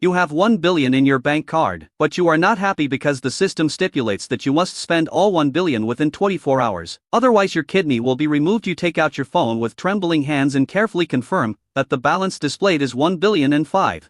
You have 1 billion in your bank card, but you are not happy because the system stipulates that you must spend all 1 billion within 24 hours, otherwise your kidney will be removed. You take out your phone with trembling hands and carefully confirm that the balance displayed is 1 billion and 5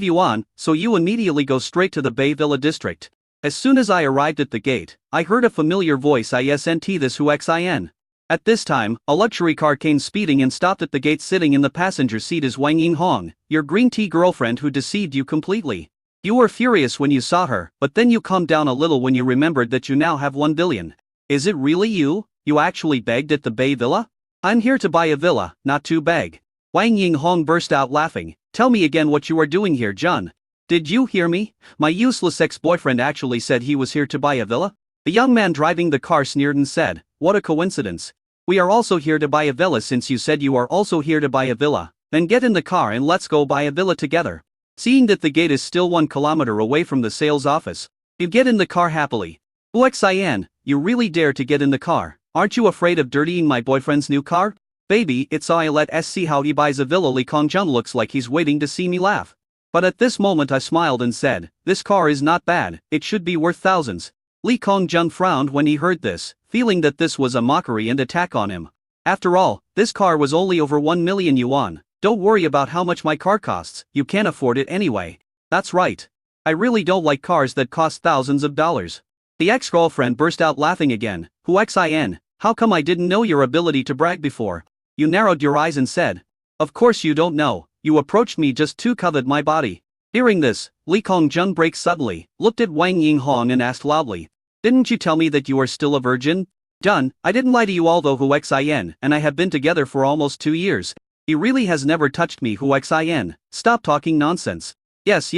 yuan, so you immediately go straight to the Bay Villa district. As soon as I arrived at the gate, I heard a familiar voice. Isn't this Hu Xin? At this time, a luxury car came speeding and stopped at the gate. Sitting in the passenger seat is Wang Yinghong, your green tea girlfriend who deceived you completely. You were furious when you saw her, but then you calmed down a little when you remembered that you now have 1 billion. Is it really you? You actually begged at the Bay Villa? I'm here to buy a villa, not to beg. Wang Yinghong burst out laughing. Tell me again what you are doing here, Jun. Did you hear me? My useless ex-boyfriend actually said he was here to buy a villa? The young man driving the car sneered and said, what a coincidence. We are also here to buy a villa. Since you said you are also here to buy a villa, then get in the car and let's go buy a villa together. Seeing that the gate is still 1 kilometer away from the sales office, you get in the car happily. Hu Xian, you really dare to get in the car. Aren't you afraid of dirtying my boyfriend's new car? Baby, it's I. Let's see how he buys a villa. Li Kongjun looks like he's waiting to see me laugh. But at this moment I smiled and said, this car is not bad, it should be worth thousands. Li Kongjun frowned when he heard this, feeling that this was a mockery and attack on him. After all, this car was only over 1 million yuan. Don't worry about how much my car costs, you can't afford it anyway. That's right. I really don't like cars that cost thousands of dollars. The ex-girlfriend burst out laughing again. Hu Xin, how come I didn't know your ability to brag before? You narrowed your eyes and said, of course you don't know, you approached me just to covet my body. Hearing this, Li Kongjun braked suddenly, looked at Wang Yinghong and asked loudly, didn't you tell me that you are still a virgin? Done, I didn't lie to you. Although Hu Xin and I have been together for almost 2 years, he really has never touched me. Hu Xin, stop talking nonsense. Yes,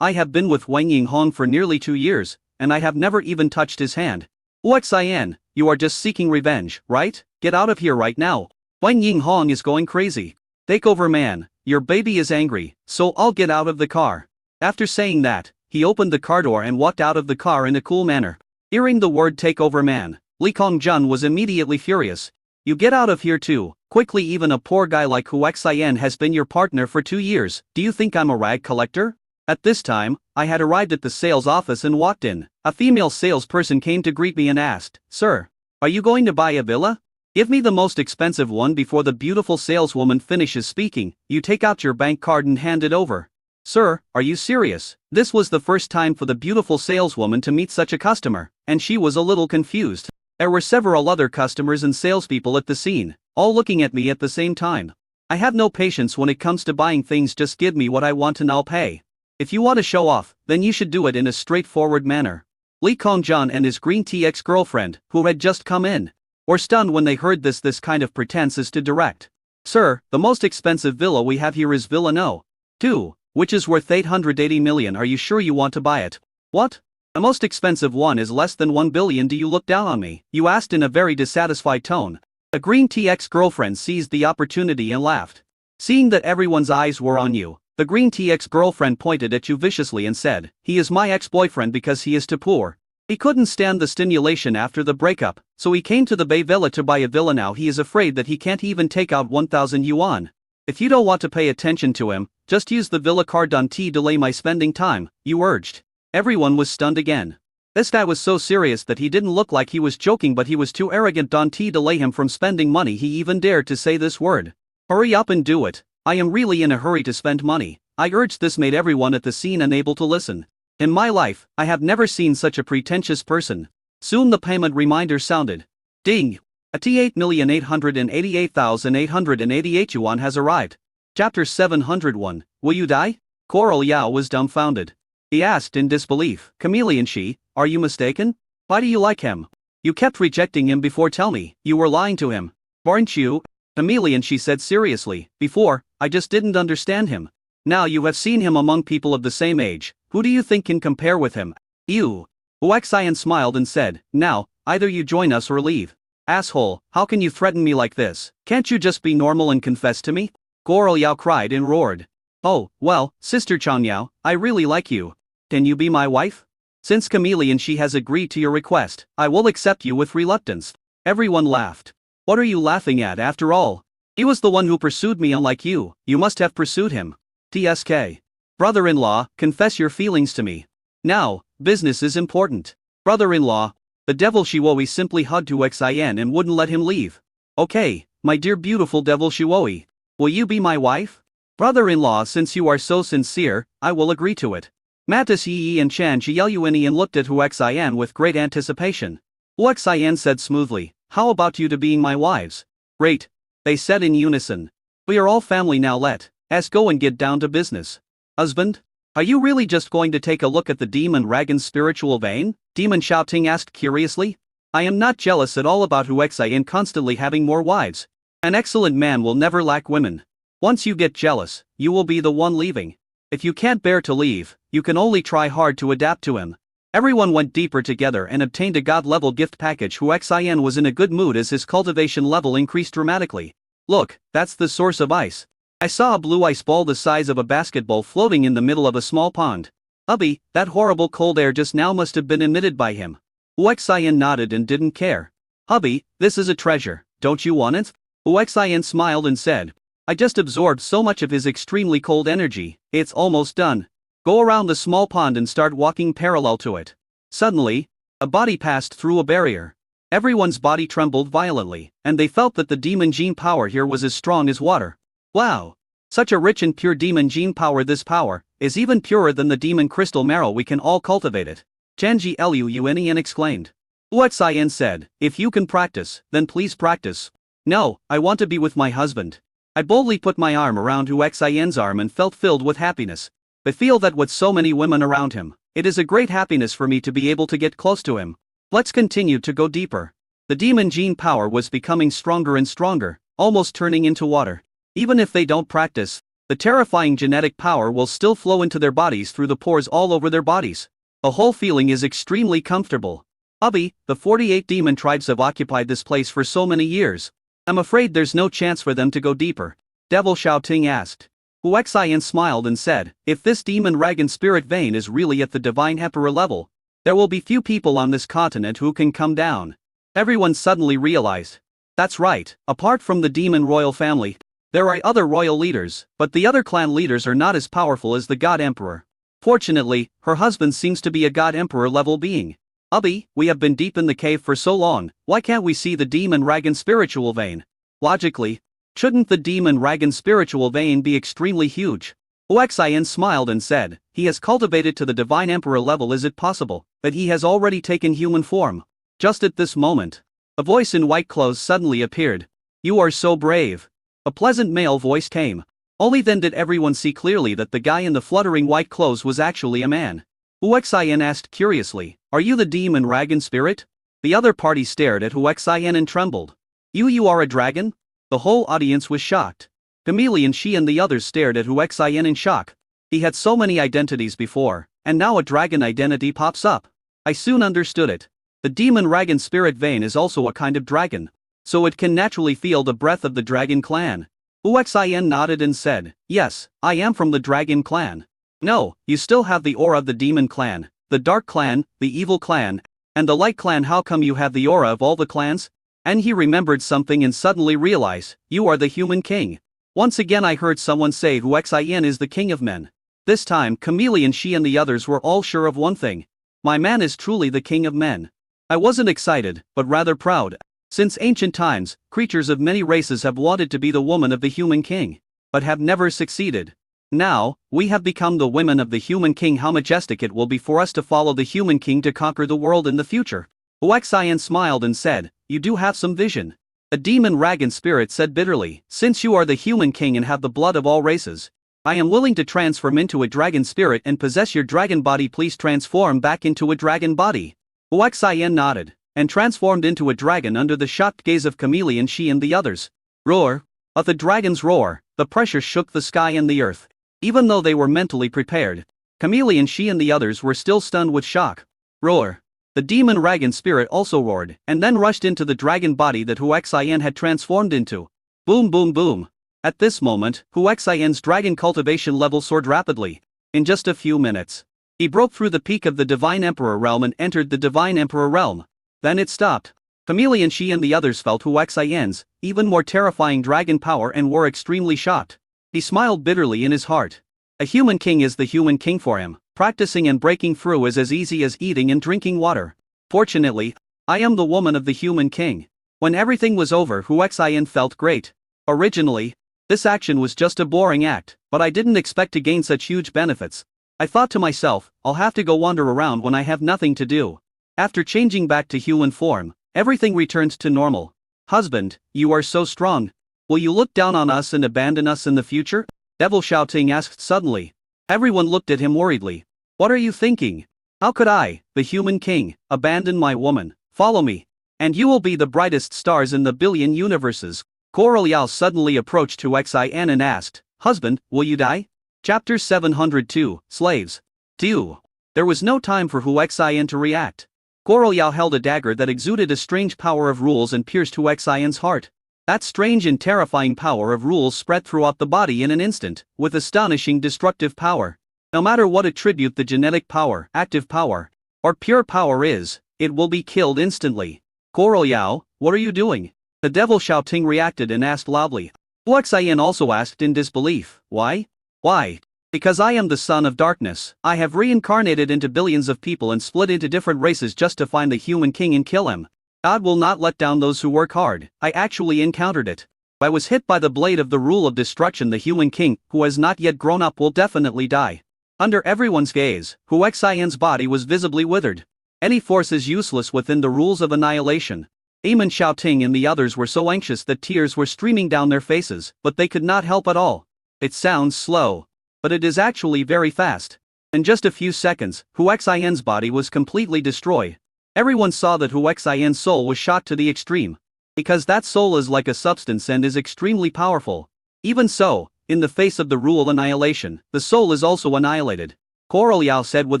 I have been with Wang Yinghong for nearly 2 years, and I have never even touched his hand. Hu Xin, you are just seeking revenge, right? Get out of here right now. Wang Yinghong is going crazy. Take over, man, your baby is angry, so I'll get out of the car. After saying that, he opened the car door and walked out of the car in a cool manner. Hearing the word take over, man, Li Kongjun was immediately furious. You get out of here too, quickly. Even a poor guy like Hu Xin has been your partner for 2 years. Do you think I'm a rag collector? At this time, I had arrived at the sales office and walked in. A female salesperson came to greet me and asked, sir, are you going to buy a villa? Give me the most expensive one. Before the beautiful saleswoman finishes speaking, you take out your bank card and hand it over. Sir, are you serious? This was the first time for the beautiful saleswoman to meet such a customer, and she was a little confused. There were several other customers and salespeople at the scene, all looking at me at the same time. I have no patience when it comes to buying things. Just give me what I want and I'll pay. If you want to show off, then you should do it in a straightforward manner. Li Kongjun and his green tea ex-girlfriend, who had just come in, were stunned when they heard this kind of pretense is to direct. Sir, the most expensive villa we have here is Villa No. 2. Which is worth 880 million. Are you sure you want to buy it? What? The most expensive one is less than 1 billion. Do you look down on me? You asked in a very dissatisfied tone. A green tea ex-girlfriend seized the opportunity and laughed. Seeing that everyone's eyes were on you, the green tea ex-girlfriend pointed at you viciously and said, he is my ex-boyfriend because he is too poor. He couldn't stand the stimulation after the breakup, so he came to the Bay Villa to buy a villa. Now he is afraid that he can't even take out 1,000 yuan. If you don't want to pay attention to him, just use the villa card. Don't delay my spending time, you urged. Everyone was stunned again. This guy was so serious that he didn't look like he was joking, but he was too arrogant. Don't delay him from spending money. He even dared to say this word. Hurry up and do it. I am really in a hurry to spend money, I urged. This made everyone at the scene unable to listen. In my life, I have never seen such a pretentious person. Soon the payment reminder sounded. Ding! A T8,888,888 yuan has arrived. Chapter 701, Will You Die? Coral Yao was dumbfounded. He asked in disbelief, Chameleon Shi, are you mistaken? Why do you like him? You kept rejecting him before. Tell me, you were lying to him, weren't you? Chameleon Shi said seriously, before, I just didn't understand him. Now you have seen him among people of the same age, who do you think can compare with him? You. Hu Xian smiled and said, now, either you join us or leave. Asshole, how can you threaten me like this? Can't you just be normal and confess to me? Coral Yao cried and roared. Oh, well, Sister Chang Yao, I really like you. Can you be my wife? Since Chameleon Shi has agreed to your request, I will accept you with reluctance. Everyone laughed. What are you laughing at after all? He was the one who pursued me, unlike you, you must have pursued him. TSK. Brother-in-law, confess your feelings to me. Now, business is important. Brother-in-law, the devil Shiwoi simply hugged Huxin and wouldn't let him leave. Okay, my dear beautiful devil Shiwoi. Will you be my wife? Brother-in-law, since you are so sincere, I will agree to it. Matis Yi and Chan Jielyuanian looked at Huxin with great anticipation. Huxin said smoothly, how about you to being my wives? Great, they said in unison. We are all family now, let's go and get down to business. Husband? Are you really just going to take a look at the demon dragon's spiritual vein? Demon Xiaoting asked curiously. I am not jealous at all about Huxin constantly having more wives. An excellent man will never lack women. Once you get jealous, you will be the one leaving. If you can't bear to leave, you can only try hard to adapt to him. Everyone went deeper together and obtained a god-level gift package. Huxin was in a good mood as his cultivation level increased dramatically. Look, that's the source of ice. I saw a blue ice ball the size of a basketball floating in the middle of a small pond. Hubby, that horrible cold air just now must have been emitted by him. Huxin nodded and didn't care. Hubby, this is a treasure, don't you want it? Huxin smiled and said, I just absorbed so much of his extremely cold energy, it's almost done. Go around the small pond and start walking parallel to it. Suddenly, a body passed through a barrier. Everyone's body trembled violently, and they felt that the demon gene power here was as strong as water. Wow! Such a rich and pure demon gene power. This power is even purer than the demon crystal marrow. We can all cultivate it. Chan Jielyuanian exclaimed. Huxin said, if you can practice, then please practice. No, I want to be with my husband. I boldly put my arm around Huxin's arm and felt filled with happiness. I feel that with so many women around him, it is a great happiness for me to be able to get close to him. Let's continue to go deeper. The demon gene power was becoming stronger and stronger, almost turning into water. Even if they don't practice, the terrifying genetic power will still flow into their bodies through the pores all over their bodies. The whole feeling is extremely comfortable. Hubby, the 48 demon tribes have occupied this place for so many years. I'm afraid there's no chance for them to go deeper. Devil Xiaoting asked. Huxin smiled and said, if this demon dragon spirit vein is really at the divine emperor level, there will be few people on this continent who can come down. Everyone suddenly realized. That's right, apart from the demon royal family, there are other royal leaders, but the other clan leaders are not as powerful as the God Emperor. Fortunately, her husband seems to be a God Emperor level being. Hubby, we have been deep in the cave for so long, why can't we see the demon dragon spiritual vein? Logically, shouldn't the demon dragon spiritual vein be extremely huge? Huxin smiled and said, he has cultivated to the divine emperor level. Is it possible that he has already taken human form? Just at this moment, a voice in white clothes suddenly appeared. You are so brave. A pleasant male voice came. Only then did everyone see clearly that the guy in the fluttering white clothes was actually a man. Huxin asked curiously, are you the demon dragon spirit? The other party stared at Huxin and trembled. You are a dragon? The whole audience was shocked. Chameleon Shi and the others stared at Huxin in shock. He had so many identities before, and now a dragon identity pops up. I soon understood it. The demon dragon spirit vein is also a kind of dragon, so it can naturally feel the breath of the dragon clan. Huxin nodded and said, yes, I am from the dragon clan. No, you still have the aura of the demon clan, the dark clan, the evil clan, and the light clan. How come you have the aura of all the clans? And he remembered something and suddenly realized, you are the human king. Once again I heard someone say Huxin is the king of men. This time Chameleon Shi and the others were all sure of one thing. My man is truly the king of men. I wasn't excited, but rather proud. Since ancient times, creatures of many races have wanted to be the woman of the human king, but have never succeeded. Now, we have become the women of the human king. How majestic it will be for us to follow the human king to conquer the world in the future. Huxin smiled and said, you do have some vision. A demon dragon spirit said bitterly, since you are the human king and have the blood of all races, I am willing to transform into a dragon spirit and possess your dragon body. Please transform back into a dragon body. Huxin nodded, and transformed into a dragon under the shocked gaze of Chameleon Shi and the others. Roar! At the dragon's roar, the pressure shook the sky and the earth. Even though they were mentally prepared, Chameleon Shi and the others were still stunned with shock. Roar! The demon dragon spirit also roared, and then rushed into the dragon body that Huxin had transformed into. Boom boom boom! At this moment, Huxin's dragon cultivation level soared rapidly. In just a few minutes, he broke through the peak of the Divine Emperor realm and entered the Divine Emperor realm. Then it stopped. Chameleon Shi and the others felt Huxin's even more terrifying dragon power and were extremely shocked. He smiled bitterly in his heart. A human king is the human king for him. Practicing and breaking through is as easy as eating and drinking water. Fortunately, I am the woman of the human king. When everything was over, Hu Xin felt great. Originally, this action was just a boring act, but I didn't expect to gain such huge benefits. I thought to myself, I'll have to go wander around when I have nothing to do. After changing back to human form, everything returned to normal. Husband, you are so strong. Will you look down on us and abandon us in the future? Devil Xiaoting asked suddenly. Everyone looked at him worriedly. What are you thinking? How could I, the human king, abandon my woman? Follow me, and you will be the brightest stars in the billion universes. Coral Yao suddenly approached Hu Xin and asked, Husband, will you die? Chapter 702, Slaves. Do. There was no time for Hu Xin to react. Coral Yao held a dagger that exuded a strange power of rules and pierced Hu Xin's heart. That strange and terrifying power of rules spread throughout the body in an instant, with astonishing destructive power. No matter what attribute the genetic power, active power, or pure power is, it will be killed instantly. Coral Yao, what are you doing? The Devil Xiaoting reacted and asked loudly. Hu Xin also asked in disbelief, Why? Why? Because I am the son of darkness. I have reincarnated into billions of people and split into different races just to find the human king and kill him. God will not let down those who work hard. I actually encountered it. I was hit by the blade of the rule of destruction. The human king, who has not yet grown up, will definitely die. Under everyone's gaze, Hu Xin's body was visibly withered. Any force is useless within the rules of annihilation. Eamon Xiaoting and the others were so anxious that tears were streaming down their faces, but they could not help at all. It sounds slow, but it is actually very fast. In just a few seconds, Hu Xin's body was completely destroyed. Everyone saw that Hu Xin's soul was shot to the extreme. Because that soul is like a substance and is extremely powerful. Even so, in the face of the rule annihilation, the soul is also annihilated. Coral Yao said with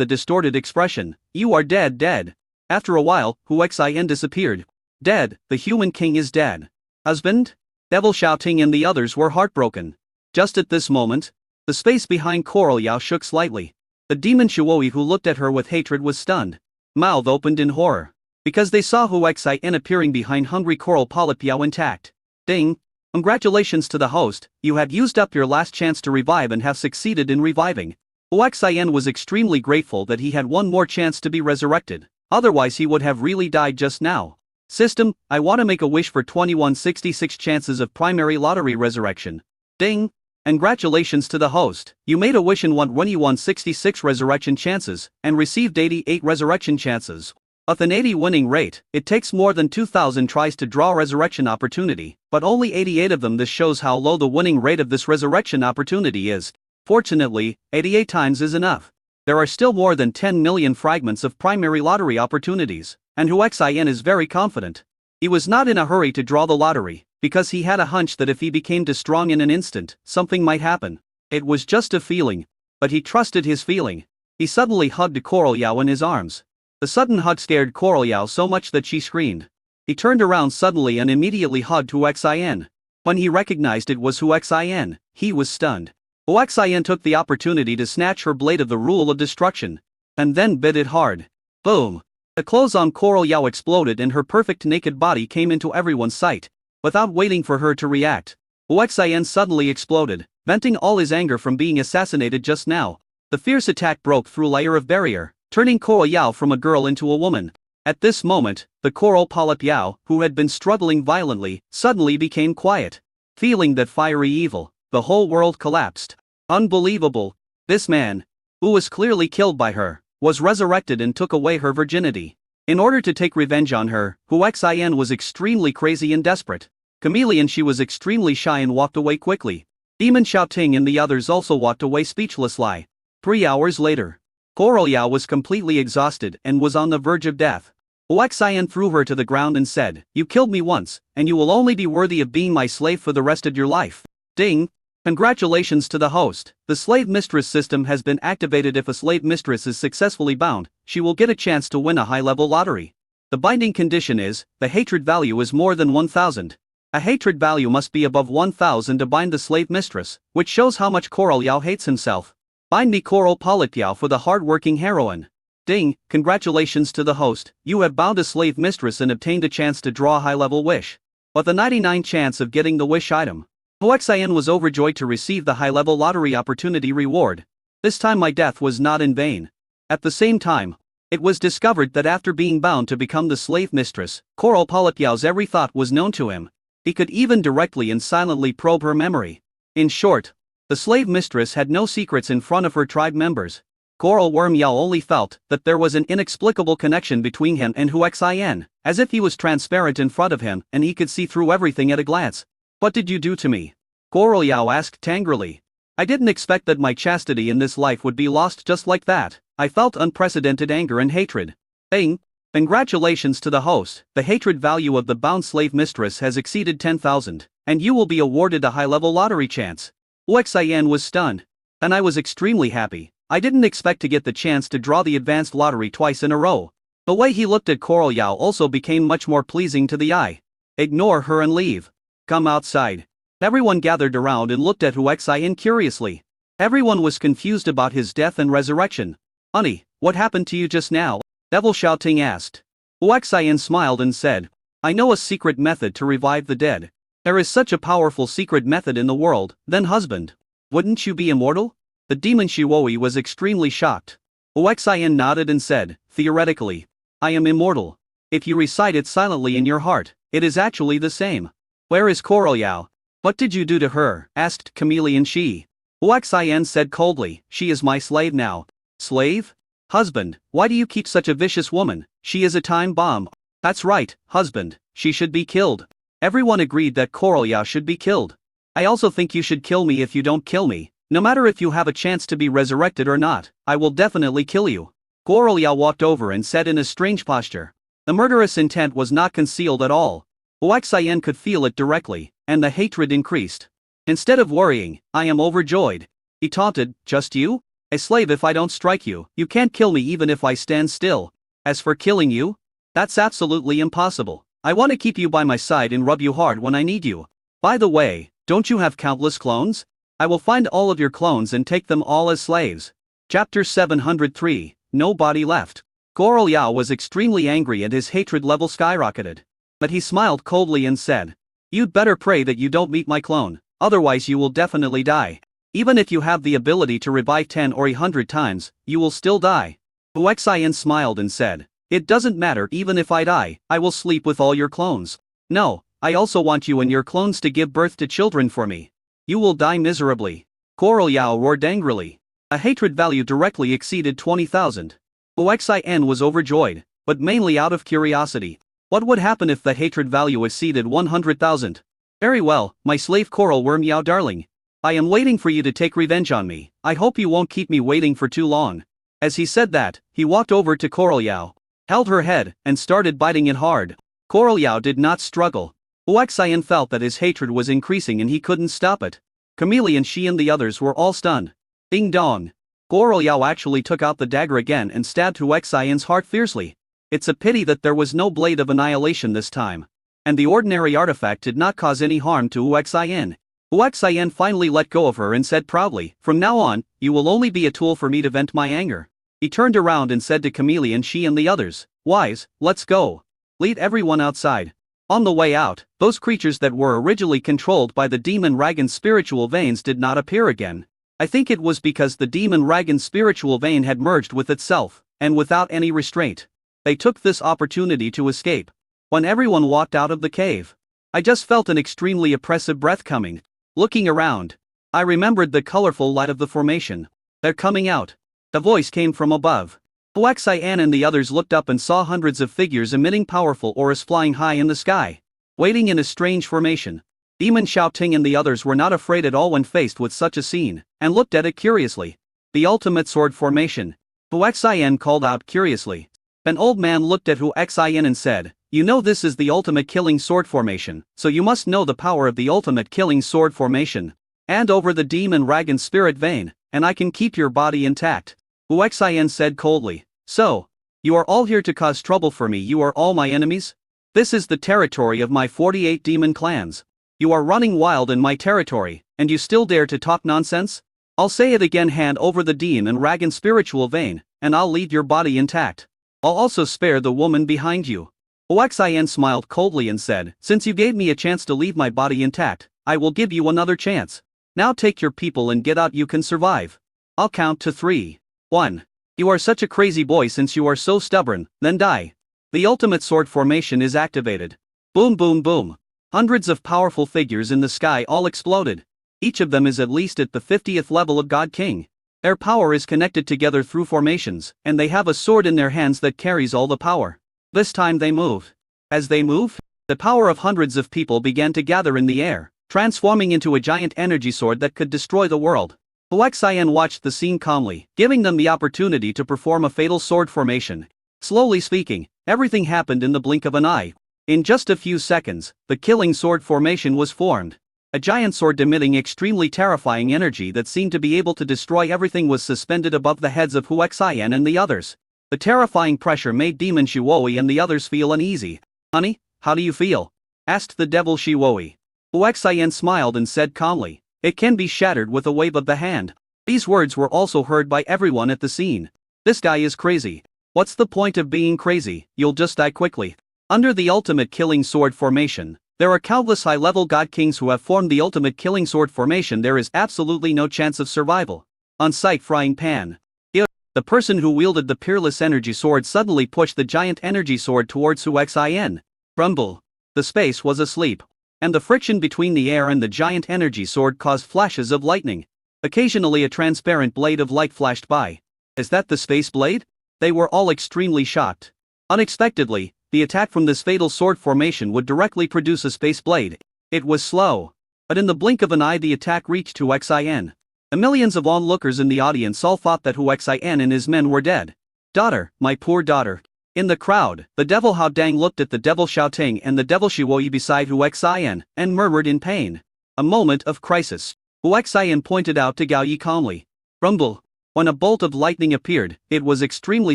a distorted expression, You are dead, dead. After a while, Hu Xin disappeared. Dead, the human king is dead. Husband? Devil Xiaoting and the others were heartbroken. Just at this moment, the space behind Coral Yao shook slightly. The demon Shuoi who looked at her with hatred was stunned. Mouth opened in horror. Because they saw Hu Xin appearing behind hungry Coral Polyp Yao intact. Ding! Congratulations to the host, you have used up your last chance to revive and have succeeded in reviving. Hu Xin was extremely grateful that he had one more chance to be resurrected, otherwise he would have really died just now. System, I want to make a wish for 2166 chances of primary lottery resurrection. Ding! Congratulations to the host, you made a wish and won 2166 resurrection chances, and received 88 resurrection chances. With an 80 winning rate, it takes more than 2,000 tries to draw resurrection opportunity, but only 88 of them. This shows how low the winning rate of this resurrection opportunity is. Fortunately, 88 times is enough. There are still more than 10 million fragments of primary lottery opportunities, and Hu Xin is very confident. He was not in a hurry to draw the lottery, because he had a hunch that if he became too strong in an instant, something might happen. It was just a feeling, but he trusted his feeling. He suddenly hugged Coral Yao in his arms. The sudden hug scared Coral Yao so much that she screamed. He turned around suddenly and immediately hugged Hu Xin. When he recognized it was Hu Xin, he was stunned. Hu Xin took the opportunity to snatch her blade of the rule of destruction, and then bit it hard. Boom! The clothes on Coral Yao exploded and her perfect naked body came into everyone's sight. Without waiting for her to react, Hu Xin suddenly exploded, venting all his anger from being assassinated just now. The fierce attack broke through a layer of barrier, turning Coral Yao from a girl into a woman. At this moment, the Coral Polyp Yao, who had been struggling violently, suddenly became quiet. Feeling that fiery evil, the whole world collapsed. Unbelievable! This man, who was clearly killed by her, was resurrected and took away her virginity. In order to take revenge on her, Hu Xin was extremely crazy and desperate. Chameleon, she was extremely shy and walked away quickly. Demon Xiaoting and the others also walked away speechlessly. 3 hours later, Coral Yao was completely exhausted and was on the verge of death. Hu Xin threw her to the ground and said, You killed me once, and you will only be worthy of being my slave for the rest of your life. Ding! Congratulations to the host, the slave mistress system has been activated. If a slave mistress is successfully bound, she will get a chance to win a high-level lottery. The binding condition is, the hatred value is more than 1,000. A hatred value must be above 1,000 to bind the slave mistress, which shows how much Coral Yao hates himself. Bind me Coral Polyp Yao for the hard-working heroine. Ding! Congratulations to the host, you have bound a slave mistress and obtained a chance to draw a high-level wish. With a 99 chance of getting the wish item. Huaxian was overjoyed to receive the high-level lottery opportunity reward. This time my death was not in vain. At the same time, it was discovered that after being bound to become the slave mistress, Coral Polipiao's every thought was known to him. He could even directly and silently probe her memory. In short, the slave mistress had no secrets in front of her tribe members. Coral Worm Yao only felt that there was an inexplicable connection between him and Huaxian, as if he was transparent in front of him and he could see through everything at a glance. "What did you do to me?" Coral Yao asked angrily. "I didn't expect that my chastity in this life would be lost just like that." I felt unprecedented anger and hatred. Bang! Congratulations to the host, the hatred value of the bound slave mistress has exceeded 10,000, and you will be awarded a high-level lottery chance. Huaxian was stunned. And I was extremely happy. I didn't expect to get the chance to draw the advanced lottery twice in a row. The way he looked at Coral Yao also became much more pleasing to the eye. "Ignore her and leave. Come outside." Everyone gathered around and looked at Huaxian curiously. Everyone was confused about his death and resurrection. "Honey, what happened to you just now?" Devil Xiaoting asked. Huaxian smiled and said, "I know a secret method to revive the dead." "There is such a powerful secret method in the world, then husband. Wouldn't you be immortal?" The demon Shiwoi was extremely shocked. Huaxian nodded and said, "Theoretically, I am immortal. If you recite it silently in your heart, it is actually the same." "Where is Coral Yao?" "What did you do to her?" asked Chameleon Shi. Huaxian said coldly, "She is my slave now." "Slave? Husband, why do you keep such a vicious woman? She is a time bomb." "That's right, husband, she should be killed." Everyone agreed that Coral Yao should be killed. "I also think you should kill me if you don't kill me. No matter if you have a chance to be resurrected or not, I will definitely kill you." Coral Yao walked over and said in a strange posture. The murderous intent was not concealed at all. Huaxian could feel it directly, and the hatred increased. "Instead of worrying, I am overjoyed," he taunted. "Just you? A slave if I don't strike you, you can't kill me even if I stand still. As for killing you? That's absolutely impossible. I want to keep you by my side and rub you hard when I need you. By the way, don't you have countless clones? I will find all of your clones and take them all as slaves." Chapter 703, Nobody Left. Coral Yao was extremely angry and his hatred level skyrocketed. But he smiled coldly and said, "You'd better pray that you don't meet my clone, otherwise you will definitely die. Even if you have the ability to revive 10 or 100 times, you will still die." Huaxian smiled and said, "It doesn't matter even if I die, I will sleep with all your clones. No, I also want you and your clones to give birth to children for me. You will die miserably." Coral Yao roared angrily. A hatred value directly exceeded 20,000. Huaxian was overjoyed, but mainly out of curiosity. What would happen if the hatred value exceeded 100,000? "Very well, my slave Coral Worm Yao darling. I am waiting for you to take revenge on me. I hope you won't keep me waiting for too long." As he said that, he walked over to Coral Yao, held her head, and started biting it hard. Coral Yao did not struggle. Huaxian felt that his hatred was increasing and he couldn't stop it. Chameleon Shi and the others were all stunned. Ding dong. Coral Yao actually took out the dagger again and stabbed Huaxian's heart fiercely. It's a pity that there was no blade of annihilation this time. And the ordinary artifact did not cause any harm to Huaxian. Huaxian finally let go of her and said proudly, "From now on, you will only be a tool for me to vent my anger." He turned around and said to Chameleon Shi and the others, "Wise, let's go. Lead everyone outside." On the way out, those creatures that were originally controlled by the demon Ragan's spiritual veins did not appear again. I think it was because the demon Ragan's spiritual vein had merged with itself, and without any restraint. They took this opportunity to escape. When everyone walked out of the cave, I just felt an extremely oppressive breath coming. Looking around, I remembered the colorful light of the formation. "They're coming out." The voice came from above. Huaxian and the others looked up and saw hundreds of figures emitting powerful auras flying high in the sky, waiting in a strange formation. Demon Xiaoting and the others were not afraid at all when faced with such a scene, and looked at it curiously. "The ultimate sword formation." Huaxian called out curiously. An old man looked at Huaxian and said, "You know this is the ultimate killing sword formation, so you must know the power of the ultimate killing sword formation. And over the demon Ragan spirit vein, and I can keep your body intact." Huaxian said coldly, "So, you are all here to cause trouble for me? You are all my enemies? This is the territory of my 48 demon clans. You are running wild in my territory, and you still dare to talk nonsense? I'll say it again, hand over the demon Ragan spiritual vein, and I'll leave your body intact. I'll also spare the woman behind you." Huaxian smiled coldly and said, "Since you gave me a chance to leave my body intact, I will give you another chance. Now take your people and get out, you can survive. I'll count to 3. 1. You are such a crazy boy since you are so stubborn, then die. The ultimate sword formation is activated. Boom boom boom. Hundreds of powerful figures in the sky all exploded. Each of them is at least at the 50th level of God King. Their power is connected together through formations, and they have a sword in their hands that carries all the power. This time they move. As they move, the power of hundreds of people began to gather in the air, transforming into a giant energy sword that could destroy the world. Huaxian watched the scene calmly, giving them the opportunity to perform a fatal sword formation. Slowly speaking, everything happened in the blink of an eye. In just a few seconds, the killing sword formation was formed. A giant sword emitting extremely terrifying energy that seemed to be able to destroy everything was suspended above the heads of Huaxian and the others. The terrifying pressure made Demon Shiwoi and the others feel uneasy. "Honey, how do you feel?" asked the devil Shiwoi. Huaxian smiled and said calmly, "It can be shattered with a wave of the hand." These words were also heard by everyone at the scene. "This guy is crazy. What's the point of being crazy? You'll just die quickly." Under the ultimate killing sword formation, there are countless high-level god kings who have formed the ultimate killing sword formation. There is absolutely no chance of survival. On sight frying pan. The person who wielded the peerless energy sword suddenly pushed the giant energy sword towards Huaxian. Rumble. The space was asleep. And the friction between the air and the giant energy sword caused flashes of lightning. Occasionally a transparent blade of light flashed by. Is that the space blade? They were all extremely shocked. Unexpectedly, the attack from this fatal sword formation would directly produce a space blade. It was slow. But in the blink of an eye the attack reached Huaxian. The millions of onlookers in the audience all thought that Huaxian and his men were dead. "Daughter, my poor daughter." In the crowd, the devil Hao Dang looked at the devil Xiaoting and the devil Shiwoi beside Huaxian, and murmured in pain. A moment of crisis. Huaxian pointed out to Gao Yi calmly. Rumble. When a bolt of lightning appeared, it was extremely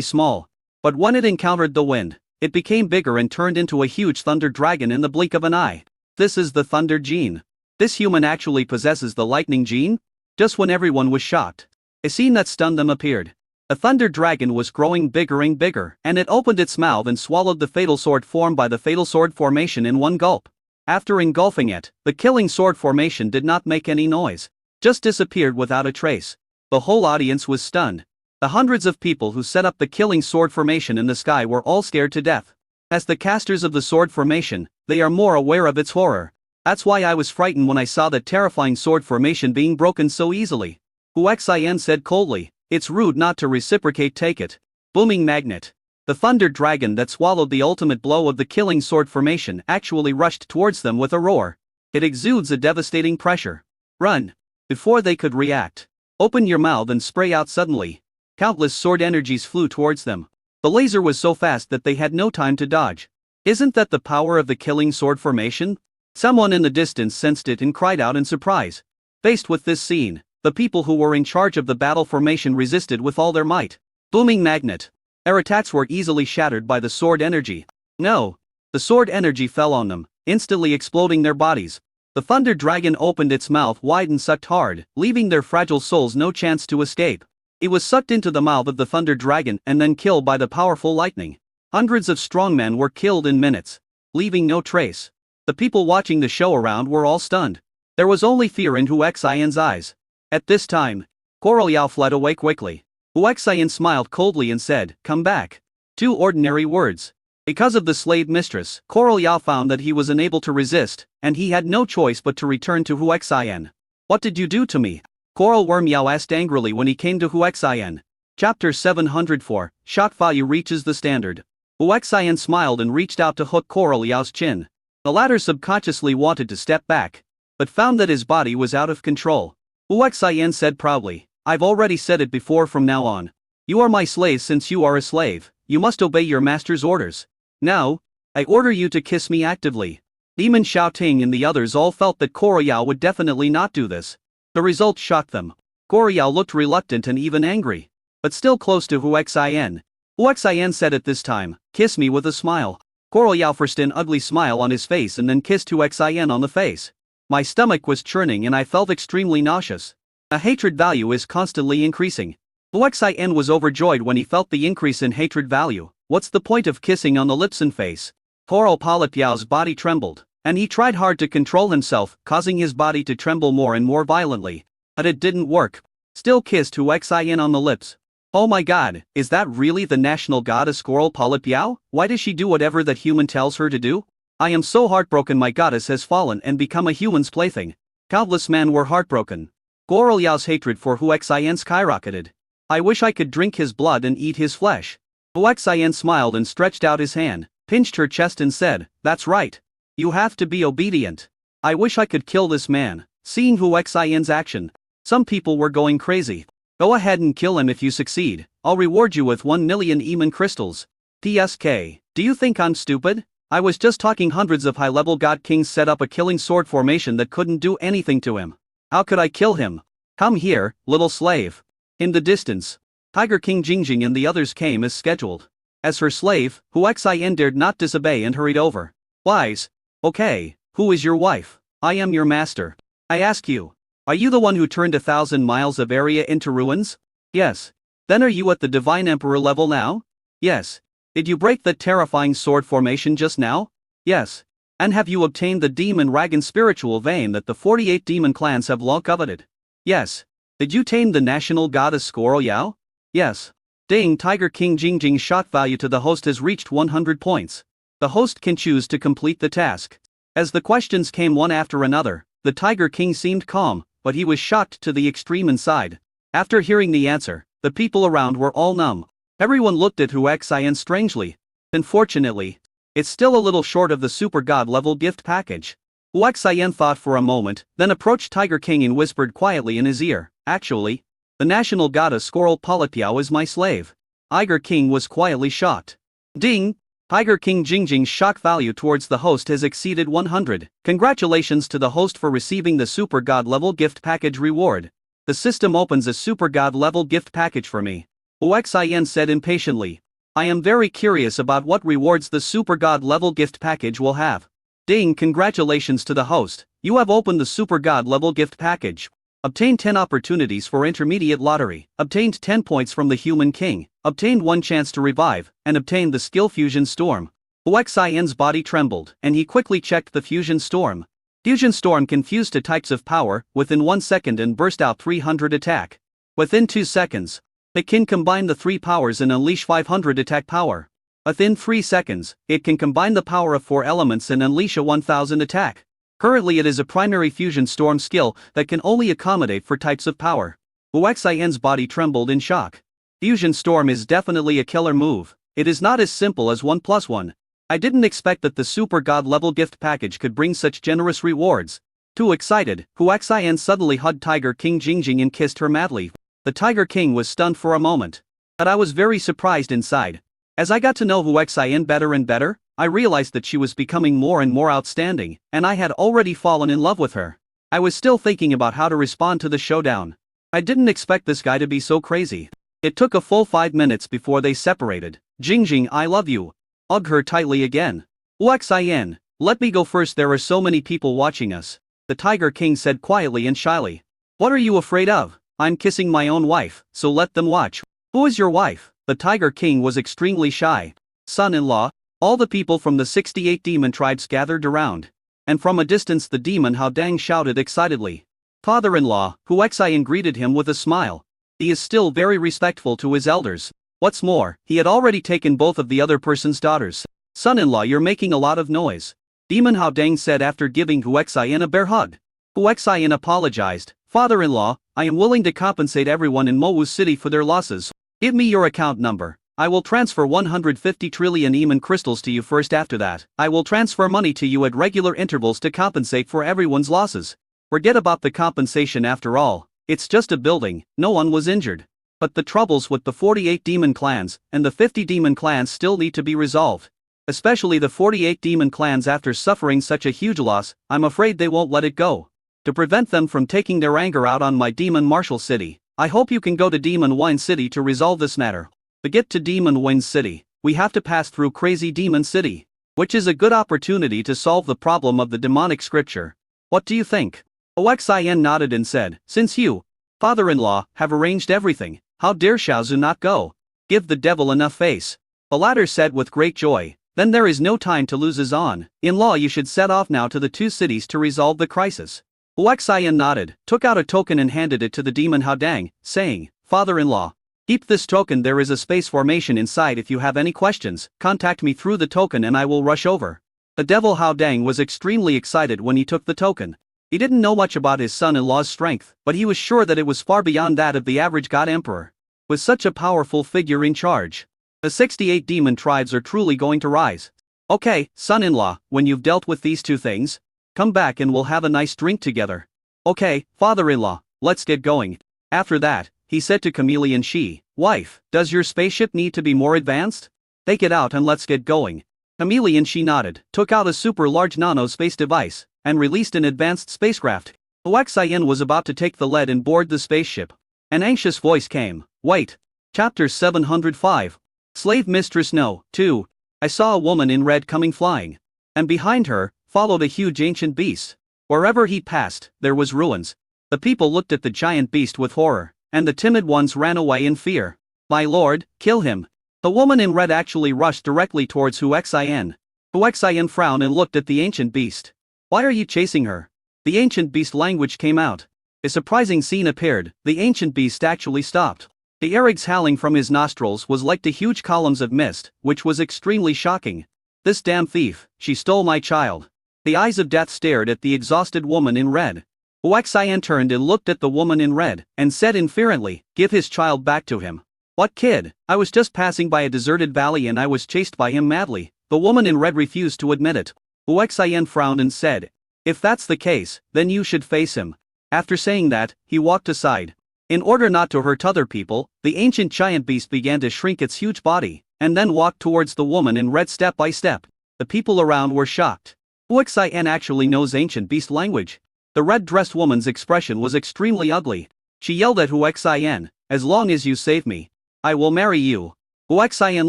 small. But when it encountered the wind, it became bigger and turned into a huge thunder dragon in the blink of an eye. This is the thunder gene. This human actually possesses the lightning gene? Just when everyone was shocked, a scene that stunned them appeared. The thunder dragon was growing bigger and bigger, and it opened its mouth and swallowed the fatal sword formed by the fatal sword formation in one gulp. After engulfing it, the killing sword formation did not make any noise, just disappeared without a trace. The whole audience was stunned. The hundreds of people who set up the killing sword formation in the sky were all scared to death. As the casters of the sword formation, they are more aware of its horror. That's why I was frightened when I saw that terrifying sword formation being broken so easily. Huaxian said coldly, "It's rude not to reciprocate, take it." Booming magnet. The thunder dragon that swallowed the ultimate blow of the killing sword formation actually rushed towards them with a roar. It exudes a devastating pressure. Run. Before they could react. Open your mouth and spray out suddenly. Countless sword energies flew towards them. The laser was so fast that they had no time to dodge. Isn't that the power of the killing sword formation? Someone in the distance sensed it and cried out in surprise. Faced with this scene, the people who were in charge of the battle formation resisted with all their might. Booming magnet. Their attacks were easily shattered by the sword energy. No. The sword energy fell on them, instantly exploding their bodies. The thunder dragon opened its mouth wide and sucked hard, leaving their fragile souls no chance to escape. It was sucked into the mouth of the thunder dragon and then killed by the powerful lightning. Hundreds of strongmen were killed in minutes, leaving no trace. The people watching the show around were all stunned. There was only fear in Huaxian's eyes. At this time, Coral Yao fled away quickly. Huaxian smiled coldly and said, "Come back." 2 ordinary words. Because of the slave mistress, Coral Yao found that he was unable to resist, and he had no choice but to return to Huaxian. "What did you do to me?" Coral Worm Yao asked angrily when he came to Huaxian. Chapter 704, Shock Value reaches the standard. Huaxian smiled and reached out to hook Coral Yao's chin. The latter subconsciously wanted to step back, but found that his body was out of control. Huaxian said proudly, "I've already said it before, from now on. You are my slave. Since you are a slave, you must obey your master's orders. Now, I order you to kiss me actively." Demon Xiaoting and the others all felt that Coral Yao would definitely not do this. The result shocked them. Coral Yao looked reluctant and even angry, but still close to Huaxian. Huaxian said at this time, "Kiss me," with a smile. Coral Yao forced an ugly smile on his face and then kissed Huaxian on the face. My stomach was churning and I felt extremely nauseous. A hatred value is constantly increasing. Huaxian was overjoyed when he felt the increase in hatred value. What's the point of kissing on the lips and face? Coral Polyp Yao's body trembled. and he tried hard to control himself, causing his body to tremble more and more violently. But it didn't work. Still kissed Hu Xin on the lips. Oh my god, is that really the national goddess squirrel Polyp Yao? Why does she do whatever that human tells her to do? I am so heartbroken my goddess has fallen and become a human's plaything. Countless men were heartbroken. Squirrel Yao's hatred for Hu Xin skyrocketed. I wish I could drink his blood and eat his flesh. Hu Xin smiled and stretched out his hand, pinched her chest and said, that's right. You have to be obedient. I wish I could kill this man. Seeing Hu Xin's action, some people were going crazy. Go ahead and kill him if you succeed. I'll reward you with 1 million Eman crystals. PSK. Do you think I'm stupid? I was just talking. Hundreds of high-level god kings set up a killing sword formation that couldn't do anything to him. How could I kill him? Come here, little slave. In the distance, Tiger King Jingjing and the others came as scheduled. As her slave, Hu Xin dared not disobey and hurried over. Wise. Okay, who is your wife? I am your master. I ask you. Are you the one who turned 1,000 miles of area into ruins? Yes. Then are you at the Divine Emperor level now? Yes. Did you break that terrifying sword formation just now? Yes. And have you obtained the Demon Dragon spiritual vein that the 48 demon clans have long coveted? Yes. Did you tame the national goddess Squirrel Yao? Yes. Ding. Tiger King Jingjing's shock value to the host has reached 100 points. The host can choose to complete the task. As the questions came one after another, the Tiger King seemed calm, but he was shocked to the extreme inside. After hearing the answer, the people around were all numb. Everyone looked at Hu Xin strangely. Unfortunately, it's still a little short of the super god level gift package. Hu Xin thought for a moment, then approached Tiger King and whispered quietly in his ear, actually, the national goddess Squirrel Polyp Yao is my slave. Tiger King was quietly shocked. Ding! Tiger King Jingjing's shock value towards the host has exceeded 100. Congratulations to the host for receiving the Super God level gift package reward. The system opens a Super God level gift package for me. Hu Xin said impatiently. I am very curious about what rewards the Super God level gift package will have. Ding! Congratulations to the host. You have opened the Super God level gift package. Obtained 10 opportunities for intermediate lottery, obtained 10 points from the Human King, obtained 1 chance to revive, and obtained the skill Fusion Storm. Hu Xin's body trembled, and he quickly checked the Fusion Storm. Fusion Storm can fuse to types of power within 1 second and burst out 300 attack. Within 2 seconds, it can combine the 3 powers and unleash 500 attack power. Within 3 seconds, it can combine the power of 4 elements and unleash a 1000 attack. Currently it is a primary Fusion Storm skill that can only accommodate for types of power. Hu Xin's body trembled in shock. Fusion Storm is definitely a killer move. It is not as simple as 1+1. I didn't expect that the Super God level gift package could bring such generous rewards. Too excited, Hu Xin suddenly hugged Tiger King Jingjing and kissed her madly. The Tiger King was stunned for a moment. But I was very surprised inside. As I got to know Hu Xin better and better, I realized that she was becoming more and more outstanding, and I had already fallen in love with her. I was still thinking about how to respond to the showdown. I didn't expect this guy to be so crazy. It took a full 5 minutes before they separated. Jingjing, I love you. Hugged her tightly again. Hu Xin, let me go first, there are so many people watching us. The Tiger King said quietly and shyly. What are you afraid of? I'm kissing my own wife, so let them watch. Who is your wife? The Tiger King was extremely shy. Son-in-law. All the people from the 68 demon tribes gathered around. And from a distance the demon Hao Dang shouted excitedly. Father-in-law, Hu Xin greeted him with a smile. He is still very respectful to his elders. What's more, he had already taken both of the other person's daughters. Son-in-law, you're making a lot of noise. Demon Hao Dang said after giving Hu Xin a bear hug. Hu Xin apologized. Father-in-law, I am willing to compensate everyone in Mowu City for their losses. Give me your account number. I will transfer 150 trillion Eman crystals to you first. After that, I will transfer money to you at regular intervals to compensate for everyone's losses. Forget about the compensation, after all, it's just a building, no one was injured. But the troubles with the 48 demon clans and the 50 demon clans still need to be resolved. Especially the 48 demon clans, after suffering such a huge loss, I'm afraid they won't let it go. To prevent them from taking their anger out on my demon martial city, I hope you can go to Demon Wine City to resolve this matter. To get to Demon Wine City, we have to pass through Crazy Demon City, which is a good opportunity to solve the problem of the demonic scripture. What do you think? Hu Xin nodded and said, since you, father-in-law, have arranged everything, how dare Xiaozu not go? Give the devil enough face. The latter said with great joy. Then there is no time to lose on. In law you should set off now to the two cities to resolve the crisis. Huaxian nodded, took out a token and handed it to the demon Haodang, saying, Father-in-law, keep this token, there is a space formation inside, if you have any questions, contact me through the token and I will rush over. The devil Haodang was extremely excited when he took the token. He didn't know much about his son-in-law's strength, but he was sure that it was far beyond that of the average god emperor. With such a powerful figure in charge, the 68 demon tribes are truly going to rise. Okay, son-in-law, when you've dealt with these two things, come back and we'll have a nice drink together. Okay, father-in-law, let's get going. After that, he said to Chameleon Shi, wife, does your spaceship need to be more advanced? Take it out and let's get going. Chameleon Shi nodded, took out a super large nano-space device, and released an advanced spacecraft. Huaxian was about to take the lead and board the spaceship. An anxious voice came, wait. Chapter 705. Slave Mistress No. 2. I saw a woman in red coming flying. And behind her, followed a huge ancient beast. Wherever he passed, there was ruins. The people looked at the giant beast with horror, and the timid ones ran away in fear. My lord, kill him. The woman in red actually rushed directly towards Huaxian. Huaxian frowned and looked at the ancient beast. Why are you chasing her? The ancient beast language came out. A surprising scene appeared, the ancient beast actually stopped. The air exhaling from his nostrils was like the huge columns of mist, which was extremely shocking. This damn thief, she stole my child. The eyes of death stared at the exhausted woman in red. Huaxian turned and looked at the woman in red, and said inferently, give his child back to him. What kid? I was just passing by a deserted valley and I was chased by him madly. The woman in red refused to admit it. Huaxian frowned and said, if that's the case, then you should face him. After saying that, he walked aside. In order not to hurt other people, the ancient giant beast began to shrink its huge body, and then walked towards the woman in red step by step. The people around were shocked. Huaxian actually knows ancient beast language. The red-dressed woman's expression was extremely ugly. She yelled at Huaxian, as long as you save me, I will marry you. Huaxian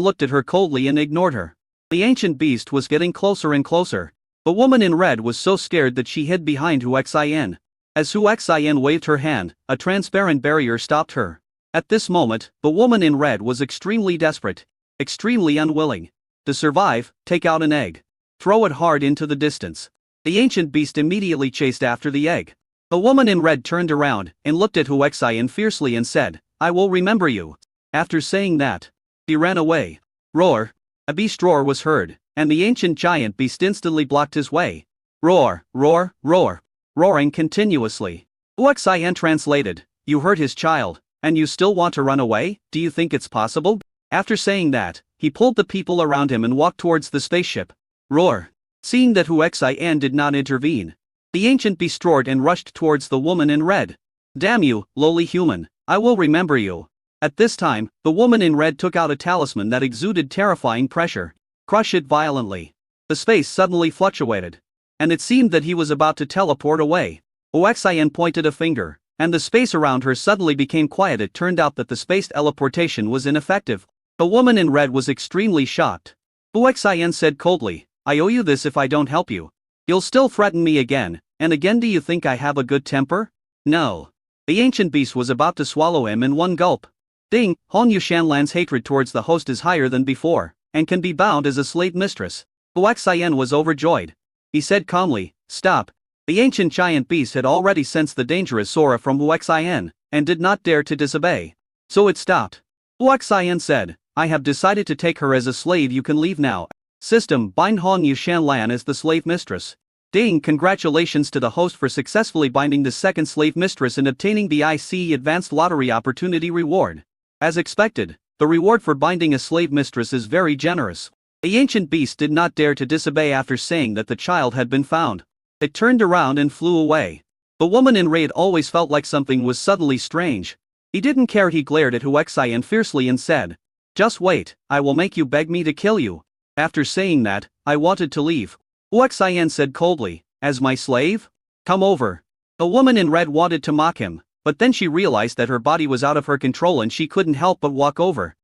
looked at her coldly and ignored her. The ancient beast was getting closer and closer. The woman in red was so scared that she hid behind Huaxian. As Huaxian waved her hand, a transparent barrier stopped her. At this moment, the woman in red was extremely desperate, extremely unwilling. To survive, take out an egg. Throw it hard into the distance. The ancient beast immediately chased after the egg. The woman in red turned around and looked at Huaxian fiercely and said, I will remember you. After saying that, he ran away. Roar. A beast roar was heard, and the ancient giant beast instantly blocked his way. Roar, roar, roar. Roaring continuously. Huaxian translated, you hurt his child, and you still want to run away? Do you think it's possible? After saying that, he pulled the people around him and walked towards the spaceship. Roar. Seeing that Huaxian did not intervene, the ancient beast roared and rushed towards the woman in red. Damn you, lowly human, I will remember you. At this time, the woman in red took out a talisman that exuded terrifying pressure. Crush it violently. The space suddenly fluctuated, and it seemed that he was about to teleport away. Huaxian pointed a finger, and the space around her suddenly became quiet. It turned out that the space teleportation was ineffective. The woman in red was extremely shocked. Huaxian said coldly, I owe you this if I don't help you. You'll still threaten me again and again. Do you think I have a good temper? No. The ancient beast was about to swallow him in one gulp. Ding, Hon Yushanlan's hatred towards the host is higher than before, and can be bound as a slave mistress. Huaxian was overjoyed. He said calmly, stop. The ancient giant beast had already sensed the dangerous aura from Huaxian, and did not dare to disobey. So it stopped. Huaxian said, I have decided to take her as a slave. You can leave now. System, bind Hon Yushanlan as the slave mistress. Ding, congratulations to the host for successfully binding the second slave mistress and obtaining the ICE Advanced Lottery Opportunity Reward. As expected, the reward for binding a slave mistress is very generous. The ancient beast did not dare to disobey after saying that the child had been found. It turned around and flew away. The woman in red always felt like something was suddenly strange. He didn't care. He glared at Huaxian fiercely and said, just wait, I will make you beg me to kill you. After saying that, I wanted to leave. Huaxian said coldly, as my slave? Come over. The woman in red wanted to mock him, but then she realized that her body was out of her control and she couldn't help but walk over.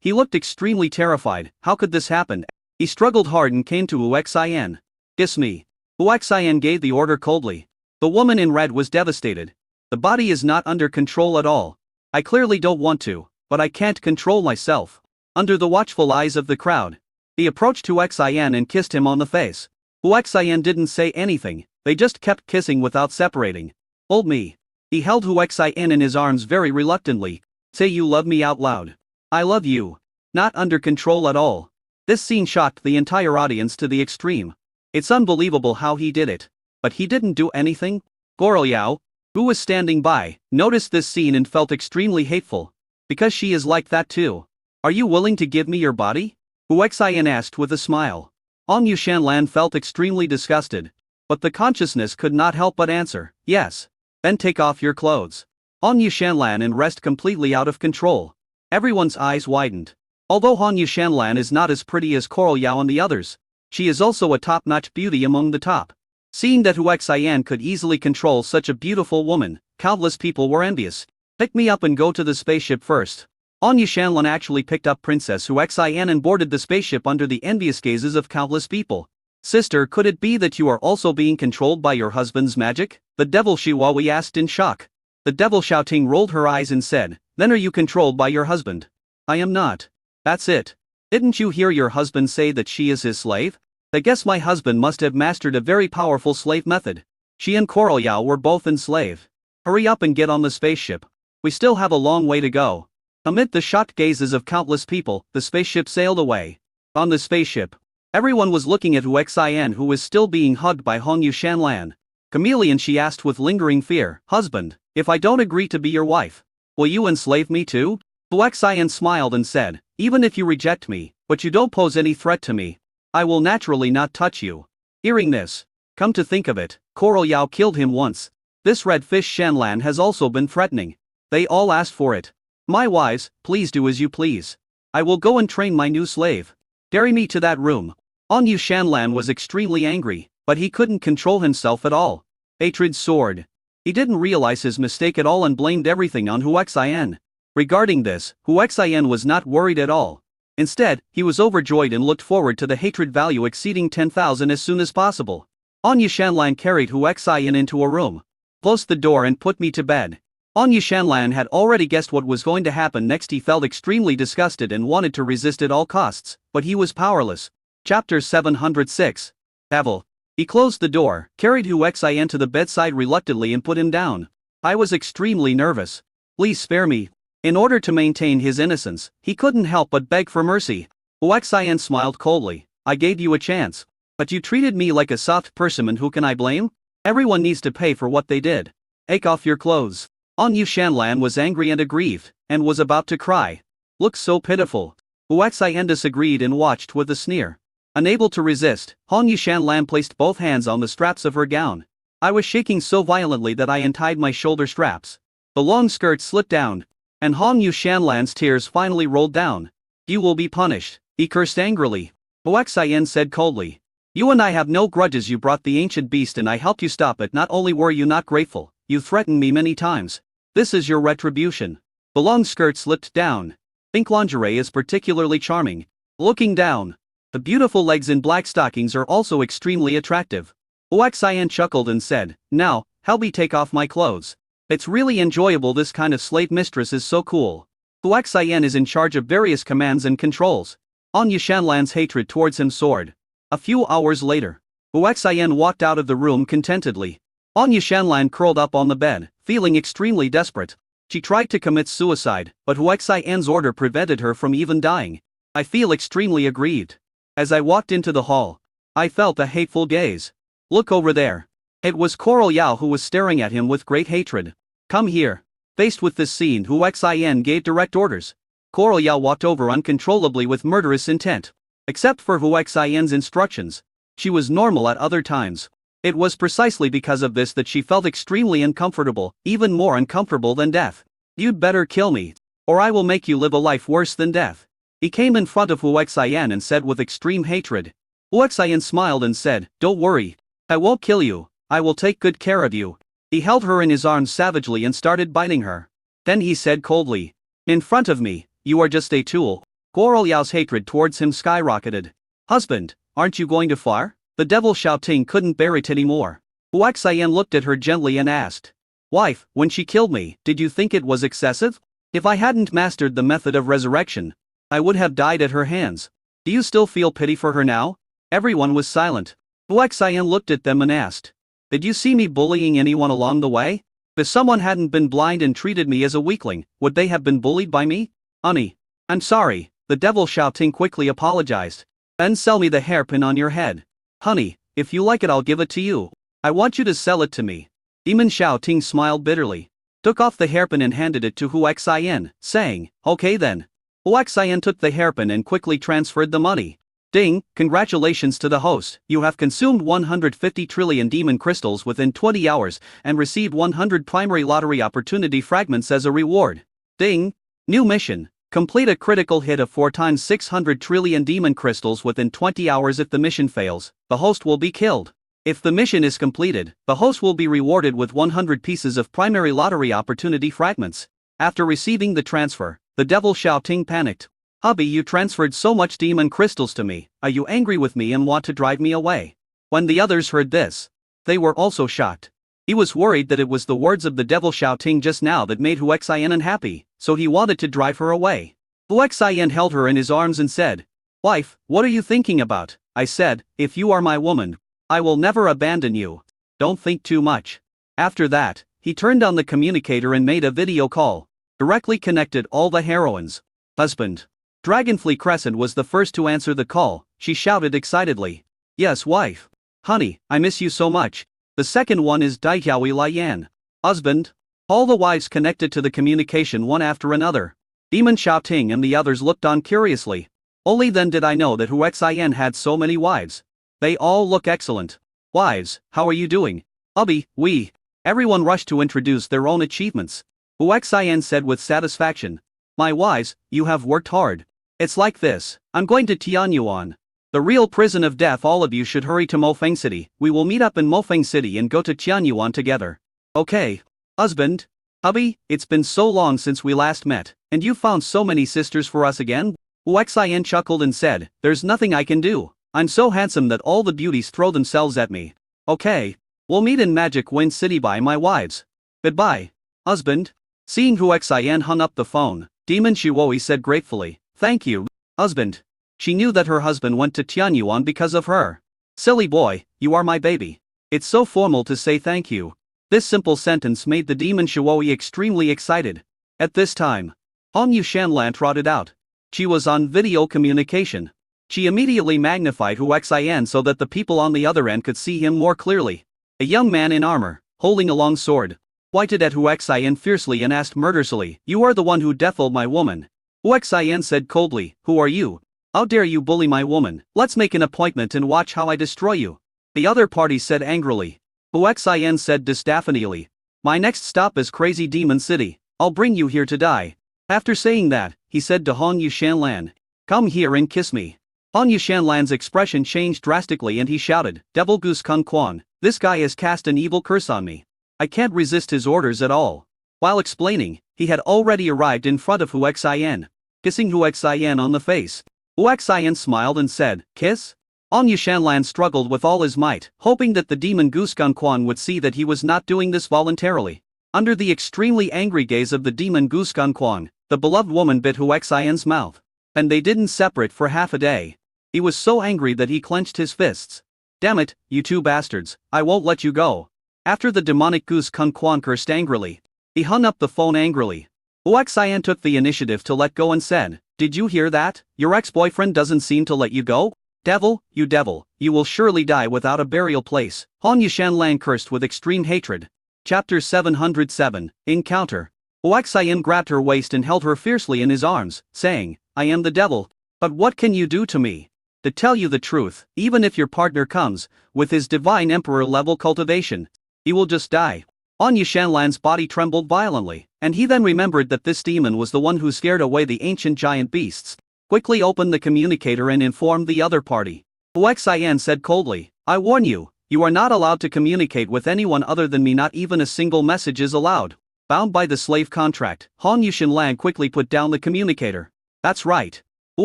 He looked extremely terrified. How could this happen? He struggled hard and came to Huaxian. Kiss me. Huaxian gave the order coldly. The woman in red was devastated. The body is not under control at all. I clearly don't want to, but I can't control myself. Under the watchful eyes of the crowd, He approached Hu Xian and kissed him on the face. Hu Xian didn't say anything, they just kept kissing without separating. Hold me. He held Hu Xian in his arms very reluctantly. Say you love me out loud. I love you. Not under control at all. This scene shocked the entire audience to the extreme. It's unbelievable how he did it. But he didn't do anything? Goroyao, who was standing by, noticed this scene and felt extremely hateful. Because she is like that too. Are you willing to give me your body? Hu Xian asked with a smile. Hong Yushanlan felt extremely disgusted. But the consciousness could not help but answer, yes. Then take off your clothes. Hong Yushanlan and rest completely out of control. Everyone's eyes widened. Although Hong Yushanlan is not as pretty as Goroyao and the others, she is also a top-notch beauty among the top. Seeing that Hu Xian could easily control such a beautiful woman, countless people were envious. Pick me up and go to the spaceship first. Hong Yushanlan actually picked up Princess Hu Xian and boarded the spaceship under the envious gazes of countless people. Sister, could it be that you are also being controlled by your husband's magic? The devil Shiwawi asked in shock. The devil Xiaoting rolled her eyes and said, then are you controlled by your husband? I am not. That's it. Didn't you hear your husband say that she is his slave? I guess my husband must have mastered a very powerful slave method. She and Goroyao were both enslaved. Hurry up and get on the spaceship. We still have a long way to go. Amid the shocked gazes of countless people, the spaceship sailed away. On the spaceship, everyone was looking at Hu Xian, who was still being hugged by Hong Yushanlan. Chameleon, she asked with lingering fear, husband, if I don't agree to be your wife, will you enslave me too? Hu Xian smiled and said, even if you reject me, but you don't pose any threat to me, I will naturally not touch you. Hearing this, come to think of it, Goroyao killed him once. This red fish Shanlan has also been threatening. They all asked for it. My wives, please do as you please. I will go and train my new slave. Carry me to that room. Hong Yushanlan was extremely angry, but he couldn't control himself at all. Hatred soared. He didn't realize his mistake at all and blamed everything on Hu Xian. Regarding this, Hu Xian was not worried at all. Instead, he was overjoyed and looked forward to the hatred value exceeding 10,000 as soon as possible. Hong Yushanlan carried Hu Xian into a room, closed the door and put me to bed. Hong Yushanlan had already guessed what was going to happen next. He felt extremely disgusted and wanted to resist at all costs, but he was powerless. Chapter 706. Pavel. He closed the door, carried Hu Xian to the bedside reluctantly and put him down. I was extremely nervous. Please spare me. In order to maintain his innocence, he couldn't help but beg for mercy. Hu Xian smiled coldly. I gave you a chance. But you treated me like a soft person, and who can I blame? Everyone needs to pay for what they did. Take off your clothes. Hong Yushanlan was angry and aggrieved, and was about to cry. Look so pitiful. Hu Xian disagreed and watched with a sneer. Unable to resist, Hong Yushanlan placed both hands on the straps of her gown. I was shaking so violently that I untied my shoulder straps. The long skirt slipped down, and Hong Yushanlan's tears finally rolled down. You will be punished, he cursed angrily. Hu Xian said coldly. You and I have no grudges. You brought the ancient beast and I helped you stop it. Not only were you not grateful, you threatened me many times. This is your retribution. The long skirt slipped down. Pink lingerie is particularly charming. Looking down, the beautiful legs in black stockings are also extremely attractive. Hu Xian chuckled and said, now, help me take off my clothes. It's really enjoyable. This kind of slave mistress is so cool. Hu Xian is in charge of various commands and controls. Hong Yushanlan's hatred towards him soared. A few hours later, Hu Xian walked out of the room contentedly. Hong Yushanlan curled up on the bed, feeling extremely desperate. She tried to commit suicide, but Hu Xian's order prevented her from even dying. I feel extremely aggrieved. As I walked into the hall, I felt a hateful gaze. Look over there. It was Goroyao who was staring at him with great hatred. Come here. Faced with this scene, Hu Xian gave direct orders. Goroyao walked over uncontrollably with murderous intent. Except for Hu Xian's instructions, she was normal at other times. It was precisely because of this that she felt extremely uncomfortable, even more uncomfortable than death. You'd better kill me, or I will make you live a life worse than death. He came in front of Hu Xian and said with extreme hatred. Hu Xian smiled and said, don't worry. I won't kill you. I will take good care of you. He held her in his arms savagely and started biting her. Then he said coldly, in front of me, you are just a tool. Goroyao's hatred towards him skyrocketed. Husband, aren't you going too far? The devil Xiaoting couldn't bear it anymore. Hu Xian looked at her gently and asked, wife, when she killed me, did you think it was excessive? If I hadn't mastered the method of resurrection, I would have died at her hands. Do you still feel pity for her now? Everyone was silent. Hu Xian looked at them and asked, did you see me bullying anyone along the way? If someone hadn't been blind and treated me as a weakling, would they have been bullied by me? Honey, I'm sorry, the devil Xiaoting quickly apologized. Then sell me the hairpin on your head. Honey, if you like it I'll give it to you. I want you to sell it to me. Demon Xiaoting smiled bitterly, took off the hairpin and handed it to Hu Xian, saying, okay then. Hu Xian took the hairpin and quickly transferred the money. Ding, congratulations to the host, you have consumed 150 trillion demon crystals within 20 hours and received 100 primary lottery opportunity fragments as a reward. Ding. New mission. Complete a critical hit of 4 times 600 trillion demon crystals within 20 hours. If the mission fails, the host will be killed. If the mission is completed, the host will be rewarded with 100 pieces of primary lottery opportunity fragments. After receiving the transfer, the devil Xiaoting panicked. Hubby, you transferred so much demon crystals to me, are you angry with me and want to drive me away? When the others heard this, they were also shocked. He was worried that it was the words of the devil Xiaoting just now that made Hu Xian unhappy, so he wanted to drive her away. Hu Xian held her in his arms and said, wife, what are you thinking about? I said, if you are my woman, I will never abandon you. Don't think too much. After that, he turned on the communicator and made a video call. Directly connected all the heroines. Husband. Dragonfly Crescent was the first to answer the call. She shouted excitedly. Yes, wife. Honey, I miss you so much. The second one is Daijiaoui Lian. Husband. All the wives connected to the communication one after another. Demon Xiaoting and the others looked on curiously. Only then did I know that Hu Xian had so many wives. They all look excellent. Wives, how are you doing? Hubby, we. Everyone rushed to introduce their own achievements. Hu Xian said with satisfaction. My wives, you have worked hard. It's like this, I'm going to Tianyuan. The real prison of death. All of you should hurry to Mofeng City. We will meet up in Mofeng City and go to Tianyuan together. Okay. Husband. Hubby, it's been so long since we last met, and you found so many sisters for us again? Hu Xian chuckled and said, there's nothing I can do. I'm so handsome that all the beauties throw themselves at me. Okay. We'll meet in Magic Wind City. Bye my wives. Goodbye. Husband. Seeing Hu Xian hung up the phone, Demon Shuoi said gratefully, thank you, husband. She knew that her husband went to Tianyuan because of her. Silly boy, you are my baby. It's so formal to say thank you. This simple sentence made the Demon Shuoi extremely excited. At this time, Hong Yushanlan trotted out. She was on video communication. She immediately magnified Hu Xian so that the people on the other end could see him more clearly. A young man in armor, holding a long sword, pointed at Hu Xian fiercely and asked murderously, you are the one who defiled my woman. Hu Xian said coldly, who are you? How dare you bully my woman? Let's make an appointment and watch how I destroy you. The other party said angrily. Hu Xian said disdainfully, my next stop is Crazy Demon City. I'll bring you here to die. After saying that, he said to Hong Yushanlan, come here and kiss me. Hong Yushanlan's expression changed drastically and he shouted, Devil Goose Kung Quan, this guy has cast an evil curse on me. I can't resist his orders at all. While explaining, he had already arrived in front of Hu Xian, kissing Hu Xian on the face. Hu Xian smiled and said, kiss? Hong Yushanlan struggled with all his might, hoping that the demon Goose Kung Quan would see that he was not doing this voluntarily. Under the extremely angry gaze of the demon Goose Kung Quan, the beloved woman bit Hu Xian's mouth. And they didn't separate for half a day. He was so angry that he clenched his fists. Damn it, you two bastards, I won't let you go. After the demonic Goose Kung Quan cursed angrily, he hung up the phone angrily. Hu Xian took the initiative to let go and said, did you hear that? Your ex-boyfriend doesn't seem to let you go? Devil, you will surely die without a burial place. Hong Yushanlan cursed with extreme hatred. Chapter 707, Encounter. Hu Xian grabbed her waist and held her fiercely in his arms, saying, I am the devil. But what can you do to me? To tell you the truth, even if your partner comes, with his divine emperor-level cultivation, he will just die. Hong Yushanlan's body trembled violently, and he then remembered that this demon was the one who scared away the ancient giant beasts. Quickly opened the communicator and informed the other party. Hu Xian said coldly, I warn you, you are not allowed to communicate with anyone other than me. Not even a single message is allowed. Bound by the slave contract, Hong Yushanlan quickly put down the communicator. That's right. Hu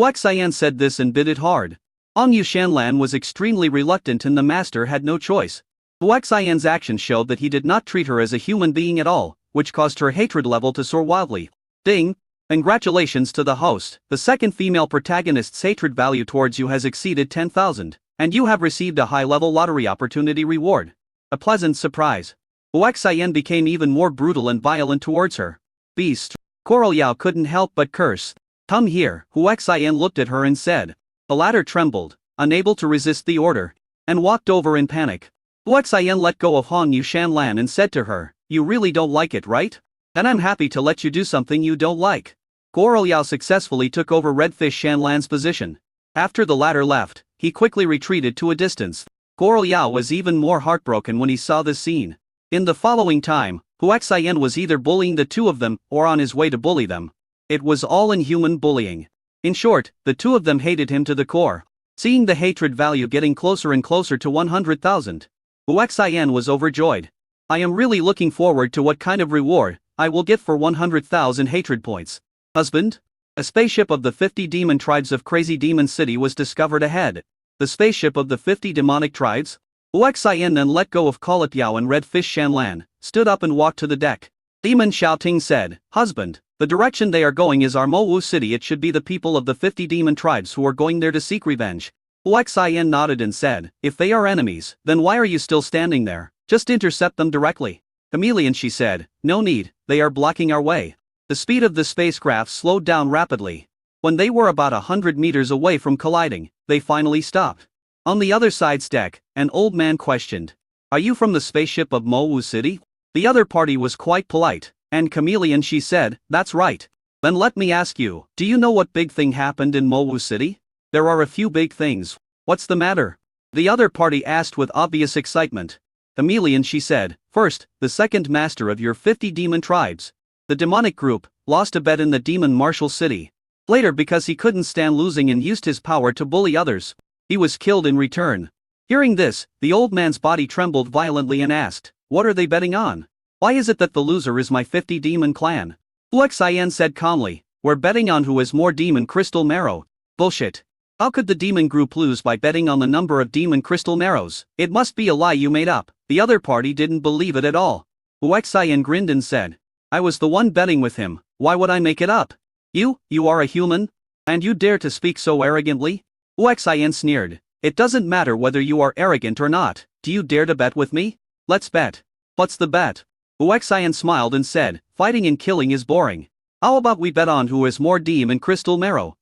Xian said this and bit it hard. Hong Yushanlan was extremely reluctant and the master had no choice. Hu Xian's actions showed that he did not treat her as a human being at all, which caused her hatred level to soar wildly. Ding! Congratulations to the host, the second female protagonist's hatred value towards you has exceeded 10,000, and you have received a high-level lottery opportunity reward. A pleasant surprise. Huaxian became even more brutal and violent towards her. Beast. Coral Yao couldn't help but curse. Come here, Huaxian looked at her and said. The latter trembled, unable to resist the order, and walked over in panic. Huaxian let go of Hong Yushanlan and said to her, you really don't like it, right? Then I'm happy to let you do something you don't like. Coral Yao successfully took over Redfish Shanlan's position. After the latter left, he quickly retreated to a distance. Coral Yao was even more heartbroken when he saw this scene. In the following time, Huaxian was either bullying the two of them or on his way to bully them. It was all inhuman bullying. In short, the two of them hated him to the core. Seeing the hatred value getting closer and closer to 100,000, Huaxian was overjoyed. I am really looking forward to what kind of reward I will get for 100,000 hatred points. Husband? A spaceship of the 50 demon tribes of Crazy Demon City was discovered ahead. The spaceship of the 50 demonic tribes? Huaxian then let go of Colet Yao and Redfish Shanlan, stood up and walked to the deck. Demon Xiaoting said, Husband, the direction they are going is Armowu City. It should be the people of the 50 demon tribes who are going there to seek revenge. Huaxian nodded and said, if they are enemies, then why are you still standing there? Just intercept them directly. Chameleon, she said, no need, they are blocking our way. The speed of the spacecraft slowed down rapidly. When they were about 100 meters away from colliding, they finally stopped. On the other side's deck, an old man questioned, are you from the spaceship of Mowu City? The other party was quite polite, and Chameleon, she said, that's right. Then let me ask you, do you know what big thing happened in Mowu City? There are a few big things. What's the matter? The other party asked with obvious excitement. Chameleon, she said, first, the second master of your 50 demon tribes, the demonic group, lost a bet in the demon martial city. Later, because he couldn't stand losing and used his power to bully others, he was killed in return. Hearing this, the old man's body trembled violently and asked, what are they betting on? Why is it that the loser is my 50 demon clan? Huaxian said calmly, we're betting on who has more demon crystal marrow. Bullshit. How could the demon group lose by betting on the number of demon crystal marrows? It must be a lie you made up. The other party didn't believe it at all. Huaxian grinned and said, I was the one betting with him, why would I make it up? You are a human? And you dare to speak so arrogantly? Huaxian sneered, it doesn't matter whether you are arrogant or not, do you dare to bet with me? Let's bet. What's the bet? Huaxian smiled and said, fighting and killing is boring. How about we bet on who has more demon crystal marrow?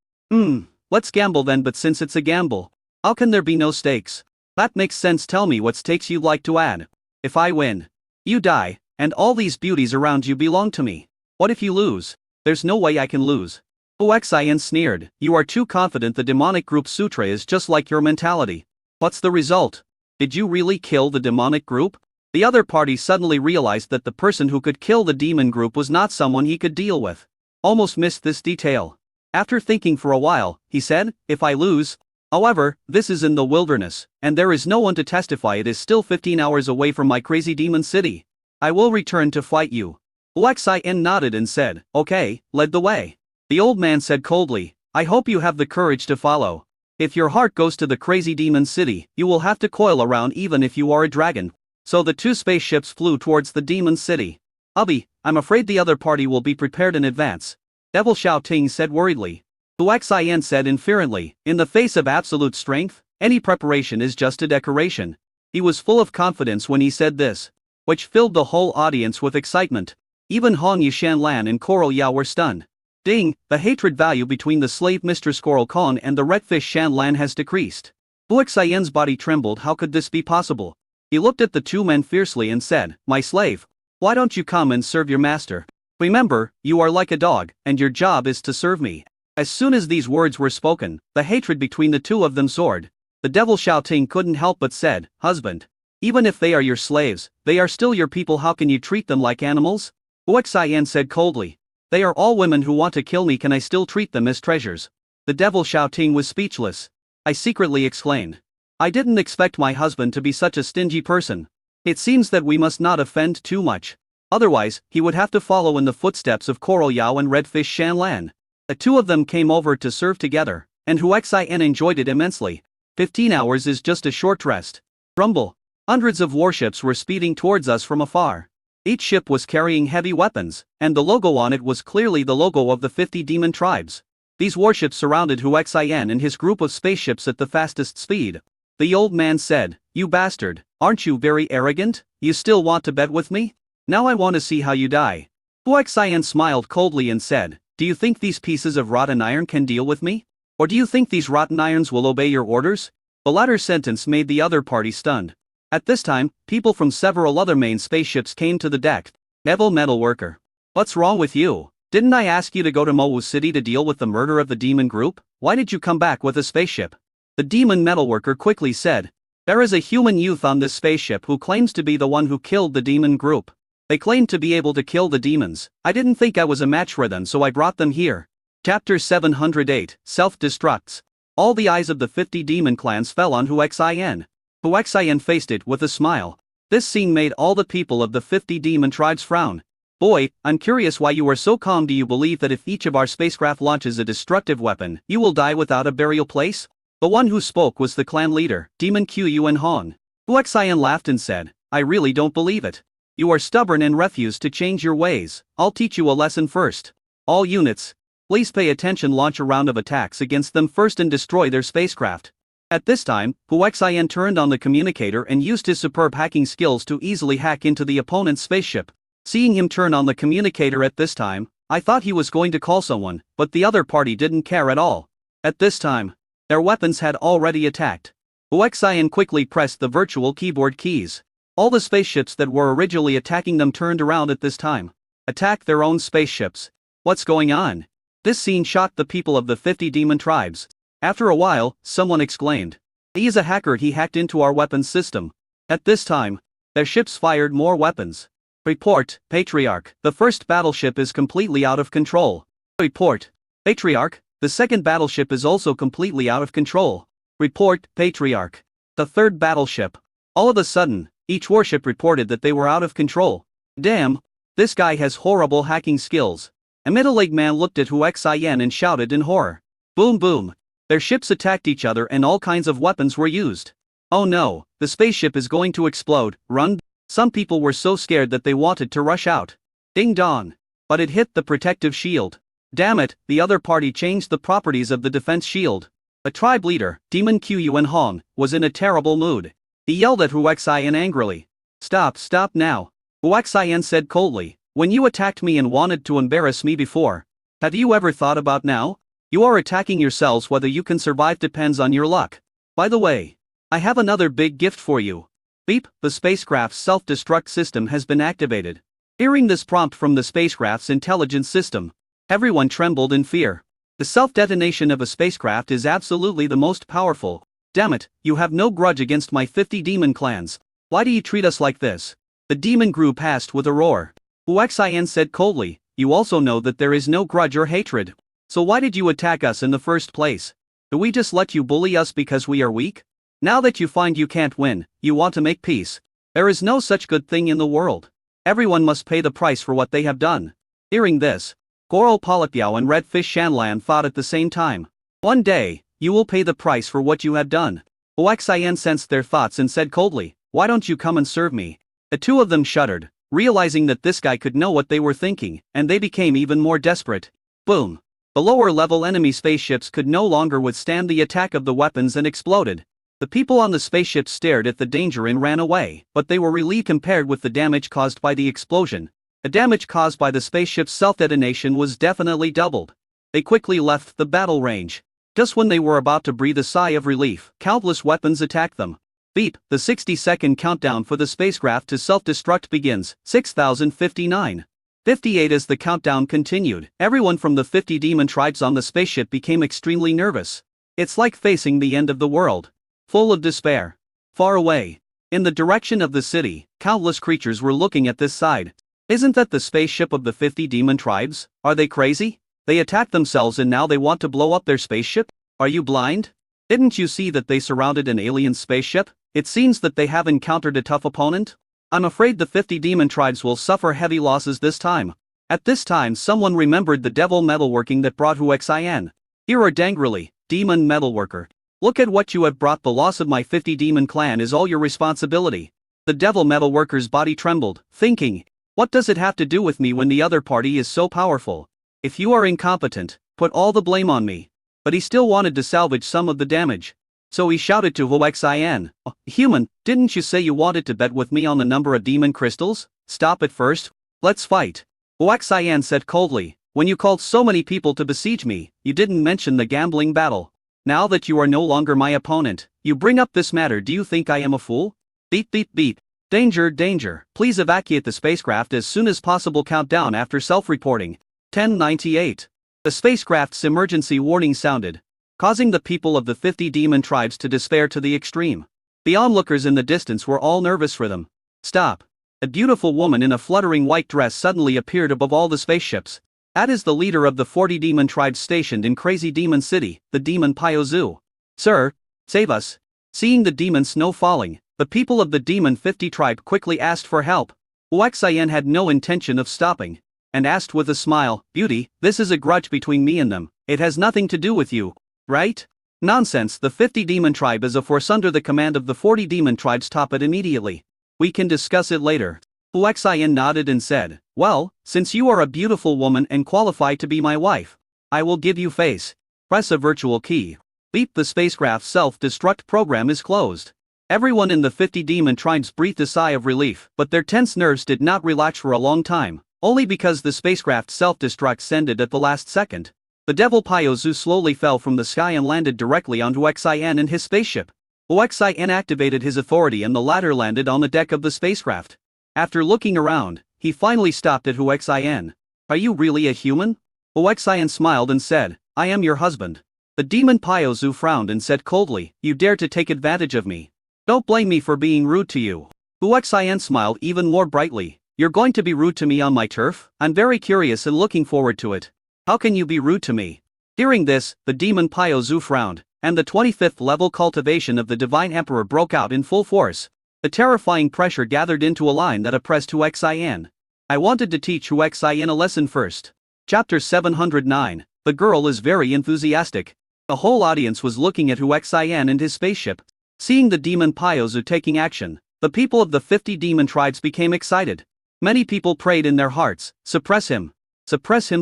Let's gamble then, but since it's a gamble, how can there be no stakes? That makes sense. Tell me what stakes you'd like to add. If I win, you die, and all these beauties around you belong to me. What if you lose? There's no way I can lose. Huaxian sneered, you are too confident. The demonic group Sutra is just like your mentality. What's the result? Did you really kill the demonic group? The other party suddenly realized that the person who could kill the demon group was not someone he could deal with. Almost missed this detail. After thinking for a while, he said, if I lose. However, this is in the wilderness, and there is no one to testify. It is still 15 hours away from my Crazy Demon City. I will return to fight you. Huaxian nodded and said, okay, led the way. The old man said coldly, I hope you have the courage to follow. If your heart goes to the Crazy Demon City, you will have to coil around even if you are a dragon. So the two spaceships flew towards the demon city. Hubby, I'm afraid the other party will be prepared in advance. Devil Xiaoting said worriedly. Huaxian said inferently, in the face of absolute strength, any preparation is just a decoration. He was full of confidence when he said this, which filled the whole audience with excitement. Even Hong Yushanlan and Coral Yao were stunned. Ding, the hatred value between the slave mistress Coral Kong and the redfish Shanlan has decreased. Huaxian's body trembled. How could this be possible? He looked at the two men fiercely and said, my slave, why don't you come and serve your master? Remember, you are like a dog, and your job is to serve me. As soon as these words were spoken, the hatred between the two of them soared. The devil Xiaoting couldn't help but said, husband, even if they are your slaves, they are still your people. How can you treat them like animals? Huaxian said coldly, they are all women who want to kill me. Can I still treat them as treasures? The devil Xiaoting was speechless. I secretly exclaimed, I didn't expect my husband to be such a stingy person. It seems that we must not offend too much. Otherwise, he would have to follow in the footsteps of Coral Yao and Redfish Shanlan. The two of them came over to serve together, and Huaxian enjoyed it immensely. 15 hours is just a short rest. Rumble. Hundreds of warships were speeding towards us from afar. Each ship was carrying heavy weapons, and the logo on it was clearly the logo of the 50 demon tribes. These warships surrounded Huaxian and his group of spaceships at the fastest speed. The old man said, "You bastard, aren't you very arrogant? You still want to bet with me? Now I want to see how you die." Huaxian smiled coldly and said, "Do you think these pieces of rotten iron can deal with me? Or do you think these rotten irons will obey your orders?" The latter sentence made the other party stunned. At this time, people from several other main spaceships came to the deck. Devil Metalworker. "What's wrong with you? Didn't I ask you to go to Mowu City to deal with the murder of the demon group? Why did you come back with a spaceship?" The demon metalworker quickly said, "There is a human youth on this spaceship who claims to be the one who killed the demon group. They claim to be able to kill the demons. I didn't think I was a match for them, so I brought them here." Chapter 708, Self-Destructs. All the eyes of the 50 demon clans fell on Huaxian. Huaxian faced it with a smile. This scene made all the people of the 50 demon tribes frown. "Boy, I'm curious why you are so calm. Do you believe that if each of our spacecraft launches a destructive weapon, you will die without a burial place?" The one who spoke was the clan leader, Demon Quyuan Hong. Huaxian laughed and said, "I really don't believe it. You are stubborn and refuse to change your ways. I'll teach you a lesson first. All units, please pay attention. Launch a round of attacks against them first and destroy their spacecraft." At this time, Huaxian turned on the communicator and used his superb hacking skills to easily hack into the opponent's spaceship. Seeing him turn on the communicator at this time, I thought he was going to call someone, but the other party didn't care at all. At this time, their weapons had already attacked. Huaxian quickly pressed the virtual keyboard keys. All the spaceships that were originally attacking them turned around at this time. Attacked their own spaceships. What's going on? This scene shocked the people of the 50 demon tribes. After a while, someone exclaimed, "He is a hacker. He hacked into our weapons system." At this time, their ships fired more weapons. Report, Patriarch, the first battleship is completely out of control. Report, Patriarch, the second battleship is also completely out of control. Report, Patriarch, the third battleship. All of a sudden, each warship reported that they were out of control. "Damn, this guy has horrible hacking skills." A middle-aged man looked at Huaxian and shouted in horror. Boom boom. Their ships attacked each other and all kinds of weapons were used. "Oh no, the spaceship is going to explode, run." Some people were so scared that they wanted to rush out. Ding dong. But it hit the protective shield. Damn it, the other party changed the properties of the defense shield. A tribe leader, Demon Quyuan Hong, was in a terrible mood. He yelled at Huaxian angrily. Stop now. Huaxian said coldly, "When you attacked me and wanted to embarrass me before, have you ever thought about now? You are attacking yourselves. Whether you can survive depends on your luck. By the way, I have another big gift for you." Beep, the spacecraft's self-destruct system has been activated. Hearing this prompt from the spacecraft's intelligence system, everyone trembled in fear. The self-detonation of a spacecraft is absolutely the most powerful. Damn it, you have no grudge against my 50 demon clans. Why do you treat us like this? The demon group asked with a roar. Huaxian said coldly, "You also know that there is no grudge or hatred. So why did you attack us in the first place? Do we just let you bully us because we are weak? Now that you find you can't win, you want to make peace. There is no such good thing in the world. Everyone must pay the price for what they have done." Hearing this, Coral Polipyao and Redfish Shanlan fought at the same time. "One day, you will pay the price for what you have done." Huaxian sensed their thoughts and said coldly, "Why don't you come and serve me?" The two of them shuddered, realizing that this guy could know what they were thinking, and they became even more desperate. Boom! The lower-level enemy spaceships could no longer withstand the attack of the weapons and exploded. The people on the spaceship stared at the danger and ran away, but they were relieved compared with the damage caused by the explosion. The damage caused by the spaceship's self-detonation was definitely doubled. They quickly left the battle range. Just when they were about to breathe a sigh of relief, countless weapons attacked them. Beep, the 60-second countdown for the spacecraft to self-destruct begins, 6059. 58. As the countdown continued, everyone from the 50 demon tribes on the spaceship became extremely nervous. It's like facing the end of the world. Full of despair. Far away, in the direction of the city, countless creatures were looking at this side. Isn't that the spaceship of the 50 demon tribes? Are they crazy? They attacked themselves and now they want to blow up their spaceship? Are you blind? Didn't you see that they surrounded an alien spaceship? It seems that they have encountered a tough opponent. I'm afraid the 50 demon tribes will suffer heavy losses this time. At this time someone remembered the devil metalworking that brought Huaxian. Here are angrily, demon metalworker. Look at what you have brought. The loss of my 50 demon clan is all your responsibility. The devil metalworker's body trembled, thinking, What does it have to do with me when the other party is so powerful? If you are incompetent, put all the blame on me. But he still wanted to salvage some of the damage. So he shouted to Huaxian, "Oh, human, didn't you say you wanted to bet with me on the number of demon crystals? Stop it first. Let's fight." Huaxian said coldly, "When you called so many people to besiege me, you didn't mention the gambling battle. Now that you are no longer my opponent, you bring up this matter. Do you think I am a fool?" Beep beep beep. Danger, danger. Please evacuate the spacecraft as soon as possible. Countdown after self-reporting. 1098. The spacecraft's emergency warning sounded, causing the people of the 50 demon tribes to despair to the extreme. The onlookers in the distance were all nervous for them. Stop. A beautiful woman in a fluttering white dress suddenly appeared above all the spaceships. That is the leader of the 40 demon tribes stationed in Crazy Demon City, the demon Pyozu. "Sir, save us." Seeing the demon snow falling, the people of the Demon 50 tribe quickly asked for help. Huaxian had no intention of stopping, and asked with a smile, "Beauty, this is a grudge between me and them. It has nothing to do with you, right?" "Nonsense, the 50 demon tribe is a force under the command of the 40 demon tribes. Stop it immediately. We can discuss it later." Huaxian nodded and said, "Well, since you are a beautiful woman and qualify to be my wife, I will give you face. Press a virtual key. Beep. The spacecraft's self-destruct program is closed." Everyone in the 50 demon tribes breathed a sigh of relief, but their tense nerves did not relax for a long time, only because the spacecraft's self-destruct ended at the last second. The devil Pyozu slowly fell from the sky and landed directly on Huaxian and his spaceship. Huaxian activated his authority and the latter landed on the deck of the spacecraft. After looking around, he finally stopped at Huaxian. "Are you really a human?" Huaxian smiled and said, "I am your husband." The demon Pyozu frowned and said coldly, "You dare to take advantage of me? Don't blame me for being rude to you." Huaxian smiled even more brightly. "You're going to be rude to me on my turf? I'm very curious and looking forward to it. How can you be rude to me?" Hearing this, the demon Pyozu frowned, and the 25th level cultivation of the Divine Emperor broke out in full force. The terrifying pressure gathered into a line that oppressed Huaxian. I wanted to teach Huaxian a lesson first. Chapter 709. The girl is very enthusiastic. The whole audience was looking at Huaxian and his spaceship. Seeing the demon Pyozu taking action, the people of the 50 demon tribes became excited. Many people prayed in their hearts, suppress him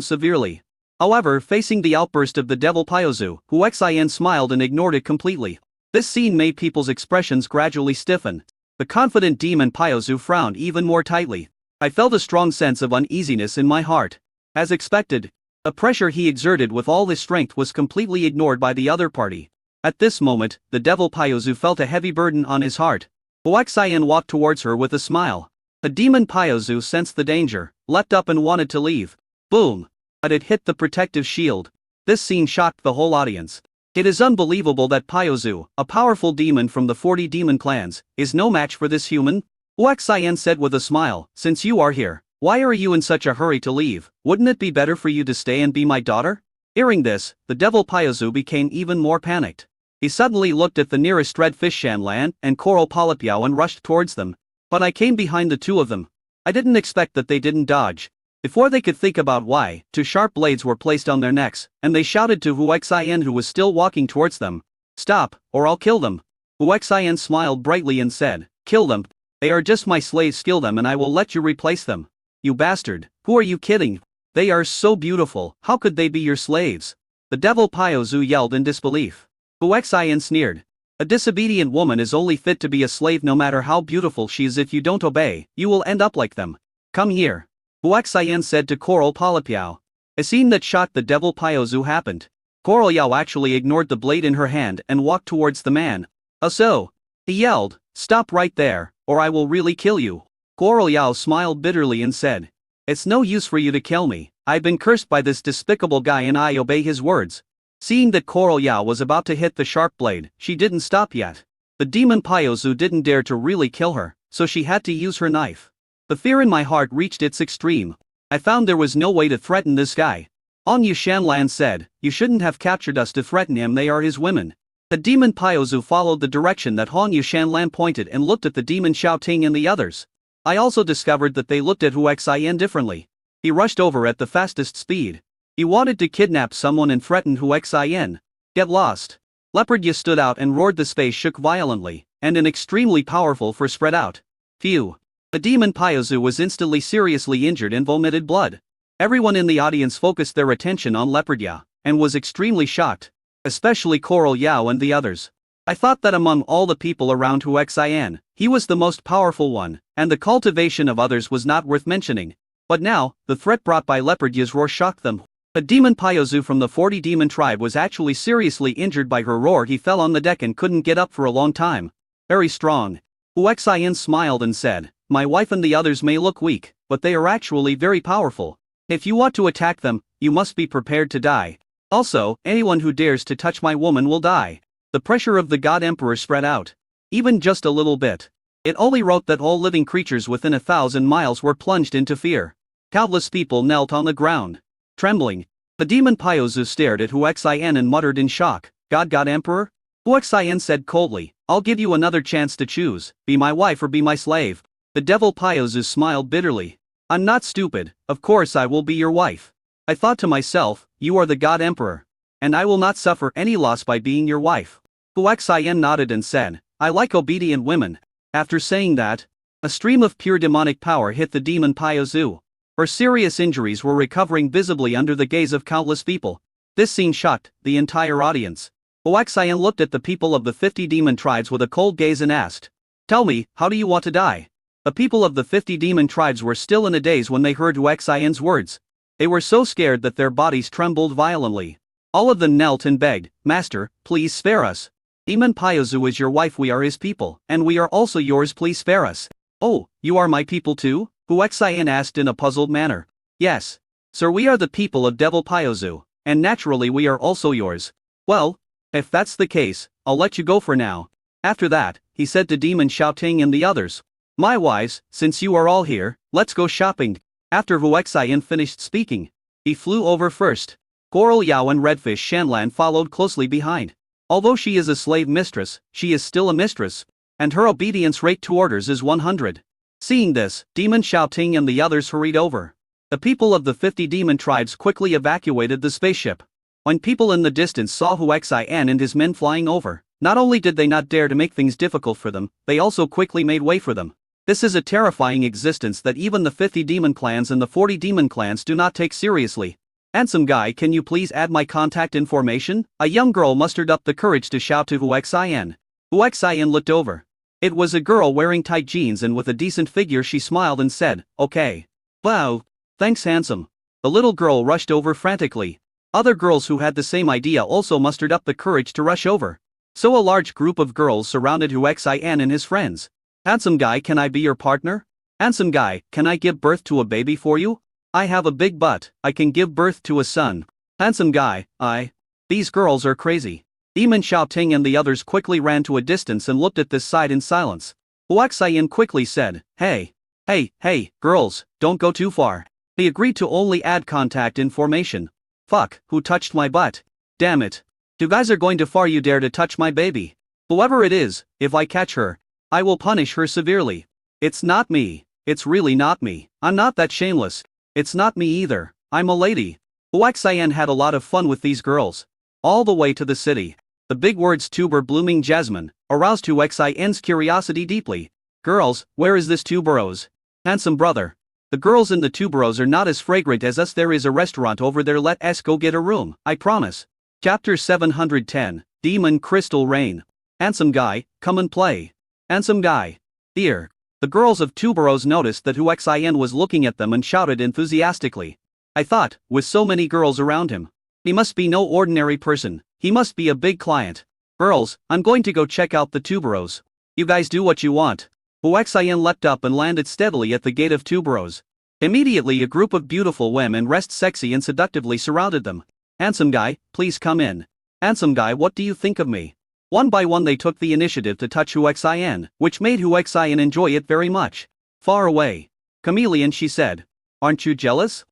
severely. However, facing the outburst of the devil Pyozu, Huaxian smiled and ignored it completely. This scene made people's expressions gradually stiffen. The confident demon Pyozu frowned even more tightly. I felt a strong sense of uneasiness in my heart. As expected, the pressure he exerted with all his strength was completely ignored by the other party. At this moment, the devil Pyozu felt a heavy burden on his heart. Huaxian walked towards her with a smile. The demon Pyozu sensed the danger, leapt up and wanted to leave. Boom! But it hit the protective shield. This scene shocked the whole audience. It is unbelievable that Pyozu, a powerful demon from the 40 demon clans, is no match for this human. Huaxian said with a smile, "Since you are here, why are you in such a hurry to leave? Wouldn't it be better for you to stay and be my daughter?" Hearing this, the devil Pyozu became even more panicked. He suddenly looked at the nearest red fish Shanlan and Coral Polypiao and rushed towards them. But I came behind the two of them. I didn't expect that they didn't dodge. Before they could think about why, two sharp blades were placed on their necks, and they shouted to Huaxian who was still walking towards them. "Stop, or I'll kill them." Huaxian smiled brightly and said, "Kill them. They are just my slaves. Kill them and I will let you replace them." "You bastard, who are you kidding? They are so beautiful, how could they be your slaves?" The devil Pyozu yelled in disbelief. Huaxian sneered. "A disobedient woman is only fit to be a slave no matter how beautiful she is. If you don't obey, you will end up like them. Come here." Huaxian said to Coral Polypiao. A scene that shocked the devil Pyozu happened. Coral Yao actually ignored the blade in her hand and walked towards the man. "So," he yelled, "stop right there, or I will really kill you." Coral Yao smiled bitterly and said, "It's no use for you to kill me. I've been cursed by this despicable guy and I obey his words." Seeing that Coral Yao was about to hit the sharp blade, she didn't stop yet. The demon Pyozu didn't dare to really kill her, so she had to use her knife. The fear in my heart reached its extreme. I found there was no way to threaten this guy. Hong Yushanlan said, "You shouldn't have captured us to threaten him. They are his women." The demon Pyozu followed the direction that Hong Yushanlan pointed and looked at the demon Xiaoting and the others. I also discovered that they looked at Huaxian differently. He rushed over at the fastest speed. He wanted to kidnap someone and threatened Huaxian. "Get lost." Leopard Yi stood out and roared. The space shook violently, and an extremely powerful force spread out. Phew. The demon Paozu was instantly seriously injured and vomited blood. Everyone in the audience focused their attention on Leopard Ya, and was extremely shocked. Especially Coral Yao and the others. I thought that among all the people around Hu Xian, he was the most powerful one, and the cultivation of others was not worth mentioning. But now, the threat brought by Leopard Ya's roar shocked them. A demon Paozu from the 40 demon tribe was actually seriously injured by her roar. He fell on the deck and couldn't get up for a long time. Very strong. Hu Xian smiled and said, "My wife and the others may look weak, but they are actually very powerful. If you want to attack them, you must be prepared to die. Also, anyone who dares to touch my woman will die." The pressure of the God Emperor spread out. Even just a little bit. It only wrote that all living creatures within 1,000 miles were plunged into fear. Countless people knelt on the ground. Trembling. The demon Paozu stared at Hu Xian and muttered in shock, God Emperor? Hu Xian said coldly, "I'll give you another chance to choose, be my wife or be my slave." The devil Paozu smiled bitterly. "I'm not stupid, of course I will be your wife. I thought to myself, you are the God Emperor. And I will not suffer any loss by being your wife." Hu Xian nodded and said, "I like obedient women." After saying that, a stream of pure demonic power hit the demon Paozu. Her serious injuries were recovering visibly under the gaze of countless people. This scene shocked the entire audience. Hu Xian looked at the people of the 50 demon tribes with a cold gaze and asked, "Tell me, how do you want to die?" The people of the 50 demon tribes were still in a daze when they heard Hu Xian's words. They were so scared that their bodies trembled violently. All of them knelt and begged, "Master, please spare us. Demon Paozu is your wife, we are his people, and we are also yours, please spare us." "Oh, you are my people too?" Hu Xian asked in a puzzled manner. "Yes. Sir, we are the people of Devil Paozu, and naturally we are also yours." "Well, if that's the case, I'll let you go for now." After that, he said to Demon Xiaoting and the others, "My wives, since you are all here, let's go shopping." After Hu Xian finished speaking, he flew over first. Coral Yao and Redfish Shanlan followed closely behind. Although she is a slave mistress, she is still a mistress, and her obedience rate to orders is 100. Seeing this, Demon Xiaoting and the others hurried over. The people of the 50 demon tribes quickly evacuated the spaceship. When people in the distance saw Hu Xian and his men flying over, not only did they not dare to make things difficult for them, they also quickly made way for them. This is a terrifying existence that even the 50 demon clans and the 40 demon clans do not take seriously. "Handsome guy, can you please add my contact information?" A young girl mustered up the courage to shout to Hu Xian. Hu Xian looked over. It was a girl wearing tight jeans and with a decent figure. She smiled and said, "Okay. Wow. Thanks, handsome." The little girl rushed over frantically. Other girls who had the same idea also mustered up the courage to rush over. So a large group of girls surrounded Hu Xian and his friends. "Handsome guy, can I be your partner? Handsome guy, can I give birth to a baby for you? I have a big butt, I can give birth to a son." "Handsome guy, These girls are crazy." Demon Xiaoting and the others quickly ran to a distance and looked at this sight in silence. Hu Xian quickly said, Hey, girls, don't go too far." He agreed to only add contact information. "Fuck, who touched my butt? Damn it. You guys are going too far, you dare to touch my baby. Whoever it is, if I catch her, I will punish her severely." "It's not me. It's really not me. I'm not that shameless. It's not me either. I'm a lady." Hu Xian had a lot of fun with these girls. All the way to the city. The big words tuber blooming jasmine aroused Hu Xian's curiosity deeply. "Girls, where is this tuberose? Handsome brother. The girls in the tuberose are not as fragrant as us. There is a restaurant over there, let us go get a room, I promise." Chapter 710, Demon Crystal Rain. "Handsome guy, come and play. Handsome guy. Here." The girls of tuberose noticed that Hu Xian was looking at them and shouted enthusiastically. "I thought, with so many girls around him, he must be no ordinary person, he must be a big client. Girls, I'm going to go check out the tuberose. You guys do what you want." Hu Xian leapt up and landed steadily at the gate of tuberose. Immediately a group of beautiful women dressed sexy and seductively surrounded them. "Handsome guy, please come in. Handsome guy, what do you think of me?" One by one they took the initiative to touch Hu Xian, which made Hu Xian enjoy it very much. "Far away. Chameleon," she said. "Aren't you jealous?"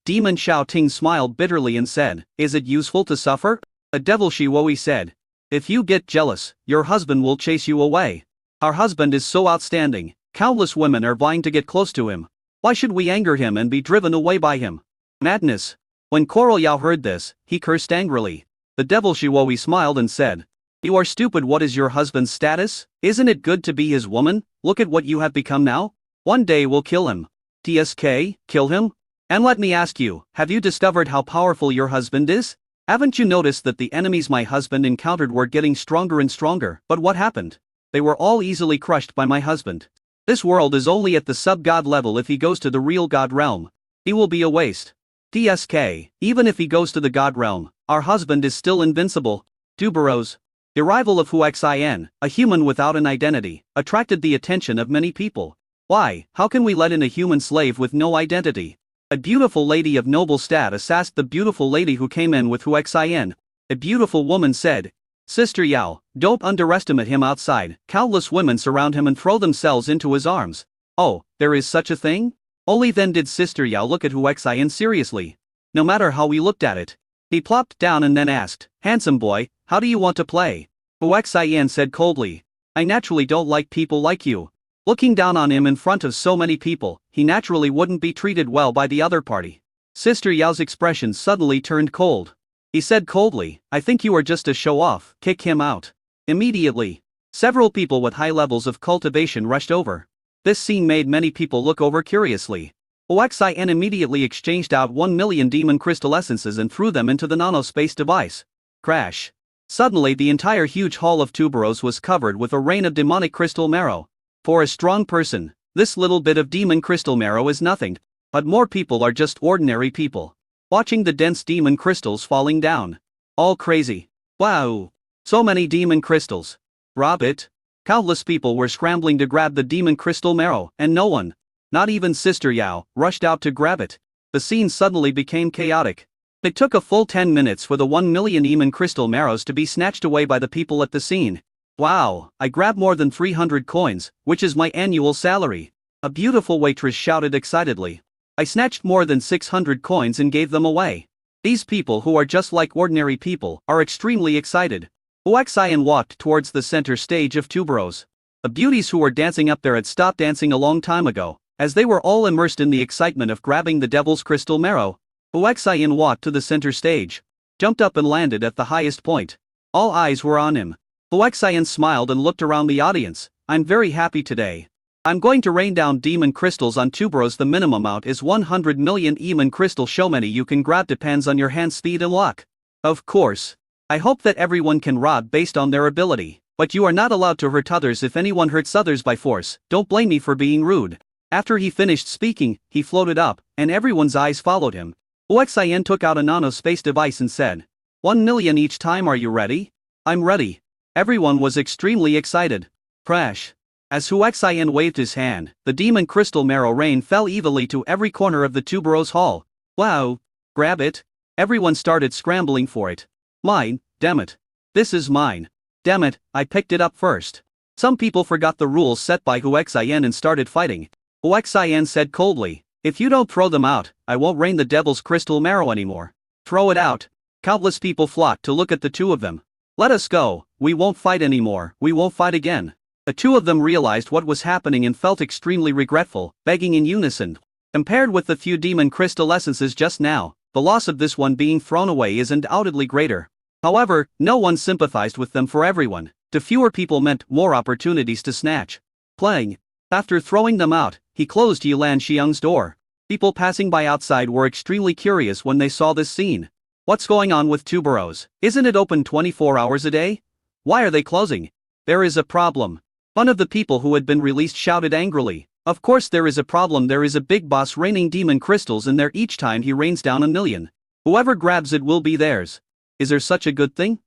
Demon Xiaoting smiled bitterly and said, "Is it useful to suffer?" A devil Shiwoi said, "If you get jealous, your husband will chase you away. Our husband is so outstanding, countless women are vying to get close to him. Why should we anger him and be driven away by him? Madness." When Coral Yao heard this, he cursed angrily. The devil Shiwoi smiled and said, "You are stupid. What is your husband's status? Isn't it good to be his woman? Look at what you have become now." One day we'll kill him. TSK, kill him? And let me ask you, have you discovered how powerful your husband is? Haven't you noticed that the enemies my husband encountered were getting stronger and stronger? But what happened? They were all easily crushed by my husband. This world is only at the sub-god level. If he goes to the real god realm, he will be a waste. TSK, even if he goes to the god realm, our husband is still invincible. Tuberos. The arrival of Huaxian, a human without an identity, attracted the attention of many people. Why, how can we let in a human slave with no identity? A beautiful lady of noble status asked the beautiful lady who came in with Huaxian. A beautiful woman said, Sister Yao, don't underestimate him outside. Countless women surround him and throw themselves into his arms. Oh, there is such a thing? Only then did Sister Yao look at Huaxian seriously. No matter how we looked at it. He plopped down and then asked, Handsome boy, how do you want to play? Huaxian said coldly, I naturally don't like people like you. Looking down on him in front of so many people, he naturally wouldn't be treated well by the other party. Sister Yao's expression suddenly turned cold. He said coldly, I think you are just a show-off, kick him out. Immediately, several people with high levels of cultivation rushed over. This scene made many people look over curiously. Huaxian immediately exchanged out 1 million demon crystal essences and threw them into the nanospace device. Crash. Suddenly the entire huge hall of Tuberos was covered with a rain of demonic crystal marrow. For a strong person, this little bit of demon crystal marrow is nothing, but more people are just ordinary people. Watching the dense demon crystals falling down. All crazy. Wow! So many demon crystals. Rob it. Countless people were scrambling to grab the demon crystal marrow, and no one, not even Sister Yao, rushed out to grab it. The scene suddenly became chaotic. It took a full 10 minutes for the 1 million demon crystal marrows to be snatched away by the people at the scene. Wow, I grabbed more than 300 coins, which is my annual salary. A beautiful waitress shouted excitedly. I snatched more than 600 coins and gave them away. These people who are just like ordinary people are extremely excited. Huaxian walked towards the center stage of Tuberos. The beauties who were dancing up there had stopped dancing a long time ago, as they were all immersed in the excitement of grabbing the devil's crystal marrow. Huaxian walked to the center stage, jumped up and landed at the highest point. All eyes were on him. Huaxian smiled and looked around the audience. I'm very happy today. I'm going to rain down demon crystals on Tuberos. The minimum amount is 100 million demon crystal. How many you can grab depends on your hand speed and luck. Of course. I hope that everyone can rob based on their ability, but you are not allowed to hurt others. If anyone hurts others by force, don't blame me for being rude. After he finished speaking, he floated up, and everyone's eyes followed him. Huaxian took out a nanospace device and said, 1 million each time. Are you ready? I'm ready. Everyone was extremely excited. Crash. As Huaxian waved his hand, the demon crystal marrow rain fell evenly to every corner of the Tuberos hall. Wow! Grab it! Everyone started scrambling for it. Mine, damn it. This is mine. Damn it, I picked it up first. Some people forgot the rules set by Huaxian and started fighting. Huaxian said coldly, if you don't throw them out, I won't rain the devil's crystal marrow anymore. Throw it out. Countless people flocked to look at the two of them. Let us go, we won't fight anymore, we won't fight again. The two of them realized what was happening and felt extremely regretful, begging in unison. Compared with the few demon crystal essences just now, the loss of this one being thrown away is undoubtedly greater. However, no one sympathized with them. For everyone, to fewer people meant more opportunities to snatch. Playing. After throwing them out, he closed Yulan Xiang's door. People passing by outside were extremely curious when they saw this scene. What's going on with Tuberos? Isn't it open 24 hours a day? Why are they closing? There is a problem. One of the people who had been released shouted angrily. Of course there is a problem. There is a big boss raining demon crystals in there. Each time he rains down 1 million. Whoever grabs it will be theirs. Is there such a good thing?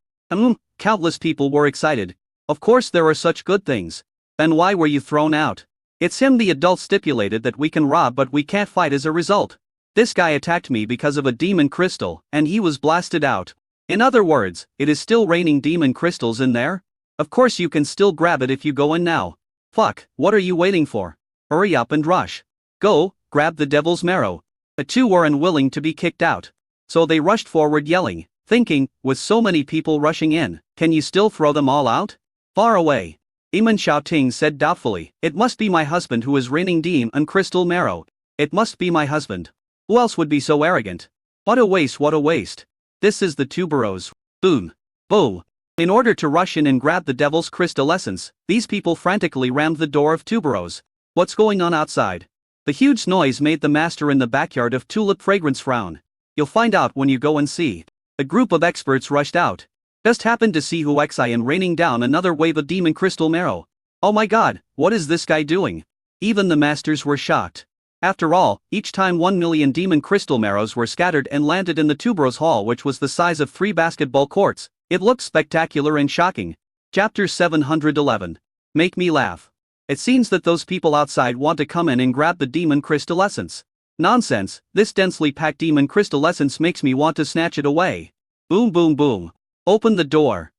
Countless people were excited. Of course there are such good things. Then why were you thrown out? It's him. The adult stipulated that we can rob but we can't fight as a result. This guy attacked me because of a demon crystal, and he was blasted out. In other words, it is still raining demon crystals in there? Of course you can still grab it if you go in now. Fuck, what are you waiting for? Hurry up and rush. Go, grab the devil's marrow. The two were unwilling to be kicked out. So they rushed forward yelling, thinking, with so many people rushing in, can you still throw them all out? Far away. Iman Xiaoting said doubtfully, it must be my husband who is raining demon crystal marrow. It must be my husband. Who else would be so arrogant? What a waste, what a waste. This is the Tuberos. Boom. Boo. In order to rush in and grab the devil's crystal essence, these people frantically rammed the door of Tuberos. What's going on outside? The huge noise made the master in the backyard of Tulip Fragrance frown. You'll find out when you go and see. A group of experts rushed out. Just happened to see Huaxian raining down another wave of demon crystal marrow. Oh my god, what is this guy doing? Even the masters were shocked. After all, each time 1 million demon crystal marrows were scattered and landed in the tuberose hall, which was the size of 3 basketball courts, it looked spectacular and shocking. Chapter 711. Make me laugh. It seems that those people outside want to come in and grab the demon crystal essence. Nonsense, this densely packed demon crystal essence makes me want to snatch it away. Boom boom boom. Open the door,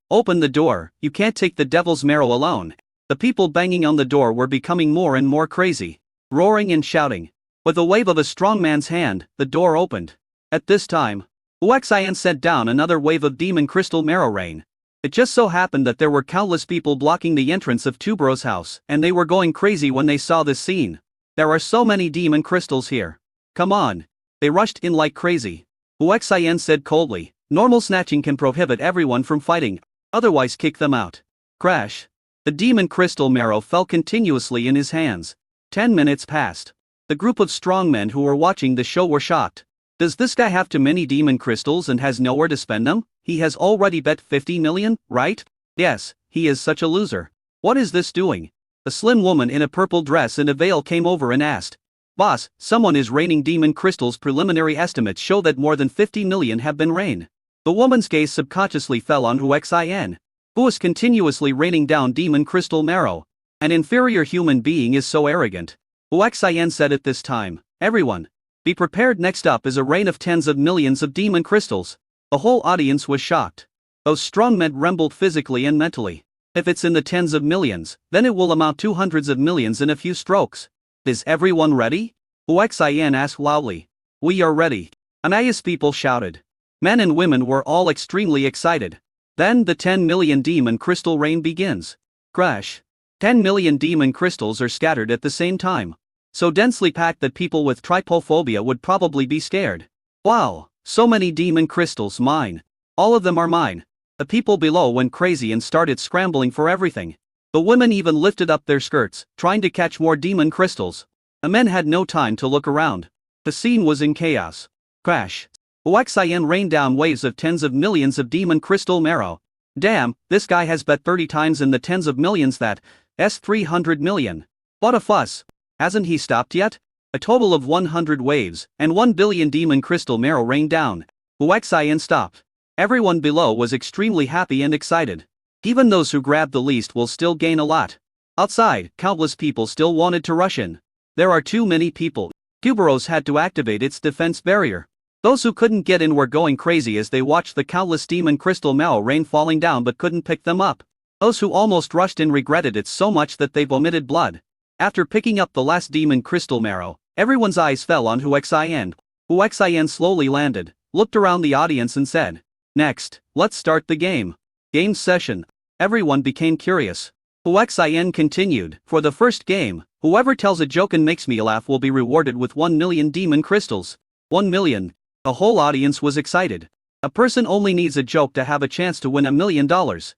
you can't take the devil's marrow alone. The people banging on the door were becoming more and more crazy, roaring and shouting. With a wave of a strong man's hand, the door opened. At this time, Huaxian sent down another wave of demon crystal marrow rain. It just so happened that there were countless people blocking the entrance of Tubero's house, and they were going crazy when they saw this scene. There are so many demon crystals here. Come on. They rushed in like crazy. Huaxian said coldly, normal snatching can prohibit everyone from fighting, otherwise kick them out. Crash. The demon crystal marrow fell continuously in his hands. 10 minutes passed. The group of strongmen who were watching the show were shocked. Does this guy have too many demon crystals and has nowhere to spend them? He has already bet 50 million, right? Yes, he is such a loser. What is this doing? A slim woman in a purple dress and a veil came over and asked. Boss, someone is raining demon crystals. Preliminary estimates show that more than 50 million have been rained. The woman's gaze subconsciously fell on Huaxian, who was continuously raining down demon crystal marrow. An inferior human being is so arrogant. Huaxian said at this time, everyone, be prepared, next up is a rain of tens of millions of demon crystals. The whole audience was shocked. Those strongmen trembled physically and mentally. If it's in the tens of millions, then it will amount to hundreds of millions in a few strokes. Is everyone ready? Huaxian asked loudly. We are ready. Anais people shouted. Men and women were all extremely excited. Then the 10 million demon crystal rain begins. Crash. 10 million demon crystals are scattered at the same time. So densely packed that people with trypophobia would probably be scared. Wow, so many demon crystals, mine. All of them are mine. The people below went crazy and started scrambling for everything. The women even lifted up their skirts, trying to catch more demon crystals. The men had no time to look around. The scene was in chaos. Crash. Huaxian rained down waves of tens of millions of demon crystal marrow. Damn, this guy has bet 30 times in the tens of millions, that's 300 million. What a fuss. Hasn't he stopped yet? A total of 100 waves, and 1 billion demon crystal marrow rained down. Huaxian stopped. Everyone below was extremely happy and excited. Even those who grabbed the least will still gain a lot. Outside, countless people still wanted to rush in. There are too many people. Tuberos had to activate its defense barrier. Those who couldn't get in were going crazy as they watched the countless demon crystal marrow rain falling down but couldn't pick them up. Those who almost rushed in regretted it so much that they vomited blood. After picking up the last demon crystal marrow, everyone's eyes fell on Huaxian. Huaxian slowly landed, looked around the audience and said, next, let's start the game. Game session. Everyone became curious. Huaxian continued, for the first game, whoever tells a joke and makes me laugh will be rewarded with 1 million demon crystals. 1 million. The whole audience was excited. A person only needs a joke to have a chance to win $1 million,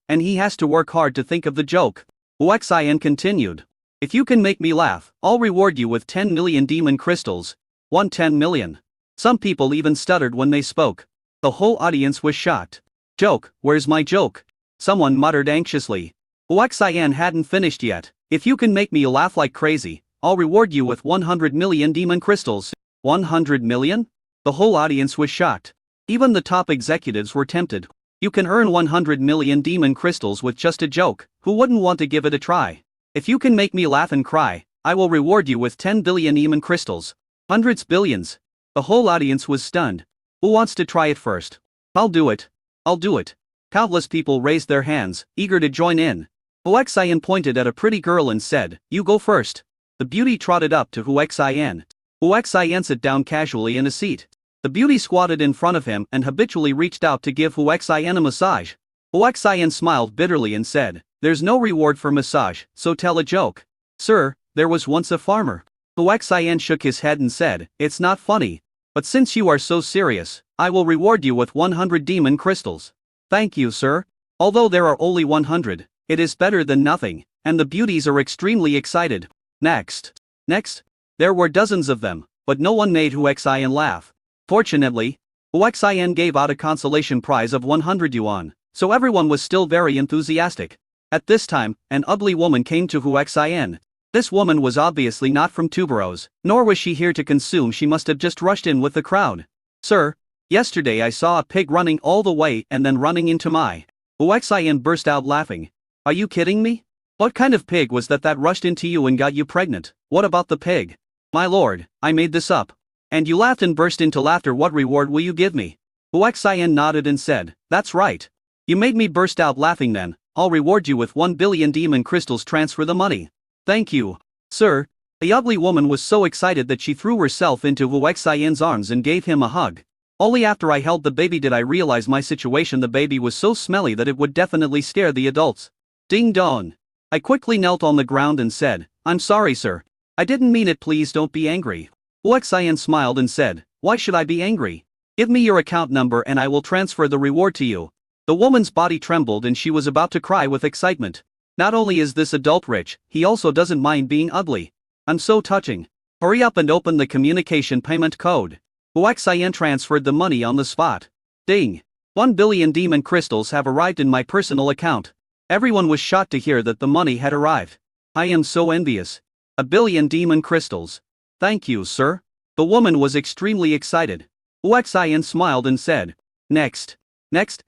and he has to work hard to think of the joke. Huaxian continued. If you can make me laugh, I'll reward you with 10 million demon crystals. 10 million. Some people even stuttered when they spoke. The whole audience was shocked. Joke, where's my joke? Someone muttered anxiously. Huaxian hadn't finished yet. If you can make me laugh like crazy, I'll reward you with 100 million demon crystals. 100 million? The whole audience was shocked. Even the top executives were tempted. You can earn 100 million demon crystals with just a joke. Who wouldn't want to give it a try? If you can make me laugh and cry, I will reward you with 10 billion demon crystals. Hundreds billions. The whole audience was stunned. Who wants to try it first? I'll do it. I'll do it. Countless people raised their hands, eager to join in. Huaxian pointed at a pretty girl and said, you go first. The beauty trotted up to Huaxian. Huaxian sat down casually in a seat. The beauty squatted in front of him and habitually reached out to give Huaxian a massage. Huaxian smiled bitterly and said, there's no reward for massage, so tell a joke. Sir, there was once a farmer. Huaxian shook his head and said, it's not funny. But since you are so serious, I will reward you with 100 demon crystals. Thank you, sir. Although there are only 100, it is better than nothing, and the beauties are extremely excited. Next. Next, there were dozens of them, but no one made Hu Xian laugh. Fortunately, Hu Xian gave out a consolation prize of 100 yuan, so everyone was still very enthusiastic. At this time, an ugly woman came to Hu Xian. This woman was obviously not from Tuberose, nor was she here to consume. She must have just rushed in with the crowd. Sir, yesterday I saw a pig running all the way and then running into my. Hu Xian burst out laughing. Are you kidding me? What kind of pig was that rushed into you and got you pregnant? What about the pig? My lord, I made this up. And you laughed and burst into laughter. What reward will you give me? Hu Xian nodded and said, that's right. You made me burst out laughing. Then I'll reward you with 1 billion demon crystals. Transfer the money. Thank you, sir. The ugly woman was so excited that she threw herself into Hu Xian's arms and gave him a hug. Only after I held the baby did I realize my situation. The baby was so smelly that it would definitely scare the adults. Ding dong. I quickly knelt on the ground and said, I'm sorry, sir. I didn't mean it. Please don't be angry. Hu Xian smiled and said, why should I be angry? Give me your account number and I will transfer the reward to you. The woman's body trembled and she was about to cry with excitement. Not only is this adult rich, he also doesn't mind being ugly. I'm so touching. Hurry up and open the communication payment code. Hu Xian transferred the money on the spot. Ding! 1 billion demon crystals have arrived in my personal account. Everyone was shocked to hear that the money had arrived. I am so envious. 1 billion demon crystals. Thank you, sir. The woman was extremely excited. Hu Xian smiled and said, Next,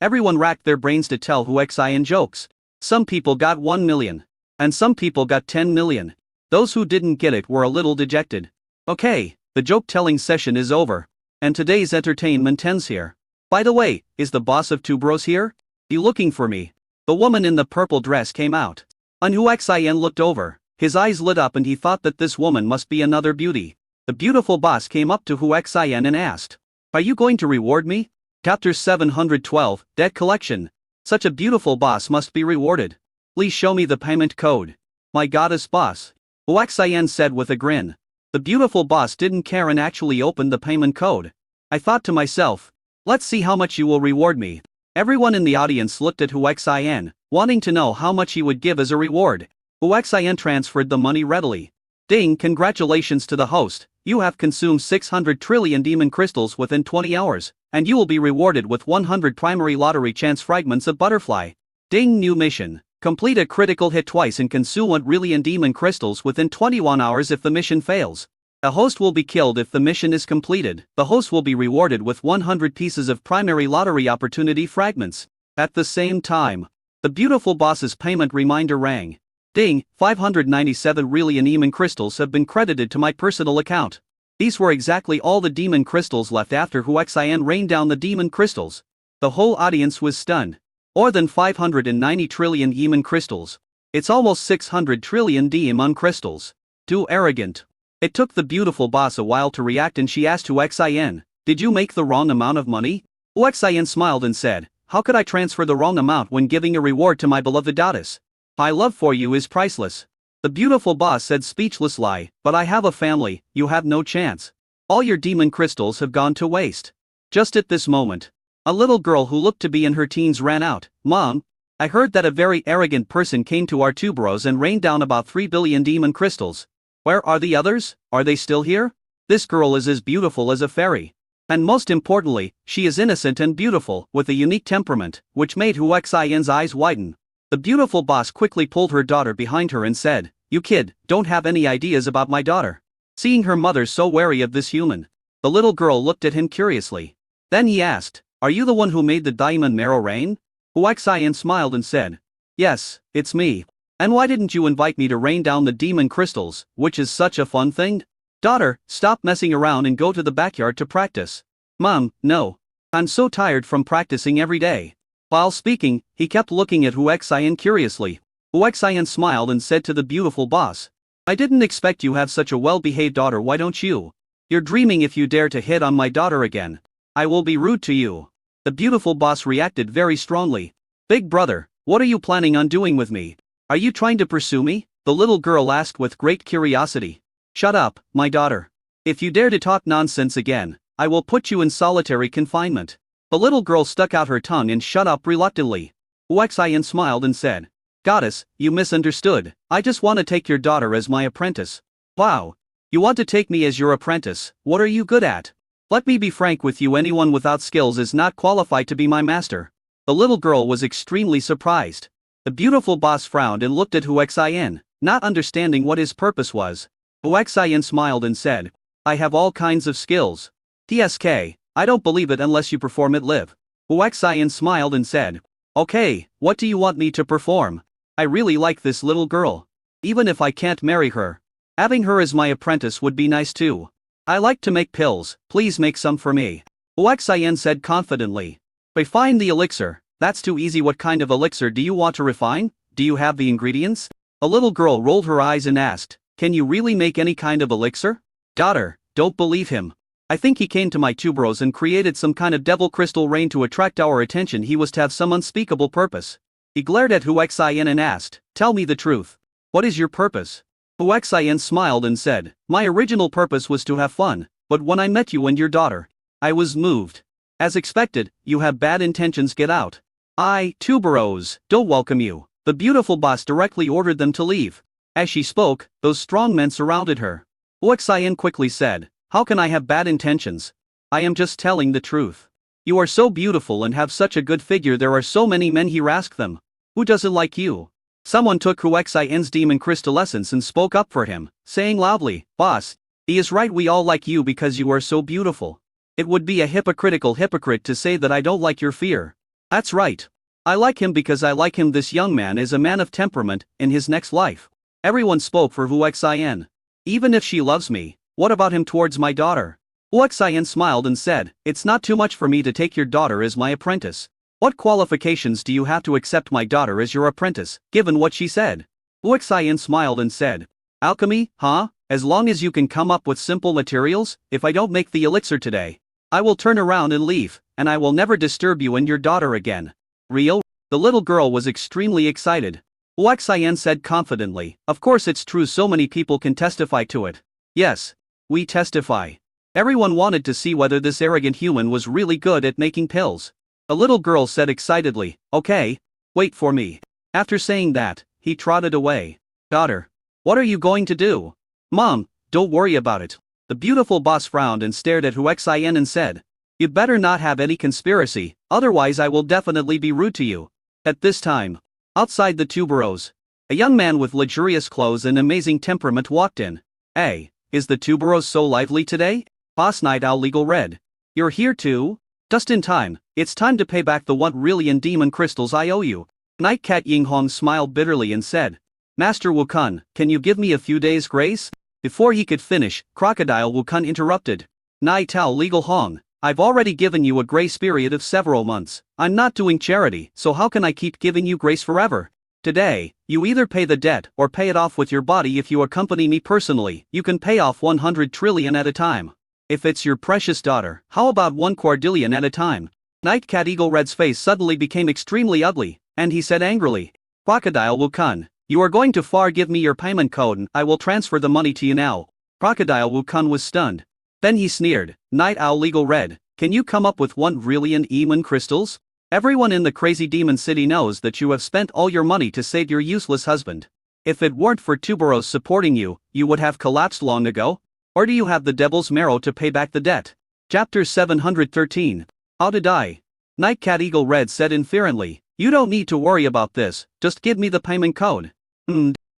everyone racked their brains to tell Hu Xian jokes. Some people got 1 million. And some people got 10 million. Those who didn't get it were a little dejected. Okay, the joke-telling session is over. And today's entertainment ends here. By the way, is the boss of Tuberose here? You looking for me? The woman in the purple dress came out. And Hu Xian looked over. His eyes lit up and he thought that this woman must be another beauty. The beautiful boss came up to Hu Xian and asked, are you going to reward me? Chapter 712, Debt Collection. Such a beautiful boss must be rewarded. Please show me the payment code. My goddess boss. Hu Xian said with a grin. The beautiful boss didn't care and actually opened the payment code. I thought to myself, let's see how much you will reward me. Everyone in the audience looked at Hu Xian, wanting to know how much he would give as a reward. Hu Xian transferred the money readily. Ding! Congratulations to the host, you have consumed 600 trillion demon crystals within 20 hours, and you will be rewarded with 100 primary lottery chance fragments of butterfly. Ding! New mission. Complete a critical hit twice and consume 1 trillion demon crystals within 21 hours. If the mission fails, the host will be killed. If the mission is completed, the host will be rewarded with 100 pieces of primary lottery opportunity fragments. At the same time, the beautiful boss's payment reminder rang. Ding! 597 trillion demon crystals have been credited to my personal account. These were exactly all the demon crystals left after Hu Xian rained down the demon crystals. The whole audience was stunned. More than 590 trillion demon crystals. It's almost 600 trillion demon crystals. Too arrogant. It took the beautiful boss a while to react and she asked Hu Xian, did you make the wrong amount of money? Hu Xian smiled and said, how could I transfer the wrong amount when giving a reward to my beloved goddess? My love for you is priceless. The beautiful boss said speechless lie, but I have a family, you have no chance. All your demon crystals have gone to waste. Just at this moment, a little girl who looked to be in her teens ran out. Mom, I heard that a very arrogant person came to our Tuberose and rained down about 3 billion demon crystals. Where are the others? Are they still here? This girl is as beautiful as a fairy. And most importantly, she is innocent and beautiful, with a unique temperament, which made Hu Xian's eyes widen. The beautiful boss quickly pulled her daughter behind her and said, you kid, don't have any ideas about my daughter. Seeing her mother so wary of this human, the little girl looked at him curiously. Then he asked, are you the one who made the diamond marrow rain? Hu Xian smiled and said, yes, it's me. And why didn't you invite me to rain down the demon crystals, which is such a fun thing? Daughter, stop messing around and go to the backyard to practice. Mom, no. I'm so tired from practicing every day. While speaking, he kept looking at Hu Xian curiously. Hu Xian smiled and said to the beautiful boss, I didn't expect you have such a well-behaved daughter. Why don't you? You're dreaming. If you dare to hit on my daughter again, I will be rude to you. The beautiful boss reacted very strongly. Big brother, what are you planning on doing with me? Are you trying to pursue me? The little girl asked with great curiosity. Shut up, my daughter. If you dare to talk nonsense again, I will put you in solitary confinement. The little girl stuck out her tongue and shut up reluctantly. Hu Xian smiled and said, Goddess, you misunderstood. I just want to take your daughter as my apprentice. Wow, You want to take me as your apprentice? What are you good at? Let me be frank with you, anyone without skills is not qualified to be my master. The little girl was extremely surprised. The beautiful boss frowned and looked at Huaxian, not understanding what his purpose was. Huaxian smiled and said, I have all kinds of skills. TSK, I don't believe it unless you perform it live. Huaxian smiled and said, okay, what do you want me to perform? I really like this little girl. Even if I can't marry her, having her as my apprentice would be nice too. I like to make pills, please make some for me. Huaxian said confidently. Refine the elixir, that's too easy. What kind of elixir do you want to refine? Do you have the ingredients? A little girl rolled her eyes and asked, can you really make any kind of elixir? Daughter, don't believe him. I think he came to my tuberose and created some kind of devil crystal rain to attract our attention. He was to have some unspeakable purpose. He glared at Huaxian and asked, tell me the truth. What is your purpose? Huaxian smiled and said, my original purpose was to have fun, but when I met you and your daughter, I was moved. As expected, you have bad intentions, get out. I, tuberose, don't welcome you. The beautiful boss directly ordered them to leave. As she spoke, those strong men surrounded her. Huaxian quickly said, how can I have bad intentions? I am just telling the truth. You are so beautiful and have such a good figure, there are so many men here, ask them. Who doesn't like you? Someone took Huaxian's demon crystal essence and spoke up for him, saying loudly, boss, he is right, we all like you because you are so beautiful. It would be a hypocrite to say that I don't like your fear. That's right. I like him because I like him. This young man is a man of temperament in his next life. Everyone spoke for Huaxian. Even if she loves me, what about him towards my daughter? Huaxian smiled and said, it's not too much for me to take your daughter as my apprentice. What qualifications do you have to accept my daughter as your apprentice, given what she said? Huaxian smiled and said, alchemy, huh? As long as you can come up with simple materials, if I don't make the elixir today, I will turn around and leave, and I will never disturb you and your daughter again. Real? The little girl was extremely excited. Huaxian said confidently, of course it's true, so many people can testify to it. Yes. We testify. Everyone wanted to see whether this arrogant human was really good at making pills. A little girl said excitedly, okay, wait for me. After saying that, he trotted away. Daughter, what are you going to do? Mom, don't worry about it. The beautiful boss frowned and stared at Huaxian and said, you better not have any conspiracy, otherwise I will definitely be rude to you. At this time, outside the tuberose, a young man with luxurious clothes and amazing temperament walked in. Hey, is the tuberose so lively today? Boss Night Owl Legal Red. You're here too? Just in time, it's time to pay back the 1 trillion demon crystals I owe you. Night Cat Yinghong smiled bitterly and said, Master Wukun, can you give me a few days' grace? Before he could finish, Crocodile Wukun interrupted. Night Owl Legal Hong, I've already given you a grace period of several months. I'm not doing charity, so how can I keep giving you grace forever? Today, you either pay the debt or pay it off with your body. If you accompany me personally, you can pay off 100 trillion at a time. If it's your precious daughter, how about 1 quadrillion at a time? Night Cat Eagle Red's face suddenly became extremely ugly, and he said angrily, Crocodile Wukun, you are going too far. Give me your payment code and I will transfer the money to you now. Crocodile Wukun was stunned. Then he sneered, Night Owl Eagle Red, can you come up with 1 trillion demon crystals? Everyone in the crazy demon city knows that you have spent all your money to save your useless husband. If it weren't for tuberose supporting you, you would have collapsed long ago. Or do you have the devil's marrow to pay back the debt? Chapter 713. How to Die. Night Cat Eagle Red said inferently, you don't need to worry about this, just give me the payment code.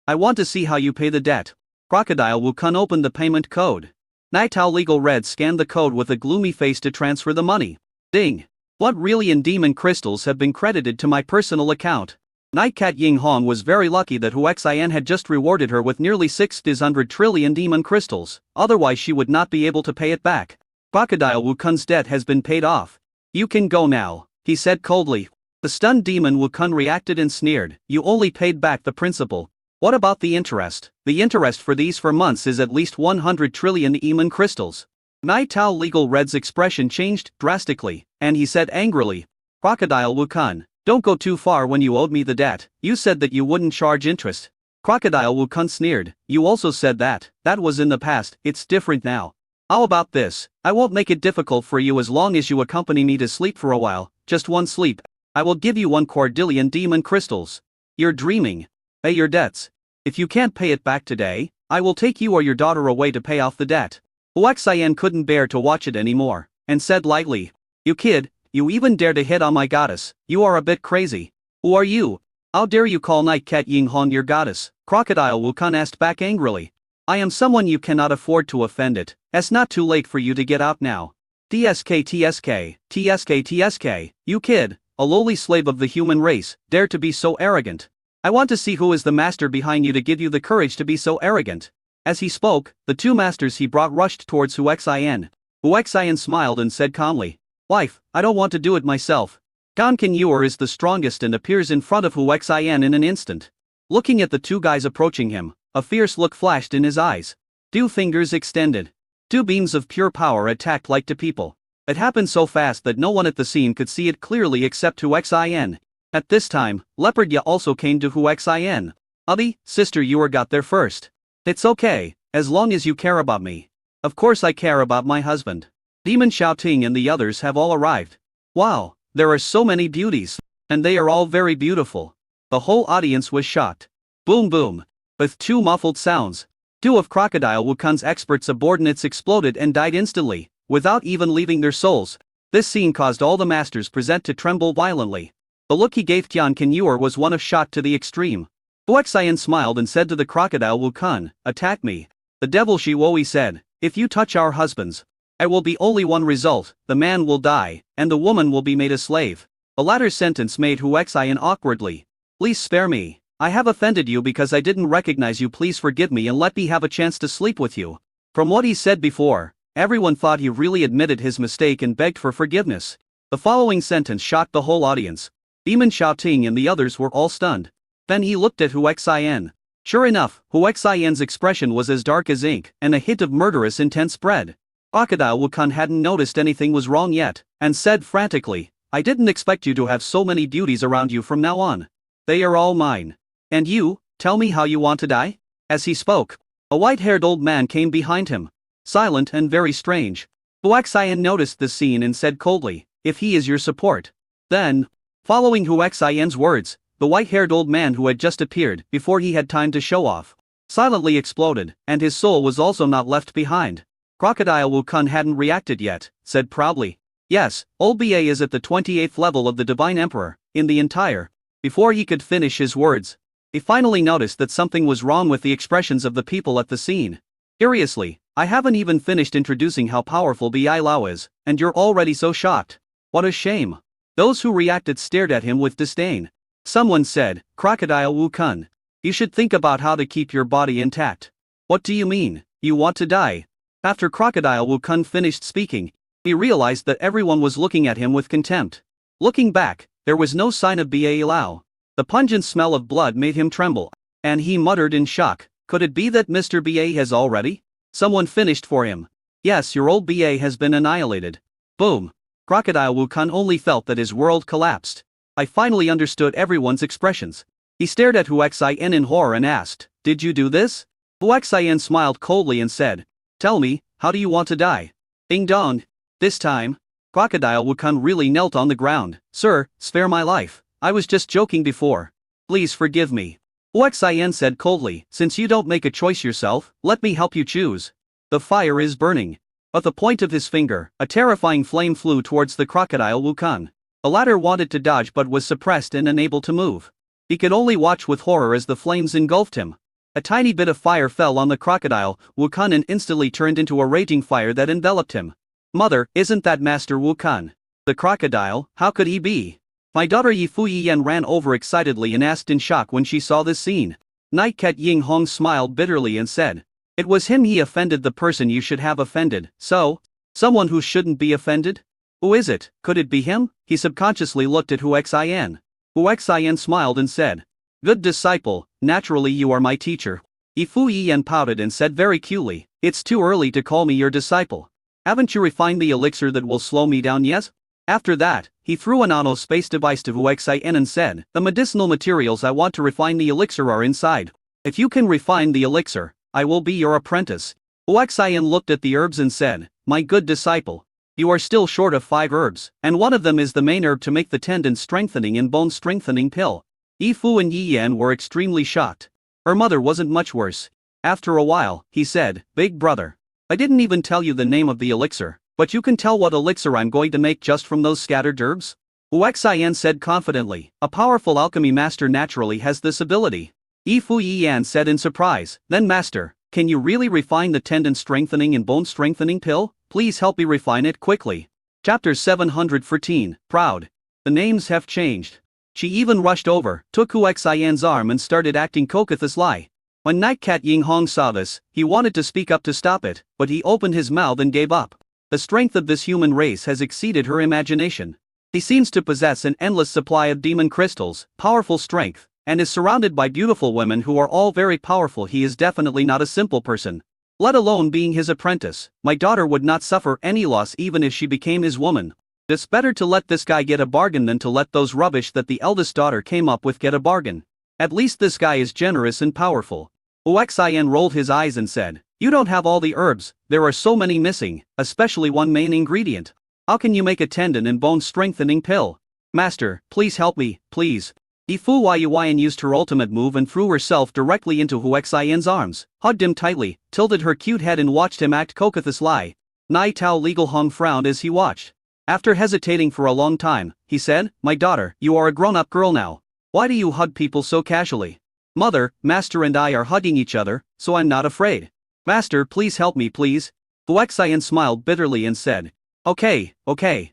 I want to see how you pay the debt. Crocodile Wukun opened the payment code. Night Owl Eagle Red scanned the code with a gloomy face to transfer the money. Ding! 1 trillion demon crystals have been credited to my personal account. Night Cat Ying Hong was very lucky that Huaxian had just rewarded her with nearly 600 trillion demon crystals, otherwise she would not be able to pay it back. Crocodile Wukun's debt has been paid off. You can go now, he said coldly. The stunned demon Wukun reacted and sneered, you only paid back the principal. What about the interest? The interest for these 4 months is at least 100 trillion demon crystals. Night Owl Legal Red's expression changed drastically, and he said angrily, Crocodile Wukun, don't go too far. When you owed me the debt, you said that you wouldn't charge interest. Crocodile Wukun sneered, you also said that was in the past, it's different now. How about this, I won't make it difficult for you as long as you accompany me to sleep for a while, just 1 sleep. I will give you 1 quadrillion demon crystals. You're dreaming. Pay your debts. If you can't pay it back today, I will take you or your daughter away to pay off the debt. Hu Xian couldn't bear to watch it anymore, and said lightly, "You kid, you even dare to hit on my goddess, you are a bit crazy. Who are you? How dare you call Night Cat Ying Hong your goddess?" Crocodile Wu Kun asked back angrily. "I am someone you cannot afford to offend it, it's not too late for you to get out now. TSK TSK, TSK TSK, you kid, a lowly slave of the human race, dare to be so arrogant. I want to see who is the master behind you to give you the courage to be so arrogant." As he spoke, the two masters he brought rushed towards Hu Xian. Hu Xian smiled and said calmly, "Wife, I don't want to do it myself." Gan Ken Yuer is the strongest and appears in front of Hu Xian in an instant. Looking at the two guys approaching him, a fierce look flashed in his eyes. Two fingers extended. Two beams of pure power attacked like two people. It happened so fast that no one at the scene could see it clearly except Hu Xian. At this time, Leopard Ya also came to Hu Xian. "Abi, sister Yuer got there first. It's okay, as long as you care about me." "Of course I care about my husband. Demon Xiaoting and the others have all arrived. Wow, there are so many beauties. And they are all very beautiful." The whole audience was shocked. Boom boom. With two muffled sounds, two of Crocodile Wu Kun's expert subordinates exploded and died instantly, without even leaving their souls. This scene caused all the masters present to tremble violently. The look he gave Tian Ken Yuer was one of shock to the extreme. Hu Xian smiled and said to the Crocodile Wu Kun, "Attack me." The devil Shi Woi said, "If you touch our husbands, it will be only one result, the man will die, and the woman will be made a slave." The latter sentence made Hu Xian awkwardly. "Please spare me. I have offended you because I didn't recognize you. Please forgive me and let me have a chance to sleep with you." From what he said before, everyone thought he really admitted his mistake and begged for forgiveness. The following sentence shocked the whole audience. Demon Xiaoting and the others were all stunned. Then he looked at Hu Xian. Sure enough, Hu Xian's expression was as dark as ink, and a hint of murderous intent spread. Crocodile Wu Kun hadn't noticed anything was wrong yet, and said frantically, "I didn't expect you to have so many beauties around you from now on. They are all mine. And you, tell me how you want to die?" As he spoke, a white-haired old man came behind him. Silent and very strange. Hu Xian noticed the scene and said coldly, "If he is your support, then..." Following Hu Xian's words, the white-haired old man who had just appeared, before he had time to show off, silently exploded, and his soul was also not left behind. Crocodile Wu Kun hadn't reacted yet, said proudly, "Yes, old BA is at the 28th level of the Divine Emperor, in the entire..." Before he could finish his words, he finally noticed that something was wrong with the expressions of the people at the scene. "Curiously, I haven't even finished introducing how powerful Bai Lao is, and you're already so shocked. What a shame." Those who reacted stared at him with disdain. Someone said, "Crocodile Wu Kun, you should think about how to keep your body intact." "What do you mean, you want to die?" After Crocodile Wu Kun finished speaking, he realized that everyone was looking at him with contempt. Looking back, there was no sign of Bai Lao. The pungent smell of blood made him tremble, and he muttered in shock, "Could it be that Mr. BA has already?" Someone finished for him. "Yes, your old BA has been annihilated." Boom. Crocodile Wu Kun only felt that his world collapsed. I finally understood everyone's expressions. He stared at Hu Xian in horror and asked, "Did you do this?" Hu Xian smiled coldly and said, "Tell me, how do you want to die?" Ding dong. This time, Crocodile Wu Kun really knelt on the ground. "Sir, spare my life. I was just joking before. Please forgive me." Hu Xian said coldly, "Since you don't make a choice yourself, let me help you choose. The fire is burning." At the point of his finger, a terrifying flame flew towards the Crocodile Wu Kun. The latter wanted to dodge but was suppressed and unable to move. He could only watch with horror as the flames engulfed him. A tiny bit of fire fell on the Crocodile Wu Kun and instantly turned into a raging fire that enveloped him. "Mother, isn't that Master Wu Kun? The crocodile, how could he be?" My daughter Yi Fu Yiyan ran over excitedly and asked in shock when she saw this scene. Night Cat Ying Hong smiled bitterly and said, "It was him. He offended the person you should have offended, so? Someone who shouldn't be offended? Who is it? Could it be him?" He subconsciously looked at Hu Xian. Hu Xian smiled and said, "Good disciple, naturally you are my teacher." Yi Fu Yiyan pouted and said very cutely, "It's too early to call me your disciple. Haven't you refined the elixir that will slow me down yet?" After that, he threw a nano space device to Hu Xian and said, "The medicinal materials I want to refine the elixir are inside. If you can refine the elixir, I will be your apprentice." Hu Xian looked at the herbs and said, "My good disciple, you are still short of 5 herbs, and one of them is the main herb to make the tendon strengthening and bone strengthening pill." Yi Fu and Yi Yan were extremely shocked. Her mother wasn't much worse. After a while, he said, "Big brother. I didn't even tell you the name of the elixir, but you can tell what elixir I'm going to make just from those scattered herbs?" Huaxian said confidently, "A powerful alchemy master naturally has this ability." Fu Yiyan said in surprise, "Then master, can you really refine the tendon strengthening and bone strengthening pill? Please help me refine it quickly." Chapter 714, Proud. The names have changed. She even rushed over, took Huaxian's arm and started acting Kokatha's lie. When Nightcat Yinghong saw this, he wanted to speak up to stop it, but he opened his mouth and gave up. The strength of this human race has exceeded her imagination. He seems to possess an endless supply of demon crystals, powerful strength, and is surrounded by beautiful women who are all very powerful. He is definitely not a simple person. Let alone being his apprentice, my daughter would not suffer any loss even if she became his woman. It's better to let this guy get a bargain than to let those rubbish that the eldest daughter came up with get a bargain. At least this guy is generous and powerful. Huaxian rolled his eyes and said, "You don't have all the herbs, there are so many missing, especially one main ingredient. How can you make a tendon and bone strengthening pill? Master, please help me, please." Fu Yuan used her ultimate move and threw herself directly into Huaxian's arms, hugged him tightly, tilted her cute head and watched him act Kokatha's lie. Nai Tao Legal Hong frowned as he watched. After hesitating for a long time, he said, "My daughter, you are a grown-up girl now. Why do you hug people so casually?" "Mother, Master and I are hugging each other, so I'm not afraid." "Master, please help me please." Huaxian smiled bitterly and said, Okay,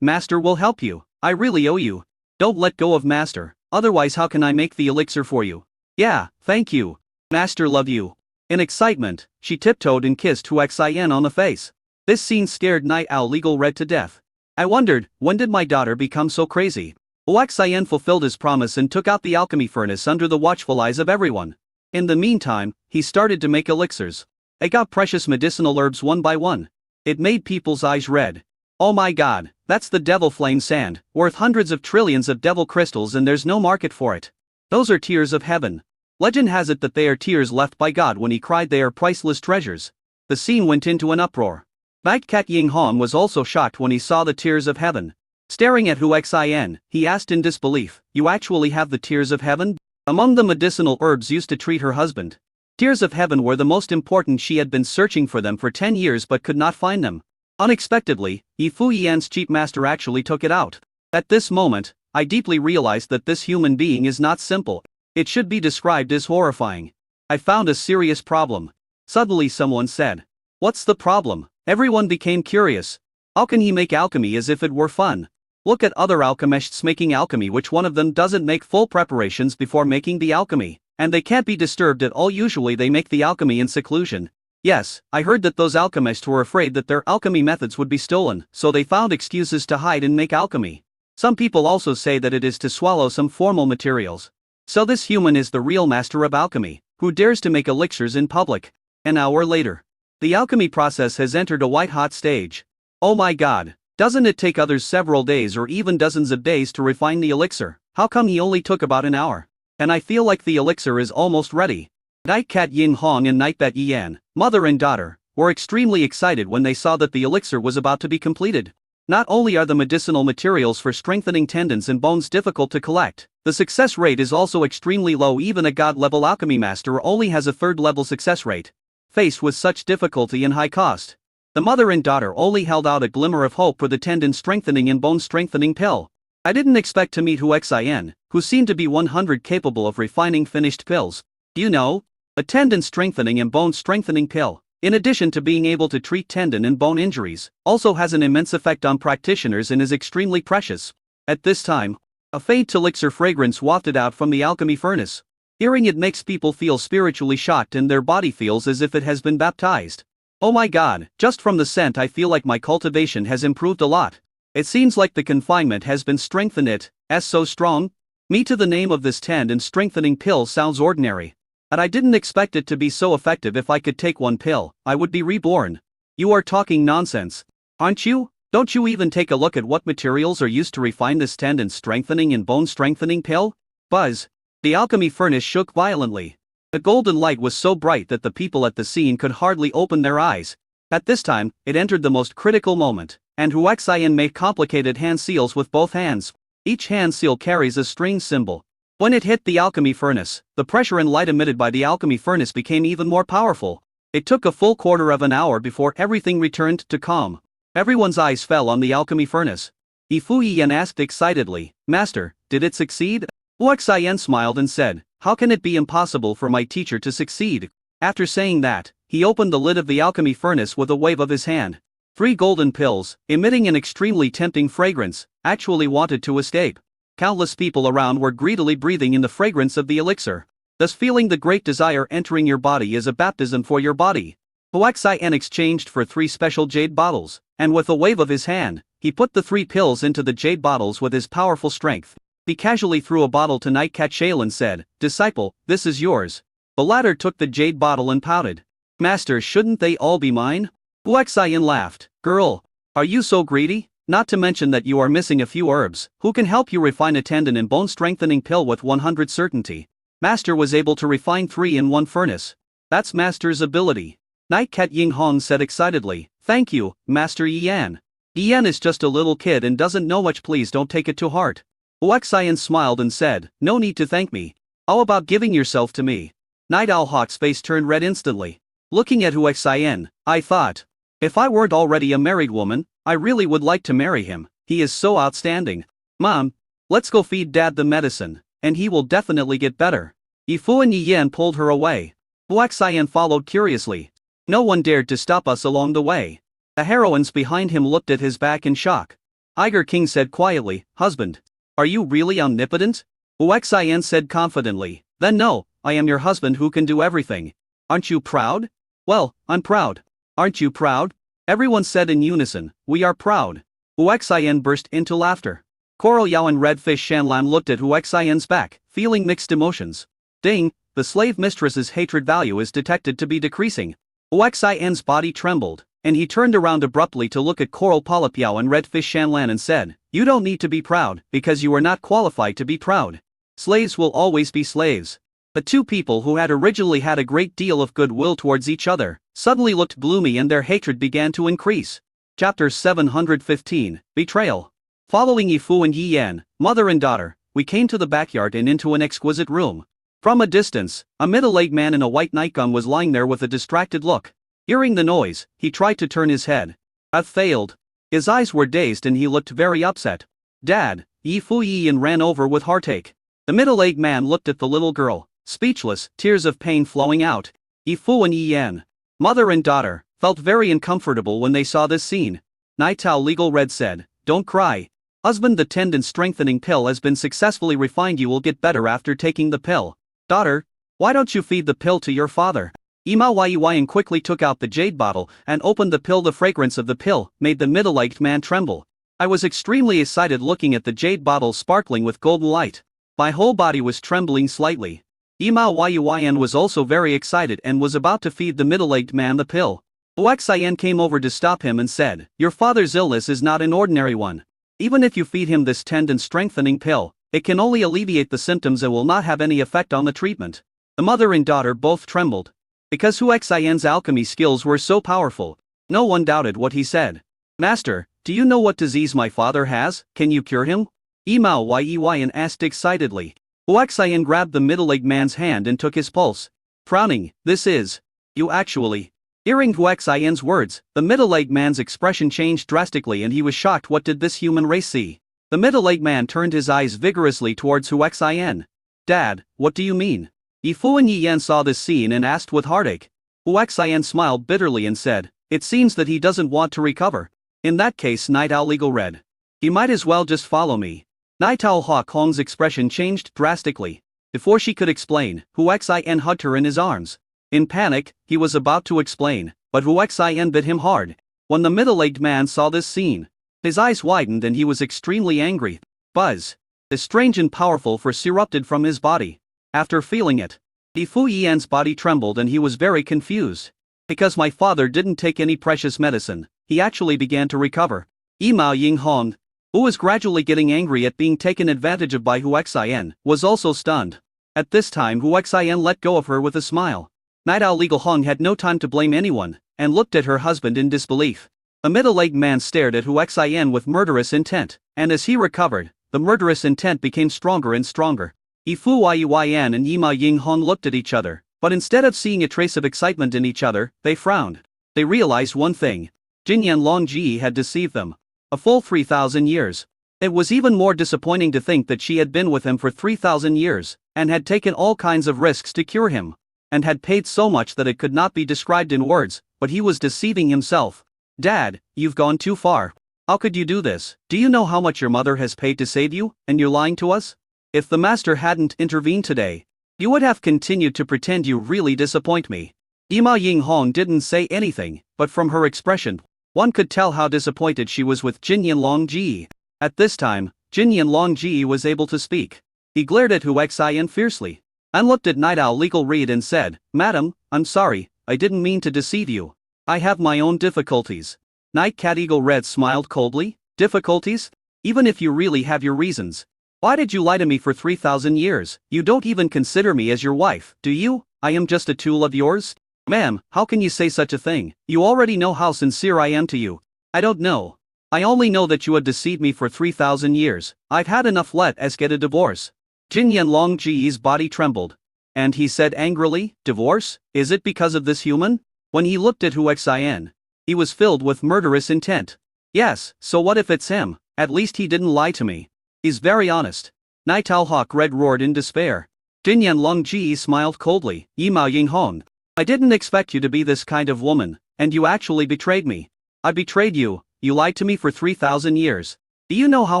Master will help you. I really owe you. Don't let go of Master. Otherwise how can I make the elixir for you?" "Yeah, thank you. Master love you." In excitement, she tiptoed and kissed Huaxian on the face. This scene scared Night Owl Legal Red to death. I wondered, when did my daughter become so crazy? Huaxian fulfilled his promise and took out the alchemy furnace under the watchful eyes of everyone. In the meantime, he started to make elixirs. They got precious medicinal herbs one by one. It made people's eyes red. "Oh my god, that's the devil flame sand, worth hundreds of trillions of devil crystals and there's no market for it. Those are tears of heaven. Legend has it that they are tears left by God when he cried they are priceless treasures." The scene went into an uproar. Nightcat Yinghong was also shocked when he saw the tears of heaven. Staring at Huaxian, he asked in disbelief, "You actually have the tears of heaven?" Among the medicinal herbs used to treat her husband, tears of heaven were the most important. She had been searching for them for 10 years but could not find them. Unexpectedly, Fu Yian's cheap master actually took it out. At this moment, I deeply realized that this human being is not simple. It should be described as horrifying. I found a serious problem. Suddenly someone said, "What's the problem?" Everyone became curious. How can he make alchemy as if it were fun? Look at other alchemists making alchemy. Which one of them doesn't make full preparations before making the alchemy? And they can't be disturbed at all. Usually they make the alchemy in seclusion. Yes, I heard that those alchemists were afraid that their alchemy methods would be stolen, so they found excuses to hide and make alchemy. Some people also say that it is to swallow some formal materials. So this human is the real master of alchemy, who dares to make elixirs in public. An hour later, the alchemy process has entered a white-hot stage. Oh my god, doesn't it take others several days or even dozens of days to refine the elixir? How come he only took about an hour? And I feel like the elixir is almost ready. Nightcat Yinghong and Nightbat Yian, mother and daughter, were extremely excited when they saw that the elixir was about to be completed. Not only are the medicinal materials for strengthening tendons and bones difficult to collect, the success rate is also extremely low. Even a god-level alchemy master only has a third-level success rate. Faced with such difficulty and high cost, the mother and daughter only held out a glimmer of hope for the tendon strengthening and bone strengthening pill. I didn't expect to meet Huaxian, who seemed to be 100 capable of refining finished pills. You know, a tendon strengthening and bone strengthening pill, in addition to being able to treat tendon and bone injuries, also has an immense effect on practitioners and is extremely precious. At this time, a faint elixir fragrance wafted out from the alchemy furnace. Hearing it makes people feel spiritually shocked and their body feels as if it has been baptized. Oh my god, just from the scent I feel like my cultivation has improved a lot. It seems like the confinement has been strengthened. It's so strong. Me to the name of this tendon strengthening pill sounds ordinary. And I didn't expect it to be so effective. If I could take one pill, I would be reborn. You are talking nonsense, aren't you? Don't you even take a look at what materials are used to refine this tendon strengthening and bone strengthening pill? Buzz. The alchemy furnace shook violently. The golden light was so bright that the people at the scene could hardly open their eyes. At this time, it entered the most critical moment, and Huaxian made complicated hand seals with both hands. Each hand seal carries a strange symbol. When it hit the alchemy furnace, the pressure and light emitted by the alchemy furnace became even more powerful. It took a full quarter of an hour before everything returned to calm. Everyone's eyes fell on the alchemy furnace. Fu Yiyan asked excitedly, "Master, did it succeed?" Huaxian smiled and said, "How can it be impossible for my teacher to succeed?" After saying that, he opened the lid of the alchemy furnace with a wave of his hand. 3 golden pills, emitting an extremely tempting fragrance, actually wanted to escape. Countless people around were greedily breathing in the fragrance of the elixir. Thus feeling the great desire entering your body is a baptism for your body. Huaxian exchanged for 3 special jade bottles, and with a wave of his hand, he put the 3 pills into the jade bottles with his powerful strength. He casually threw a bottle to Nightcat Shale and said, "Disciple, this is yours." The latter took the jade bottle and pouted. "Master, shouldn't they all be mine?" Huaxian laughed. "Girl, are you so greedy? Not to mention that you are missing a few herbs. Who can help you refine a tendon and bone strengthening pill with 100 certainty? Master was able to refine 3 in one furnace. That's Master's ability." Nightcat Ying Hong said excitedly, "Thank you, Master Yiyan. Yiyan is just a little kid and doesn't know much, please don't take it to heart." Huaxian smiled and said, "No need to thank me. How about giving yourself to me?" Night Owl Hawk's face turned red instantly. Looking at Huaxian, I thought, if I weren't already a married woman, I really would like to marry him. He is so outstanding. Mom, let's go feed Dad the medicine, and he will definitely get better. Fu and Yiyan pulled her away. Huaxian followed curiously. No one dared to stop us along the way. The heroines behind him looked at his back in shock. Iger King said quietly, "Husband, are you really omnipotent?" Huaxian said confidently, "Then no, I am your husband who can do everything. Aren't you proud?" "Well, I'm proud." "Aren't you proud?" Everyone said in unison, "We are proud." Huaxian burst into laughter. Coral Yao and Redfish Shanlan looked at Huaxian's back, feeling mixed emotions. Ding, the slave mistress's hatred value is detected to be decreasing. Huaxian's body trembled, and he turned around abruptly to look at Coral Polyp Yao and Redfish Shanlan and said, "You don't need to be proud, because you are not qualified to be proud. Slaves will always be slaves." The 2 people who had originally had a great deal of goodwill towards each other, suddenly looked gloomy and their hatred began to increase. Chapter 715, Betrayal. Following Yifu and Yiyan, mother and daughter, we came to the backyard and into an exquisite room. From a distance, a middle-aged man in a white nightgown was lying there with a distracted look. Hearing the noise, he tried to turn his head. It failed. His eyes were dazed and he looked very upset. "Dad," Yifu Yiyan ran over with heartache. The middle-aged man looked at the little girl, speechless, tears of pain flowing out. Yifu and Yiyan, mother and daughter, felt very uncomfortable when they saw this scene. Nightao Legal Red said, "Don't cry. Husband, the tendon strengthening pill has been successfully refined. You will get better after taking the pill. Daughter, why don't you feed the pill to your father?" Imao Yiyan quickly took out the jade bottle and opened the pill. The fragrance of the pill made the middle-aged man tremble. I was extremely excited looking at the jade bottle sparkling with golden light. My whole body was trembling slightly. Imao Yiyan was also very excited and was about to feed the middle-aged man the pill. Huaxian came over to stop him and said, "Your father's illness is not an ordinary one. Even if you feed him this tendon strengthening pill, it can only alleviate the symptoms and will not have any effect on the treatment." The mother and daughter both trembled. Because Huaxian's alchemy skills were so powerful, no one doubted what he said. "Master, do you know what disease my father has? Can you cure him?" Imao Yiyan asked excitedly. Huaxian grabbed the middle-aged man's hand and took his pulse. Frowning, "This is... you actually..." Hearing Huaxian's words, the middle-aged man's expression changed drastically and he was shocked. What did this human race see? The middle-aged man turned his eyes vigorously towards Huaxian. "Dad, what do you mean?" Yifu and Yiyan saw this scene and asked with heartache. Huaxian smiled bitterly and said, "It seems that he doesn't want to recover. In that case, Night Owl Legal Red, he might as well just follow me." Night Owl Hawk Hong's expression changed drastically. Before she could explain, Huaxian hugged her in his arms. In panic, he was about to explain, but Huaxian bit him hard. When the middle-aged man saw this scene, his eyes widened and he was extremely angry. Buzz. The strange and powerful force erupted from his body. After feeling it, Yifu Yian's body trembled and he was very confused. "Because my father didn't take any precious medicine, he actually began to recover." Imao Ying Hong, who was gradually getting angry at being taken advantage of by Huaxian, was also stunned. At this time Huaxian let go of her with a smile. Night Owl Legal Hong had no time to blame anyone, and looked at her husband in disbelief. The middle-aged man stared at Huaxian with murderous intent, and as he recovered, the murderous intent became stronger and stronger. Fu Yuan and Yima Ying Hong looked at each other, but instead of seeing a trace of excitement in each other, they frowned. They realized one thing. Jinyan Longji had deceived them. A full 3,000 years. It was even more disappointing to think that she had been with him for 3,000 years, and had taken all kinds of risks to cure him, and had paid so much that it could not be described in words, but he was deceiving himself. Dad, you've gone too far. How could you do this? Do you know how much your mother has paid to save you, and you're lying to us? If the master hadn't intervened today, you would have continued to pretend you really disappoint me. Yima Ying Hong didn't say anything, but from her expression, one could tell how disappointed she was with Jinyan Longji. At this time, Jinyan Longji was able to speak. He glared at Hu Xian fiercely, and looked at Night Owl Legal Reed and said, "Madam, I'm sorry, I didn't mean to deceive you. I have my own difficulties." Night Cat Eagle Red smiled coldly. "Difficulties? Even if you really have your reasons. Why did you lie to me for 3,000 years? You don't even consider me as your wife, do you? I am just a tool of yours?" "Ma'am, how can you say such a thing? You already know how sincere I am to you." "I don't know. I only know that you have deceived me for 3,000 years. I've had enough, let us get a divorce." Jinyan Longji's body trembled. And he said angrily, "Divorce? Is it because of this human?" When he looked at Hu Xian, he was filled with murderous intent. "Yes, so what if it's him? At least he didn't lie to me. He's very honest." Night Owl Hawk Red roared in despair. Jinyan Longji smiled coldly. "Yima Ying Hong, I didn't expect you to be this kind of woman, and you actually betrayed me." "I betrayed you? You lied to me for 3,000 years. Do you know how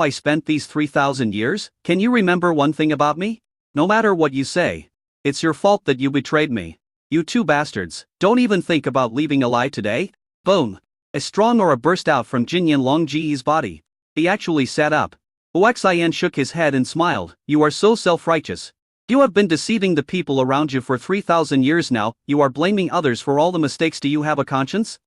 I spent these 3,000 years? Can you remember one thing about me? No matter what you say, it's your fault that you betrayed me. You two bastards, don't even think about leaving alive today." Boom! A strong aura burst out from Jinyan Longji's body. He actually sat up. Hu Xian shook his head and smiled. "You are so self-righteous. You have been deceiving the people around you for 3,000 years now. You are blaming others for all the mistakes. Do you have a conscience?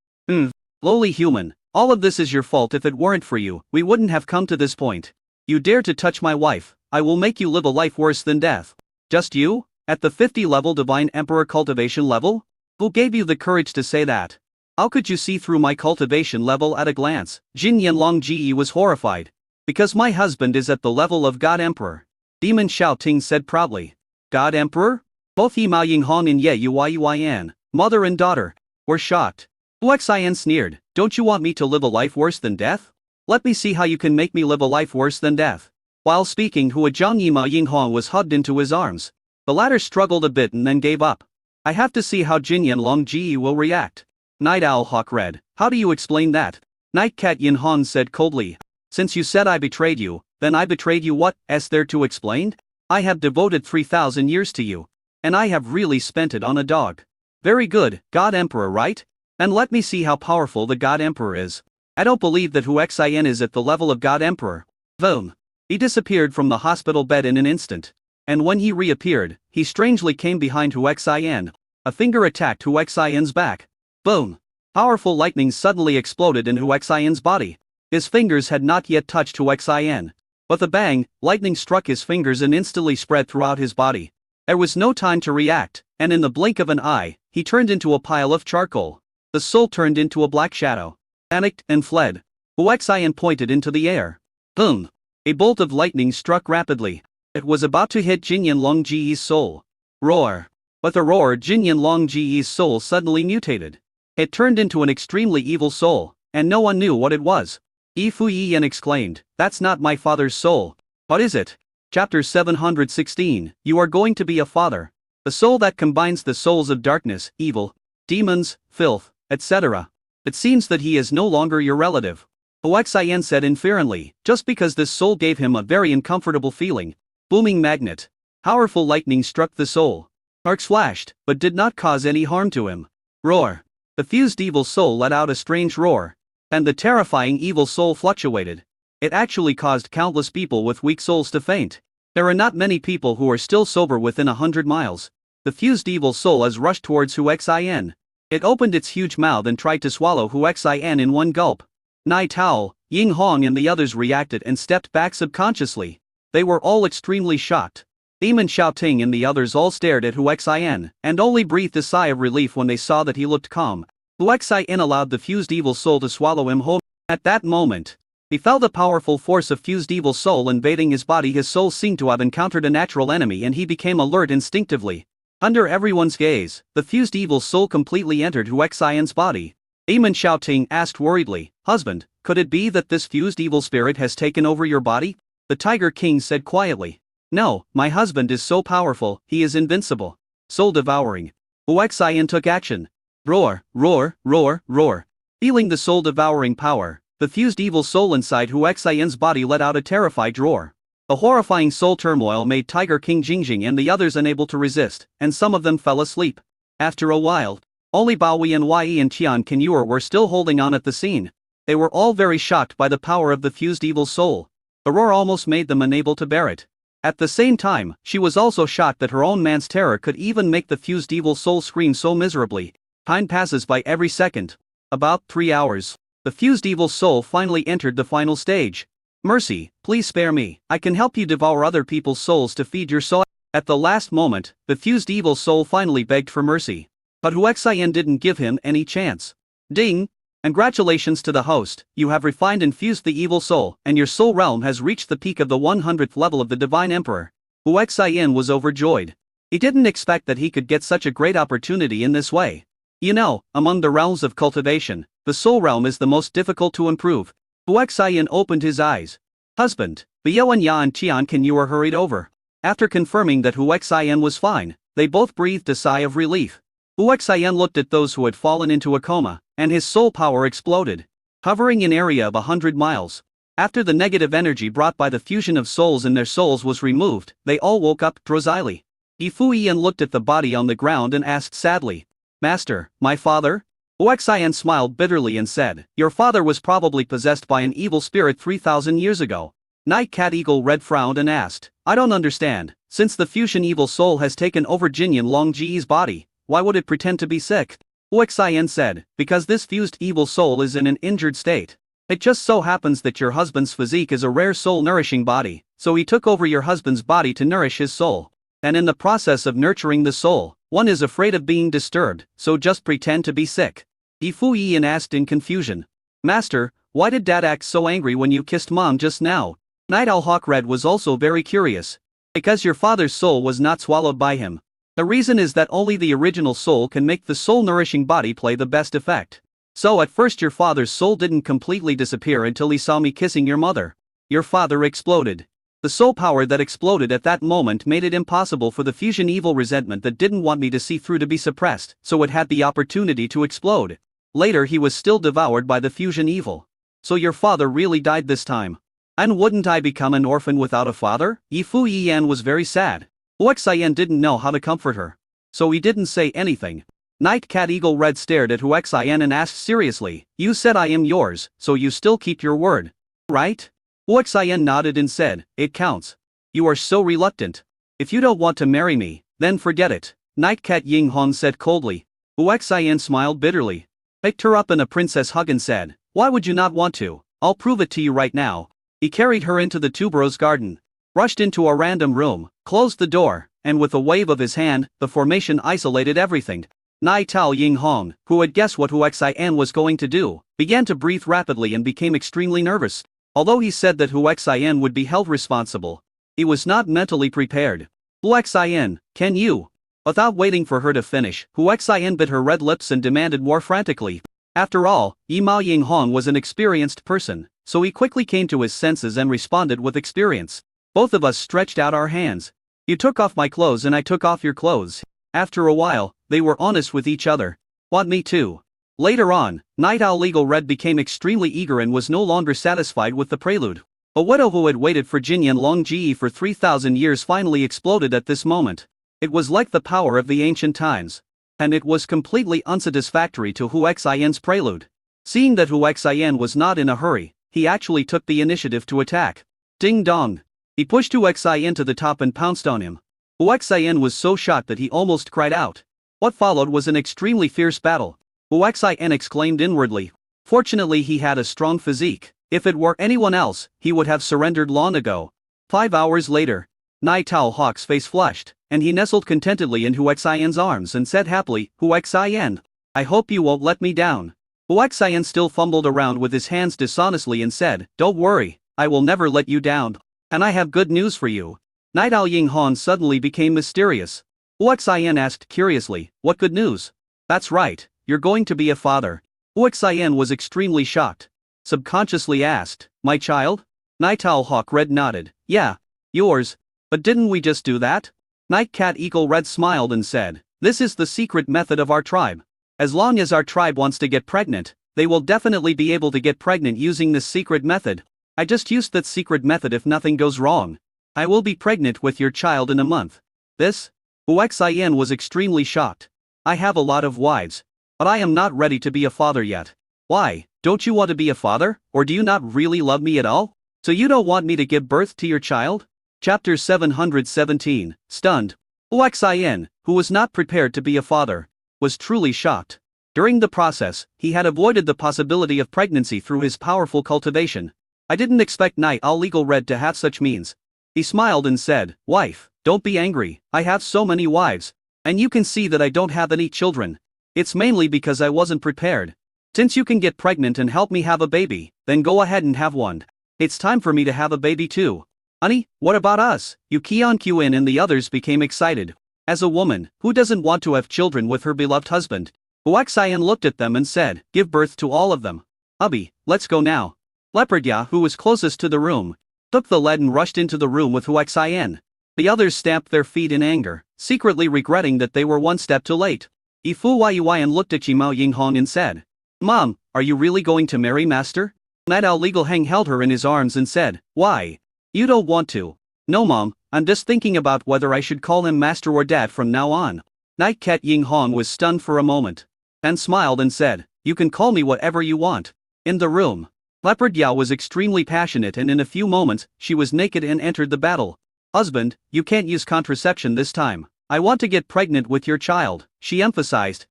Lowly human. All of this is your fault. If it weren't for you, we wouldn't have come to this point. You dare to touch my wife, I will make you live a life worse than death." "Just you? At the 50-level Divine Emperor cultivation level? Who gave you the courage to say that? How could you see through my cultivation level at a glance?" Jinyan Longji was horrified. "Because my husband is at the level of God Emperor," Demon Shao Ting said proudly. "God Emperor?" Both Yima Ying Hong and Ye Yuan, mother and daughter, were shocked. Hu Xian sneered. "Don't you want me to live a life worse than death? Let me see how you can make me live a life worse than death." While speaking, Huajang Yima Ying Hong was hugged into his arms. The latter struggled a bit and then gave up. "I have to see how Jinyan Longji will react." Night Owl Hawk Red, "How do you explain that?" Night Cat Yin Hong said coldly. "Since you said I betrayed you, then I betrayed you. What is there to explain? I have devoted 3,000 years to you. And I have really spent it on a dog." "Very good, God Emperor, right? And let me see how powerful the God Emperor is." "I don't believe that Hu Xian is at the level of God Emperor." Boom! He disappeared from the hospital bed in an instant. And when he reappeared, he strangely came behind Hu Xian. A finger attacked Hu Xian's back. Boom! Powerful lightning suddenly exploded in Hu Xian's body. His fingers had not yet touched Hu Xian. With a bang, lightning struck his fingers and instantly spread throughout his body. There was no time to react, and in the blink of an eye, he turned into a pile of charcoal. The soul turned into a black shadow, panicked and fled. Hu Xian pointed into the air. Boom! A bolt of lightning struck rapidly. It was about to hit Jinyan Longji's soul. Roar! With a roar, Jinyan Longji's soul suddenly mutated. It turned into an extremely evil soul, and no one knew what it was. Fu Yiyan exclaimed, "That's not my father's soul." "What is it?" Chapter 716, You are going to be a father. The soul that combines the souls of darkness, evil, demons, filth, etc. It seems that he is no longer your relative. Hu Xian said inferently, just because this soul gave him a very uncomfortable feeling. Booming magnet. Powerful lightning struck the soul. Sparks flashed, but did not cause any harm to him. Roar. The fused evil soul let out a strange roar. And the terrifying evil soul fluctuated. It actually caused countless people with weak souls to faint. There are not many people who are still sober within 100 miles. The fused evil soul has rushed towards Hu Xian. It opened its huge mouth and tried to swallow Hu Xian in one gulp. Night Owl, Ying Hong and the others reacted and stepped back subconsciously. They were all extremely shocked. Demon Shao Ting and the others all stared at Hu Xian, and only breathed a sigh of relief when they saw that he looked calm. Hu Xian allowed the fused evil soul to swallow him whole. At that moment, He felt a powerful force of fused evil soul invading his body. His soul seemed to have encountered a natural enemy and he became alert instinctively. Under everyone's gaze, the fused evil soul completely entered Huaxian's body. Eamon Xiaoting asked worriedly, "Husband, could it be that this fused evil spirit has taken over your body?" The Tiger King said quietly. "No, my husband is so powerful, he is invincible." Soul devouring. Huaxian took action. Roar, roar, roar, roar. Feeling the soul-devouring power, the fused evil soul inside Huaxian's body let out a terrified roar. A horrifying soul turmoil made Tiger King Jingjing and the others unable to resist, and some of them fell asleep. After a while, only Baoyi and Yi and Tian Qinyuer were still holding on at the scene. They were all very shocked by the power of the fused evil soul. The roar almost made them unable to bear it. At the same time, she was also shocked that her own man's terror could even make the fused evil soul scream so miserably. Time passes by every second. About 3 hours. The fused evil soul finally entered the final stage. "Mercy, please spare me, I can help you devour other people's souls to feed your soul." At the last moment, the fused evil soul finally begged for mercy. But Huaxian didn't give him any chance. Ding! Congratulations to the host, you have refined and fused the evil soul, and your soul realm has reached the peak of the 100th level of the Divine Emperor. Huaxian was overjoyed. He didn't expect that he could get such a great opportunity in this way. You know, among the realms of cultivation, the soul realm is the most difficult to improve. Huaxian opened his eyes. Husband, Biao and Ya and Tian Qinyuer hurried over. After confirming that Huaxian was fine, they both breathed a sigh of relief. Huaxian looked at those who had fallen into a coma, and his soul power exploded. Hovering in area of 100 miles. After the negative energy brought by the fusion of souls in their souls was removed, they all woke up drowsily. Yifuyan looked at the body on the ground and asked sadly, "Master, my father?" Huaxian smiled bitterly and said, "Your father was probably possessed by an evil spirit 3,000 years ago." Night Cat Eagle Red frowned and asked, "I don't understand, since the fusion evil soul has taken over Jinyan Longji's body, why would it pretend to be sick?" Huaxian said, "Because this fused evil soul is in an injured state. It just so happens that your husband's physique is a rare soul-nourishing body, so he took over your husband's body to nourish his soul. And in the process of nurturing the soul, one is afraid of being disturbed, so just pretend to be sick." Yifuyan asked in confusion, "Master, why did Dad act so angry when you kissed Mom just now?" Night Owl Hawk Red was also very curious. "Because your father's soul was not swallowed by him. The reason is that only the original soul can make the soul-nourishing body play the best effect. So at first your father's soul didn't completely disappear until he saw me kissing your mother. Your father exploded. The soul power that exploded at that moment made it impossible for the fusion evil resentment that didn't want me to see through to be suppressed, so it had the opportunity to explode. Later he was still devoured by the fusion evil. So your father really died this time. And wouldn't I become an orphan without a father?" Yifuyan was very sad. Huaxian didn't know how to comfort her. So he didn't say anything. Night Cat Eagle Red stared at Huaxian and asked seriously, "You said I am yours, so you still keep your word, right?" Huaxian nodded and said, "It counts. You are so reluctant. If you don't want to marry me, then forget it," Night Cat Ying Hong said coldly. Huaxian smiled bitterly. Picked her up in a princess hug and said, "Why would you not want to? I'll prove it to you right now." He carried her into the tuberose garden. Rushed into a random room, closed the door, and with a wave of his hand, the formation isolated everything. Nai Tao Ying Hong, who had guessed what Huaxian was going to do, began to breathe rapidly and became extremely nervous. Although he said that Huaxian would be held responsible, he was not mentally prepared. "Huaxian, can you?" Without waiting for her to finish, Huaxian bit her red lips and demanded more frantically. After all, Yimao Ying Hong was an experienced person, so he quickly came to his senses and responded with experience. "Both of us stretched out our hands. You took off my clothes and I took off your clothes." After a while, they were honest with each other. "Want me too?" Later on, Night Owl Eagle Red became extremely eager and was no longer satisfied with the prelude. A widow who had waited for Jinyan Longji for 3,000 years finally exploded at this moment. It was like the power of the ancient times. And it was completely unsatisfactory to Huaxian's prelude. Seeing that Huaxian was not in a hurry, he actually took the initiative to attack. Ding dong! He pushed Huaxian to the top and pounced on him. Huaxian was so shocked that he almost cried out. What followed was an extremely fierce battle. Huaxian exclaimed inwardly. Fortunately he had a strong physique. If it were anyone else, he would have surrendered long ago. 5 hours later, Nai Tao Hawk's face flushed, and he nestled contentedly in Huaxian's arms and said happily, "Huaxian, I hope you won't let me down." Huaxian still fumbled around with his hands dishonestly and said, "Don't worry, I will never let you down. And I have good news for you." Night Owl Ying Han suddenly became mysterious. Huaxian asked curiously, "What good news?" "That's right, you're going to be a father." Huaxian was extremely shocked. Subconsciously asked, "My child?" Night Owl Hawk Red nodded, "Yeah, yours. But didn't we just do that?" Night Cat Eagle Red smiled and said, "This is the secret method of our tribe. As long as our tribe wants to get pregnant, they will definitely be able to get pregnant using this secret method. I just used that secret method if nothing goes wrong. I will be pregnant with your child in a month." This? Huaxian was extremely shocked. "I have a lot of wives. But I am not ready to be a father yet." "Why, don't you want to be a father, or do you not really love me at all? So you don't want me to give birth to your child?" Chapter 717, Stunned. Huaxian, who was not prepared to be a father, was truly shocked. During the process, he had avoided the possibility of pregnancy through his powerful cultivation. "I didn't expect Night Owl Eagle Red to have such means." He smiled and said, "Wife, don't be angry, I have so many wives. And you can see that I don't have any children. It's mainly because I wasn't prepared. Since you can get pregnant and help me have a baby, then go ahead and have one. It's time for me to have a baby too." "Honey, what about us?" Yu Qian and the others became excited. As a woman, who doesn't want to have children with her beloved husband? Huaxian looked at them and said, "Give birth to all of them. Hubby, let's go now." Leopardya, who was closest to the room, took the lead and rushed into the room with Huaxian. The others stamped their feet in anger, secretly regretting that they were one step too late. Yifu Yuan looked at Qimao Yinghong and said, "Mom, are you really going to marry Master?" Night Owl Eagle Hang held her in his arms and said, "Why? You don't want to." "No Mom, I'm just thinking about whether I should call him Master or Dad from now on." Night Cat Yinghong was stunned for a moment. And smiled and said, "You can call me whatever you want." In the room, Leopard Yao was extremely passionate and in a few moments, she was naked and entered the battle. "Husband, you can't use contraception this time. I want to get pregnant with your child," she emphasized.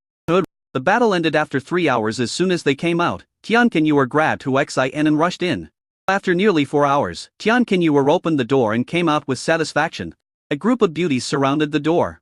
The battle ended after 3 hours. As soon as they came out, Tian Qingyuer grabbed Huaxian and rushed in. After nearly 4 hours, Tian Qingyuer opened the door and came out with satisfaction. A group of beauties surrounded the door.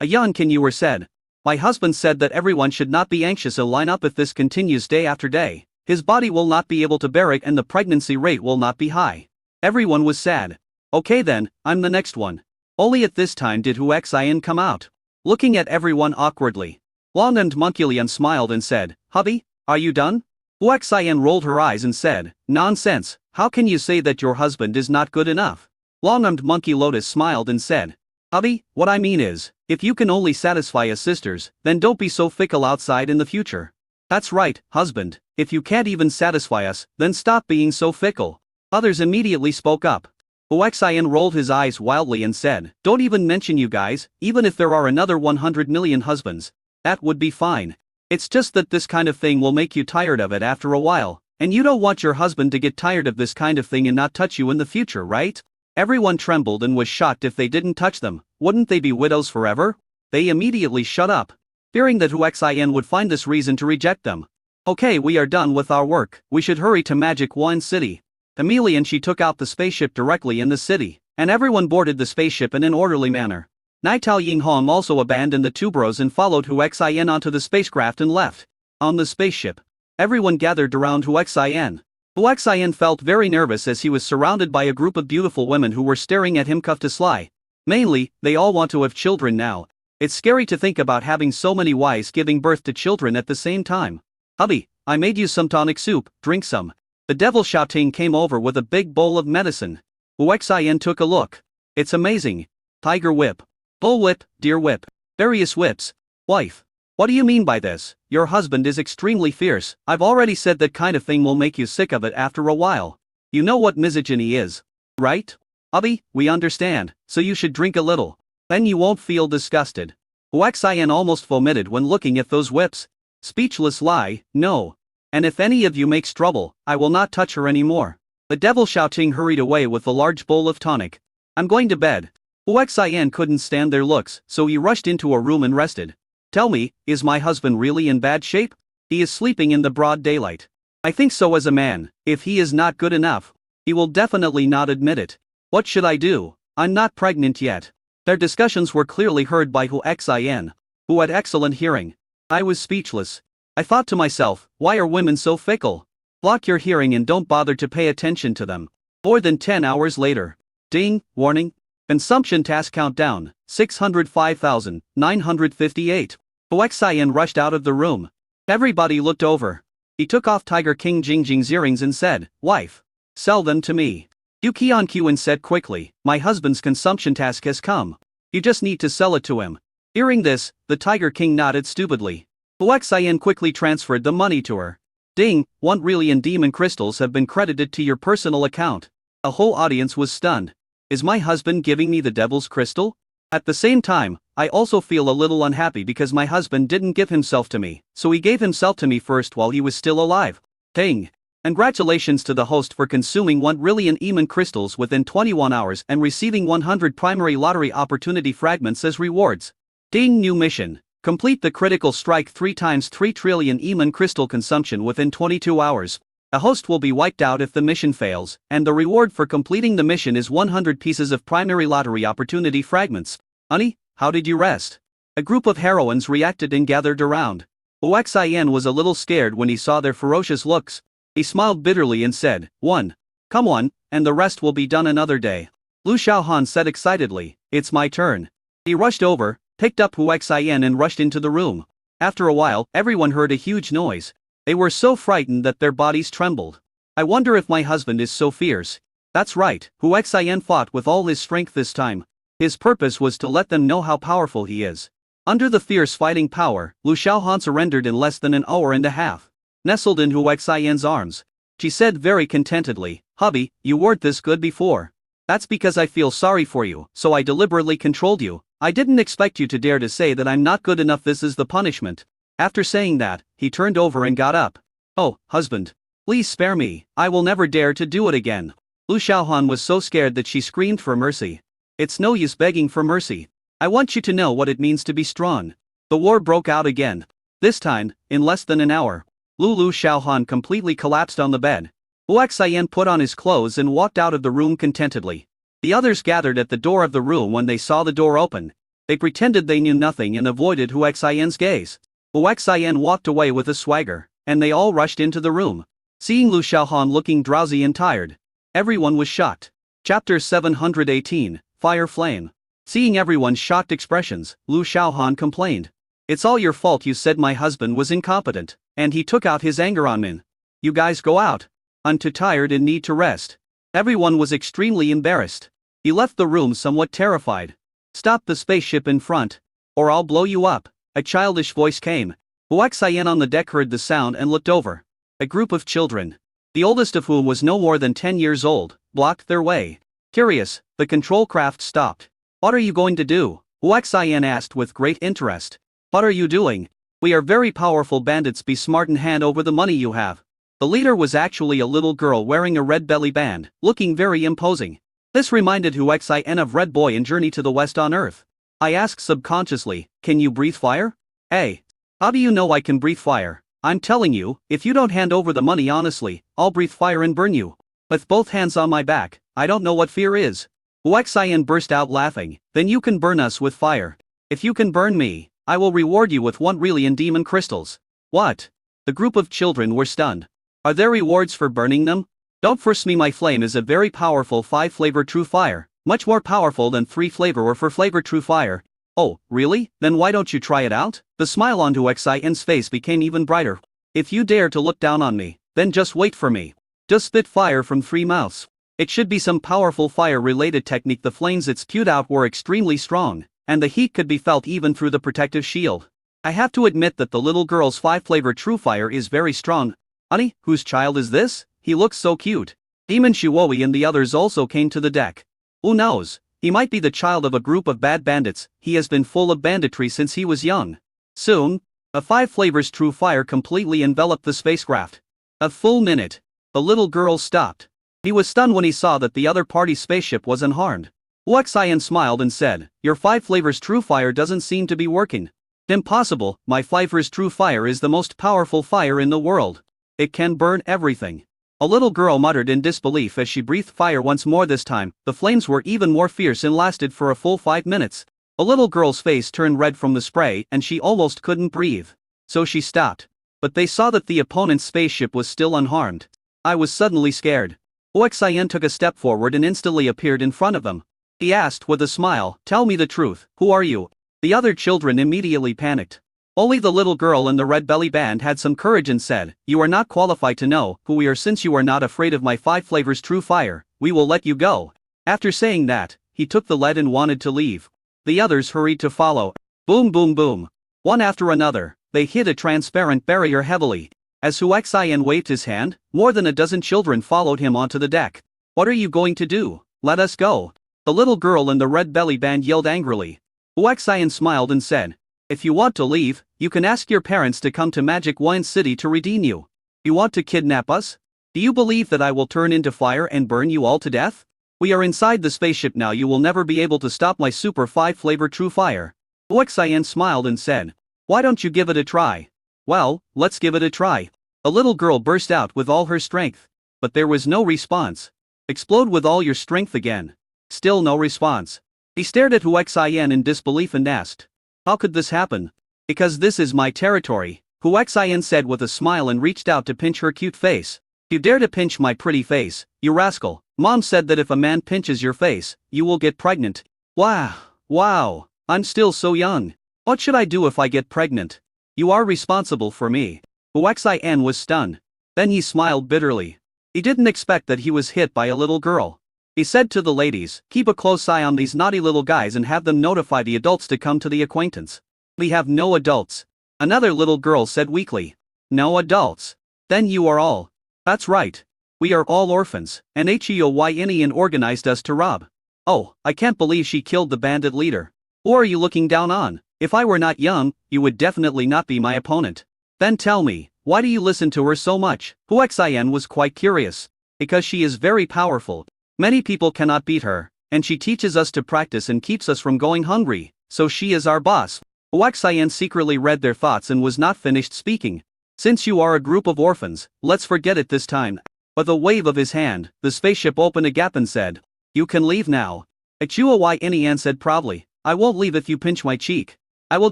Yan Qingyuer said, "My husband said that everyone should not be anxious to line up if this continues day after day. His body will not be able to bear it and the pregnancy rate will not be high." Everyone was sad. "Okay then, I'm the next one." Only at this time did Huaxian come out. Looking at everyone awkwardly, Long-Armed Monkey Lian smiled and said, "Hubby, are you done?" Huaxian rolled her eyes and said, "Nonsense, how can you say that your husband is not good enough?" Long-Armed Monkey Lotus smiled and said, "Hubby, what I mean is, if you can only satisfy us sisters, then don't be so fickle outside in the future." "That's right, husband, if you can't even satisfy us, then stop being so fickle." Others immediately spoke up. Huaxian rolled his eyes wildly and said, "Don't even mention you guys, even if there are another 100 million husbands. That would be fine. It's just that this kind of thing will make you tired of it after a while, and you don't want your husband to get tired of this kind of thing and not touch you in the future, right?" Everyone trembled and was shocked. If they didn't touch them, wouldn't they be widows forever? They immediately shut up, fearing that Huaxian would find this reason to reject them. "Okay, we are done with our work, we should hurry to Magic Wand City." Immediately and she took out the spaceship directly in the city, and everyone boarded the spaceship in an orderly manner. Night Owl Yinghong also abandoned the Tuberos and followed Huaxian onto the spacecraft and left. On the spaceship, everyone gathered around Huaxian. Huaxian felt very nervous as he was surrounded by a group of beautiful women who were staring at him cuffed to sly. Mainly, they all want to have children now. It's scary to think about having so many wives giving birth to children at the same time. "Hubby, I made you some tonic soup, drink some." The devil Xiaoting came over with a big bowl of medicine. Huaxian took a look. "It's amazing. Tiger whip. Bull whip, deer whip. Various whips. Wife. What do you mean by this? Your husband is extremely fierce. I've already said that kind of thing will make you sick of it after a while. You know what misogyny is, right? Hubby, we understand, so you should drink a little. Then you won't feel disgusted." Huaxian almost vomited when looking at those whips. Speechless lie, no. "And if any of you makes trouble, I will not touch her anymore." The devil Xiaoting hurried away with a large bowl of tonic. "I'm going to bed." Huaxian couldn't stand their looks, so he rushed into a room and rested. "Tell me, is my husband really in bad shape? He is sleeping in the broad daylight." "I think so. As a man, if he is not good enough, he will definitely not admit it. What should I do? I'm not pregnant yet." Their discussions were clearly heard by Huaxian, who had excellent hearing. I was speechless. I thought to myself, why are women so fickle? Block your hearing and don't bother to pay attention to them. More than 10 hours later. Ding, warning. Consumption task countdown, 605,958. Huaxian rushed out of the room. Everybody looked over. He took off Tiger King Jingjing's earrings and said, "Wife, sell them to me." Yu Qianqian said quickly, "My husband's consumption task has come. You just need to sell it to him." Hearing this, the Tiger King nodded stupidly. Huaxian quickly transferred the money to her. Ding, 1 trillion demon crystals have been credited to your personal account. A whole audience was stunned. Is my husband giving me the devil's crystal? At the same time, I also feel a little unhappy because my husband didn't give himself to me, so he gave himself to me first while he was still alive. Ding. Congratulations to the host for consuming 1 trillion demon crystals within 21 hours and receiving 100 primary lottery opportunity fragments as rewards. Ding, new mission. Complete the critical strike 3 times 3 trillion demon crystal consumption within 22 hours. A host will be wiped out if the mission fails, and the reward for completing the mission is 100 pieces of primary lottery opportunity fragments. Honey, how did you rest? A group of heroines reacted and gathered around. Huaxian was a little scared when he saw their ferocious looks. He smiled bitterly and said, "One. Come on, and the rest will be done another day." Lu Xiaohan said excitedly, "It's my turn." He rushed over, picked up Huaxian and rushed into the room. After a while, everyone heard a huge noise. They were so frightened that their bodies trembled. I wonder if my husband is so fierce. That's right, Huaxian fought with all his strength this time. His purpose was to let them know how powerful he is. Under the fierce fighting power, Lu Xiaohan surrendered in less than an hour and a half. Nestled in Huaxian's arms, she said very contentedly, "Hubby, you weren't this good before. That's because I feel sorry for you, so I deliberately controlled you. I didn't expect you to dare to say that I'm not good enough. This is the punishment." After saying that, he turned over and got up. "Oh, husband. Please spare me, I will never dare to do it again." Lu Xiaohan was so scared that she screamed for mercy. "It's no use begging for mercy. I want you to know what it means to be strong." The war broke out again. This time, in less than an hour, Lu Xiaohan completely collapsed on the bed. Huaxian put on his clothes and walked out of the room contentedly. The others gathered at the door of the room when they saw the door open. They pretended they knew nothing and avoided Huaxian's gaze. Huaxian walked away with a swagger, and they all rushed into the room. Seeing Lu Xiaohan looking drowsy and tired, everyone was shocked. Chapter 718, Fire Flame. Seeing everyone's shocked expressions, Lu Xiaohan complained. "It's all your fault. You said my husband was incompetent, and he took out his anger on me. You guys go out. I'm too tired and need to rest." Everyone was extremely embarrassed. He left the room somewhat terrified. "Stop the spaceship in front, or I'll blow you up." A childish voice came. Huaxian on the deck heard the sound and looked over. A group of children, the oldest of whom was no more than 10 years old, blocked their way. Curious, the control craft stopped. "What are you going to do?" Huaxian asked with great interest. "What are you doing? We are very powerful bandits. Be smart and hand over the money you have." The leader was actually a little girl wearing a red belly band, looking very imposing. This reminded Huaxian of Red Boy in Journey to the West on Earth. I asked subconsciously, "Can you breathe fire?" "Hey, how do you know I can breathe fire?" "I'm telling you, if you don't hand over the money honestly, I'll breathe fire and burn you. With both hands on my back, I don't know what fear is." Huaxian burst out laughing. "Then you can burn us with fire. If you can burn me, I will reward you with 1 trillion demon crystals." "What?" The group of children were stunned. "Are there rewards for burning them?" "Don't force me. My flame is a very powerful 5-flavor true fire. Much more powerful than 3-flavor or 4-flavor true fire." "Oh, really? Then why don't you try it out?" The smile on Huaxian's face became even brighter. "If you dare to look down on me, then just wait for me. Just spit fire from 3 mouths. It should be some powerful fire-related technique." The flames it spewed out were extremely strong, and the heat could be felt even through the protective shield. I have to admit that the little girl's 5-flavor true fire is very strong. "Honey, whose child is this? He looks so cute." Demon Shuoi and the others also came to the deck. "Who knows? He might be the child of a group of bad bandits. He has been full of banditry since he was young." Soon, a 5-flavors true fire completely enveloped the spacecraft. A full minute. The little girl stopped. He was stunned when he saw that the other party's spaceship was unharmed. Huaxian smiled and said, "Your 5-flavors true fire doesn't seem to be working." "Impossible, my 5-flavors true fire is the most powerful fire in the world. It can burn everything." A little girl muttered in disbelief as she breathed fire once more. This time, the flames were even more fierce and lasted for a full 5 minutes. A little girl's face turned red from the spray and she almost couldn't breathe. So she stopped. but they saw that the opponent's spaceship was still unharmed. I was suddenly scared. Huaxian took a step forward and instantly appeared in front of them. He asked with a smile, "Tell me the truth, who are you?" The other children immediately panicked. Only the little girl in the red belly band had some courage and said, "You are not qualified to know who we are. Since you are not afraid of my 5 flavors true fire, we will let you go." After saying that, he took the lead and wanted to leave. The others hurried to follow. Boom boom boom. One after another, they hit a transparent barrier heavily. As Huaxian waved his hand, more than a dozen children followed him onto the deck. "What are you going to do? Let us go." The little girl in the red belly band yelled angrily. Huaxian smiled and said, "If you want to leave, you can ask your parents to come to Magic Wine City to redeem you. You want to kidnap us? Do you believe that I will turn into fire and burn you all to death? We are inside the spaceship now. You will never be able to stop my Super 5 flavor true fire." Huaxian smiled and said, "Why don't you give it a try?" "Well, let's give it a try." A little girl burst out with all her strength. But there was no response. "Explode with all your strength again." Still no response. He stared at Huaxian in disbelief and asked, "How could this happen?" "Because this is my territory," Huaxian said with a smile and reached out to pinch her cute face. "You dare to pinch my pretty face, you rascal. Mom said that if a man pinches your face, you will get pregnant." Wow, I'm still so young. What should I do if I get pregnant? You are responsible for me." Huaxian was stunned. Then he smiled bitterly. He didn't expect that he was hit by a little girl. He said to the ladies, "Keep a close eye on these naughty little guys and have them notify the adults to come to the acquaintance." "We have no adults," another little girl said weakly. "No adults? Then you are all." "That's right. We are all orphans, and Huayin organized us to rob." "Oh, I can't believe she killed the bandit leader. Who are you looking down on? If I were not young, you would definitely not be my opponent." "Then tell me, why do you listen to her so much?" Huaxian was quite curious. "Because she is very powerful. Many people cannot beat her, and she teaches us to practice and keeps us from going hungry, so she is our boss." Huaxian secretly read their thoughts and was not finished speaking. "Since you are a group of orphans, let's forget it this time." With a wave of his hand, the spaceship opened a gap and said, "You can leave now." Huayin said proudly, "I won't leave if you pinch my cheek. I will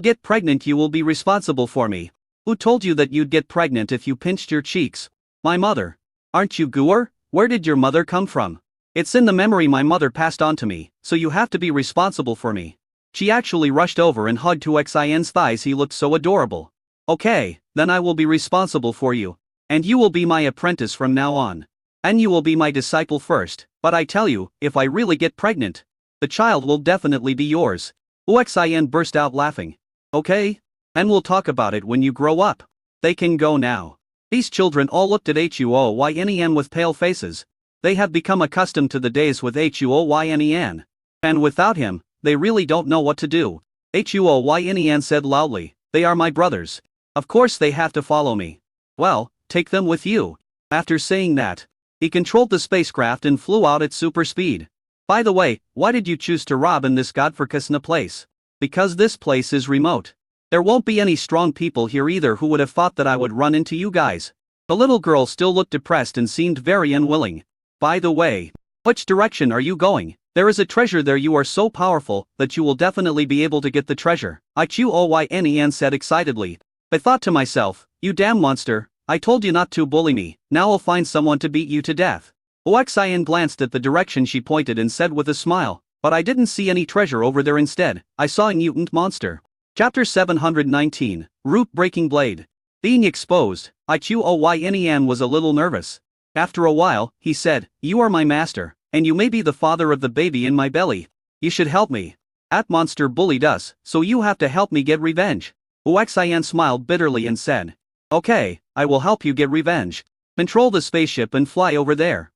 get pregnant. You will be responsible for me." "Who told you that you'd get pregnant if you pinched your cheeks?" "My mother." "Aren't you Guer? Where did your mother come from?" "It's in the memory my mother passed on to me, so you have to be responsible for me." She actually rushed over and hugged Huaxian's thighs. He looked so adorable. "Okay, then I will be responsible for you. And you will be my apprentice from now on. And you will be my disciple first, but I tell you, if I really get pregnant, the child will definitely be yours." Huaxian burst out laughing. "Okay? And we'll talk about it when you grow up. They can go now." These children all looked at Huayin with pale faces. They have become accustomed to the days with Huayin. And without him, they really don't know what to do. Huayin said loudly, "They are my brothers. Of course they have to follow me." "Well, take them with you." After saying that, he controlled the spacecraft and flew out at super speed. "By the way, why did you choose to rob in this godforsaken place?" "Because this place is remote. There won't be any strong people here either. Who would have thought that I would run into you guys?" The little girl still looked depressed and seemed very unwilling. "By the way, which direction are you going? There is a treasure there. You are so powerful that you will definitely be able to get the treasure," Huayin said excitedly. "I thought to myself, you damn monster, I told you not to bully me. Now I'll find someone to beat you to death." Huaxian glanced at the direction she pointed and said with a smile, "But I didn't see any treasure over there. Instead, I saw a mutant monster." Chapter 719, Root-Breaking Blade. Being exposed, Huayin was a little nervous. After a while, he said, "You are my master, and you may be the father of the baby in my belly. You should help me. That monster bullied us, so you have to help me get revenge." Huaxian smiled bitterly and said, "Okay, I will help you get revenge. Control the spaceship and fly over there."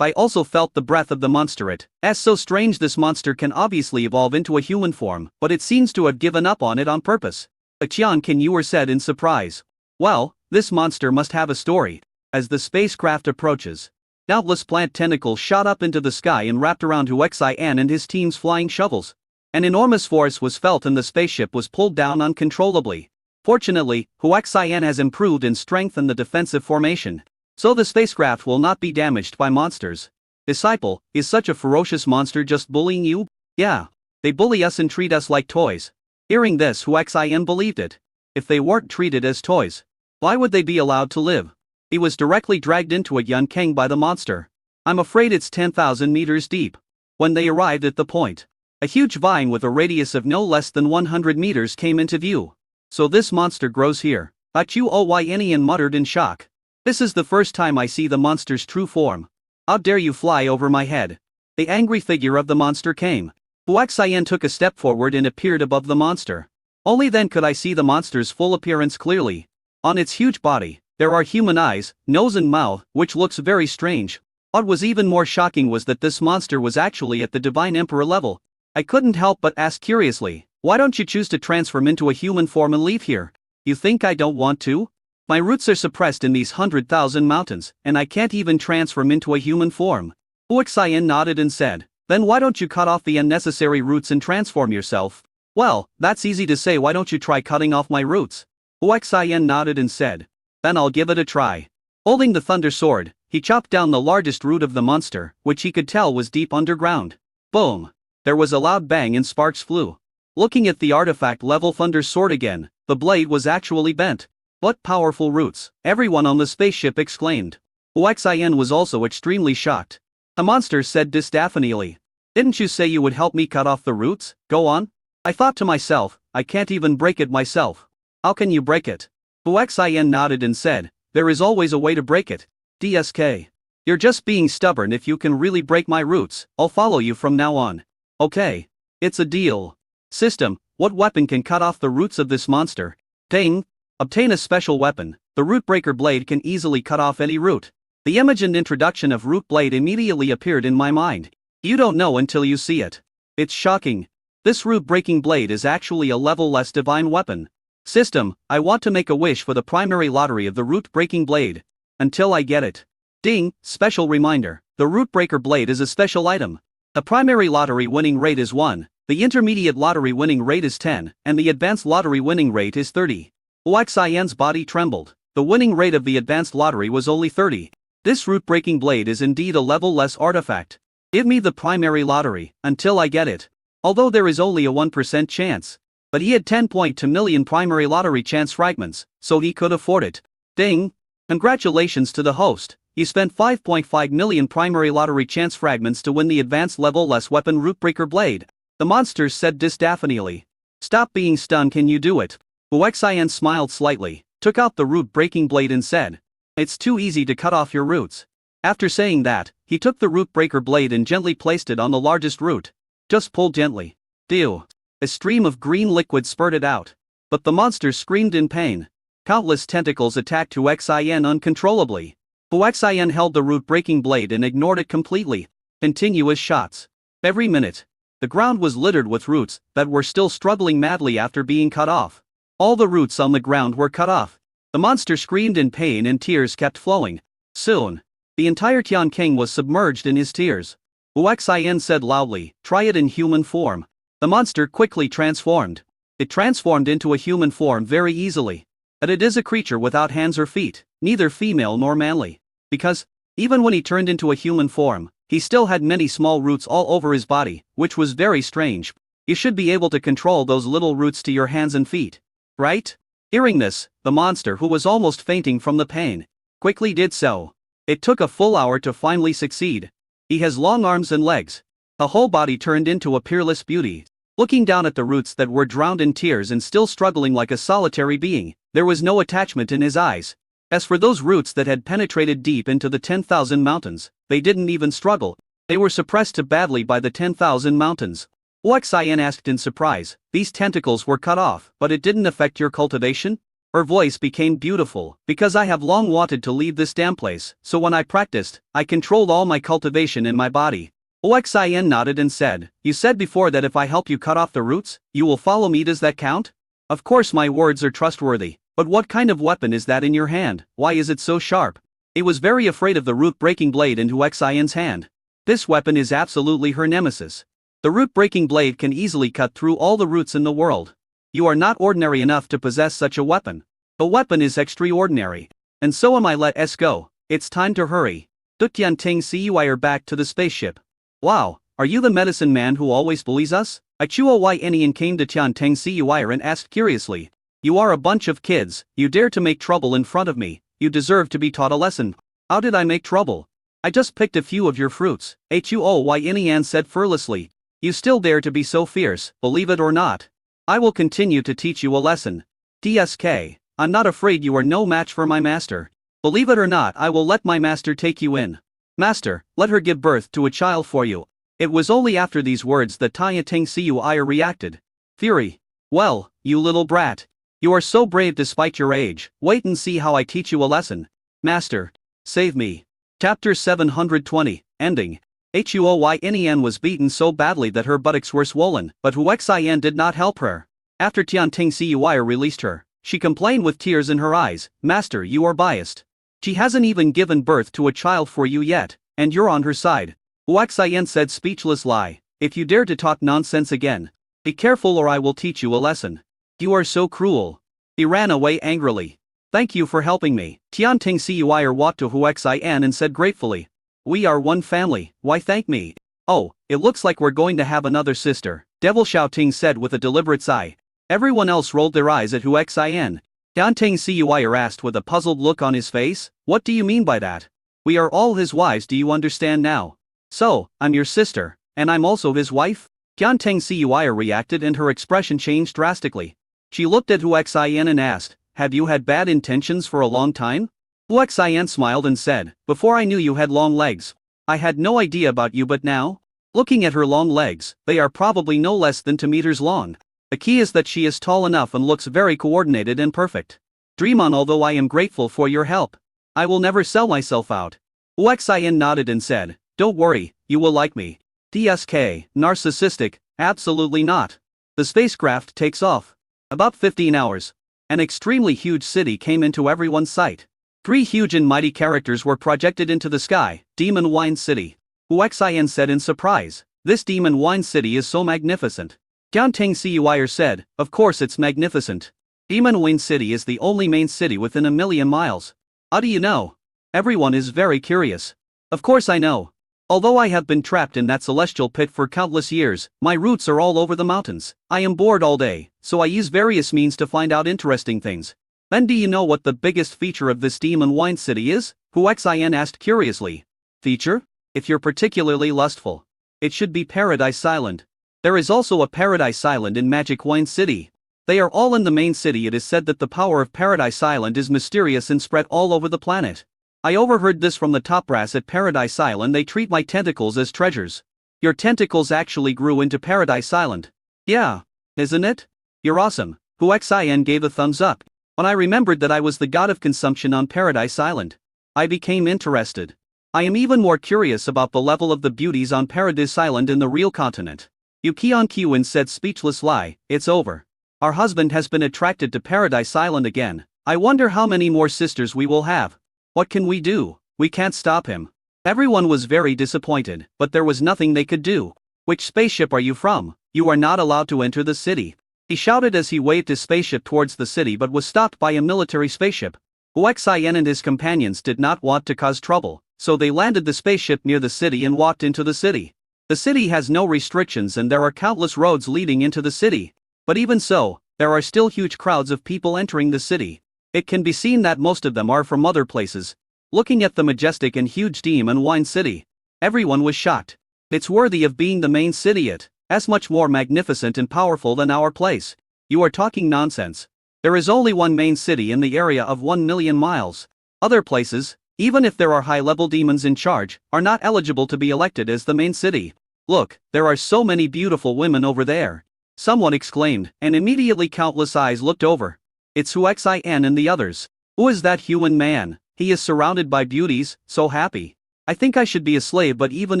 I also felt the breath of the monster. It's so strange. This monster can obviously evolve into a human form, but it seems to have given up on it on purpose. Qian Yu said in surprise. "Well, this monster must have a story." As the spacecraft approaches, countless plant tentacles shot up into the sky and wrapped around Huaxian and his team's flying shovels. An enormous force was felt and the spaceship was pulled down uncontrollably. Fortunately, Huaxian has improved in strength and the defensive formation, so the spacecraft will not be damaged by monsters. "Disciple, is such a ferocious monster just bullying you?" "Yeah. They bully us and treat us like toys." Hearing this, Huaxian believed it. If they weren't treated as toys, Why would they be allowed to live? He was directly dragged into it Yan Kang by the monster. I'm afraid it's 10,000 meters deep. When they arrived at the point, a huge vine with a radius of no less than 100 meters came into view. So this monster grows here. Chuoynian muttered in shock. This is the first time I see the monster's true form. How dare you fly over my head? The angry figure of the monster came. Huaxian took a step forward and appeared above the monster. Only then could I see the monster's full appearance clearly. On its huge body, there are human eyes, nose and mouth, which looks very strange. What was even more shocking was that this monster was actually at the Divine Emperor level. I couldn't help but ask curiously, why don't you choose to transform into a human form and leave here? You think I don't want to? My roots are suppressed in these 100,000 mountains, and I can't even transform into a human form. Huaxian nodded and said, then why don't you cut off the unnecessary roots and transform yourself? Well, that's easy to say, why don't you try cutting off my roots? Huaxian nodded and said, then I'll give it a try. Holding the thunder sword, he chopped down the largest root of the monster, which he could tell was deep underground. Boom! There was a loud bang and sparks flew. Looking at the artifact level thunder sword again, the blade was actually bent. What powerful roots, everyone on the spaceship exclaimed. Huaxian was also extremely shocked. The monster said disapprovingly, didn't you say you would help me cut off the roots? Go on. I thought to myself, I can't even break it myself. How can you break it? Huaxian nodded and said, there is always a way to break it. DSK. You're just being stubborn. If you can really break my roots, I'll follow you from now on. Okay. It's a deal. System, what weapon can cut off the roots of this monster? Ding. Obtain a special weapon. The Root Breaker Blade can easily cut off any root. The image and introduction of Root Blade immediately appeared in my mind. You don't know until you see it. It's shocking. This Root Breaking Blade is actually a level-less divine weapon. System, I want to make a wish for the primary lottery of the Root Breaking Blade. Until I get it. Ding, special reminder. The Root Breaker Blade is a special item. The primary lottery winning rate is 1, the intermediate lottery winning rate is 10, and the advanced lottery winning rate is 30. Huaxian's body trembled. The winning rate of the advanced lottery was only 30. This root-breaking blade is indeed a level-less artifact. Give me the primary lottery, until I get it. Although there is only a 1% chance. But he had 10.2 million primary lottery chance fragments, so he could afford it. Ding! Congratulations to the host. You spent 5.5 million primary lottery chance fragments to win the advanced level-less weapon Rootbreaker Blade. The monster said disapprovingly. Stop being stunned, can you do it? Huaxian smiled slightly, took out the root-breaking blade and said, it's too easy to cut off your roots. After saying that, he took the root-breaker blade and gently placed it on the largest root. Just pull gently. Dew. A stream of green liquid spurted out. But the monster screamed in pain. Countless tentacles attacked Huaxian uncontrollably. Huaxian held the root-breaking blade and ignored it completely. Continuous shots. Every minute. The ground was littered with roots that were still struggling madly after being cut off. All the roots on the ground were cut off. The monster screamed in pain and tears kept flowing. Soon, the entire Tianqing was submerged in his tears. Huaxian said loudly, try it in human form. The monster quickly transformed. It transformed into a human form very easily. But it is a creature without hands or feet, neither female nor manly. Because, even when he turned into a human form, he still had many small roots all over his body, which was very strange. You should be able to control those little roots to your hands and feet. Right? Hearing this, the monster, who was almost fainting from the pain, quickly did so. It took a full hour to finally succeed. He has long arms and legs. The whole body turned into a peerless beauty. Looking down at the roots that were drowned in tears and still struggling like a solitary being, there was no attachment in his eyes. As for those roots that had penetrated deep into the 10,000 mountains, they didn't even struggle. They were suppressed too badly by the 10,000 mountains. Huaxian asked in surprise, these tentacles were cut off, but it didn't affect your cultivation? Her voice became beautiful, because I have long wanted to leave this damn place, so when I practiced, I controlled all my cultivation in my body. Huaxian nodded and said, you said before that if I help you cut off the roots, you will follow me, does that count? Of course my words are trustworthy, but what kind of weapon is that in your hand? Why is it so sharp? He was very afraid of the root-breaking blade in Huaxian's hand. This weapon is absolutely her nemesis. The root-breaking blade can easily cut through all the roots in the world. You are not ordinary enough to possess such a weapon. The weapon is extraordinary. And so am I. Let's go. It's time to hurry. Tianting Cuyr back to the spaceship. Wow, are you the medicine man who always bullies us? Chuoynian came to Tianting Cuyr and asked curiously. You are a bunch of kids, you dare to make trouble in front of me, you deserve to be taught a lesson. How did I make trouble? I just picked a few of your fruits, Huoyin said fearlessly. You still dare to be so fierce, believe it or not. I will continue to teach you a lesson. DSK, I'm not afraid you are no match for my master. Believe it or not, I will let my master take you in. Master, let her give birth to a child for you. It was only after these words that Tianting Siyuai reacted. Fury. Well, you little brat. You are so brave despite your age, wait and see how I teach you a lesson. Master. Save me. Chapter 720, Ending. Huoyin was beaten so badly that her buttocks were swollen, but Huoxian did not help her. After Tianting Siyuai released her, she complained with tears in her eyes, Master, you are biased. She hasn't even given birth to a child for you yet, and you're on her side. Huoxian said speechless lie, if you dare to talk nonsense again, be careful or I will teach you a lesson. You are so cruel. He ran away angrily. Thank you for helping me. Tianting Siyuai walked to Huoxian and said gratefully. We are one family, why thank me? Oh, it looks like we're going to have another sister, Devil Xiaoting said with a deliberate sigh. Everyone else rolled their eyes at Huoxian. Tianting Siyuai asked with a puzzled look on his face, what do you mean by that? We are all his wives, do you understand now? So, I'm your sister, and I'm also his wife? Tianting Siyuai reacted and her expression changed drastically. She looked at Huoxian and asked, have you had bad intentions for a long time? Huoxian smiled and said, before I knew you had long legs. I had no idea about you but now? Looking at her long legs, they are probably no less than 2 meters long. The key is that she is tall enough and looks very coordinated and perfect. Dream on, although I am grateful for your help. I will never sell myself out. Huoxian nodded and said, don't worry, you will like me. DSK, narcissistic, absolutely not. The spacecraft takes off. About 15 hours. An extremely huge city came into everyone's sight. 3 huge and mighty characters were projected into the sky, Demon Wine City. Huoxian said in surprise, this Demon Wine City is so magnificent. Tianting Siyuai said, of course it's magnificent. Demon Wine City is the only main city within 1,000,000 miles. How do you know? Everyone is very curious. Of course I know. Although I have been trapped in that celestial pit for countless years, my roots are all over the mountains. I am bored all day, so I use various means to find out interesting things. Then do you know what the biggest feature of this Demon Wine City is? Huoxian asked curiously. Feature? If you're particularly lustful, it should be Paradise Island. There is also a Paradise Island in Magic Wine City. They are all in the main city. It is said that the power of Paradise Island is mysterious and spread all over the planet. I overheard this from the top brass at Paradise Island. They treat my tentacles as treasures. Your tentacles actually grew into Paradise Island. Yeah. Isn't it? You're awesome. Huoxian gave a thumbs up. When I remembered that I was the god of consumption on Paradise Island, I became interested. I am even more curious about the level of the beauties on Paradise Island in the real continent. Yukion Kiwin said speechless lie, it's over. Our husband has been attracted to Paradise Island again. I wonder how many more sisters we will have. What can we do? We can't stop him. Everyone was very disappointed, but there was nothing they could do. Which spaceship are you from? You are not allowed to enter the city. He shouted as he waved his spaceship towards the city but was stopped by a military spaceship. Huoxian and his companions did not want to cause trouble, so they landed the spaceship near the city and walked into the city. The city has no restrictions and there are countless roads leading into the city. But even so, there are still huge crowds of people entering the city. It can be seen that most of them are from other places. Looking at the majestic and huge Demon Wine City, everyone was shocked. It's worthy of being the main city. It is much more magnificent and powerful than our place. You are talking nonsense. There is only one main city in the area of 1,000,000 miles. Other places, even if there are high-level demons in charge, are not eligible to be elected as the main city. Look, there are so many beautiful women over there. Someone exclaimed, and immediately countless eyes looked over. It's Huoxian and the others. Who is that human man? He is surrounded by beauties, so happy. I think I should be a slave, but even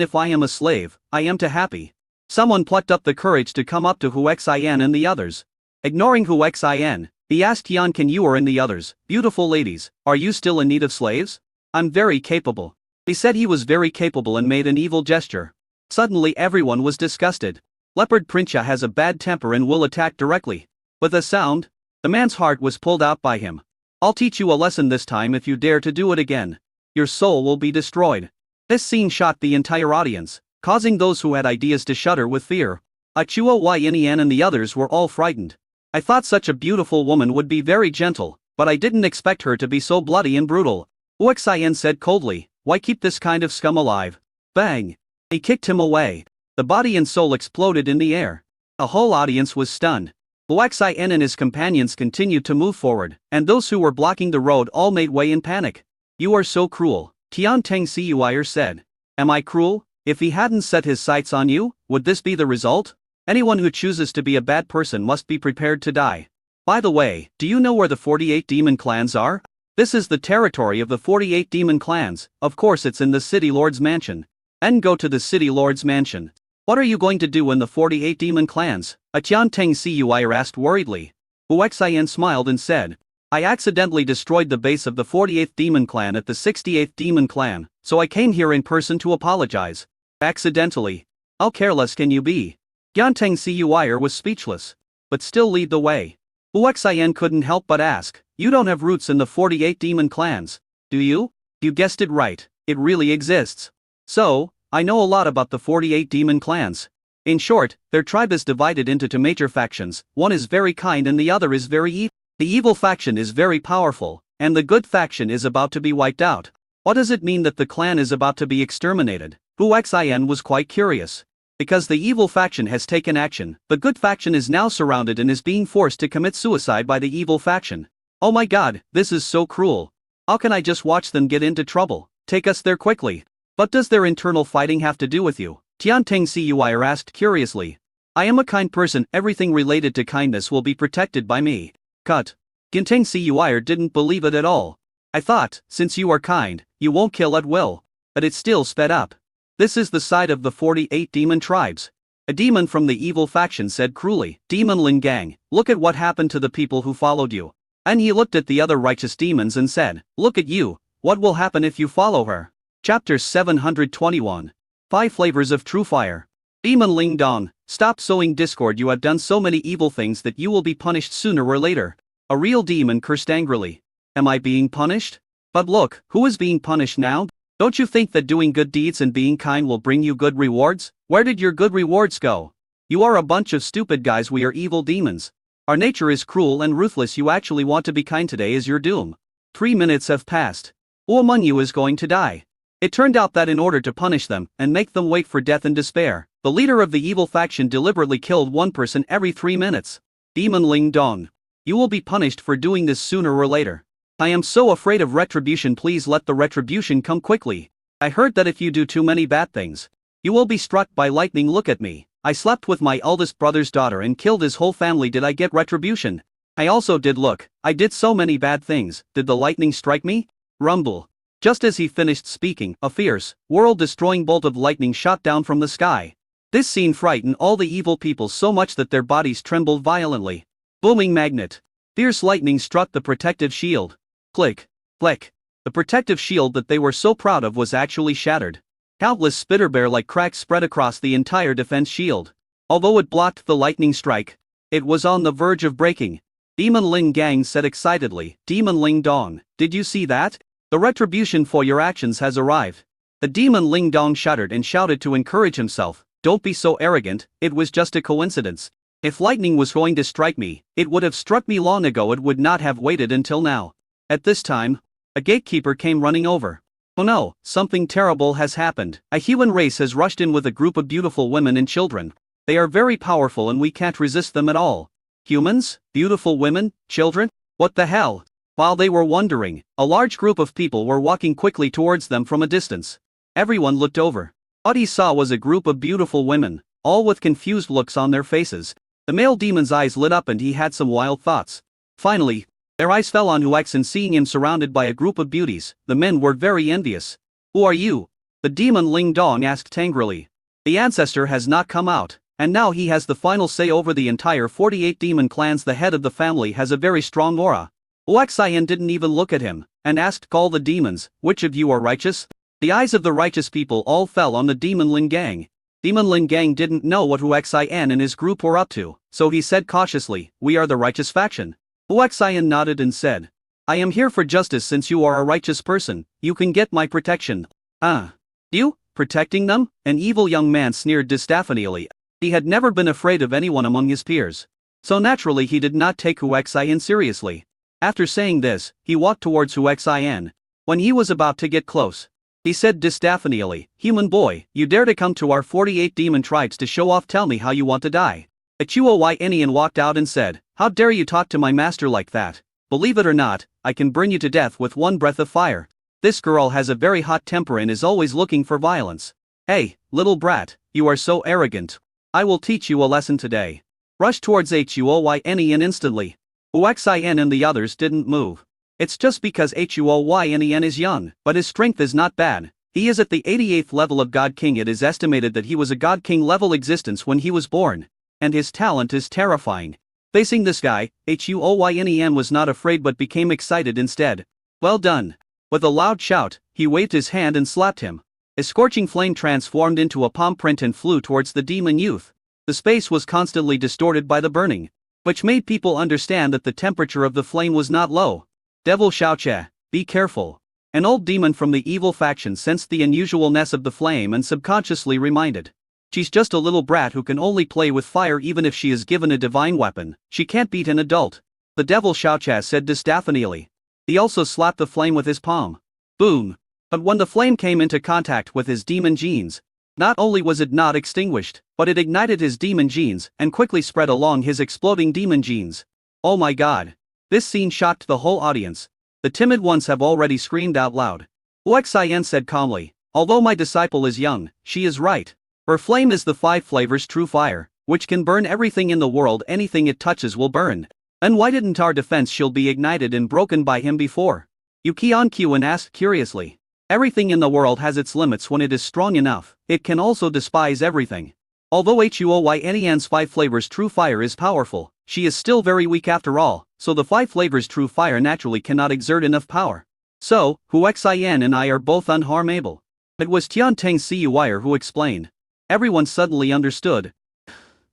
if I am a slave, I am too happy. Someone plucked up the courage to come up to Huoxian and the others. Ignoring Huoxian, he asked Yankin Yuer and the others, beautiful ladies, are you still in need of slaves? I'm very capable. He said he was very capable and made an evil gesture. Suddenly everyone was disgusted. Leopard Princha has a bad temper and will attack directly. With a sound, the man's heart was pulled out by him. I'll teach you a lesson this time. If you dare to do it again, your soul will be destroyed. This scene shocked the entire audience, causing those who had ideas to shudder with fear. Huoyin and the others were all frightened. I thought such a beautiful woman would be very gentle, but I didn't expect her to be so bloody and brutal. Uxian said coldly, why keep this kind of scum alive? Bang! He kicked him away. The body and soul exploded in the air. The whole audience was stunned. Uxian and his companions continued to move forward, and those who were blocking the road all made way in panic. You are so cruel, Tian Teng Siyuir said. Am I cruel? If he hadn't set his sights on you, would this be the result? Anyone who chooses to be a bad person must be prepared to die. By the way, do you know where the 48 demon clans are? This is the territory of the 48 demon clans, of course it's in the City Lord's mansion. And go to the City Lord's mansion. What are you going to do in the 48 demon clans? Tian Teng Siyuir asked worriedly. Uxian smiled and said, I accidentally destroyed the base of the 48th demon clan at the 68th demon clan, so I came here in person to apologize. Accidentally? How careless can you be? Tian Teng Siyuir was speechless. But still lead the way. Uxian couldn't help but ask, you don't have roots in the 48 demon clans, do you? You guessed it right, it really exists. So, I know a lot about the 48 demon clans. In short, their tribe is divided into two major factions, one is very kind and the other is very evil. The evil faction is very powerful, and the good faction is about to be wiped out. What does it mean that the clan is about to be exterminated? Uxian was quite curious. Because the evil faction has taken action, the good faction is now surrounded and is being forced to commit suicide by the evil faction. Oh my god, this is so cruel. How can I just watch them get into trouble? Take us there quickly. What does their internal fighting have to do with you? Tian Teng Siyuir asked curiously. I am a kind person, everything related to kindness will be protected by me. Cut. Ginteng Siyuir didn't believe it at all. I thought, since you are kind, you won't kill at will. But it still sped up. This is the side of the 48 demon tribes. A demon from the evil faction said cruelly, Demon Lin Gang, look at what happened to the people who followed you. And he looked at the other righteous demons and said, look at you, what will happen if you follow her? Chapter 721. 5 Flavors of True Fire. Demon Ling Dong, stop sowing discord, you have done so many evil things that you will be punished sooner or later. A real demon cursed angrily. Am I being punished? But look, who is being punished now? Don't you think that doing good deeds and being kind will bring you good rewards? Where did your good rewards go? You are a bunch of stupid guys, we are evil demons. Our nature is cruel and ruthless, you actually want to be kind, today is your doom. 3 minutes have passed. Who among you is going to die? It turned out that in order to punish them and make them wait for death and despair, the leader of the evil faction deliberately killed one person every 3 minutes. Demon Ling Dong. You will be punished for doing this sooner or later. I am so afraid of retribution, please let the retribution come quickly. I heard that if you do too many bad things, you will be struck by lightning. Look at me. I slept with my eldest brother's daughter and killed his whole family. Did I get retribution? I also did. Look, I did so many bad things. Did the lightning strike me? Rumble. Just as he finished speaking, a fierce, world-destroying bolt of lightning shot down from the sky. This scene frightened all the evil people so much that their bodies trembled violently. Booming magnet. Fierce lightning struck the protective shield. Click. Click. The protective shield that they were so proud of was actually shattered. Countless spitterbear-like cracks spread across the entire defense shield. Although it blocked the lightning strike, it was on the verge of breaking. Demon Ling Gang said excitedly, Demon Ling Dong, did you see that? The retribution for your actions has arrived. The demon Ling Dong shuddered and shouted to encourage himself, don't be so arrogant, it was just a coincidence. If lightning was going to strike me, it would have struck me long ago, it would not have waited until now. At this time, a gatekeeper came running over. Oh no, something terrible has happened. A human race has rushed in with a group of beautiful women and children. They are very powerful and we can't resist them at all. Humans? Beautiful women? Children? What the hell? While they were wondering, a large group of people were walking quickly towards them from a distance. Everyone looked over. What he saw was a group of beautiful women, all with confused looks on their faces. The male demon's eyes lit up and he had some wild thoughts. Finally, their eyes fell on Huax, and seeing him surrounded by a group of beauties, the men were very envious. Who are you? The demon Ling Dong asked angrily. The ancestor has not come out, and now he has the final say over the entire 48 demon clans. The head of the family has a very strong aura. Huaxian didn't even look at him, and asked all the demons, which of you are righteous? The eyes of the righteous people all fell on the demon Ling Gang. Demon Ling Gang didn't know what Huaxian and his group were up to, so he said cautiously, we are the righteous faction. Huaxian nodded and said, I am here for justice. Since you are a righteous person, you can get my protection. You? Protecting them? An evil young man sneered disaffectedly. He had never been afraid of anyone among his peers. So naturally he did not take Hu Xian seriously. After saying this, he walked towards Hu Xian. When he was about to get close, he said disaffectedly, "Human boy, you dare to come to our 48 demon tribes to show off, tell me how you want to die." Chuo Yin walked out and said, "How dare you talk to my master like that? Believe it or not, I can burn you to death with one breath of fire. This girl has a very hot temper and is always looking for violence. Hey, little brat, you are so arrogant. I will teach you a lesson today." Rushed towards Huo Yin instantly. Hu Xian and the others didn't move. It's just because Huo Yin is young, but his strength is not bad. He is at the 88th level of God King. It is estimated that he was a God King level existence when he was born. And his talent is terrifying. Facing this guy, Huo Yin was not afraid but became excited instead. "Well done." With a loud shout, he waved his hand and slapped him. A scorching flame transformed into a palm print and flew towards the demon youth. The space was constantly distorted by the burning, which made people understand that the temperature of the flame was not low. Devil Xiaoche, be careful. An old demon from the evil faction sensed the unusualness of the flame and subconsciously reminded. She's just a little brat who can only play with fire. Even if she is given a divine weapon, she can't beat an adult. The devil Xiaoche said disaffectedly. He also slapped the flame with his palm. Boom! But when the flame came into contact with his demon genes, not only was it not extinguished, but it ignited his demon genes and quickly spread along his exploding demon genes. Oh my god! This scene shocked the whole audience. The timid ones have already screamed out loud. Hu Xian said calmly, "Although my disciple is young, she is right. Her flame is the 5 flavors true fire, which can burn everything in the world. Anything it touches will burn. And why didn't our defense shield be ignited and broken by him before?" Yu Qian asked curiously. Everything in the world has its limits. When it is strong enough, it can also despise everything. Although Huo Yin's 5 flavors true fire is powerful, she is still very weak after all, so the 5 flavors true fire naturally cannot exert enough power. So, Hu Xian and I are both unharmable. It was Tian Teng Siyuire who explained. Everyone suddenly understood.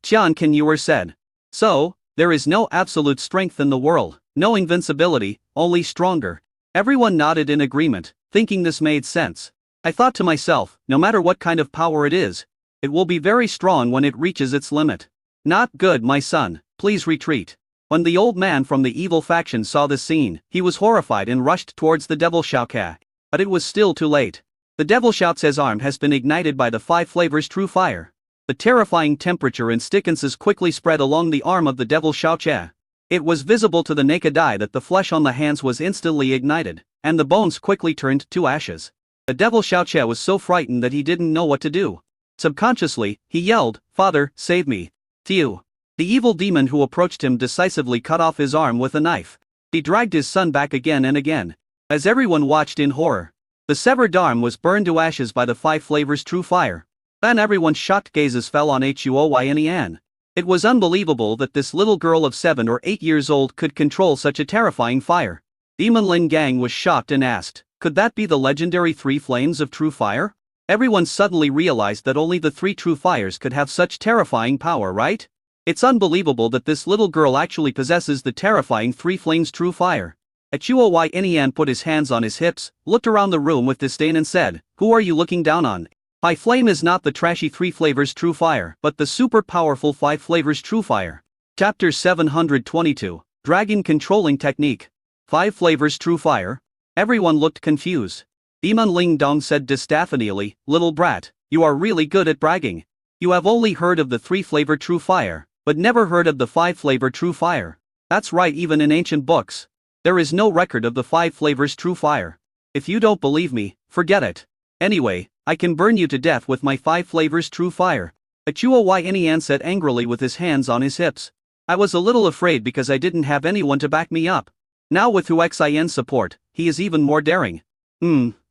Tian Ken said. So, there is no absolute strength in the world, no invincibility, only stronger. Everyone nodded in agreement, thinking this made sense. I thought to myself, no matter what kind of power it is, it will be very strong when it reaches its limit. Not good, my son, please retreat. When the old man from the evil faction saw this scene, he was horrified and rushed towards the devil Xiaoke. But it was still too late. The devil Xiaoce's arm has been ignited by the 5 flavors true fire. The terrifying temperature and stickiness quickly spread along the arm of the devil Xiaoche. It was visible to the naked eye that the flesh on the hands was instantly ignited, and the bones quickly turned to ashes. The devil Xiaoche was so frightened that he didn't know what to do. Subconsciously, he yelled, "Father, save me." Tiu. The evil demon who approached him decisively cut off his arm with a knife. He dragged his son back again and again. As everyone watched in horror, the severed arm was burned to ashes by the 5 flavors true fire. Then everyone's shocked gazes fell on Huo Yin. It was unbelievable that this little girl of 7 or 8 years old could control such a terrifying fire. Demon Lin Gang was shocked and asked, could that be the legendary 3 flames of true fire? Everyone suddenly realized that only the 3 true fires could have such terrifying power, right? It's unbelievable that this little girl actually possesses the terrifying 3 flames true fire. Huo Yin put his hands on his hips, looked around the room with disdain and said, "Who are you looking down on? My flame is not the trashy 3 flavors true fire, but the super powerful 5 flavors true fire." Chapter 722, Dragon Controlling Technique. 5 flavors true fire? Everyone looked confused. Demon Ling Dong said disaffectedly, "Little brat, you are really good at bragging. You have only heard of the 3 flavor true fire, but never heard of the 5 flavor true fire." That's right, even in ancient books, there is no record of the 5 flavors true fire. If you don't believe me, forget it. Anyway, I can burn you to death with my 5 flavors true fire. Huo Yin said angrily with his hands on his hips. I was a little afraid because I didn't have anyone to back me up. Now with Hu Xian's support, he is even more daring.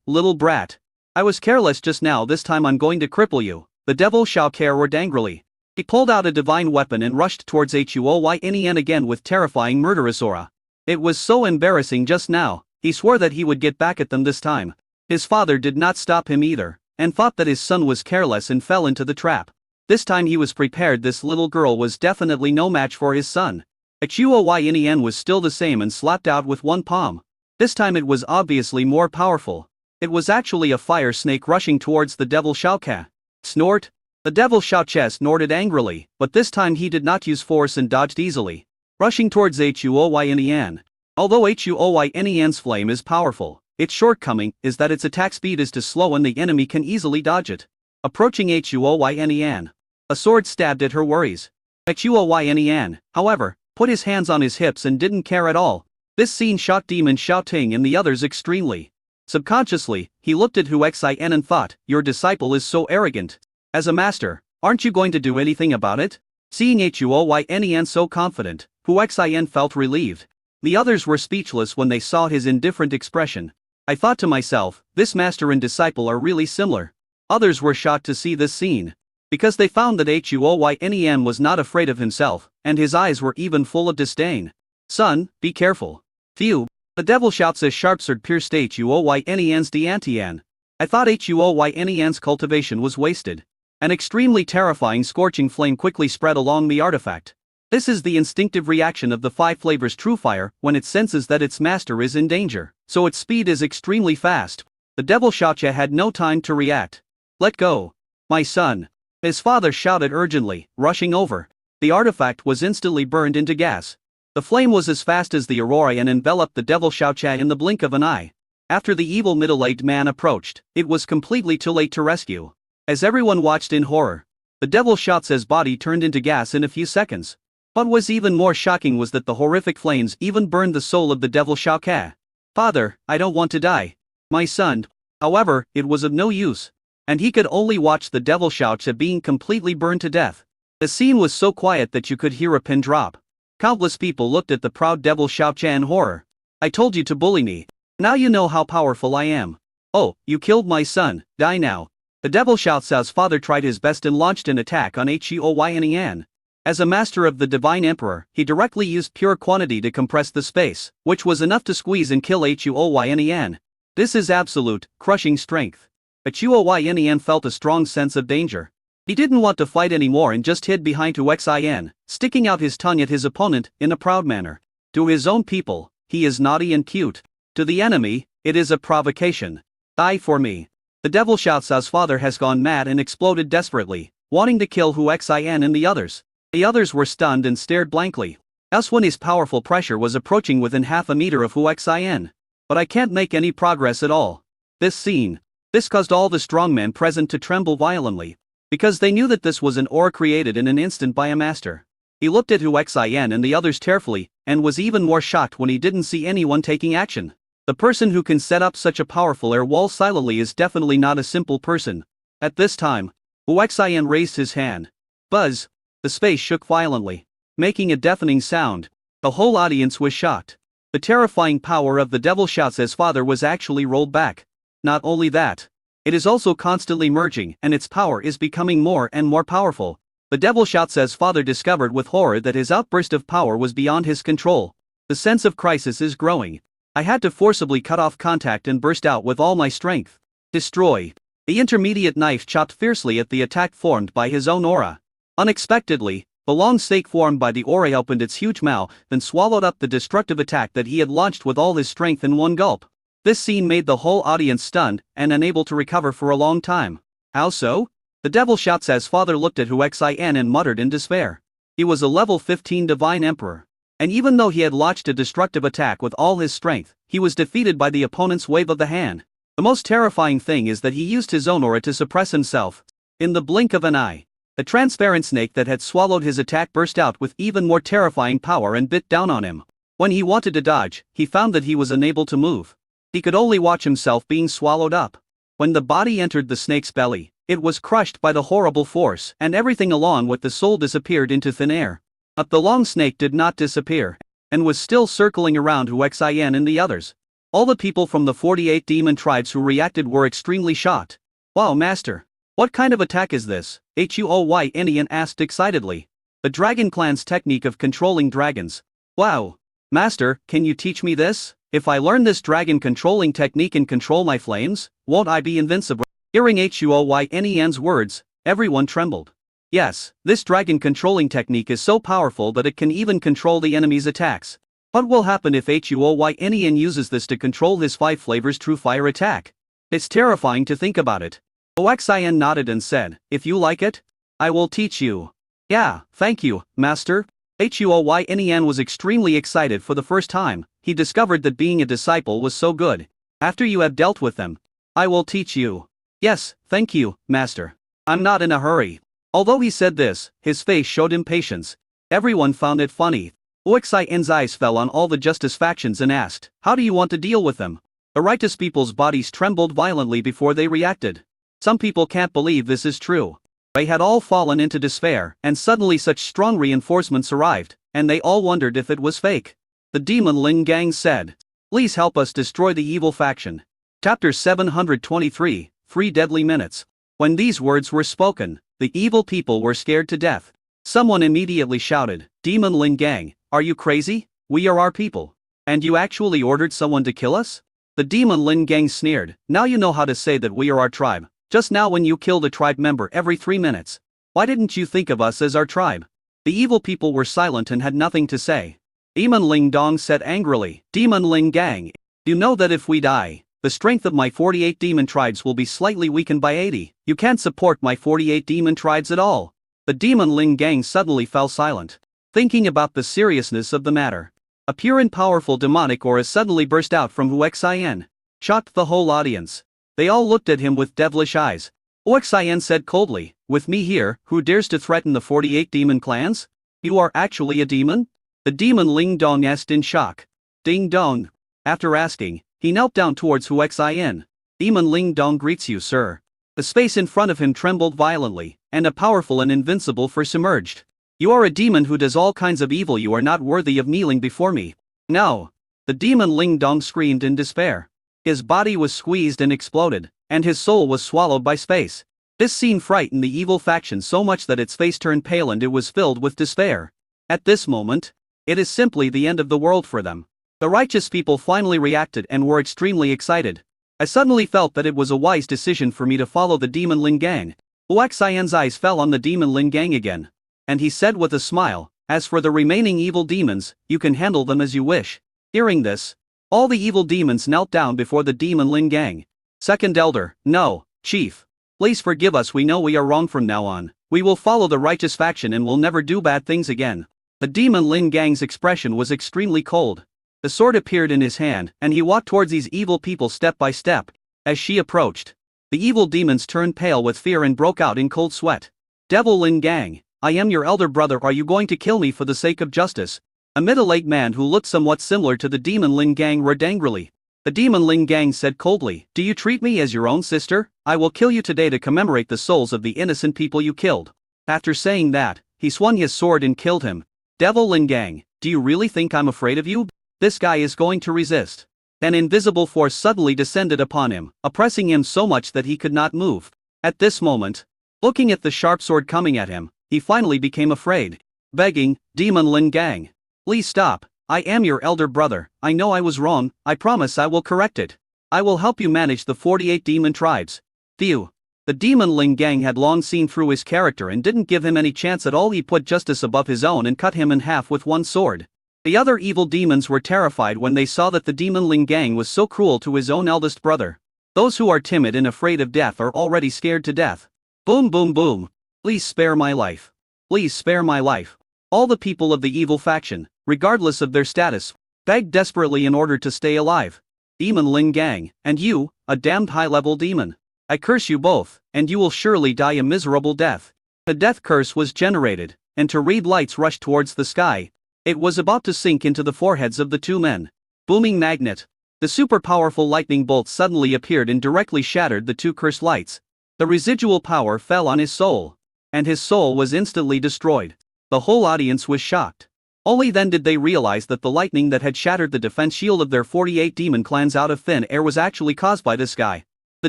Little brat. I was careless just now. This time I'm going to cripple you. The devil Xiaoke roared angrily. He pulled out a divine weapon and rushed towards Huo Yin again with terrifying murderous aura. It was so embarrassing just now. He swore that he would get back at them this time. His father did not stop him either, and thought that his son was careless and fell into the trap. This time he was prepared. This little girl was definitely no match for his son. Huo Yin was still the same and slapped out with one palm. This time it was obviously more powerful. It was actually a fire snake rushing towards the devil Xiaoke. Snort! The devil Xiaoche snorted angrily, but this time he did not use force and dodged easily, rushing towards Huoyanian. Although Huoyanian's flame is powerful, its shortcoming is that its attack speed is too slow and the enemy can easily dodge it. Approaching Huoyanian, a sword stabbed at her worries. Huoyanian, however, put his hands on his hips and didn't care at all. This scene shocked Demon Xiaoting and the others extremely. Subconsciously, he looked at Hu Xian and thought, your disciple is so arrogant. As a master, aren't you going to do anything about it? Seeing Huoyanian so confident, Hu Xian felt relieved. The others were speechless when they saw his indifferent expression. I thought to myself, this master and disciple are really similar. Others were shocked to see this scene, because they found that Huoyanian was not afraid of himself, and his eyes were even full of disdain. Son, be careful. Phew. The devil shouts as Sharpsword pierced Huoyanian's Diantian. I thought Huoyanian's cultivation was wasted. An extremely terrifying scorching flame quickly spread along the artifact. This is the instinctive reaction of the five flavors true fire when it senses that its master is in danger, so its speed is extremely fast. The devil Xiaoche had no time to react. Let go. My son. His father shouted urgently, rushing over. The artifact was instantly burned into gas. The flame was as fast as the aurora and enveloped the devil Xiaoche in the blink of an eye. After the evil middle-aged man approached, it was completely too late to rescue. As everyone watched in horror, the devil Xiaoche's body turned into gas in a few seconds. What was even more shocking was that the horrific flames even burned the soul of the devil Xiaoche. Father, I don't want to die. My son. However, it was of no use, and he could only watch the devil Xiaoche being completely burned to death. The scene was so quiet that you could hear a pin drop. Countless people looked at the proud devil Xiaoche in horror. I told you to bully me. Now you know how powerful I am. Oh, you killed my son, die now. The devil Xiaoche's father tried his best and launched an attack on Huoyanian. As a master of the divine emperor, he directly used pure quantity to compress the space, which was enough to squeeze and kill Huoyanian. This is absolute, crushing strength. But Huoyanian felt a strong sense of danger. He didn't want to fight anymore and just hid behind Hu Xian, sticking out his tongue at his opponent in a proud manner. To his own people, he is naughty and cute. To the enemy, it is a provocation. Die for me. The devil Xiaoche's father has gone mad and exploded desperately, wanting to kill Hu Xian and the others. The others were stunned and stared blankly. Else when his powerful pressure was approaching within half a meter of Hu Xian. But I can't make any progress at all. This caused all the strongmen present to tremble violently, because they knew that this was an aura created in an instant by a master. He looked at Hu Xian and the others carefully, and was even more shocked when he didn't see anyone taking action. The person who can set up such a powerful air wall silently is definitely not a simple person. At this time, Hu Xian raised his hand. Buzz! The space shook violently, making a deafening sound. The whole audience was shocked. The terrifying power of the devil Xiaoche's father was actually rolled back. Not only that, it is also constantly merging and its power is becoming more and more powerful. The devil Xiaoche's father discovered with horror that his outburst of power was beyond his control. The sense of crisis is growing. I had to forcibly cut off contact and burst out with all my strength. Destroy. The intermediate knife chopped fiercely at the attack formed by his own aura. Unexpectedly, the long snake formed by the aura opened its huge mouth, then swallowed up the destructive attack that he had launched with all his strength in one gulp. This scene made the whole audience stunned and unable to recover for a long time. How so? The devil Xiaoche's father looked at Hu Xian and muttered in despair. He was a level 15 divine emperor, and even though he had launched a destructive attack with all his strength, he was defeated by the opponent's wave of the hand. The most terrifying thing is that he used his own aura to suppress himself. In the blink of an eye, the transparent snake that had swallowed his attack burst out with even more terrifying power and bit down on him. When he wanted to dodge, he found that he was unable to move. He could only watch himself being swallowed up. When the body entered the snake's belly, it was crushed by the horrible force, and everything along with the soul disappeared into thin air. But the long snake did not disappear, and was still circling around Hu Xian and the others. All the people from the 48 demon tribes who reacted were extremely shocked. Wow, master! What kind of attack is this? Huoyanian asked excitedly. The Dragon Clan's technique of controlling dragons. Wow! Master, can you teach me this? If I learn this dragon controlling technique and control my flames, won't I be invincible? Hearing Huoyanian's words, everyone trembled. Yes, this dragon controlling technique is so powerful that it can even control the enemy's attacks. What will happen if Huoyanian uses this to control his 5 flavors true fire attack? It's terrifying to think about it. Hu Xian nodded and said, if you like it, I will teach you. Yeah, thank you, master. Huoynian was extremely excited for the first time. He discovered that being a disciple was so good. After you have dealt with them, I will teach you. Yes, thank you, master. I'm not in a hurry. Although he said this, his face showed impatience. Everyone found it funny. Huaxian's eyes fell on all the justice factions and asked, how do you want to deal with them? The righteous people's bodies trembled violently before they reacted. Some people can't believe this is true. They had all fallen into despair, and suddenly such strong reinforcements arrived, and they all wondered if it was fake. The demon Lin Gang said, please help us destroy the evil faction. Chapter 723, 3 Deadly Minutes. When these words were spoken, the evil people were scared to death. Someone immediately shouted, Demon Lin Gang, are you crazy? We are our people. And you actually ordered someone to kill us? The demon Lin Gang sneered, now you know how to say that we are our tribe. Just now when you killed a tribe member every 3 minutes. Why didn't you think of us as our tribe? The evil people were silent and had nothing to say. Demon Ling Dong said angrily, Demon Lin Gang, you know that if we die, the strength of my 48 demon tribes will be slightly weakened by 80. You can't support my 48 demon tribes at all. The demon Lin Gang suddenly fell silent, thinking about the seriousness of the matter. A pure and powerful demonic aura suddenly burst out from Huaxian, shocked the whole audience. They all looked at him with devilish eyes. Huaxian said coldly, with me here, who dares to threaten the 48 demon clans? You are actually a demon? The demon Ling Dong asked in shock. Ding dong. After asking, he knelt down towards Huaxian. Demon Ling Dong greets you, sir. The space in front of him trembled violently, and a powerful and invincible force emerged. You are a demon who does all kinds of evil. You are not worthy of kneeling before me. No. The demon Ling Dong screamed in despair. His body was squeezed and exploded, and his soul was swallowed by space. This scene frightened the evil faction so much that its face turned pale and it was filled with despair. At this moment, it is simply the end of the world for them. The righteous people finally reacted and were extremely excited. I suddenly felt that it was a wise decision for me to follow the demon Lin Gang. Huaxian's eyes fell on the demon Lin Gang again. And he said with a smile, as for the remaining evil demons, you can handle them as you wish. Hearing this, all the evil demons knelt down before the demon Lin Gang. Second elder, no, chief. Please forgive us, we know we are wrong from now on. We will follow the righteous faction and will never do bad things again. The demon Lin Gang's expression was extremely cold. The sword appeared in his hand, and he walked towards these evil people step by step. As she approached, the evil demons turned pale with fear and broke out in cold sweat. Devil Lin Gang, I am your elder brother. Are you going to kill me for the sake of justice? A middle-aged man who looked somewhat similar to the demon Lin Gang roared angrily. The demon Lin Gang said coldly, do you treat me as your own sister? I will kill you today to commemorate the souls of the innocent people you killed. After saying that, he swung his sword and killed him. Devil Lin Gang, do you really think I'm afraid of you? This guy is going to resist. An invisible force suddenly descended upon him, oppressing him so much that he could not move. At this moment, looking at the sharp sword coming at him, he finally became afraid. Begging, Demon Lin Gang, please stop. I am your elder brother. I know I was wrong. I promise I will correct it. I will help you manage the 48 demon tribes. Phew. The demon Lin Gang had long seen through his character and didn't give him any chance at all. He put justice above his own and cut him in half with one sword. The other evil demons were terrified when they saw that the demon Lin Gang was so cruel to his own eldest brother. Those who are timid and afraid of death are already scared to death. Boom boom boom. Please spare my life. Please spare my life. All the people of the evil faction, regardless of their status, begged desperately in order to stay alive. Demon Lin Gang, and you, a damned high-level demon. I curse you both, and you will surely die a miserable death. A death curse was generated, and two red lights rushed towards the sky. It was about to sink into the foreheads of the two men. Booming magnet. The super-powerful lightning bolt suddenly appeared and directly shattered the two cursed lights. The residual power fell on his soul, and his soul was instantly destroyed. The whole audience was shocked. Only then did they realize that the lightning that had shattered the defense shield of their 48 demon clans out of thin air was actually caused by this guy. The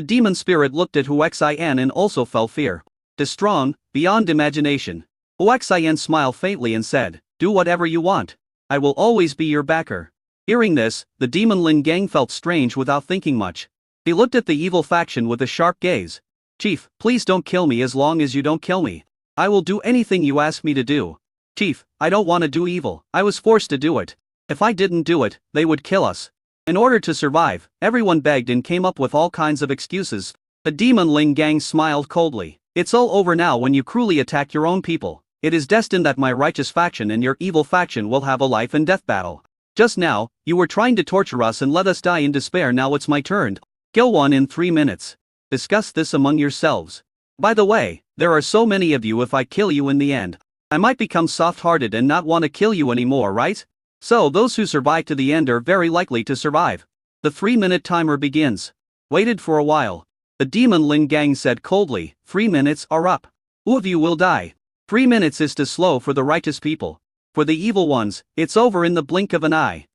demon spirit looked at Huaxian and also felt fear. Strong, beyond imagination. Huaxian smiled faintly and said, do whatever you want. I will always be your backer. Hearing this, the demon Lin Gang felt strange without thinking much. He looked at the evil faction with a sharp gaze. Chief, please don't kill me. As long as you don't kill me, I will do anything you ask me to do. Chief, I don't want to do evil. I was forced to do it. If I didn't do it, they would kill us. In order to survive, everyone begged and came up with all kinds of excuses. The demon Lin Gang smiled coldly. It's all over now when you cruelly attack your own people. It is destined that my righteous faction and your evil faction will have a life and death battle. Just now, you were trying to torture us and let us die in despair. Now it's my turn. Kill one in 3 minutes. Discuss this among yourselves. By the way, there are so many of you. If I kill you in the end, I might become soft-hearted and not want to kill you anymore, right? So those who survive to the end are very likely to survive. The 3-minute timer begins. Waited for a while. The demon Lin Gang said coldly, 3 minutes are up. Who of you will die? 3 minutes is too slow for the righteous people. For the evil ones, it's over in the blink of an eye.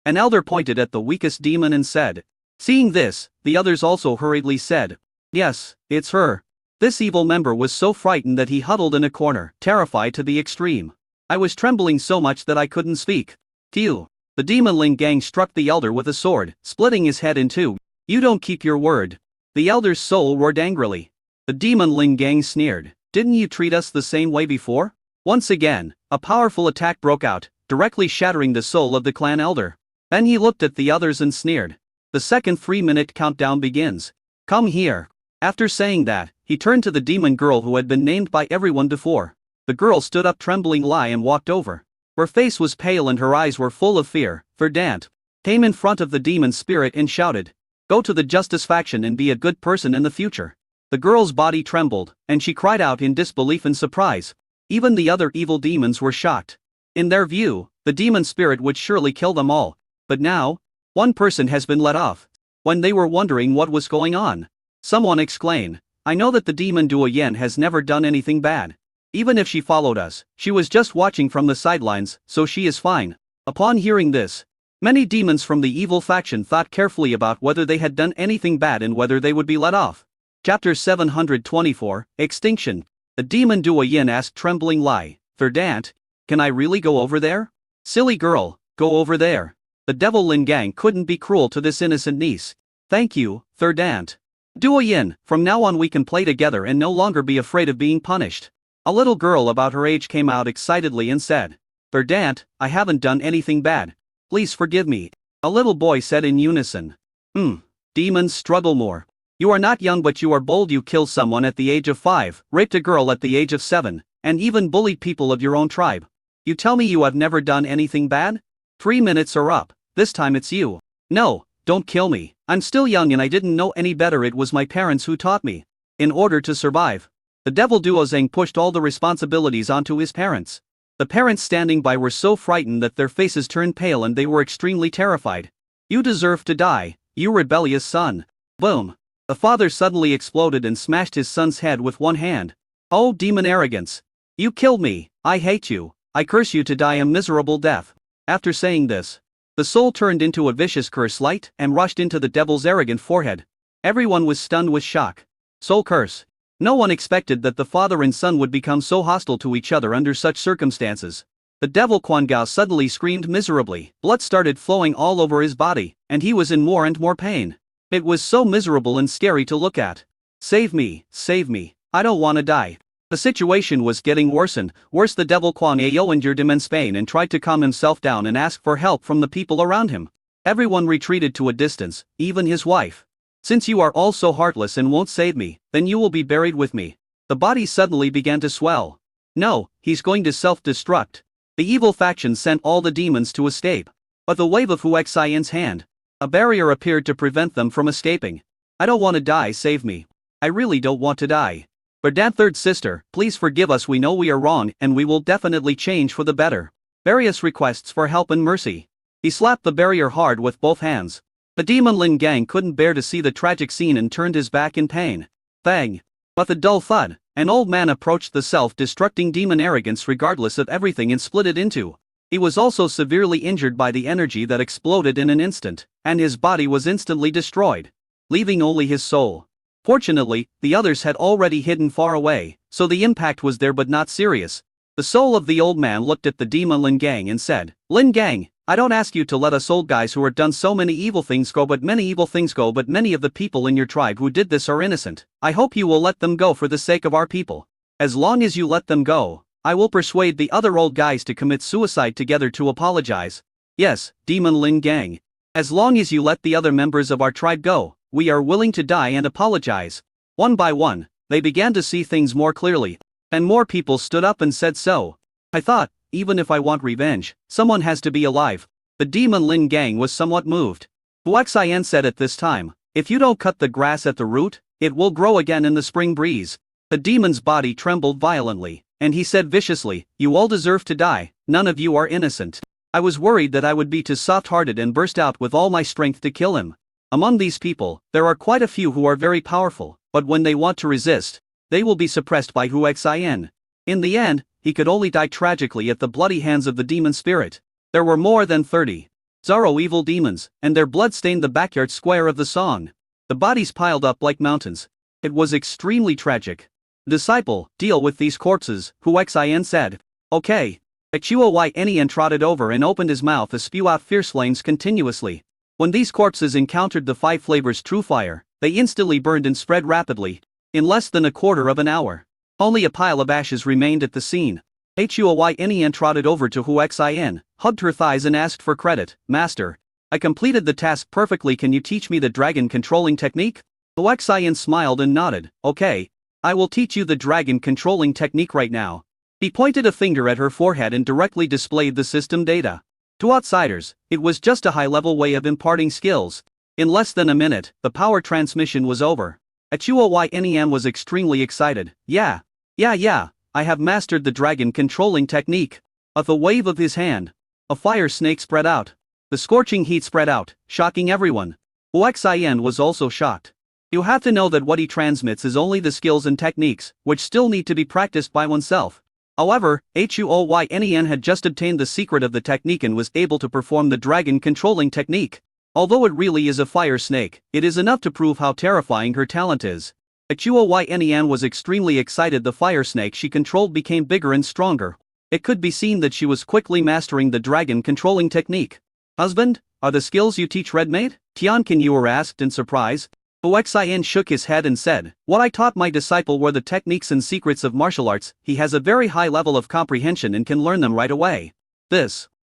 An elder pointed at the weakest demon and said. Seeing this, the others also hurriedly said. Yes, it's her. This evil member was so frightened that he huddled in a corner, terrified to the extreme. I was trembling so much that I couldn't speak. Phew. The demon Lin Gang struck the elder with a sword, splitting his head in two. You don't keep your word. The elder's soul roared angrily. The demon Lin Gang sneered. Didn't you treat us the same way before? Once again, a powerful attack broke out, directly shattering the soul of the clan elder. Then he looked at the others and sneered. The second 3-minute countdown begins. Come here. After saying that, he turned to the demon girl who had been named by everyone before. The girl stood up trembling lie and walked over. Her face was pale and her eyes were full of fear. Verdant came in front of the demon spirit and shouted. Go to the justice faction and be a good person in the future. The girl's body trembled, and she cried out in disbelief and surprise. Even the other evil demons were shocked. In their view, the demon spirit would surely kill them all. But now, one person has been let off. When they were wondering what was going on, someone exclaimed, I know that the demon Duo Yen has never done anything bad. Even if she followed us, she was just watching from the sidelines, so she is fine. Upon hearing this, many demons from the evil faction thought carefully about whether they had done anything bad and whether they would be let off. Chapter 724, Extinction. The demon Duo Yin asked trembling Lai, Verdant, can I really go over there? Silly girl, go over there. The devil Lin Gang couldn't be cruel to this innocent niece. Thank you, Verdant. Duo Yin, from now on we can play together and no longer be afraid of being punished. A little girl about her age came out excitedly and said, Verdant, I haven't done anything bad. Please forgive me. A little boy said in unison. Demons struggle more. You are not young but you are bold. You killed someone at the age of 5, raped a girl at the age of 7, and even bullied people of your own tribe. You tell me you have never done anything bad? 3 minutes are up. This time it's you. No, don't kill me. I'm still young and I didn't know any better. It was my parents who taught me. In order to survive, the devil Duo Zhang pushed all the responsibilities onto his parents. The parents standing by were so frightened that their faces turned pale and they were extremely terrified. You deserve to die, you rebellious son. Boom. The father suddenly exploded and smashed his son's head with one hand. Oh, demon arrogance. You killed me. I hate you. I curse you to die a miserable death. After saying this, the soul turned into a vicious curse light and rushed into the devil's arrogant forehead. Everyone was stunned with shock. Soul curse. No one expected that the father and son would become so hostile to each other under such circumstances. The devil Quan Gao suddenly screamed miserably. Blood started flowing all over his body, and he was in more and more pain. It was so miserable and scary to look at. Save me, I don't want to die. The situation was getting worse. The devil Quan Yao endured immense pain and tried to calm himself down and ask for help from the people around him. Everyone retreated to a distance, even his wife. Since you are all so heartless and won't save me, then you will be buried with me. The body suddenly began to swell. No, he's going to self-destruct. The evil faction sent all the demons to escape. But the wave of Hu Xian's hand. A barrier appeared to prevent them from escaping. I don't want to die, save me. I really don't want to die. Verdant third sister, please forgive us, we know we are wrong and we will definitely change for the better. Various requests for help and mercy. He slapped the barrier hard with both hands. The demon Lin Gang couldn't bear to see the tragic scene and turned his back in pain. Bang! But the dull thud, an old man approached the self-destructing demon arrogance regardless of everything and split it in two. He was also severely injured by the energy that exploded in an instant, and his body was instantly destroyed, leaving only his soul. Fortunately, the others had already hidden far away, so the impact was there but not serious. The soul of the old man looked at the demon Lin Gang and said, Lin Gang, I don't ask you to let us old guys who have done so many evil things go, but many evil things go, but many of the people in your tribe who did this are innocent. I hope you will let them go for the sake of our people. As long as you let them go, I will persuade the other old guys to commit suicide together to apologize. Yes, demon Lin Gang. As long as you let the other members of our tribe go, we are willing to die and apologize. One by one, they began to see things more clearly. And more people stood up and said so. I thought, even if I want revenge, someone has to be alive. The Demon Lin gang was somewhat moved. Huaxian said at this time, if you don't cut the grass at the root, it will grow again in the spring breeze. The demon's body trembled violently, and he said viciously, you all deserve to die, none of you are innocent. I was worried that I would be too soft-hearted and burst out with all my strength to kill him. Among these people, there are quite a few who are very powerful, but when they want to resist, they will be suppressed by Huaxian. In the end, he could only die tragically at the bloody hands of the demon spirit. There were more than 30 Zaro evil demons, and their blood stained the backyard square of the song. The bodies piled up like mountains. It was extremely tragic. Disciple, deal with these corpses, Huaxian said. Okay. Huayin trotted over and opened his mouth to spew out fierce flames continuously. When these corpses encountered the 5 flavors true fire, they instantly burned and spread rapidly. In less than a quarter of an hour, only a pile of ashes remained at the scene. Huayin trotted over to Huaxian, hugged her thighs and asked for credit. Master, I completed the task perfectly, can you teach me the dragon controlling technique? Huaxian smiled and nodded. Okay, I will teach you the dragon controlling technique right now. He pointed a finger at her forehead and directly displayed the system data. To outsiders, it was just a high-level way of imparting skills. In less than a minute, the power transmission was over. Huayin was extremely excited. Yeah, I have mastered the dragon controlling technique. With a wave of his hand, a fire snake spread out. The scorching heat spread out, shocking everyone. Huaxian was also shocked. You have to know that what he transmits is only the skills and techniques, which still need to be practiced by oneself. However, Huayin had just obtained the secret of the technique and was able to perform the dragon controlling technique. Although it really is a fire snake, it is enough to prove how terrifying her talent is. Huayin was extremely excited. The fire snake she controlled became bigger and stronger. It could be seen that she was quickly mastering the dragon controlling technique. Husband, are the skills you teach ready-made? Tian Qingyue asked in surprise. Huaxian shook his head and said, what I taught my disciple were the techniques and secrets of martial arts. He has a very high level of comprehension and can learn them right away.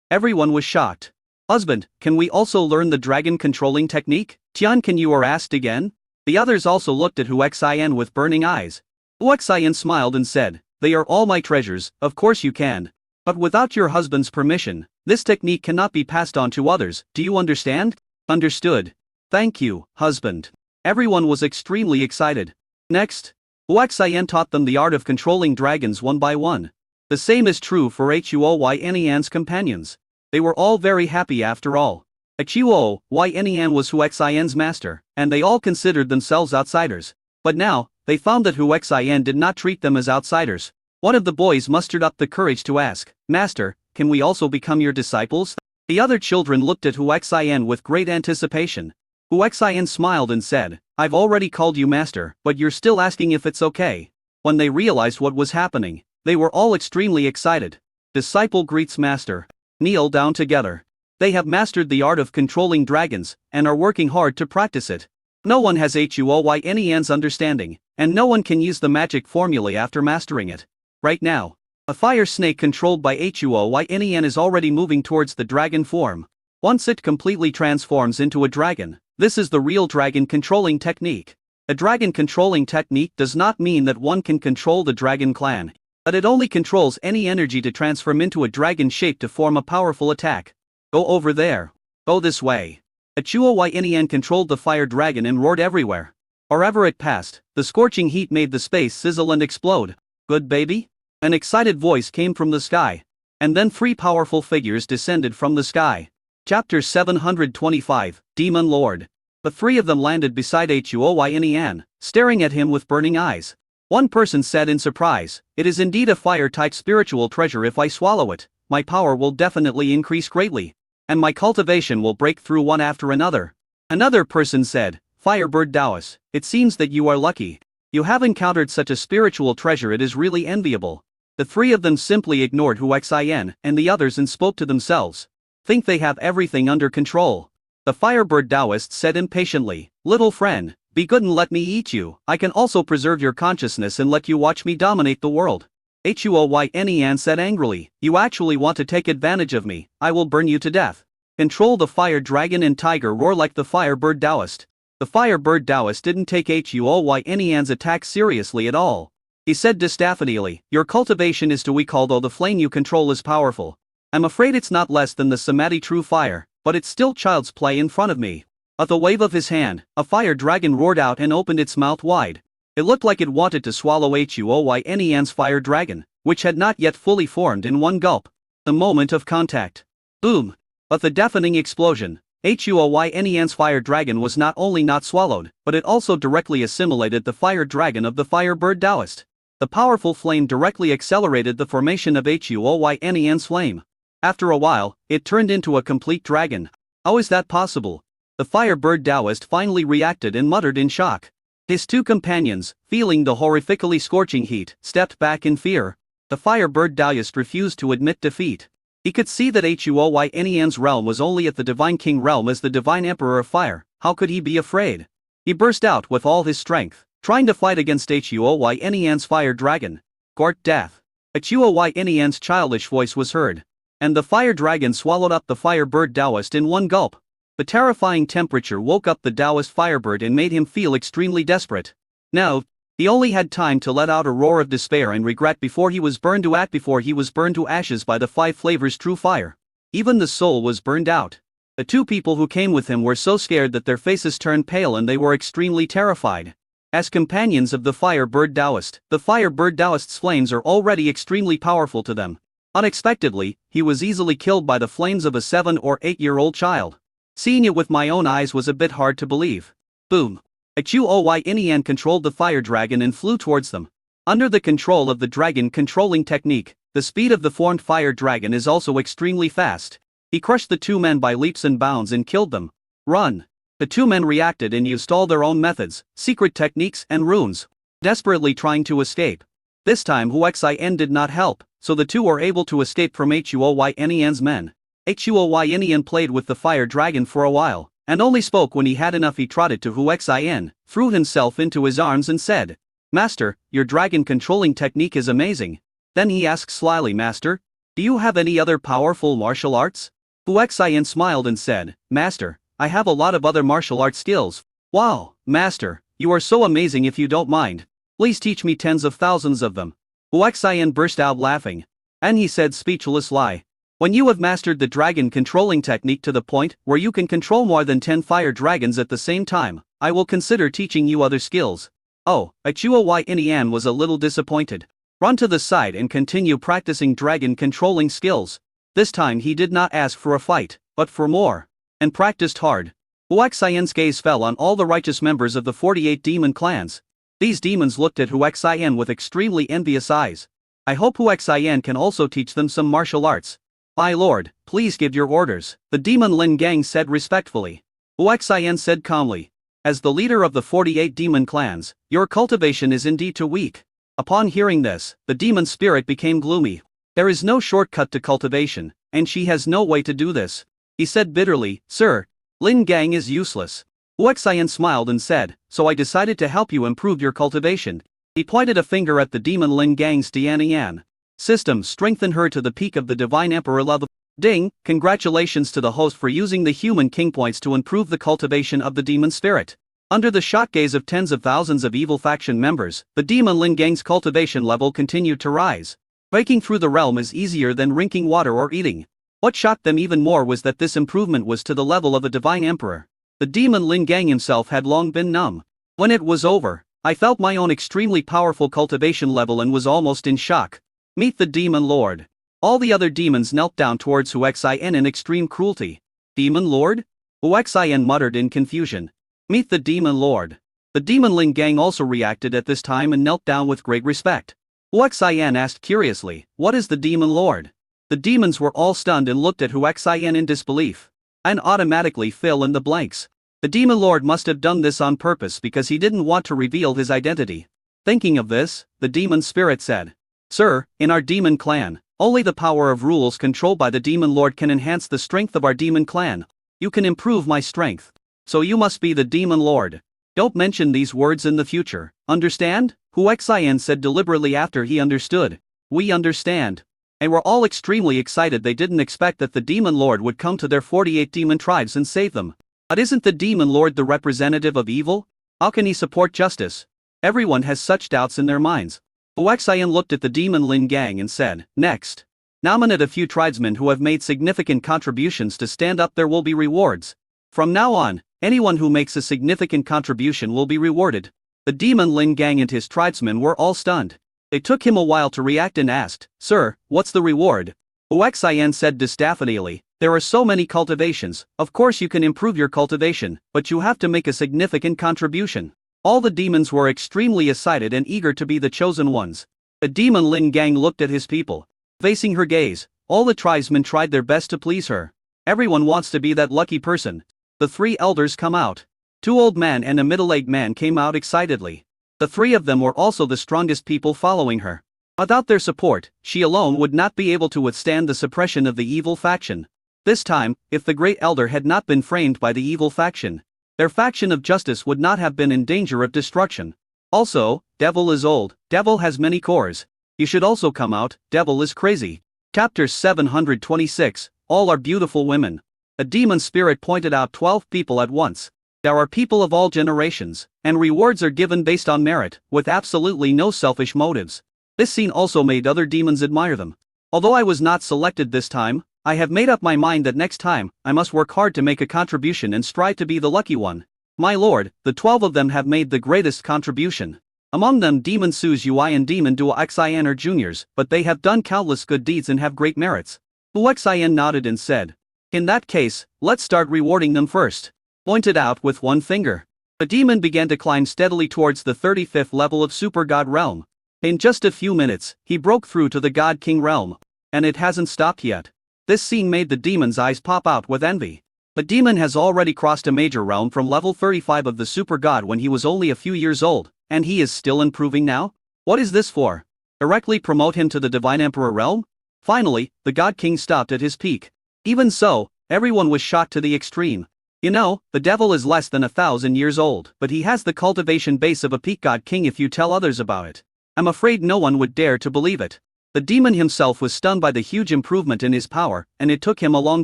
Everyone was shocked. Husband, can we also learn the dragon controlling technique? Tian Qingyue asked again. The others also looked at Huaxian with burning eyes. Huaxian smiled and said, they are all my treasures, of course you can. But without your husband's permission, this technique cannot be passed on to others, do you understand? Understood. Thank you, husband. Everyone was extremely excited. Next, Huaxian taught them the art of controlling dragons one by one. The same is true for Huayin's companions. They were all very happy after all. Huayin was Huaxian's master, and they all considered themselves outsiders. But now, they found that Huaxian did not treat them as outsiders. One of the boys mustered up the courage to ask, Master, can we also become your disciples? The other children looked at Huaxian with great anticipation. Huaxian smiled and said, I've already called you master, but you're still asking if it's okay. When they realized what was happening, they were all extremely excited. Disciple greets master. Kneel down together. They have mastered the art of controlling dragons, and are working hard to practice it. No one has Huayin's understanding, and no one can use the magic formulae after mastering it. Right now, a fire snake controlled by Huayin is already moving towards the dragon form. Once it completely transforms into a dragon, this is the real dragon controlling technique. A dragon controlling technique does not mean that one can control the dragon clan, but it only controls any energy to transform into a dragon shape to form a powerful attack. Go over there. Go this way. Huayin controlled the fire dragon and roared everywhere. Wherever it passed, the scorching heat made the space sizzle and explode. Good baby? An excited voice came from the sky. And then 3 powerful figures descended from the sky. Chapter 725, Demon Lord. The 3 of them landed beside Huayin, staring at him with burning eyes. One person said in surprise, it is indeed a fire-type spiritual treasure. If I swallow it, my power will definitely increase greatly. And my cultivation will break through one after another. Another person said, Firebird Taoist, it seems that you are lucky. You have encountered such a spiritual treasure, it is really enviable. The 3 of them simply ignored Huaxian and the others and spoke to themselves. Think they have everything under control. The Firebird Taoist said impatiently, little friend, be good and let me eat you. I can also preserve your consciousness and let you watch me dominate the world. Huayin said angrily, you actually want to take advantage of me, I will burn you to death. Control the fire dragon and tiger roar like the Firebird Taoist. The Firebird Taoist didn't take Huoyan's attack seriously at all. He said distaffanially, "Your cultivation is too weak, although the flame you control is powerful. I'm afraid it's not less than the Samadhi true fire, but it's still child's play in front of me." At the wave of his hand, a fire dragon roared out and opened its mouth wide. It looked like it wanted to swallow Huoyan's fire dragon, which had not yet fully formed, in one gulp. The moment of contact. Boom! But the deafening explosion. Huoyan's fire dragon was not only not swallowed, but it also directly assimilated the fire dragon of the Firebird Taoist. The powerful flame directly accelerated the formation of Huoyan's flame. After a while, it turned into a complete dragon. How is that possible? The Firebird Taoist finally reacted and muttered in shock. His two companions, feeling the horrifically scorching heat, stepped back in fear. The Firebird Taoist refused to admit defeat. He could see that Huoyan's realm was only at the Divine King realm as the Divine Emperor of Fire. How could he be afraid? He burst out with all his strength, trying to fight against Huoyan's fire dragon. Gort death. Huoyan's childish voice was heard. And the fire dragon swallowed up the Firebird Taoist in one gulp. The terrifying temperature woke up the Taoist Firebird and made him feel extremely desperate. Now, he only had time to let out a roar of despair and regret before he was burned to ashes by the five flavors true fire. Even the soul was burned out. The two people who came with him were so scared that their faces turned pale and they were extremely terrified. As companions of the Firebird Taoist, the Firebird Taoist's flames are already extremely powerful to them. Unexpectedly, he was easily killed by the flames of a 7 or 8-year-old child. Seeing it with my own eyes was a bit hard to believe. Boom! Huoyan controlled the fire dragon and flew towards them. Under the control of the dragon controlling technique, the speed of the formed fire dragon is also extremely fast. He crushed the two men by leaps and bounds and killed them. Run! The two men reacted and used all their own methods, secret techniques and runes, desperately trying to escape. This time Huoyan did not help, so the two were able to escape from Huoyan's men. Huoyan played with the fire dragon for a while, and only spoke when he had enough. He trotted to Huoyan, threw himself into his arms and said, "Master, your dragon controlling technique is amazing." Then he asked slyly, "Master, do you have any other powerful martial arts?" Huoyan smiled and said, "Master, I have a lot of other martial arts skills." "Wow, Master, you are so amazing. If you don't mind, please teach me tens of thousands of them." Huoyan burst out laughing. And he said, "Speechless lie. When you have mastered the dragon controlling technique to the point where you can control more than 10 fire dragons at the same time, I will consider teaching you other skills." Oh, Huoyan was a little disappointed. Run to the side and continue practicing dragon controlling skills. This time he did not ask for a fight, but for more. And practiced hard. Huoyan's gaze fell on all the righteous members of the 48 demon clans. These demons looked at Huoyan with extremely envious eyes. I hope Huoyan can also teach them some martial arts. "My lord, please give your orders," the demon Lin Gang said respectfully. Huoyan said calmly, "As the leader of the 48 demon clans, your cultivation is indeed too weak." Upon hearing this, the demon spirit became gloomy. "There is no shortcut to cultivation, and she has no way to do this," he said bitterly. "Sir, Lin Gang is useless." Huoyan smiled and said, "So I decided to help you improve your cultivation." He pointed a finger at the demon Lin Gang's Dianian system, strengthened her to the peak of the Divine Emperor level. Ding! Congratulations to the host for using the human king points to improve the cultivation of the demon spirit. Under the shocked gaze of tens of thousands of evil faction members, the demon Lin Gang's cultivation level continued to rise. Breaking through the realm is easier than drinking water or eating. What shocked them even more was that this improvement was to the level of a Divine Emperor. The demon Lin Gang himself had long been numb. When it was over, I felt my own extremely powerful cultivation level and was almost in shock. Meet the Demon Lord. All the other demons knelt down towards Huoyan in extreme cruelty. Demon Lord? Huoyan muttered in confusion. Meet the Demon Lord. The demon Lin Gang also reacted at this time and knelt down with great respect. Huoyan asked curiously, "What is the Demon Lord?" The demons were all stunned and looked at Huoyan in disbelief. And automatically fill in the blanks. The Demon Lord must have done this on purpose because he didn't want to reveal his identity. Thinking of this, the demon spirit said, "Sir, in our demon clan, only the power of rules controlled by the Demon Lord can enhance the strength of our demon clan. You can improve my strength. So you must be the Demon Lord. Don't mention these words in the future, understand?" Huoyan said deliberately after he understood. "We understand." And were all extremely excited. They didn't expect that the Demon Lord would come to their 48 demon tribes and save them. But isn't the demon lord the representative of evil? How can he support justice? Everyone has such doubts in their minds. Huaxian looked at the demon Lin Gang and said, "Next. Nominate a few tribesmen who have made significant contributions to stand up. There will be rewards. From now on, anyone who makes a significant contribution will be rewarded." The demon Lin Gang and his tribesmen were all stunned. It took him a while to react and asked, "Sir, what's the reward?" Huaxian said distaffilially, "There are so many cultivations, of course you can improve your cultivation, but you have to make a significant contribution." All the demons were extremely excited and eager to be the chosen ones. The demon Lin Gang looked at his people. Facing her gaze, all the tribesmen tried their best to please her. Everyone wants to be that lucky person. The three elders come out. Two old men and a middle-aged man came out excitedly. The three of them were also the strongest people following her. Without their support, she alone would not be able to withstand the suppression of the evil faction. This time, if the great elder had not been framed by the evil faction, their faction of justice would not have been in danger of destruction. Also, devil is old, devil has many cores. You should also come out, devil is crazy. Chapter 726, All are beautiful women. A demon spirit pointed out 12 people at once. There are people of all generations, and rewards are given based on merit, with absolutely no selfish motives. This scene also made other demons admire them. Although I was not selected this time, I have made up my mind that next time, I must work hard to make a contribution and strive to be the lucky one. My lord, the 12 of them have made the greatest contribution. Among them Demon Su Ui and Demon Duoxian are juniors, but they have done countless good deeds and have great merits. Duoxian nodded and said, "In that case, let's start rewarding them first." Pointed out with one finger. The demon began to climb steadily towards the 35th level of Super God Realm. In just a few minutes, he broke through to the God King Realm. And it hasn't stopped yet. This scene made the demon's eyes pop out with envy. The demon has already crossed a major realm from level 35 of the Super God when he was only a few years old, and he is still improving now? What is this for? Directly promote him to the Divine Emperor realm? Finally, the God King stopped at his peak. Even so, everyone was shocked to the extreme. You know, the devil is less than 1,000 years old, but he has the cultivation base of a peak God King if you tell others about it. I'm afraid no one would dare to believe it. The demon himself was stunned by the huge improvement in his power, and it took him a long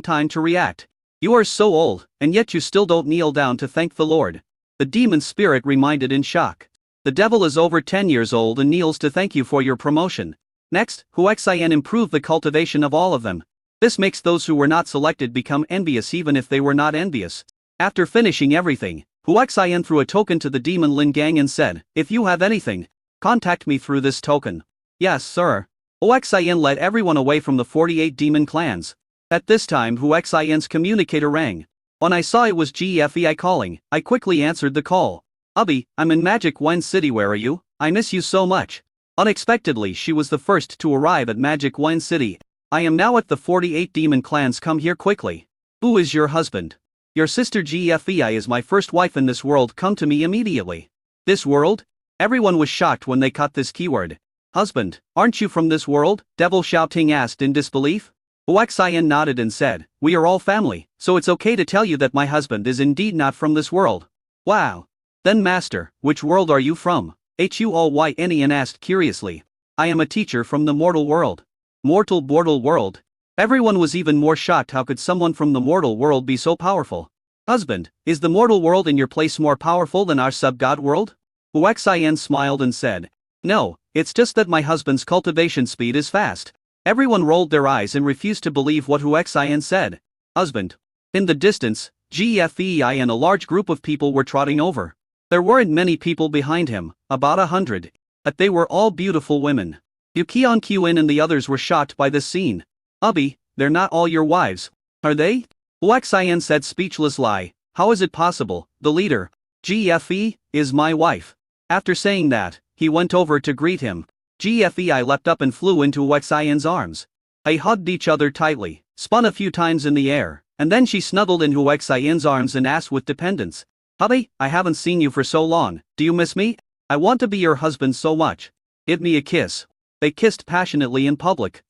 time to react. You are so old, and yet you still don't kneel down to thank the Lord. The demon spirit reminded in shock. The devil is over 10 years old and kneels to thank you for your promotion. Next, Huaxian improved the cultivation of all of them. This makes those who were not selected become envious even if they were not envious. After finishing everything, Huaxian threw a token to the demon Lin Gang and said, "If you have anything, contact me through this token." "Yes, sir." Huaxian led everyone away from the 48 demon clans. At this time Huaxian's communicator rang. When I saw it was GFEI calling, I quickly answered the call. "Hubby, I'm in Magic Wen City. Where are you? I miss you so much." Unexpectedly she was the first to arrive at Magic Wen City. "I am now at the 48 demon clans. Come here quickly." "Who is your husband?" "Your sister GFEI is my first wife in this world. Come to me immediately." "This world?" Everyone was shocked when they caught this keyword. "Husband, aren't you from this world?" Devil Xiaoting asked in disbelief. Huaxian nodded and said, "We are all family, so it's okay to tell you that my husband is indeed not from this world." "Wow. Then master, which world are you from?" Huynian asked curiously. "I am a teacher from the mortal world." Mortal world? Everyone was even more shocked. How could someone from the mortal world be so powerful? "Husband, is the mortal world in your place more powerful than our sub-god world?" Huaxian smiled and said, "No, it's just that my husband's cultivation speed is fast." Everyone rolled their eyes and refused to believe what Huaxian said. "Husband." In the distance, GFEI and a large group of people were trotting over. There weren't many people behind him, about 100. But they were all beautiful women. Yukion Qin and the others were shocked by this scene. "Hubby, they're not all your wives, are they?" Huaxian said speechless lie. "How is it possible? The leader, GFE, is my wife." After saying that, he went over to greet him. GFEI leapt up and flew into Huaxian's arms. They hugged each other tightly, spun a few times in the air, and then she snuggled in Huaxian's arms and asked with dependence, "Hubby, I haven't seen you for so long. Do you miss me? I want to be your husband so much. Give me a kiss." They kissed passionately in public.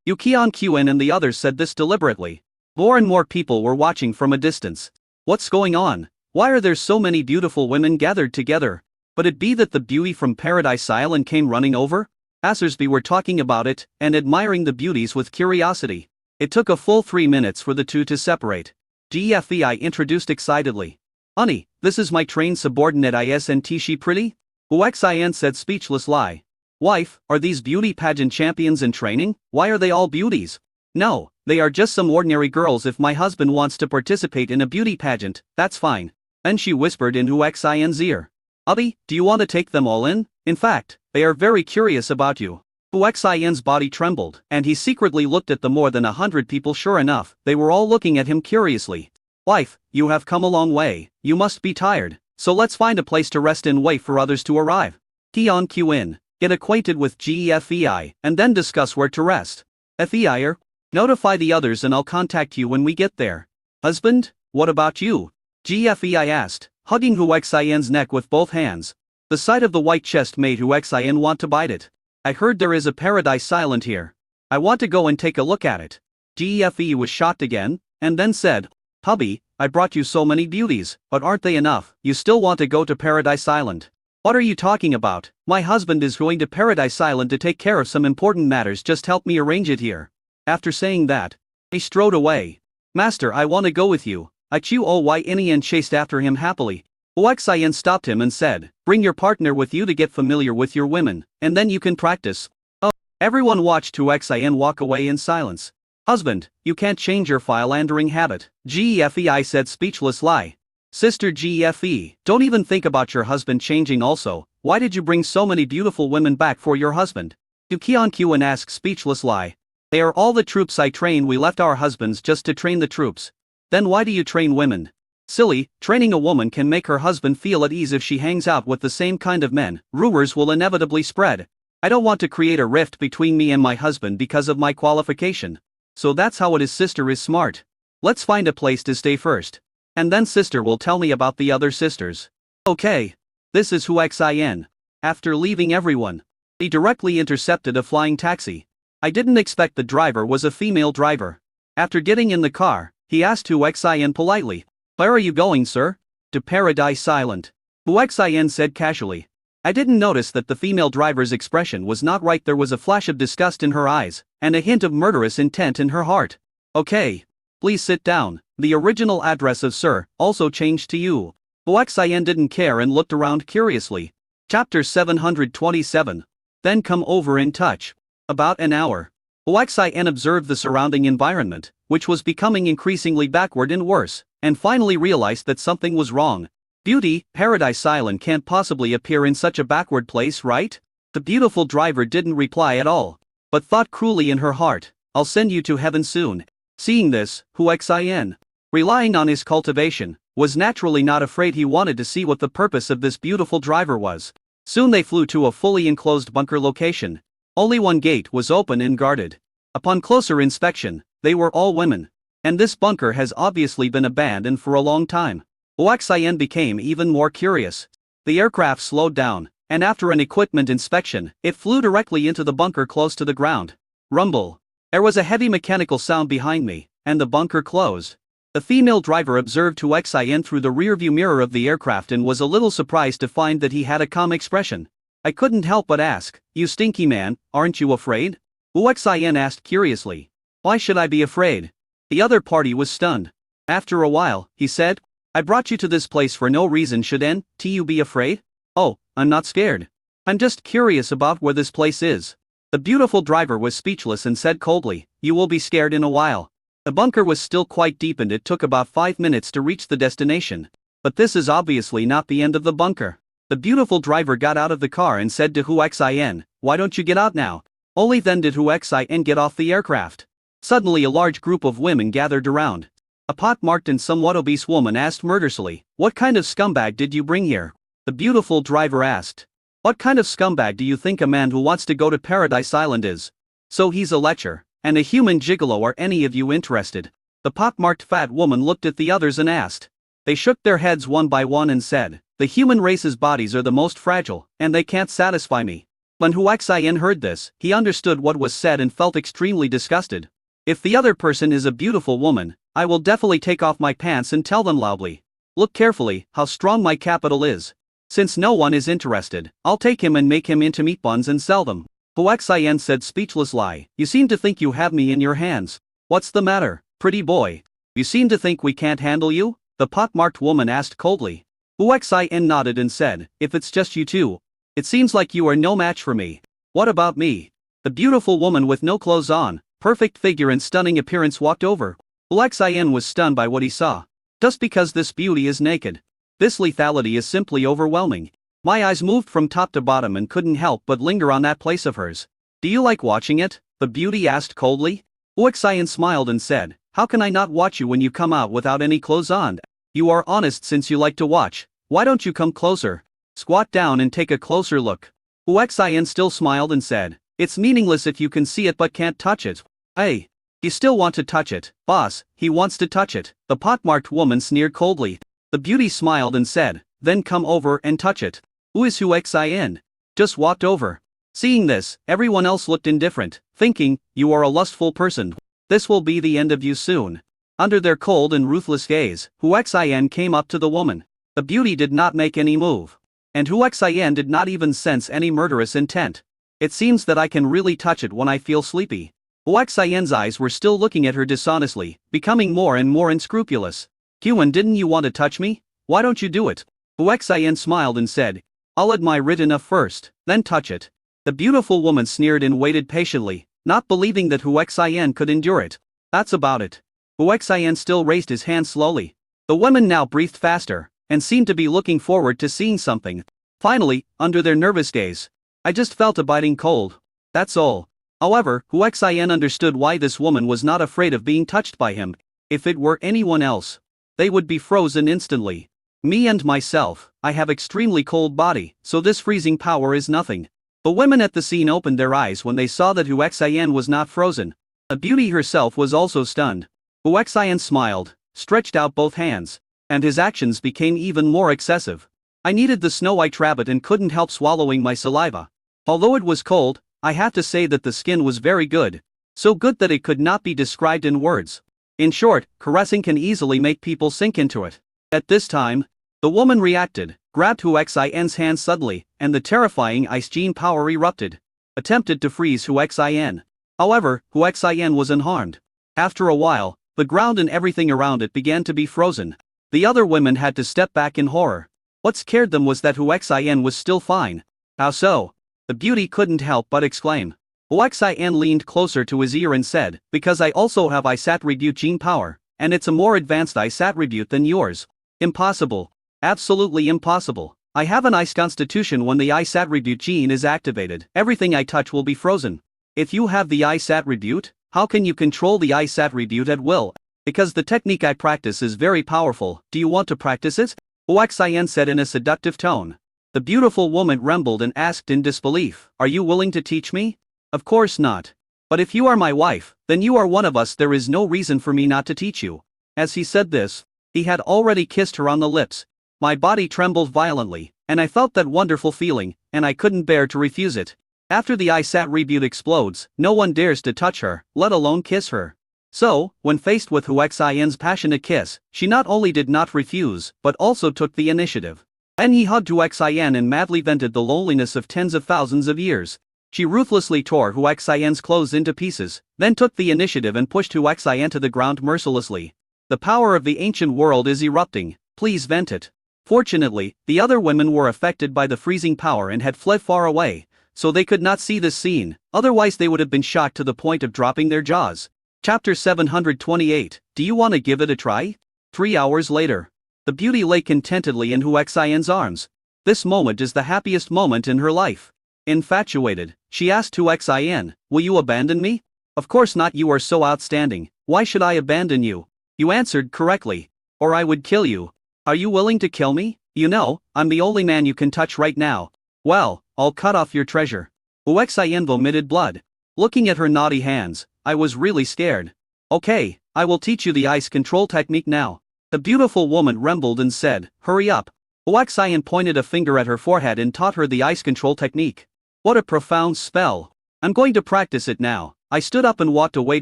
Yukion Qin and the others said this deliberately. More and more people were watching from a distance. What's going on? Why are there so many beautiful women gathered together? But it be that the beauty from Paradise Island came running over? Passersby were talking about it, and admiring the beauties with curiosity. It took a full 3 minutes for the two to separate. GFEI introduced excitedly. Honey, this is my trained subordinate Isn't she pretty? Huxin said speechless lie. Wife, are these beauty pageant champions in training? Why are they all beauties? No, they are just some ordinary girls. If my husband wants to participate in a beauty pageant, that's fine. Then she whispered in Huxin's ear. Abby, do you want to take them all in? In fact, they are very curious about you. Huxin's body trembled, and he secretly looked at the more than 100 people. Sure enough, they were all looking at him curiously. Wife, you have come a long way, you must be tired, so let's find a place to rest and wait for others to arrive. Tion Qin, get acquainted with GFEI, and then discuss where to rest. FEIer, notify the others and I'll contact you when we get there. Husband, what about you? GFEI asked, hugging Huxin's neck with both hands. The sight of the white chest made Huxin want to bite it. I heard there is a Paradise Island here. I want to go and take a look at it. GFE was shocked again, and then said, Hubby, I brought you so many beauties, but aren't they enough? You still want to go to Paradise Island? What are you talking about? My husband is going to Paradise Island to take care of some important matters. Just help me arrange it here. After saying that, he strode away. Master, I want to go with you. Yin chased after him happily. Huxin stopped him and said, bring your partner with you to get familiar with your women, and then you can practice. Oh, everyone watched Huxin walk away in silence. Husband, you can't change your philandering habit, GFEI said speechless lie. Sister GFE, don't even think about your husband changing also. Why did you bring so many beautiful women back for your husband? Qian Qin asked speechless lie. They are all the troops I train. We left our husbands just to train the troops. Then why do you train women? Silly, training a woman can make her husband feel at ease. If she hangs out with the same kind of men, rumors will inevitably spread. I don't want to create a rift between me and my husband because of my qualification. So that's how it is. Sister is smart. Let's find a place to stay first. And then sister will tell me about the other sisters. Okay. This is Huxin. After leaving everyone, he directly intercepted a flying taxi. I didn't expect the driver was a female driver. After getting in the car, he asked Huxin politely, where are you going, sir? To Paradise Island. Huxin said casually. I didn't notice that the female driver's expression was not right. There was a flash of disgust in her eyes, and a hint of murderous intent in her heart. Okay. Please sit down. The original address of sir also changed to you. Huxin didn't care and looked around curiously. Chapter 727. Then come over in touch. About an hour. Huxin observed the surrounding environment, which was becoming increasingly backward and worse, and finally realized that something was wrong. Beauty, Paradise Island can't possibly appear in such a backward place, right? The beautiful driver didn't reply at all, but thought cruelly in her heart, I'll send you to heaven soon. Seeing this, Huxin, relying on his cultivation, was naturally not afraid. He wanted to see what the purpose of this beautiful driver was. Soon they flew to a fully enclosed bunker location. Only one gate was open and guarded. Upon closer inspection, they were all women. And this bunker has obviously been abandoned for a long time. Huxin became even more curious. The aircraft slowed down, and after an equipment inspection, it flew directly into the bunker close to the ground. Rumble. There was a heavy mechanical sound behind me, and the bunker closed. The female driver observed Huxin through the rearview mirror of the aircraft and was a little surprised to find that he had a calm expression. I couldn't help but ask, you stinky man, aren't you afraid? Huxin asked curiously. Why should I be afraid? The other party was stunned. After a while, he said, I brought you to this place for no reason. Shouldn't you be afraid? Oh, I'm not scared. I'm just curious about where this place is. The beautiful driver was speechless and said coldly, you will be scared in a while. The bunker was still quite deep and it took about 5 minutes to reach the destination. But this is obviously not the end of the bunker. The beautiful driver got out of the car and said to Huxin, why don't you get out now? Only then did Huxin get off the aircraft. Suddenly a large group of women gathered around. A pock-marked and somewhat obese woman asked murderously, what kind of scumbag did you bring here? The beautiful driver asked. What kind of scumbag do you think a man who wants to go to Paradise Island is? So he's a lecher, and a human gigolo. Are any of you interested? The pock-marked fat woman looked at the others and asked. They shook their heads one by one and said, the human race's bodies are the most fragile, and they can't satisfy me. When Huxin heard this, he understood what was said and felt extremely disgusted. If the other person is a beautiful woman, I will definitely take off my pants and tell them loudly. Look carefully how strong my capital is. Since no one is interested, I'll take him and make him into meat buns and sell them. Huxin said speechless lie, you seem to think you have me in your hands. What's the matter, pretty boy? You seem to think we can't handle you? The pockmarked woman asked coldly. Huaxian nodded and said, if it's just you two. It seems like you are no match for me. What about me? The beautiful woman with no clothes on, perfect figure and stunning appearance walked over. Huaxian was stunned by what he saw. Just because this beauty is naked. This lethality is simply overwhelming. My eyes moved from top to bottom and couldn't help but linger on that place of hers. Do you like watching it? The beauty asked coldly. Huaxian smiled and said, how can I not watch you when you come out without any clothes on? You are honest since you like to watch. Why don't you come closer? Squat down and take a closer look. Huaxian still smiled and said, it's meaningless if you can see it but can't touch it. Hey. You still want to touch it, boss, he wants to touch it. The pockmarked woman sneered coldly. The beauty smiled and said, then come over and touch it. Who is Huaxian? Just walked over. Seeing this, everyone else looked indifferent, thinking, you are a lustful person. This will be the end of you soon. Under their cold and ruthless gaze, Huaxian came up to the woman. The beauty did not make any move. And Huaxian did not even sense any murderous intent. It seems that I can really touch it when I feel sleepy. Huaxian's eyes were still looking at her dishonestly, becoming more and more unscrupulous. Huan, didn't you want to touch me? Why don't you do it? Huaxian smiled and said, I'll admire it enough first, then touch it. The beautiful woman sneered and waited patiently, not believing that Huaxian could endure it. That's about it. Huaxian still raised his hand slowly. The women now breathed faster, and seemed to be looking forward to seeing something. Finally, under their nervous gaze, I just felt a biting cold. That's all. However, Huaxian understood why this woman was not afraid of being touched by him. If it were anyone else, they would be frozen instantly. Me and myself, I have extremely cold body, so this freezing power is nothing. The women at the scene opened their eyes when they saw that Huaxian was not frozen. The beauty herself was also stunned. Huaxian smiled, stretched out both hands, and his actions became even more excessive. I needed the Snow White rabbit and couldn't help swallowing my saliva. Although it was cold, I have to say that the skin was very good. So good that it could not be described in words. In short, caressing can easily make people sink into it. At this time, the woman reacted, grabbed Huaxian's hand suddenly, and the terrifying ice gene power erupted. Attempted to freeze Huaxian. However, Huaxian was unharmed. After a while, the ground and everything around it began to be frozen. The other women had to step back in horror. What scared them was that Huaxian was still fine. How so? The beauty couldn't help but exclaim. Huaxian leaned closer to his ear and said, because I also have ice attribute gene power, and it's a more advanced ice attribute than yours. Impossible. Absolutely impossible. I have an ice constitution. When the ice attribute gene is activated, everything I touch will be frozen. If you have the ice attribute, how can you control the ice attribute at will? Because the technique I practice is very powerful. Do you want to practice it? Huaxian said in a seductive tone. The beautiful woman trembled and asked in disbelief, are you willing to teach me? Of course not. But if you are my wife, then you are one of us. There is no reason for me not to teach you. As he said this, he had already kissed her on the lips. My body trembled violently, and I felt that wonderful feeling, and I couldn't bear to refuse it. After the ice attribute explodes, no one dares to touch her, let alone kiss her. So, when faced with Huaxian's passionate kiss, she not only did not refuse, but also took the initiative. And he hugged Huaxian and madly vented the loneliness of tens of thousands of years. She ruthlessly tore Huaxian's clothes into pieces, then took the initiative and pushed Huaxian to the ground mercilessly. The power of the ancient world is erupting, please vent it. Fortunately, the other women were affected by the freezing power and had fled far away, so they could not see this scene, otherwise they would have been shocked to the point of dropping their jaws. Chapter 728, Do you want to give it a try? 3 hours later. The beauty lay contentedly in Huaxian's arms. This moment is the happiest moment in her life. Infatuated, she asked Huaxian, will you abandon me? Of course not, you are so outstanding, why should I abandon you? You answered correctly. Or I would kill you. Are you willing to kill me? You know, I'm the only man you can touch right now. Well, I'll cut off your treasure. Huaxian vomited blood. Looking at her naughty hands, I was really scared. Okay, I will teach you the ice control technique now. The beautiful woman trembled and said, hurry up. Huaxian pointed a finger at her forehead and taught her the ice control technique. What a profound spell. I'm going to practice it now. I stood up and walked away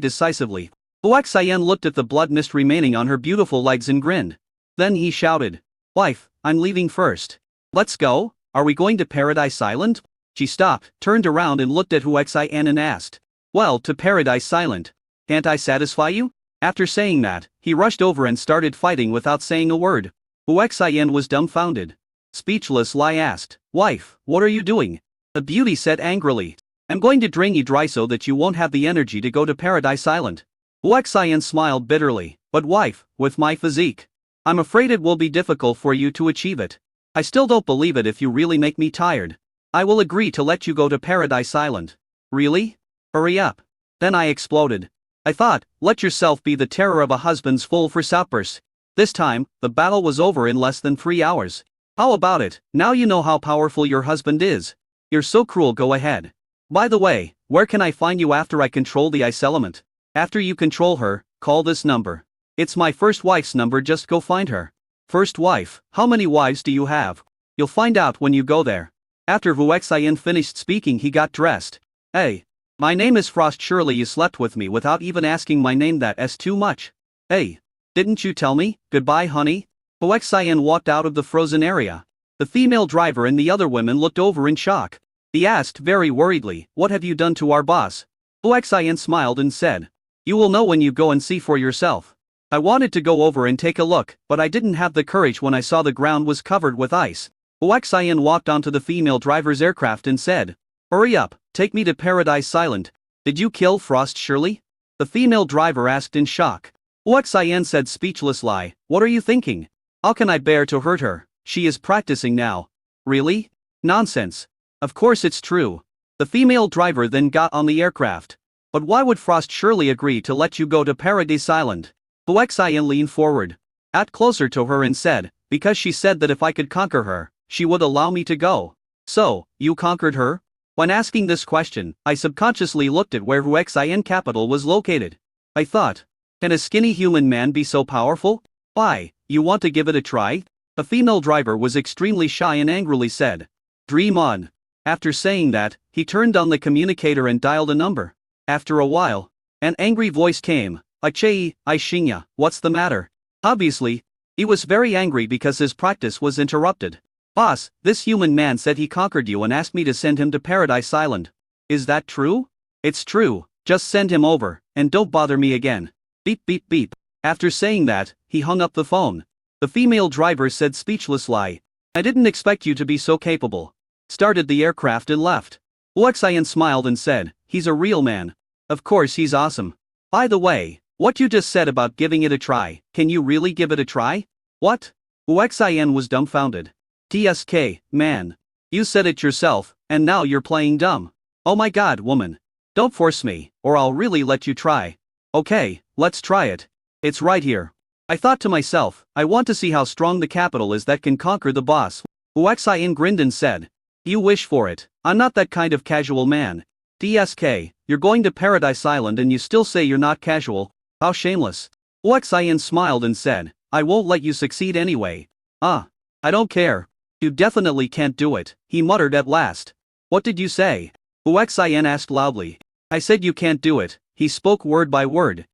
decisively. Huaxian looked at the blood mist remaining on her beautiful legs and grinned. Then he shouted, wife, I'm leaving first. Let's go, are we going to Paradise Island? She stopped, turned around and looked at Huaxian and asked, well, to Paradise Island. Can't I satisfy you? After saying that, he rushed over and started fighting without saying a word. Huaxian was dumbfounded. Speechless, Lai asked, "Wife, what are you doing?" The beauty said angrily, "I'm going to drain you dry so that you won't have the energy to go to Paradise Island." Huaxian smiled bitterly, "But wife, with my physique, I'm afraid it will be difficult for you to achieve it. I still don't believe it if you really make me tired. I will agree to let you go to Paradise Island." "Really? Hurry up." Then I exploded. I thought, let yourself be the terror of a husband's fool for outbursts. This time, the battle was over in less than 3 hours. How about it? Now you know how powerful your husband is. You're so cruel, go ahead. By the way, where can I find you after I control the ice element? After you control her, call this number. It's my first wife's number, just go find her. First wife, how many wives do you have? You'll find out when you go there. After Huaxian finished speaking, he got dressed. Hey. My name is Frost. Surely you slept with me without even asking my name. That's too much. Hey. Didn't you tell me? Goodbye, honey. Huaxian walked out of the frozen area. The female driver and the other women looked over in shock. He asked very worriedly, "What have you done to our boss?" Huaxian smiled and said, "You will know when you go and see for yourself. I wanted to go over and take a look, but I didn't have the courage when I saw the ground was covered with ice." Huaxian walked onto the female driver's aircraft and said, "Hurry up, take me to Paradise Island." "Did you kill Frost Shirley?" the female driver asked in shock. Huaxian said, speechless, "Lie, what are you thinking? How can I bear to hurt her? She is practicing now." "Really? Nonsense. Of course it's true." The female driver then got on the aircraft. "But why would Frost Shirley agree to let you go to Paradise Island?" Huaxian leaned forward, got closer to her and said, "Because she said that if I could conquer her, she would allow me to go." "So, you conquered her?" When asking this question, I subconsciously looked at where Huaxian capital was located. I thought, can a skinny human man be so powerful? "Why, you want to give it a try?" The female driver was extremely shy and angrily said, "Dream on." After saying that, he turned on the communicator and dialed a number. After a while, an angry voice came, "Achei, Aishinya, what's the matter?" Obviously, he was very angry because his practice was interrupted. "Boss, this human man said he conquered you and asked me to send him to Paradise Island. Is that true?" "It's true, just send him over, and don't bother me again." Beep beep beep. After saying that, he hung up the phone. The female driver said, speechless, "Lie. I didn't expect you to be so capable." Started the aircraft and left. Huaxian smiled and said, "He's a real man. Of course he's awesome. By the way, what you just said about giving it a try, can you really give it a try?" "What?" Huaxian was dumbfounded. "TSK, man. You said it yourself, and now you're playing dumb." "Oh my god, woman. Don't force me, or I'll really let you try." "Okay, let's try it. It's right here." I thought to myself, I want to see how strong the capital is that can conquer the boss. Huaxian grinned and said, "You wish for it. I'm not that kind of casual man." "TSK, you're going to Paradise Island and you still say you're not casual. How shameless." Huaxian smiled and said, "I won't let you succeed anyway." I don't care. You definitely can't do it," he muttered at last. "What did you say?" Huaxian asked loudly. "I said you can't do it." He spoke word by word.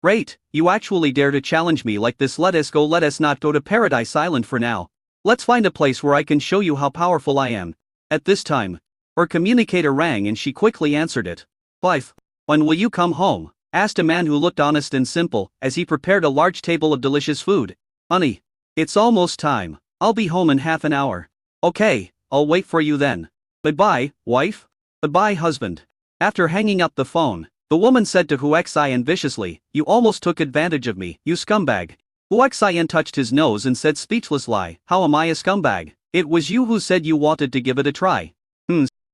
Great, you actually dare to challenge me like this. Let us go. Let us not go to Paradise Island for now. Let's find a place where I can show you how powerful I am. At this time, her communicator rang and she quickly answered it. "Wife, when will you come home?" asked a man who looked honest and simple as he prepared a large table of delicious food. "Honey, it's almost time. I'll be home in half an hour." "Okay, I'll wait for you then." "Goodbye, wife." "Goodbye, husband." After hanging up the phone, the woman said to Huaxian viciously, "You almost took advantage of me, you scumbag." Huaxian touched his nose and said, speechless, "Lie, how am I a scumbag? It was you who said you wanted to give it a try."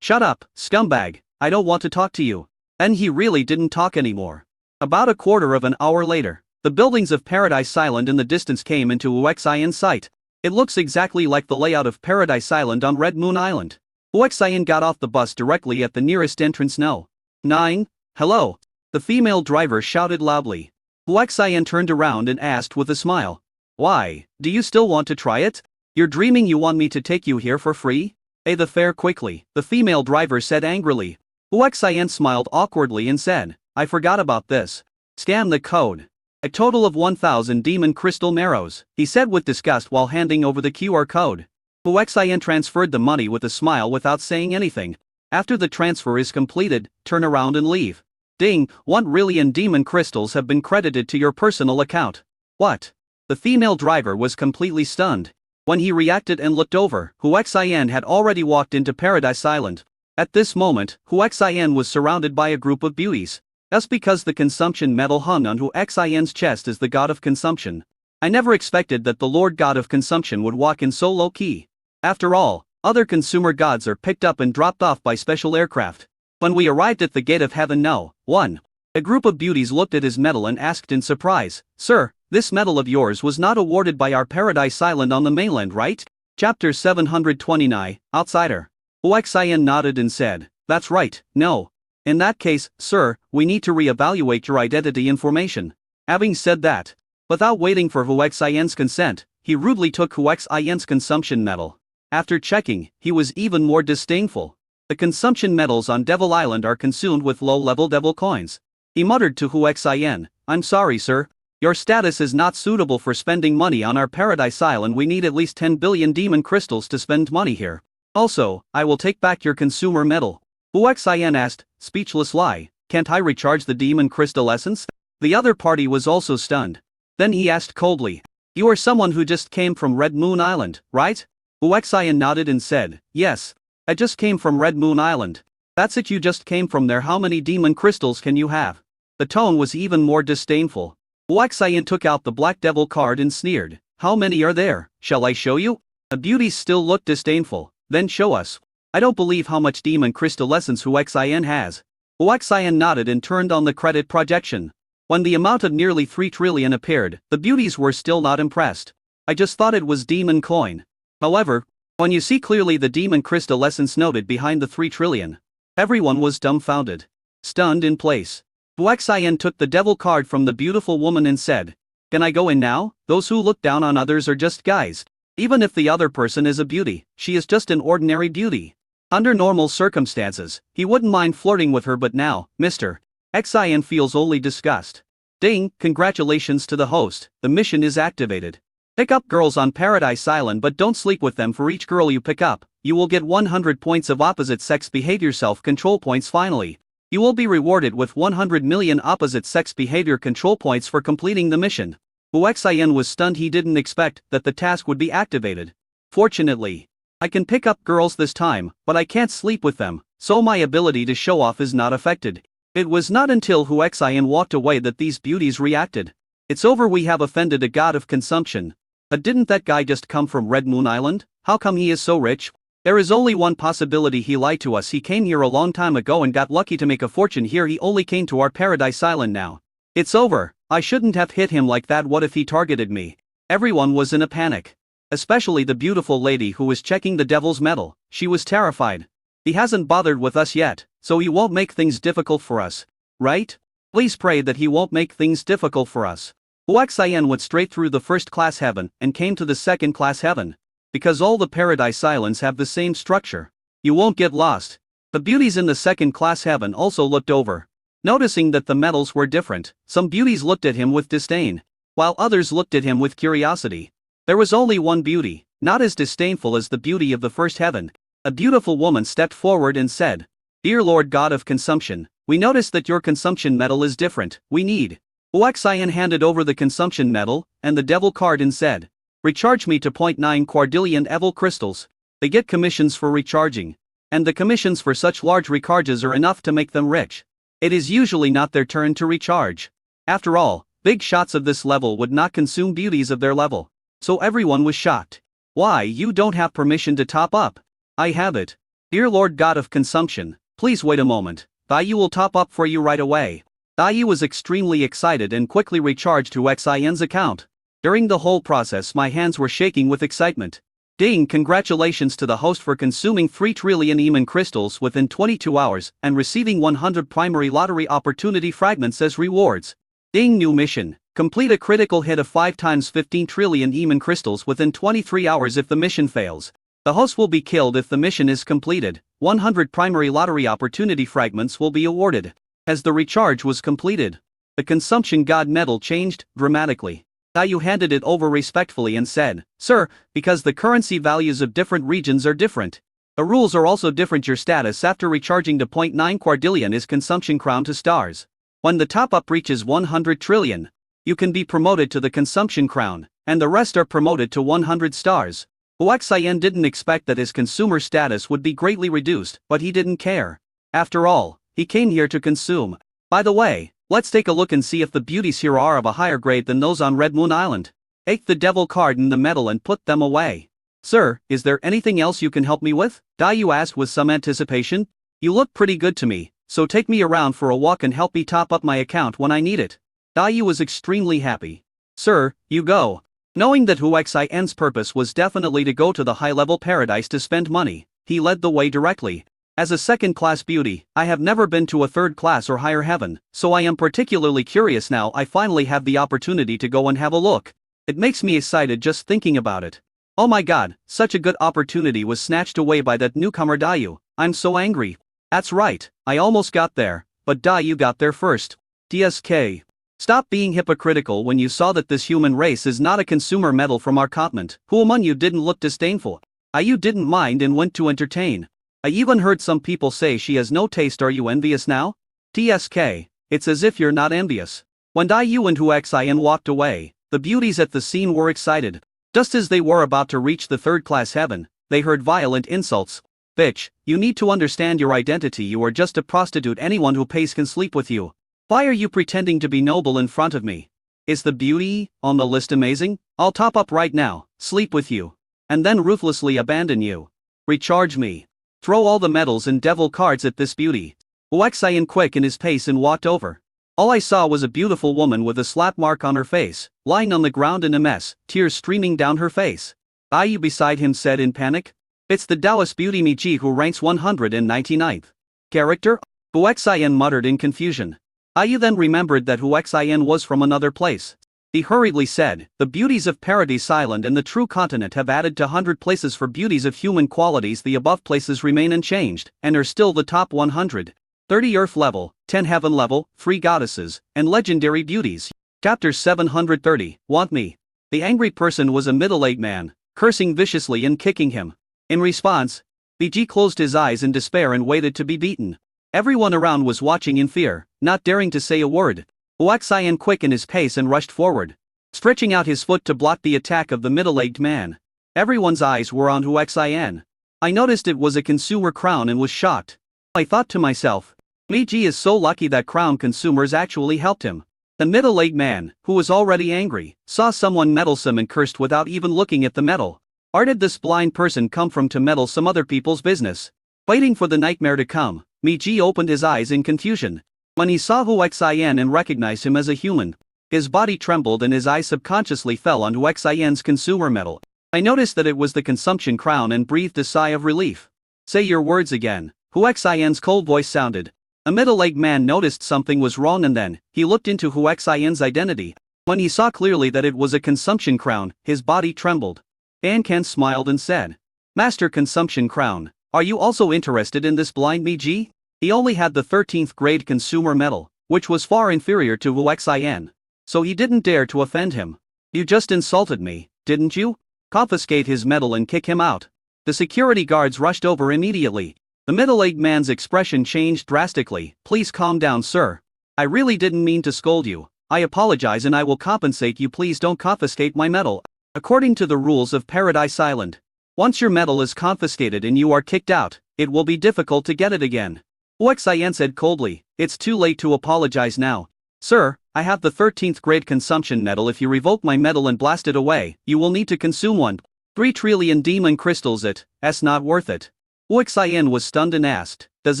Shut up, scumbag, I don't want to talk to you." Then he really didn't talk anymore. About a quarter of an hour later, the buildings of Paradise Island in the distance came into Huaxian's sight. It looks exactly like the layout of Paradise Island on Red Moon Island. Huaxian got off the bus directly at the nearest entrance. "No. 9. Hello." The female driver shouted loudly. Huaxian turned around and asked with a smile, "Why, do you still want to try it? You're dreaming you want me to take you here for free? Pay the fare quickly," the female driver said angrily. Huaxian smiled awkwardly and said, "I forgot about this. Scan the code. A total of 1,000 demon crystal marrows," he said with disgust while handing over the QR code. Huaxian transferred the money with a smile without saying anything. "After the transfer is completed, turn around and leave." Ding, 1 billion demon crystals have been credited to your personal account. What? The female driver was completely stunned. When he reacted and looked over, Huaxian had already walked into Paradise Island. At this moment, Huaxian was surrounded by a group of beauties. That's because the consumption medal hung on Huaxian's chest as the god of consumption. I never expected that the Lord God of Consumption would walk in so low-key. After all, other consumer gods are picked up and dropped off by special aircraft. When we arrived at the gate of heaven no. 1. A group of beauties looked at his medal and asked in surprise, "Sir, this medal of yours was not awarded by our Paradise Island on the mainland, right?" Chapter 729, Outsider. Huaxian nodded and said, "That's right, no. In that case, sir, we need to re-evaluate your identity information." Having said that, without waiting for Huaxian's consent, he rudely took Huaxian's consumption medal. After checking, he was even more disdainful. The consumption medals on Devil Island are consumed with low-level devil coins. He muttered to Huaxian, "I'm sorry, sir. Your status is not suitable for spending money on our Paradise Island. We need at least 10 billion demon crystals to spend money here. Also, I will take back your consumer medal." Huaxian asked, speechless lie, "Can't I recharge the demon crystal essence?" The other party was also stunned. Then he asked coldly, "You are someone who just came from Red Moon Island, right?" Huaxian nodded and said, "Yes. I just came from Red Moon Island." "That's it, you just came from there. How many demon crystals can you have?" The tone was even more disdainful. Huaxian took out the Black Devil card and sneered, "How many are there? Shall I show you?" The beauties still looked disdainful. "Then show us." "I don't believe how much demon crystal essence Huaxian has." Huaxian nodded and turned on the credit projection. When the amount of nearly 3 trillion appeared, the beauties were still not impressed. "I just thought it was demon coin." However, when you see clearly the demon crystal essence noted behind the 3 trillion, everyone was dumbfounded. Stunned in place. Huaxian took the devil card from the beautiful woman and said, "Can I go in now? Those who look down on others are just guys. Even if the other person is a beauty, she is just an ordinary beauty. Under normal circumstances, he wouldn't mind flirting with her, but now, Mr. Xian feels only disgust." Ding, congratulations to the host, the mission is activated. Pick up girls on Paradise Island, but don't sleep with them. For each girl you pick up, you will get 100 points of opposite sex behavior self-control points. Finally, you will be rewarded with 100 million opposite sex behavior control points for completing the mission. Huaxian was stunned. He didn't expect that the task would be activated. "Fortunately, I can pick up girls this time, but I can't sleep with them, so my ability to show off is not affected." It was not until Huaxian walked away that these beauties reacted. "It's over, we have offended a god of consumption. But didn't that guy just come from Red Moon Island? How come he is so rich? There is only one possibility: he lied to us. He came here a long time ago and got lucky to make a fortune here. He only came to our Paradise Island now. It's over. I shouldn't have hit him like that. What if he targeted me?" Everyone was in a panic. Especially the beautiful lady who was checking the devil's medal. She was terrified. "He hasn't bothered with us yet, so he won't make things difficult for us, right? Please pray that he won't make things difficult for us." Huaxian went straight through the first-class heaven and came to the second-class heaven. Because all the Paradise Islands have the same structure, you won't get lost. The beauties in the second-class heaven also looked over. Noticing that the medals were different, some beauties looked at him with disdain, while others looked at him with curiosity. There was only one beauty, not as disdainful as the beauty of the first heaven. A beautiful woman stepped forward and said, "Dear Lord God of Consumption, we noticed that your consumption medal is different. We need." Huaxian handed over the consumption medal and the devil card and said, "Recharge me to 0.9 quadrillion evil crystals." They get commissions for recharging, and the commissions for such large recharges are enough to make them rich. It is usually not their turn to recharge. After all, big shots of this level would not consume beauties of their level. So everyone was shocked. "Why, you don't have permission to top up?" "I have it. Dear Lord God of Consumption, please wait a moment. Daiyu will top up for you right away." Daiyu was extremely excited and quickly recharged Huaxian's account. During the whole process my hands were shaking with excitement. Ding, congratulations to the host for consuming 3 trillion demon crystals within 22 hours and receiving 100 primary lottery opportunity fragments as rewards. Ding, new mission. Complete a critical hit of 5 times 15 trillion demon crystals within 23 hours. If the mission fails, the host will be killed. If the mission is completed, 100 primary lottery opportunity fragments will be awarded. As the recharge was completed, the consumption god medal changed dramatically. Daiyu handed it over respectfully and said, "Sir, because the currency values of different regions are different, The rules are also different. Your status after recharging to 0.9 quadrillion is consumption crown to stars. When the top-up reaches 100 trillion, you can be promoted to the consumption crown, and the rest are promoted to 100 stars. Huaxian didn't expect that his consumer status would be greatly reduced, but he didn't care. After all, he came here to consume. By the way, let's take a look and see if the beauties here are of a higher grade than those on Red Moon Island. Take the devil card and the medal and put them away. Sir, is there anything else you can help me with? Dayu asked with some anticipation. You look pretty good to me, so take me around for a walk and help me top up my account when I need it. Dayu was extremely happy. Sir, you go. Knowing that Huaxian's purpose was definitely to go to the high-level paradise to spend money, he led the way directly. As a second-class beauty, I have never been to a third-class or higher heaven, so I am particularly curious now I finally have the opportunity to go and have a look. It makes me excited just thinking about it. Oh my god, such a good opportunity was snatched away by that newcomer Dayu. I'm so angry. That's right, I almost got there, but Dayu got there first. DSK. Stop being hypocritical when you saw that this human race is not a consumer medal from our continent. Who among you didn't look disdainful? You didn't mind and went to entertain. I even heard some people say she has no taste. Are you envious now? TSK, it's as if you're not envious. When Dayu and Huaxian walked away, the beauties at the scene were excited. Just as they were about to reach the third-class heaven, they heard violent insults. Bitch, you need to understand your identity. You are just a prostitute. Anyone who pays can sleep with you. Why are you pretending to be noble in front of me? Is the beauty on the list amazing? I'll top up right now, sleep with you, and then ruthlessly abandon you. Recharge me. Throw all the medals and devil cards at this beauty. Huaxian quickened his pace and walked over. All I saw was a beautiful woman with a slap mark on her face, lying on the ground in a mess, tears streaming down her face. Dayu beside him said in panic. It's the Taoist beauty Miji who ranks 199th. Character? Huaxian muttered in confusion. Dayu then remembered that Huaxian was from another place. He hurriedly said, the beauties of Paradise Island and the true continent have added to 100 places for beauties of human qualities. The above places remain unchanged, and are still the top 100. 30 Earth level, 10 Heaven level, 3 goddesses, and legendary beauties. Chapter 730, Want Me? The angry person was a middle-aged man, cursing viciously and kicking him. In response, Biji closed his eyes in despair and waited to be beaten. Everyone around was watching in fear, not daring to say a word. Huaxian quickened his pace and rushed forward, stretching out his foot to block the attack of the middle-aged man. Everyone's eyes were on Huaxian. I noticed it was a consumer crown and was shocked. I thought to myself, Miji is so lucky that crown consumers actually helped him. The middle-aged man, who was already angry, saw someone meddlesome and cursed without even looking at the medal. Or did this blind person come from to meddle some other people's business? Waiting for the nightmare to come, Miji opened his eyes in confusion. When he saw Huaxian and recognized him as a human, his body trembled and his eyes subconsciously fell on Huaxian's consumer medal. I noticed that it was the consumption crown and breathed a sigh of relief. Say your words again, Huaxian's cold voice sounded. A middle-aged man noticed something was wrong and then, he looked into Huaxian's identity. When he saw clearly that it was a consumption crown, his body trembled. Ankan smiled and said, Master Consumption Crown, are you also interested in this blind Miji? He only had the 13th grade consumer medal, which was far inferior to Huaxian. So he didn't dare to offend him. You just insulted me, didn't you? Confiscate his medal and kick him out. The security guards rushed over immediately. The middle-aged man's expression changed drastically. Please calm down, sir. I really didn't mean to scold you. I apologize and I will compensate you. Please don't confiscate my medal. According to the rules of Paradise Island, once your medal is confiscated and you are kicked out, it will be difficult to get it again. Huaxian said coldly, it's too late to apologize now. Sir, I have the 13th grade consumption medal. If you revoke my medal and blast it away, you will need to consume 1.3 trillion demon crystals. It's not worth it. Huaxian was stunned and asked, does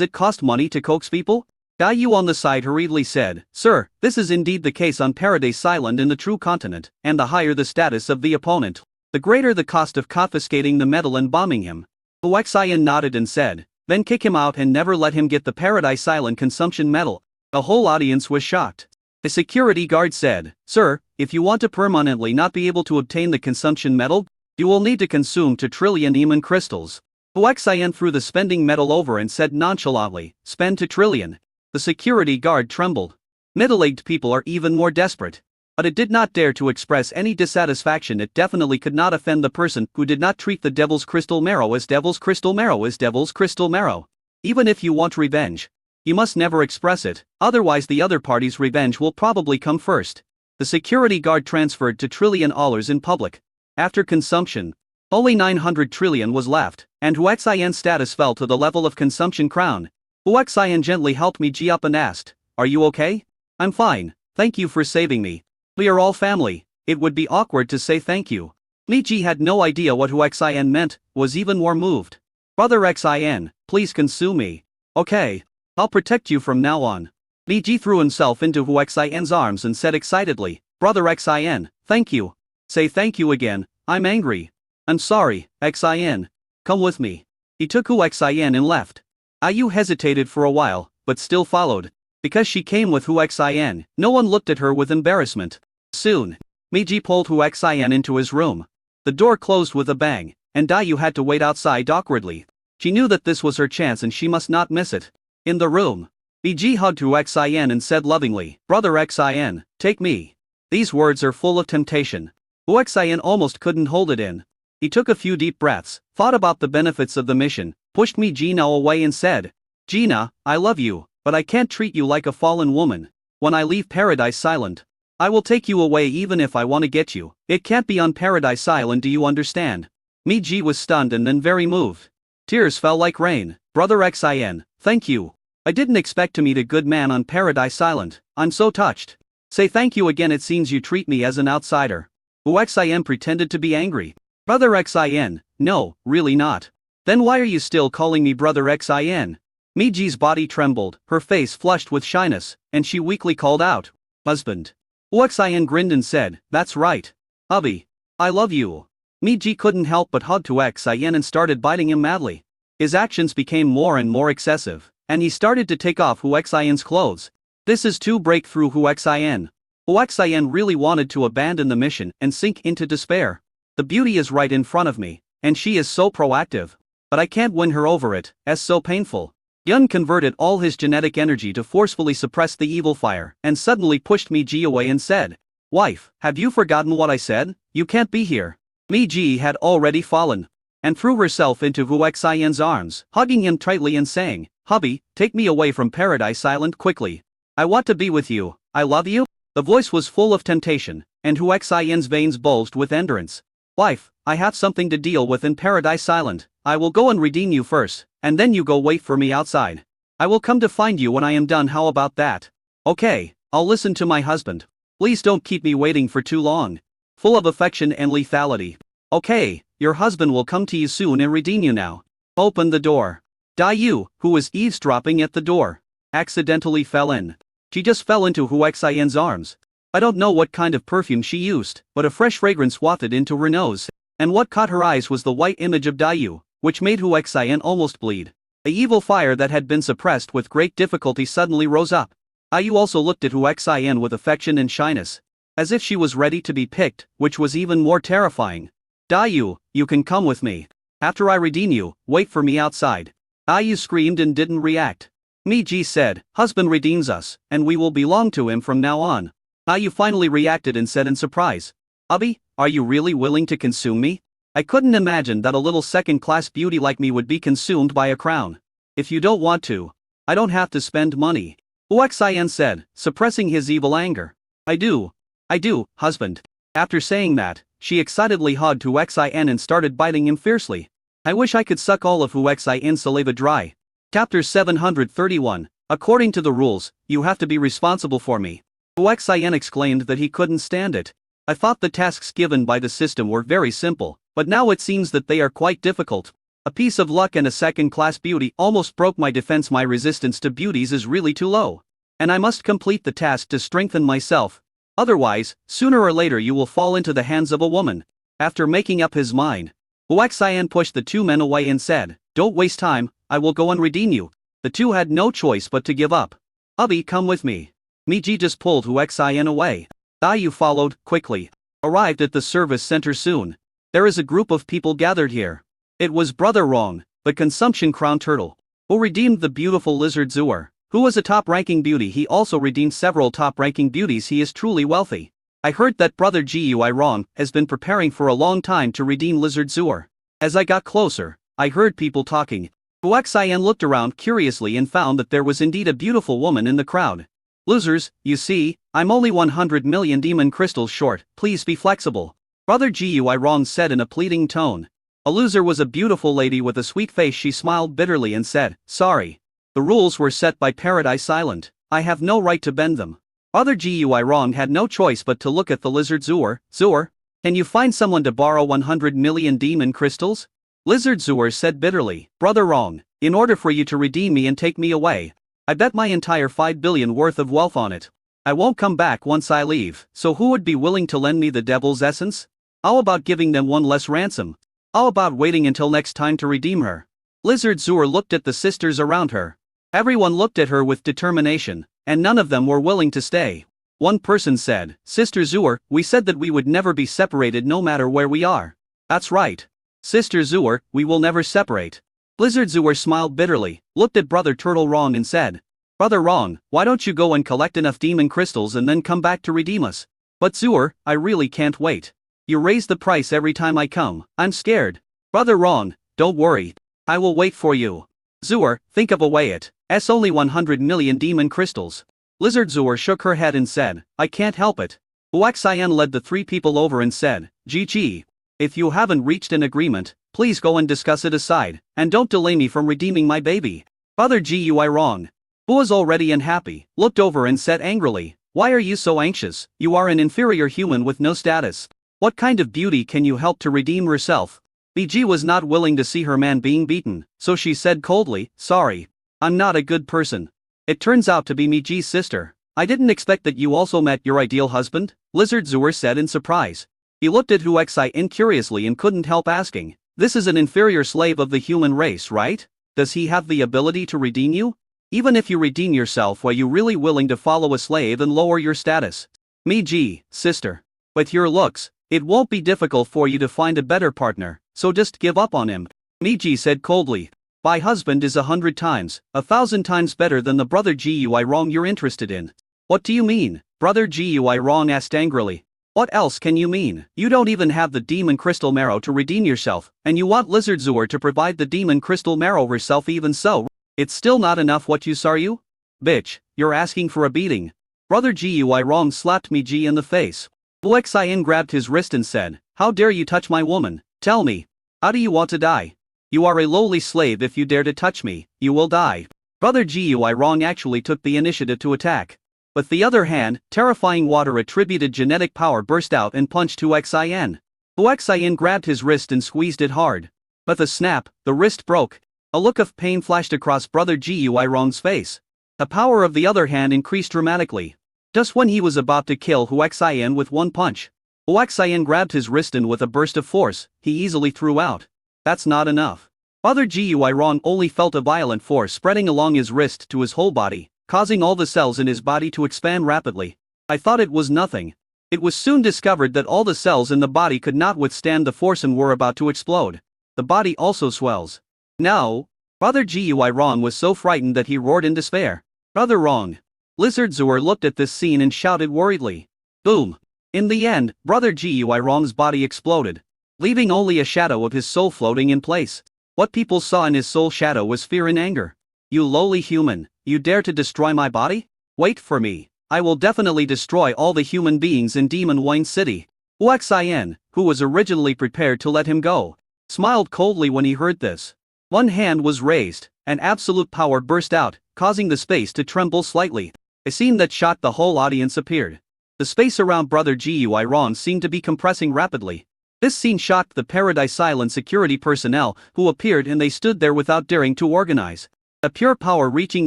it cost money to coax people? Dayu on the side hurriedly said, Sir, this is indeed the case on Paradise Island in the true continent, and the higher the status of the opponent, the greater the cost of confiscating the medal and bombing him. Huaxian nodded and said, then kick him out and never let him get the Paradise Island consumption medal. The whole audience was shocked. The security guard said, Sir, if you want to permanently not be able to obtain the consumption medal, you will need to consume 2 trillion demon crystals. Huaxian threw the spending medal over and said nonchalantly, spend 2 trillion. The security guard trembled. Middle-aged people are even more desperate. but it did not dare to express any dissatisfaction. It definitely could not offend the person who did not treat the devil's crystal marrow as devil's crystal marrow as devil's crystal marrow. Even if you want revenge, you must never express it, otherwise the other party's revenge will probably come first. The security guard transferred to $1 trillion in public. After consumption, only 900 trillion was left, and Huaxian's status fell to the level of consumption crown. Huaxian gently helped me G up and asked, "Are you okay?" "I'm fine, thank you for saving me. We are all family, it would be awkward to say thank you." Mi Ji had no idea what Huaxian meant, was even more moved. "Brother Xian, please consume me. Okay, I'll protect you from now on." Mi Ji threw himself into Huaxian's arms and said excitedly, "Brother Xian, thank you." "Say thank you again, I'm angry." "I'm sorry, Xian. Come with me." He took Huaxian and left. Ayu hesitated for a while, but still followed. Because she came with Huaxian, no one looked at her with embarrassment. Soon, Mi Ji pulled Huaxian into his room. The door closed with a bang, and Dayu had to wait outside awkwardly. She knew that this was her chance and she must not miss it. In the room, Mi Ji hugged Huaxian and said lovingly, "Brother Xian, take me." These words are full of temptation. Huaxian almost couldn't hold it in. He took a few deep breaths, thought about the benefits of the mission, pushed Mi Jina away and said, "Jina, I love you, but I can't treat you like a fallen woman. When I leave Paradise Island, I will take you away even if I want to get you. It can't be on Paradise Island, do you understand?" Mi Ji was stunned and then very moved. Tears fell like rain. "Brother Xian, thank you. I didn't expect to meet a good man on Paradise Island, I'm so touched." "Say thank you again, it seems you treat me as an outsider." Huaxian pretended to be angry. "Brother Xian, no, really not." "Then why are you still calling me Brother Xian?" Mi Ji's body trembled, her face flushed with shyness, and she weakly called out, "Husband." Huaxian grinned and said, "That's right. Hubby. I love you." Mi Ji couldn't help but hug Huaxian and started biting him madly. His actions became more and more excessive, and he started to take off Huaxian's clothes. This is to break through Huaxian. Huaxian really wanted to abandon the mission and sink into despair. The beauty is right in front of me, and she is so proactive. But I can't win her over it, as so painful. Yun converted all his genetic energy to forcefully suppress the evil fire, and suddenly pushed Mi Ji away and said, "Wife, have you forgotten what I said? You can't be here." Mi Ji had already fallen, and threw herself into Huaxian's arms, hugging him tightly and saying, "Hubby, take me away from Paradise Island quickly. I want to be with you, I love you." The voice was full of temptation, and Huaxian's veins bulged with endurance. "Wife, I have something to deal with in Paradise Island. I will go and redeem you first, and then you go wait for me outside. I will come to find you when I am done, how about that?" "Okay, I'll listen to my husband. Please don't keep me waiting for too long." Full of affection and lethality. "Okay, your husband will come to you soon and redeem you now. Open the door." Dayu, who was eavesdropping at the door, accidentally fell in. She just fell into Huaxian's arms. I don't know what kind of perfume she used, but a fresh fragrance wafted into her nose, and what caught her eyes was the white image of Dayu, which made Huaxian almost bleed. The evil fire that had been suppressed with great difficulty suddenly rose up. Ayu also looked at Huaxian with affection and shyness, as if she was ready to be picked, which was even more terrifying. "Dayu, you can come with me. After I redeem you, wait for me outside." Ayu screamed and didn't react. Mi Ji said, "Husband redeems us, and we will belong to him from now on." Ayu finally reacted and said in surprise, "Hubby, are you really willing to consume me? I couldn't imagine that a little second-class beauty like me would be consumed by a crown. If you don't want to, I don't have to spend money." Huaxian said, suppressing his evil anger. I do, husband." After saying that, she excitedly hugged Huaxian and started biting him fiercely. I wish I could suck all of Huaxian's saliva dry. Chapter 731, According to the rules, you have to be responsible for me. Huaxian exclaimed that he couldn't stand it. I thought the tasks given by the system were very simple, but now it seems that they are quite difficult. A piece of luck and a second-class beauty almost broke my defense. My resistance to beauties is really too low. And I must complete the task to strengthen myself. Otherwise, sooner or later you will fall into the hands of a woman. After making up his mind, Huaxian pushed the two men away and said, "Don't waste time, I will go and redeem you." The two had no choice but to give up. "Hubby, come with me." Mi Ji just pulled Huaxian away. Dayu followed, quickly. Arrived at the service center soon. There is a group of people gathered here. It was Brother Rong, the consumption crown turtle, who redeemed the beautiful lizard Zuer, who was a top-ranking beauty. He also redeemed several top-ranking beauties. He is truly wealthy. I heard that Brother Gui Rong has been preparing for a long time to redeem Lizard Zuer. As I got closer, I heard people talking. Huaxian looked around curiously and found that there was indeed a beautiful woman in the crowd. Losers, you see, I'm only 100 million demon crystals short, please be flexible. Brother Gui Rong said in a pleading tone. A loser was a beautiful lady with a sweet face. She smiled bitterly and said, sorry. The rules were set by Paradise Island. I have no right to bend them. Brother Gui Rong had no choice but to look at the Lizard Zuer. Zuer, can you find someone to borrow 100 million demon crystals? Lizard Zuer said bitterly, Brother Rong, in order for you to redeem me and take me away, I bet my entire 5 billion worth of wealth on it. I won't come back once I leave, so who would be willing to lend me the devil's essence? How about giving them one less ransom? How about waiting until next time to redeem her? Lizard Zuer looked at the sisters around her. Everyone looked at her with determination, and none of them were willing to stay. One person said, Sister Zuer, we said that we would never be separated no matter where we are. That's right. Sister Zuer, we will never separate. Lizard Zuer smiled bitterly, looked at Brother Turtle Rong and said, Brother Rong, why don't you go and collect enough demon crystals and then come back to redeem us? But Zuer, I really can't wait. You raise the price every time I come, I'm scared. Brother Rong, don't worry. I will wait for you. Zuer, think of a way it's only 100 million demon crystals. Lizard Zuer shook her head and said, I can't help it. Huaxian led the three people over and said, GG. If you haven't reached an agreement, please go and discuss it aside, and don't delay me from redeeming my baby. Brother Gui Rong, who was already unhappy, looked over and said angrily, why are you so anxious? You are an inferior human with no status. What kind of beauty can you help to redeem herself? BG was not willing to see her man being beaten, so she said coldly, sorry. I'm not a good person. It turns out to be Miji's sister. I didn't expect that you also met your ideal husband, Lizard Zuer said in surprise. He looked at Huaxian curiously and couldn't help asking, this is an inferior slave of the human race, right? Does he have the ability to redeem you? Even if you redeem yourself, are you really willing to follow a slave and lower your status? Miji, sister. With your looks, it won't be difficult for you to find a better partner, so just give up on him. Miji said coldly. My husband is 100 times, 1,000 times better than the Brother Gui Rong you're interested in. What do you mean? Brother Gui Rong asked angrily. What else can you mean? You don't even have the demon crystal marrow to redeem yourself, and you want Lizard Zuer to provide the demon crystal marrow herself. Even so, it's still not enough. What use are you? Bitch, you're asking for a beating. Brother Gui Rong slapped Miji in the face. Huaxian grabbed his wrist and said, how dare you touch my woman? Tell me, how do you want to die? You are a lowly slave. If you dare to touch me, you will die. Brother Gui Rong actually took the initiative to attack. With the other hand, terrifying water-attributed genetic power burst out and punched Huaxian. Huaxian grabbed his wrist and squeezed it hard. With a snap, the wrist broke. A look of pain flashed across Brother Gui Rong's face. The power of the other hand increased dramatically. Just when he was about to kill Huaxian with one punch, Huaxian grabbed his wrist and with a burst of force, he easily threw out. That's not enough. Brother Gui Rong only felt a violent force spreading along his wrist to his whole body, causing all the cells in his body to expand rapidly. I thought it was nothing. It was soon discovered that all the cells in the body could not withstand the force and were about to explode. The body also swells. No. Brother Gui Rong was so frightened that he roared in despair. Brother Rong. Lizard Zuer looked at this scene and shouted worriedly. Boom. In the end, Brother Gui Rong's body exploded, leaving only a shadow of his soul floating in place. What people saw in his soul shadow was fear and anger. You lowly human, you dare to destroy my body? Wait for me. I will definitely destroy all the human beings in Demon Wayne City. Huaxian, who was originally prepared to let him go, smiled coldly when he heard this. One hand was raised, and absolute power burst out, causing the space to tremble slightly. A scene that shocked the whole audience appeared. The space around Brother Gui Rong seemed to be compressing rapidly. This scene shocked the Paradise Island security personnel, who appeared, and they stood there without daring to organize. A pure power reaching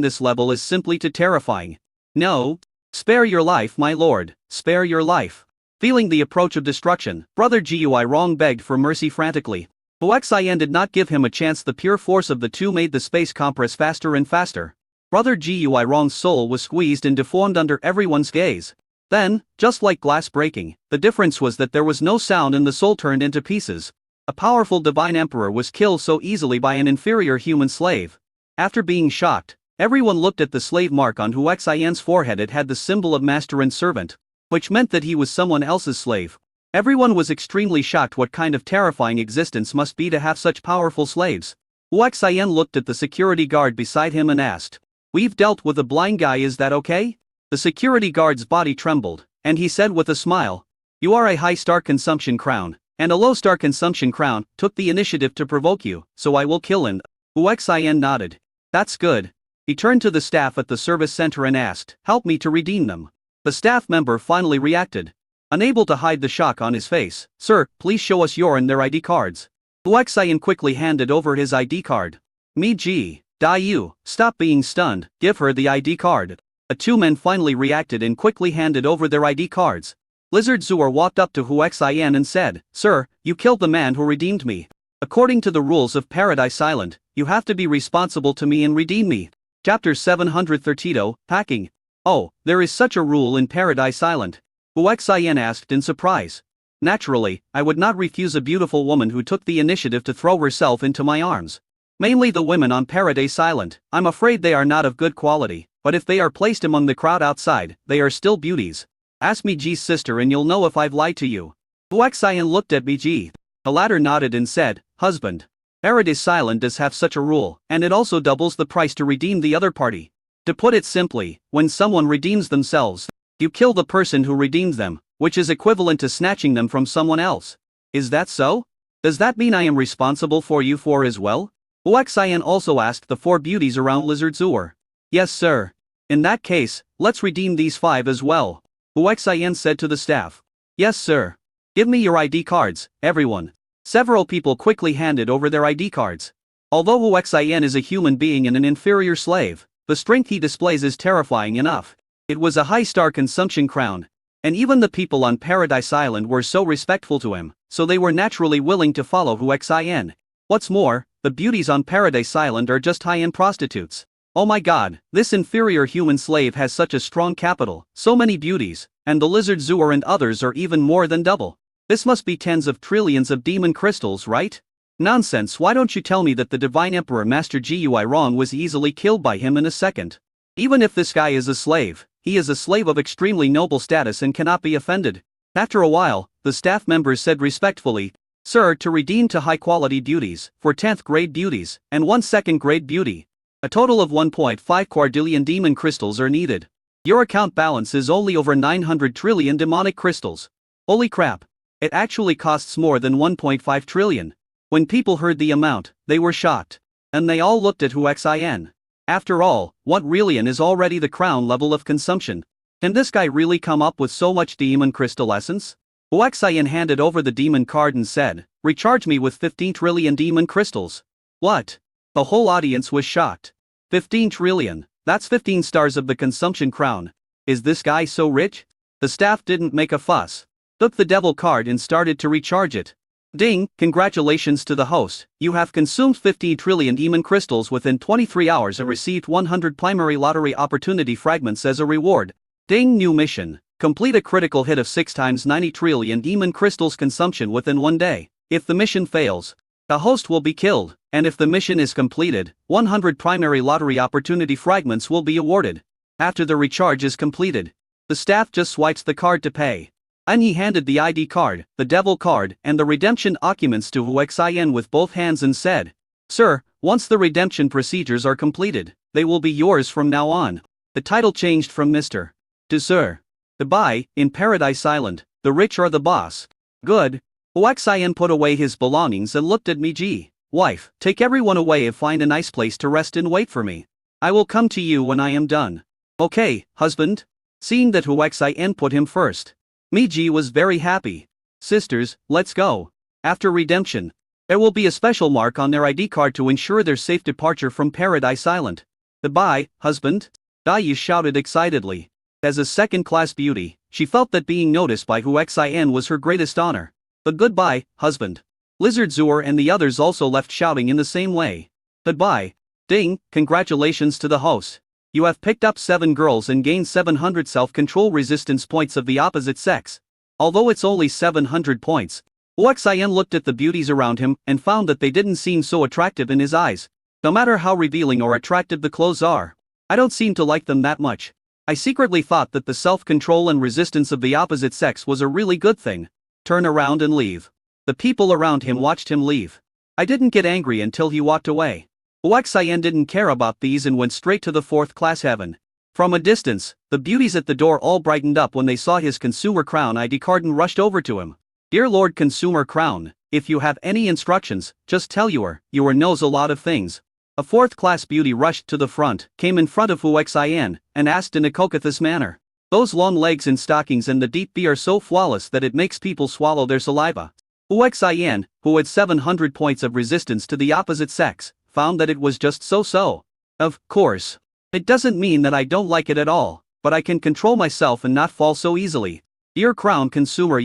this level is simply too terrifying. No. Spare your life, my lord, spare your life. Feeling the approach of destruction, Brother Gui Rong begged for mercy frantically. Huaxian did not give him a chance. The pure force of the two made the space compress faster and faster. Brother Gui Rong's soul was squeezed and deformed under everyone's gaze. Then, just like glass breaking, the difference was that there was no sound and the soul turned into pieces. A powerful divine emperor was killed so easily by an inferior human slave. After being shocked, everyone looked at the slave mark on Huaxian's forehead. It had the symbol of master and servant. which meant that he was someone else's slave. Everyone was extremely shocked. What kind of terrifying existence must be to have such powerful slaves? Huaxian looked at the security guard beside him and asked, "We've dealt with a blind guy, is that okay?" The security guard's body trembled, and he said with a smile, "You are a high-star consumption crown, and a low-star consumption crown took the initiative to provoke you, so I will kill him." Huaxian nodded. "That's good." He turned to the staff at the service center and asked, "Help me to redeem them." The staff member finally reacted. Unable to hide the shock on his face, "Sir, please show us your and their ID cards." Huaxian quickly handed over his ID card. "Mi-ji, Dai-yu, stop being stunned, give her the ID card." The two men finally reacted and quickly handed over their ID cards. Lizard Zuer walked up to Huaxian and said, "Sir, you killed the man who redeemed me. According to the rules of Paradise Island, you have to be responsible to me and redeem me." Chapter 732, Packing. "Oh, there is such a rule in Paradise Island?" Huaxian asked in surprise. "Naturally, I would not refuse a beautiful woman who took the initiative to throw herself into my arms. Mainly the women on Paradise Island, I'm afraid they are not of good quality, but if they are placed among the crowd outside, they are still beauties. Ask Mi-ji's sister and you'll know if I've lied to you." Huaxian looked at Mi-ji. The latter nodded and said, "Husband, Paradise Island does have such a rule, and it also doubles the price to redeem the other party. To put it simply, when someone redeems themselves, you kill the person who redeemed them, which is equivalent to snatching them from someone else. Is that so? Does that mean I am responsible for you four as well?" Huaxian also asked the four beauties around Lizard Zuer. "Yes, sir. In that case, let's redeem these five as well," Huaxian said to the staff. "Yes, sir. Give me your ID cards, everyone." Several people quickly handed over their ID cards. Although Huaxian is a human being and an inferior slave, the strength he displays is terrifying enough. It was a high-star consumption crown, and even the people on Paradise Island were so respectful to him, so they were naturally willing to follow Huaxian. What's more, the beauties on Paradise Island are just high-end prostitutes. Oh my god, this inferior human slave has such a strong capital, so many beauties, and the Lizard Zuer and others are even more than double. This must be tens of trillions of demon crystals, right? Nonsense, why don't you tell me that the Divine Emperor Master Gui Rong was easily killed by him in a second? Even if this guy is a slave, he is a slave of extremely noble status and cannot be offended. After a while, the staff members said respectfully, "Sir, to redeem to high-quality beauties, 4 10th grade beauties, and 1 2nd grade beauty. A total of 1.5 quadrillion demon crystals are needed. Your account balance is only over 900 trillion demonic crystals. Holy crap. It actually costs more than 1.5 trillion. When people heard the amount, they were shocked. And they all looked at Huaxian. After all, 1 trillion is already the crown level of consumption. Can this guy really come up with so much demon crystal essence? Huaxian handed over the demon card and said, "Recharge me with 15 trillion demon crystals." What? The whole audience was shocked. 15 trillion, that's 15 stars of the consumption crown. Is this guy so rich? The staff didn't make a fuss. Took the devil card and started to recharge it. Ding, congratulations to the host, you have consumed 15 trillion demon crystals within 23 hours and received 100 primary lottery opportunity fragments as a reward. Ding, new mission. Complete a critical hit of 6 times 90 trillion demon crystals consumption within 1 day. If the mission fails, the host will be killed, and if the mission is completed, 100 primary lottery opportunity fragments will be awarded. After the recharge is completed, the staff just swipes the card to pay. And he handed the ID card, the devil card, and the redemption documents to Huaxian with both hands and said, "Sir, once the redemption procedures are completed, they will be yours from now on." The title changed from Mr. to Sir. Goodbye, in Paradise Island, the rich are the boss. Good. Huaxian put away his belongings and looked at Mi-ji. "Wife, take everyone away and find a nice place to rest and wait for me. I will come to you when I am done." "Okay, husband." Seeing that Huaxian put him first, Mi-ji was very happy. "Sisters, let's go." After redemption, there will be a special mark on their ID card to ensure their safe departure from Paradise Island. "Goodbye, husband," Dai-yu shouted excitedly. As a second-class beauty, she felt that being noticed by Huaxian was her greatest honor. But goodbye, husband. Lizard Zuer and the others also left shouting in the same way. Goodbye. Ding, congratulations to the host. You have picked up 7 girls and gained 700 self-control resistance points of the opposite sex. Although it's only 700 points, Huaxian looked at the beauties around him and found that they didn't seem so attractive in his eyes. No matter how revealing or attractive the clothes are, I don't seem to like them that much. I secretly thought that the self-control and resistance of the opposite sex was a really good thing. Turn around and leave. The people around him watched him leave. I didn't get angry until he walked away. Huaxian didn't care about these and went straight to the fourth-class heaven. From a distance, the beauties at the door all brightened up when they saw his Consumer Crown ID card and rushed over to him. Dear Lord Consumer Crown, if you have any instructions, just tell Yuer knows a lot of things. A fourth-class beauty rushed to the front, came in front of Huaxian, and asked in a coquettish manner. Those long legs in stockings and the deep V are so flawless that it makes people swallow their saliva. Huaxian, who had 700 points of resistance to the opposite sex, found that it was just so. Of course. It doesn't mean that I don't like it at all, but I can control myself and not fall so easily. Dear Crown Consumer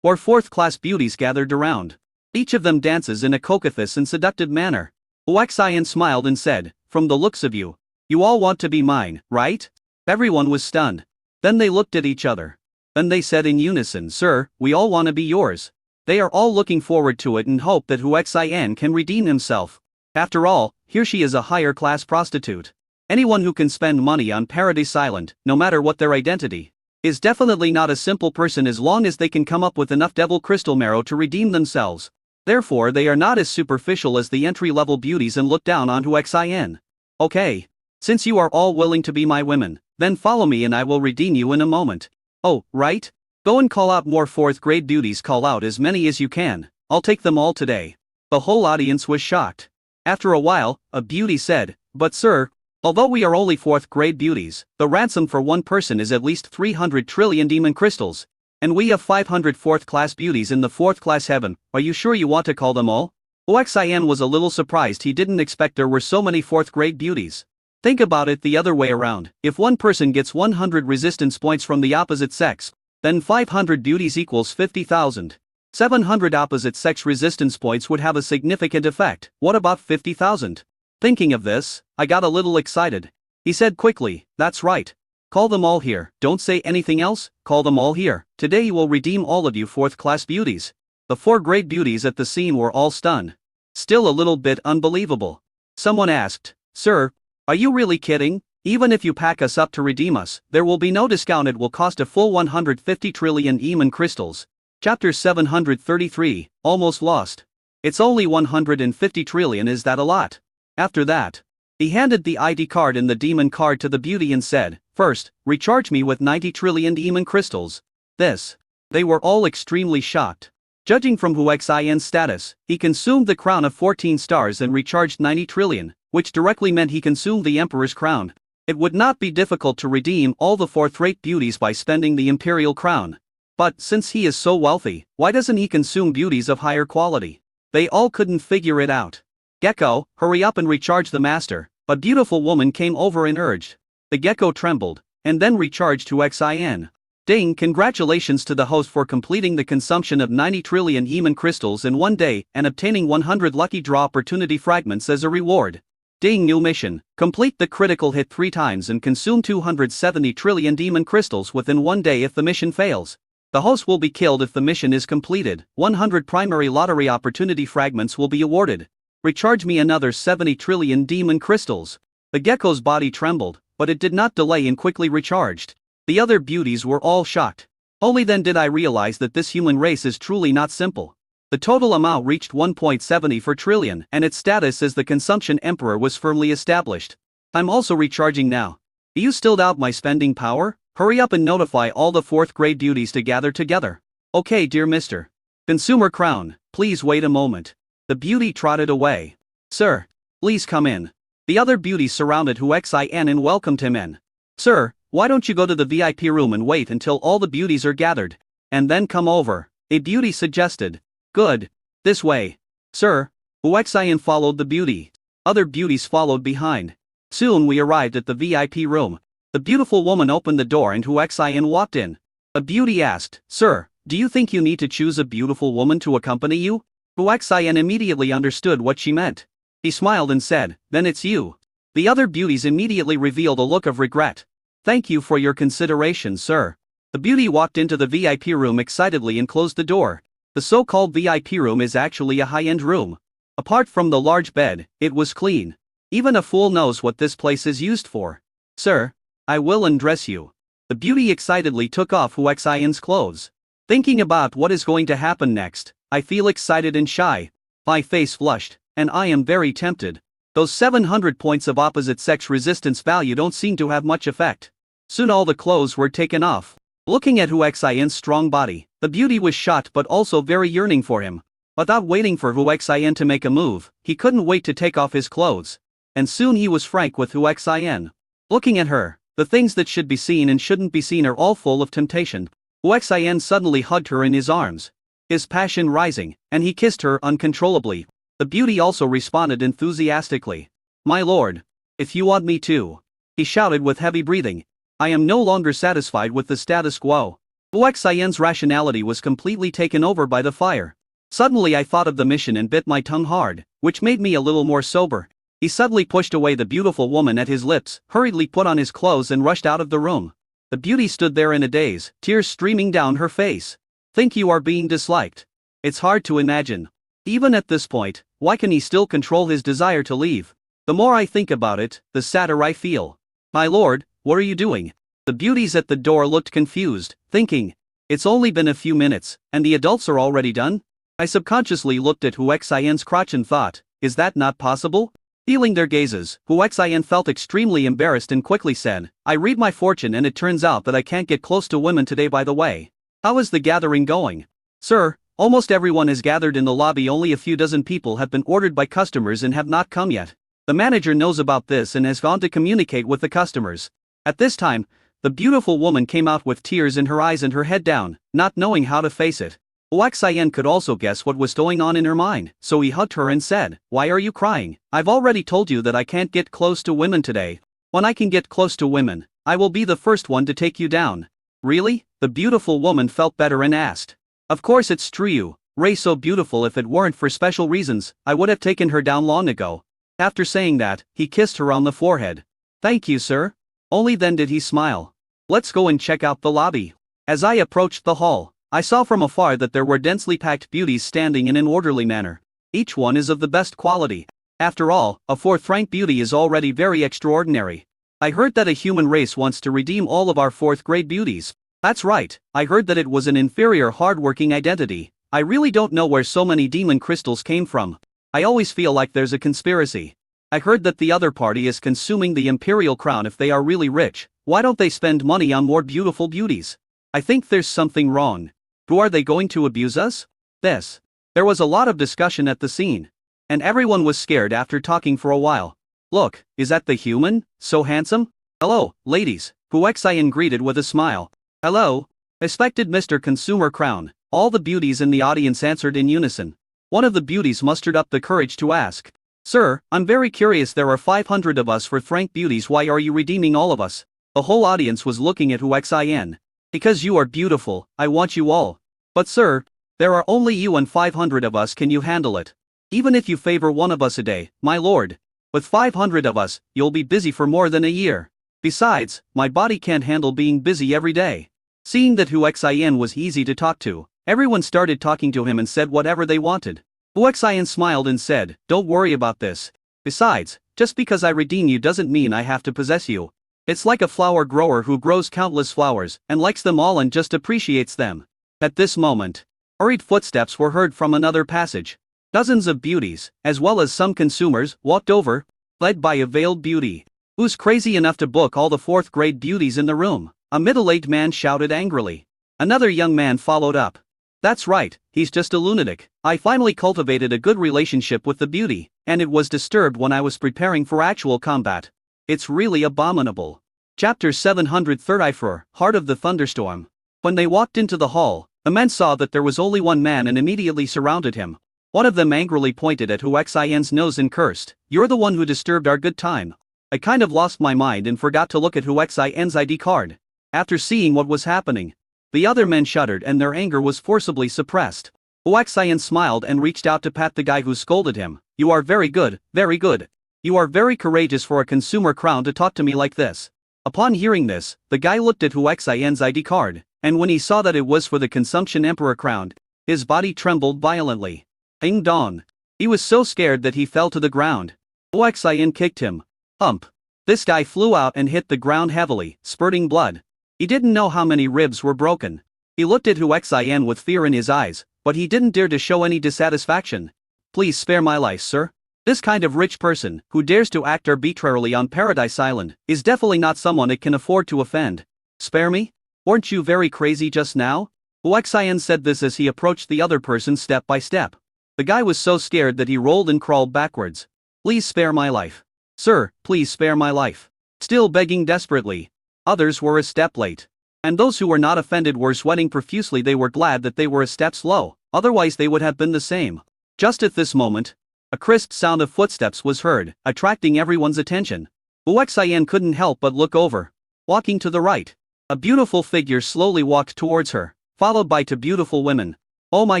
or fourth-class beauties gathered around. Each of them dances in a coquettish and seductive manner. Huaxian smiled and said, from the looks of you all want to be mine, right? Everyone was stunned. Then they looked at each other. Then they said in unison, sir, we all want to be yours. They are all looking forward to it and hope that Huaxian can redeem himself. After all, here she is a higher-class prostitute. Anyone who can spend money on Paradise Island, no matter what their identity, is definitely not a simple person as long as they can come up with enough devil crystal marrow to redeem themselves. Therefore they are not as superficial as the entry-level beauties and look down on Huaxian. Okay. Since you are all willing to be my women, then follow me and I will redeem you in a moment. Oh, right? Go and call out more fourth-grade beauties, call out as many as you can, I'll take them all today. The whole audience was shocked. After a while, a beauty said, but sir, although we are only fourth-grade beauties, the ransom for one person is at least 300 trillion demon crystals. And we have 500 fourth-class beauties in the fourth-class heaven, are you sure you want to call them all? Huaxian was a little surprised, he didn't expect there were so many fourth-grade beauties. Think about it the other way around, if one person gets 100 resistance points from the opposite sex, then 500 beauties equals 50,000. 700 opposite sex resistance points would have a significant effect, what about 50,000? Thinking of this, I got a little excited. He said quickly, that's right. Call them all here, don't say anything else, call them all here, today you will redeem all of you fourth-class beauties. The four great beauties at the scene were all stunned. Still a little bit unbelievable. Someone asked, sir, are you really kidding? Even if you pack us up to redeem us, there will be no discount, it will cost a full 150 trillion demon crystals. Chapter 733, Almost Lost. It's only 150 trillion, is that a lot? After that, he handed the ID card and the demon card to the beauty and said, first, recharge me with 90 trillion demon crystals. They were all extremely shocked. Judging from Huaxian's status, he consumed the crown of 14 stars and recharged 90 trillion, which directly meant he consumed the emperor's crown. It would not be difficult to redeem all the fourth-rate beauties by spending the imperial crown. But since he is so wealthy, why doesn't he consume beauties of higher quality? They all couldn't figure it out. Gecko, hurry up and recharge the master. A beautiful woman came over and urged. The gecko trembled, and then recharged Huaxian. Ding, congratulations to the host for completing the consumption of 90 trillion demon crystals in one day and obtaining 100 lucky draw opportunity fragments as a reward. Ding, new mission, complete the critical hit 3 times and consume 270 trillion demon crystals within one day. If the mission fails, the host will be killed. If the mission is completed, 100 primary lottery opportunity fragments will be awarded. Recharge me another 70 trillion demon crystals. The gecko's body trembled, but it did not delay and quickly recharged. The other beauties were all shocked. Only then did I realize that this human race is truly not simple. The total amount reached 1.74 trillion, and its status as the consumption emperor was firmly established. I'm also recharging now. You still doubt my spending power? Hurry up and notify all the fourth-grade beauties to gather together. Okay, dear Mr. Consumer Crown, please wait a moment. The beauty trotted away. Sir, please come in. The other beauties surrounded Huaxian and welcomed him in. Sir, why don't you go to the VIP room and wait until all the beauties are gathered, and then come over, a beauty suggested. Good. This way. Sir. Huaxian followed the beauty. Other beauties followed behind. Soon we arrived at the VIP room. The beautiful woman opened the door and Huaxian walked in. A beauty asked, Sir, do you think you need to choose a beautiful woman to accompany you? Huaxian immediately understood what she meant. He smiled and said, Then it's you. The other beauties immediately revealed a look of regret. Thank you for your consideration, sir. The beauty walked into the VIP room excitedly and closed the door. The so-called VIP room is actually a high-end room. Apart from the large bed, it was clean. Even a fool knows what this place is used for. Sir, I will undress you. The beauty excitedly took off Hu Xian's clothes. Thinking about what is going to happen next, I feel excited and shy. My face flushed, and I am very tempted. Those 700 points of opposite sex resistance value don't seem to have much effect. Soon all the clothes were taken off. Looking at Hu Xian's strong body, the beauty was shocked but also very yearning for him. Without waiting for Hu Xian to make a move, he couldn't wait to take off his clothes. And soon he was frank with Hu Xian. Looking at her, the things that should be seen and shouldn't be seen are all full of temptation. Hu Xian suddenly hugged her in his arms, his passion rising, and he kissed her uncontrollably. The beauty also responded enthusiastically. My lord, if you want me to, he shouted with heavy breathing. I am no longer satisfied with the status quo. Hu Xian's rationality was completely taken over by the fire. Suddenly I thought of the mission and bit my tongue hard, which made me a little more sober. He suddenly pushed away the beautiful woman at his lips, hurriedly put on his clothes and rushed out of the room. The beauty stood there in a daze, tears streaming down her face. Think you are being disliked? It's hard to imagine. Even at this point, why can he still control his desire to leave? The more I think about it, the sadder I feel. My lord, what are you doing? The beauties at the door looked confused, thinking, it's only been a few minutes, and the adults are already done? I subconsciously looked at Hu Xian's crotch and thought, is that not possible? Feeling their gazes, Hu Xian felt extremely embarrassed and quickly said, I read my fortune and it turns out that I can't get close to women today. By the way, how is the gathering going? Sir, almost everyone has gathered in the lobby, only a few dozen people have been ordered by customers and have not come yet. The manager knows about this and has gone to communicate with the customers. At this time, the beautiful woman came out with tears in her eyes and her head down, not knowing how to face it. Hu Xian could also guess what was going on in her mind, so he hugged her and said, why are you crying? I've already told you that I can't get close to women today. When I can get close to women, I will be the first one to take you down. Really? The beautiful woman felt better and asked. Of course it's true, you, Ray, so beautiful. If it weren't for special reasons, I would have taken her down long ago. After saying that, he kissed her on the forehead. Thank you, sir. Only then did he smile. Let's go and check out the lobby. As I approached the hall, I saw from afar that there were densely packed beauties standing in an orderly manner. Each one is of the best quality. After all, a fourth-rank beauty is already very extraordinary. I heard that a human race wants to redeem all of our fourth-grade beauties. That's right, I heard that it was an inferior hard-working identity. I really don't know where so many demon crystals came from. I always feel like there's a conspiracy. I heard that the other party is consuming the imperial crown. If they are really rich, why don't they spend money on more beautiful beauties? I think there's something wrong. Who are they going to abuse us? There was a lot of discussion at the scene. And everyone was scared after talking for a while. Look, is that the human? So handsome? Hello, ladies, Hu Xian greeted with a smile. Hello, respected Mr. Consumer Crown. All the beauties in the audience answered in unison. One of the beauties mustered up the courage to ask. Sir, I'm very curious, there are 500 of us for frank beauties, why are you redeeming all of us? The whole audience was looking at Hu Xian. Because you are beautiful, I want you all. But sir, there are only you and 500 of us, can you handle it? Even if you favor one of us a day, my lord. With 500 of us, you'll be busy for more than a year. Besides, my body can't handle being busy every day. Seeing that Hu Xian was easy to talk to, everyone started talking to him and said whatever they wanted. Hu Xian smiled and said, don't worry about this. Besides, just because I redeem you doesn't mean I have to possess you. It's like a flower grower who grows countless flowers and likes them all and just appreciates them. At this moment, hurried footsteps were heard from another passage. Dozens of beauties, as well as some consumers, walked over, led by a veiled beauty. Who's crazy enough to book all the fourth-grade beauties in the room? A middle-aged man shouted angrily. Another young man followed up. That's right, he's just a lunatic. I finally cultivated a good relationship with the beauty, and it was disturbed when I was preparing for actual combat. It's really abominable. Chapter 734, Heart of the Thunderstorm. When they walked into the hall, the men saw that there was only one man and immediately surrounded him. One of them angrily pointed at Hu Xian's nose and cursed, "You're the one who disturbed our good time." I kind of lost my mind and forgot to look at Hu Xian's ID card. After seeing what was happening, the other men shuddered and their anger was forcibly suppressed. Hu Xian smiled and reached out to pat the guy who scolded him. "You are very good, very good. You are very courageous for a consumer crown to talk to me like this." Upon hearing this, the guy looked at Hu Xian's ID card, and when he saw that it was for the Consumption Emperor crown, his body trembled violently. Ding dong. He was so scared that he fell to the ground. Hu Xian kicked him. Hump. This guy flew out and hit the ground heavily, spurting blood. He didn't know how many ribs were broken. He looked at Hu Xin with fear in his eyes, but he didn't dare to show any dissatisfaction. Please spare my life, sir. This kind of rich person, who dares to act arbitrarily on Paradise Island, is definitely not someone it can afford to offend. Spare me? Weren't you very crazy just now? Hu Xin said this as he approached the other person step by step. The guy was so scared that he rolled and crawled backwards. Please spare my life. Sir, please spare my life. Still begging desperately. Others were a step late. And those who were not offended were sweating profusely. They were glad that they were a step slow, otherwise they would have been the same. Just at this moment, a crisp sound of footsteps was heard, attracting everyone's attention. Hu Xin couldn't help but look over. Walking to the right, a beautiful figure slowly walked towards her, followed by two beautiful women. Oh my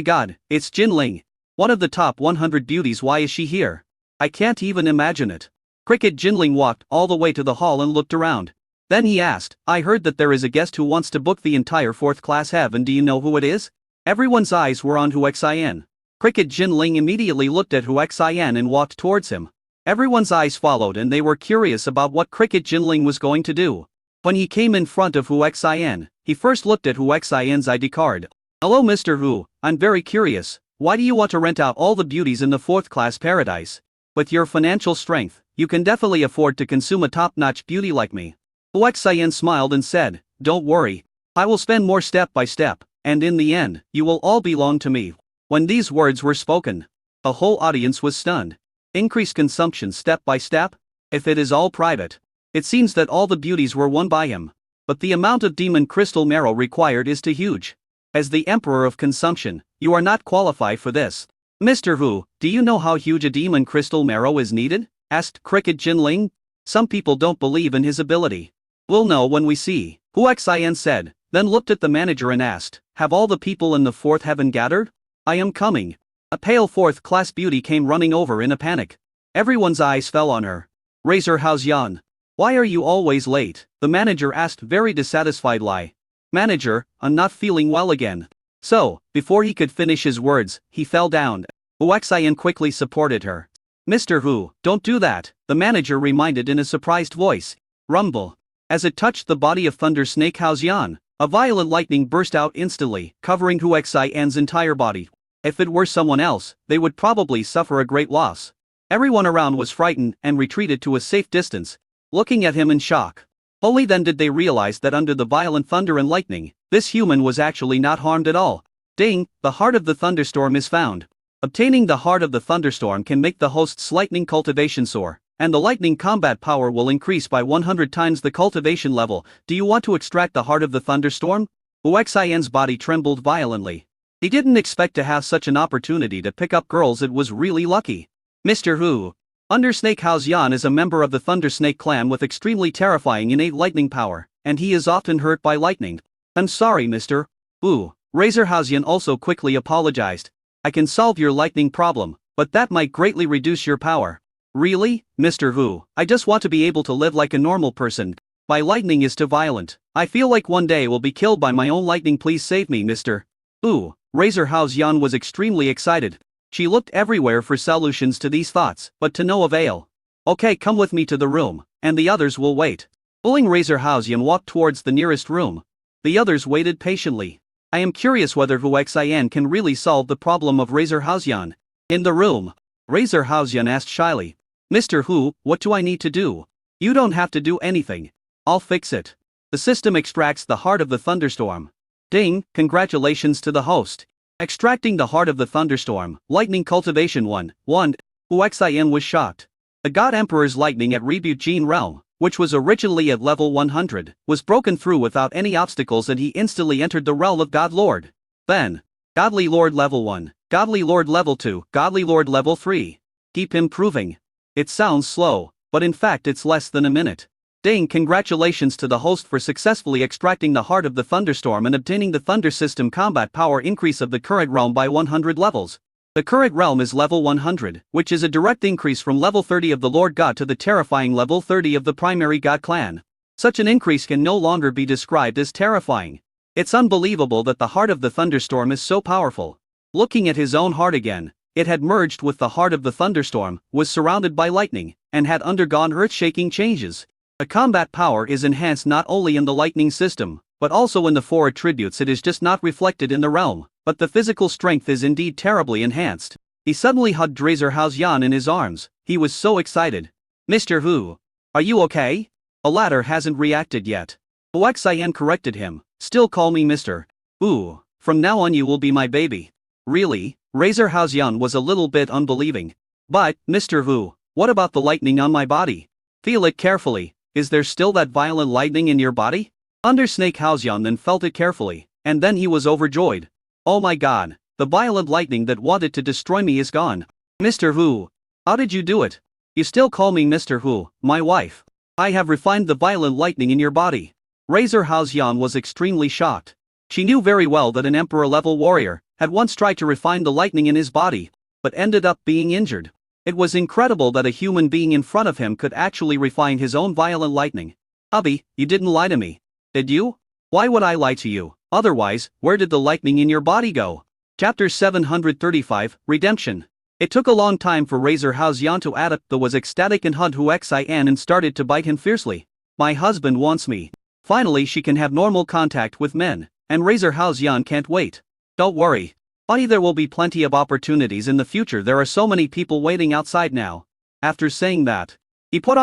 god, it's Jinling. One of the top 100 beauties. Why is she here? I can't even imagine it. Cricket Jinling walked all the way to the hall and looked around. Then he asked, I heard that there is a guest who wants to book the entire 4th class heaven. Do you know who it is? Everyone's eyes were on Hu Xin. Cricket Jinling immediately looked at Hu Xin and walked towards him. Everyone's eyes followed and they were curious about what Cricket Jinling was going to do. When he came in front of Hu Xin, he first looked at Hu Xin's ID card. Hello Mr. Hu, I'm very curious. Why do you want to rent out all the beauties in the 4th class paradise? With your financial strength, you can definitely afford to consume a top-notch beauty like me. Hu Xin smiled and said, don't worry. I will spend more step by step, and in the end, you will all belong to me. When these words were spoken, the whole audience was stunned. Increase consumption step by step? If it is all private. It seems that all the beauties were won by him. But the amount of demon crystal marrow required is too huge. As the emperor of consumption, you are not qualified for this. Mr. Hu, do you know how huge a demon crystal marrow is needed? Asked Cricket Jinling. Some people don't believe in his ability. We'll know when we see, Hu Xin said, then looked at the manager and asked, have all the people in the 4th heaven gathered? I am coming. A pale 4th class beauty came running over in a panic. Everyone's eyes fell on her. Razor Haoxian. Why are you always late? The manager asked, very dissatisfied. Lie. Manager, I'm not feeling well again. So, before he could finish his words, he fell down. Hu Xin quickly supported her. Mr. Hu, don't do that, the manager reminded in a surprised voice. Rumble. As it touched the body of Thunder Snake Haoxian, a violent lightning burst out instantly, covering Hu Xin's entire body. If it were someone else, they would probably suffer a great loss. Everyone around was frightened and retreated to a safe distance, looking at him in shock. Only then did they realize that under the violent thunder and lightning, this human was actually not harmed at all. Ding, the heart of the thunderstorm is found. Obtaining the heart of the thunderstorm can make the host's lightning cultivation soar, and the lightning combat power will increase by 100 times the cultivation level. Do you want to extract the heart of the thunderstorm? Hu Xin's body trembled violently. He didn't expect to have such an opportunity to pick up girls. It was really lucky. Mr. Hu. Undersnake Haoxian is a member of the Thunder Snake clan with extremely terrifying innate lightning power, and he is often hurt by lightning. I'm sorry Mr. Hu. Razor Haoxian also quickly apologized. I can solve your lightning problem, but that might greatly reduce your power. Really, Mr. Hu, I just want to be able to live like a normal person. My lightning is too violent. I feel like one day will be killed by my own lightning. Please save me Mr. Hu. Razor Haoxian was extremely excited. She looked everywhere for solutions to these thoughts, but to no avail. Okay, come with me to the room, and the others will wait. Pulling Razor Haoxian walked towards the nearest room. The others waited patiently. I am curious whether Hu Xin can really solve the problem of Razor Haoxian. In the room, Razor Haoxian asked shyly. Mr. Hu, what do I need to do? You don't have to do anything. I'll fix it. The system extracts the heart of the thunderstorm. Ding, congratulations to the host. Extracting the heart of the thunderstorm, lightning cultivation 1. Hu Xin was shocked. The God Emperor's lightning at Rebute Gene Realm, which was originally at level 100, was broken through without any obstacles and he instantly entered the realm of God Lord. Then, Godly Lord level 1, Godly Lord level 2, Godly Lord level 3. Keep improving. It sounds slow, but in fact it's less than a minute. Ding, congratulations to the host for successfully extracting the heart of the thunderstorm and obtaining the thunder system combat power increase of the current realm by 100 levels. The current realm is level 100, which is a direct increase from level 30 of the Lord God to the terrifying level 30 of the primary God clan. Such an increase can no longer be described as terrifying. It's unbelievable that the heart of the thunderstorm is so powerful. Looking at his own heart again, it had merged with the heart of the thunderstorm, was surrounded by lightning, and had undergone earth-shaking changes. A combat power is enhanced not only in the lightning system, but also in the 4 attributes. It is just not reflected in the realm, but the physical strength is indeed terribly enhanced. He suddenly hugged Razor Yan in his arms. He was so excited. Mr. Hu, are you okay? The latter hasn't reacted yet. Huaxian corrected him. Still call me Mr. Hu. From now on you will be my baby. Really? Razor Yan was a little bit unbelieving. But, Mr. Hu, what about the lightning on my body? Feel it carefully. Is there still that violent lightning in your body? Undersnake Haoxian then felt it carefully, and then he was overjoyed. Oh my god, the violent lightning that wanted to destroy me is gone. Mr. Hu, how did you do it? You still call me Mr. Hu, my wife. I have refined the violent lightning in your body. Razor Haoxian was extremely shocked. She knew very well that an emperor-level warrior had once tried to refine the lightning in his body, but ended up being injured. It was incredible that a human being in front of him could actually refine his own violent lightning. Hubby, you didn't lie to me. Did you? Why would I lie to you? Otherwise, where did the lightning in your body go? Chapter 735, Redemption. It took a long time for Razor Haoxian to adapt. The was ecstatic and hugged Huaxian and started to bite him fiercely. My husband wants me. Finally she can have normal contact with men, and Razor Haoxian can't wait. Don't worry. Buddy, there will be plenty of opportunities in the future. There are so many people waiting outside now. After saying that, he put on the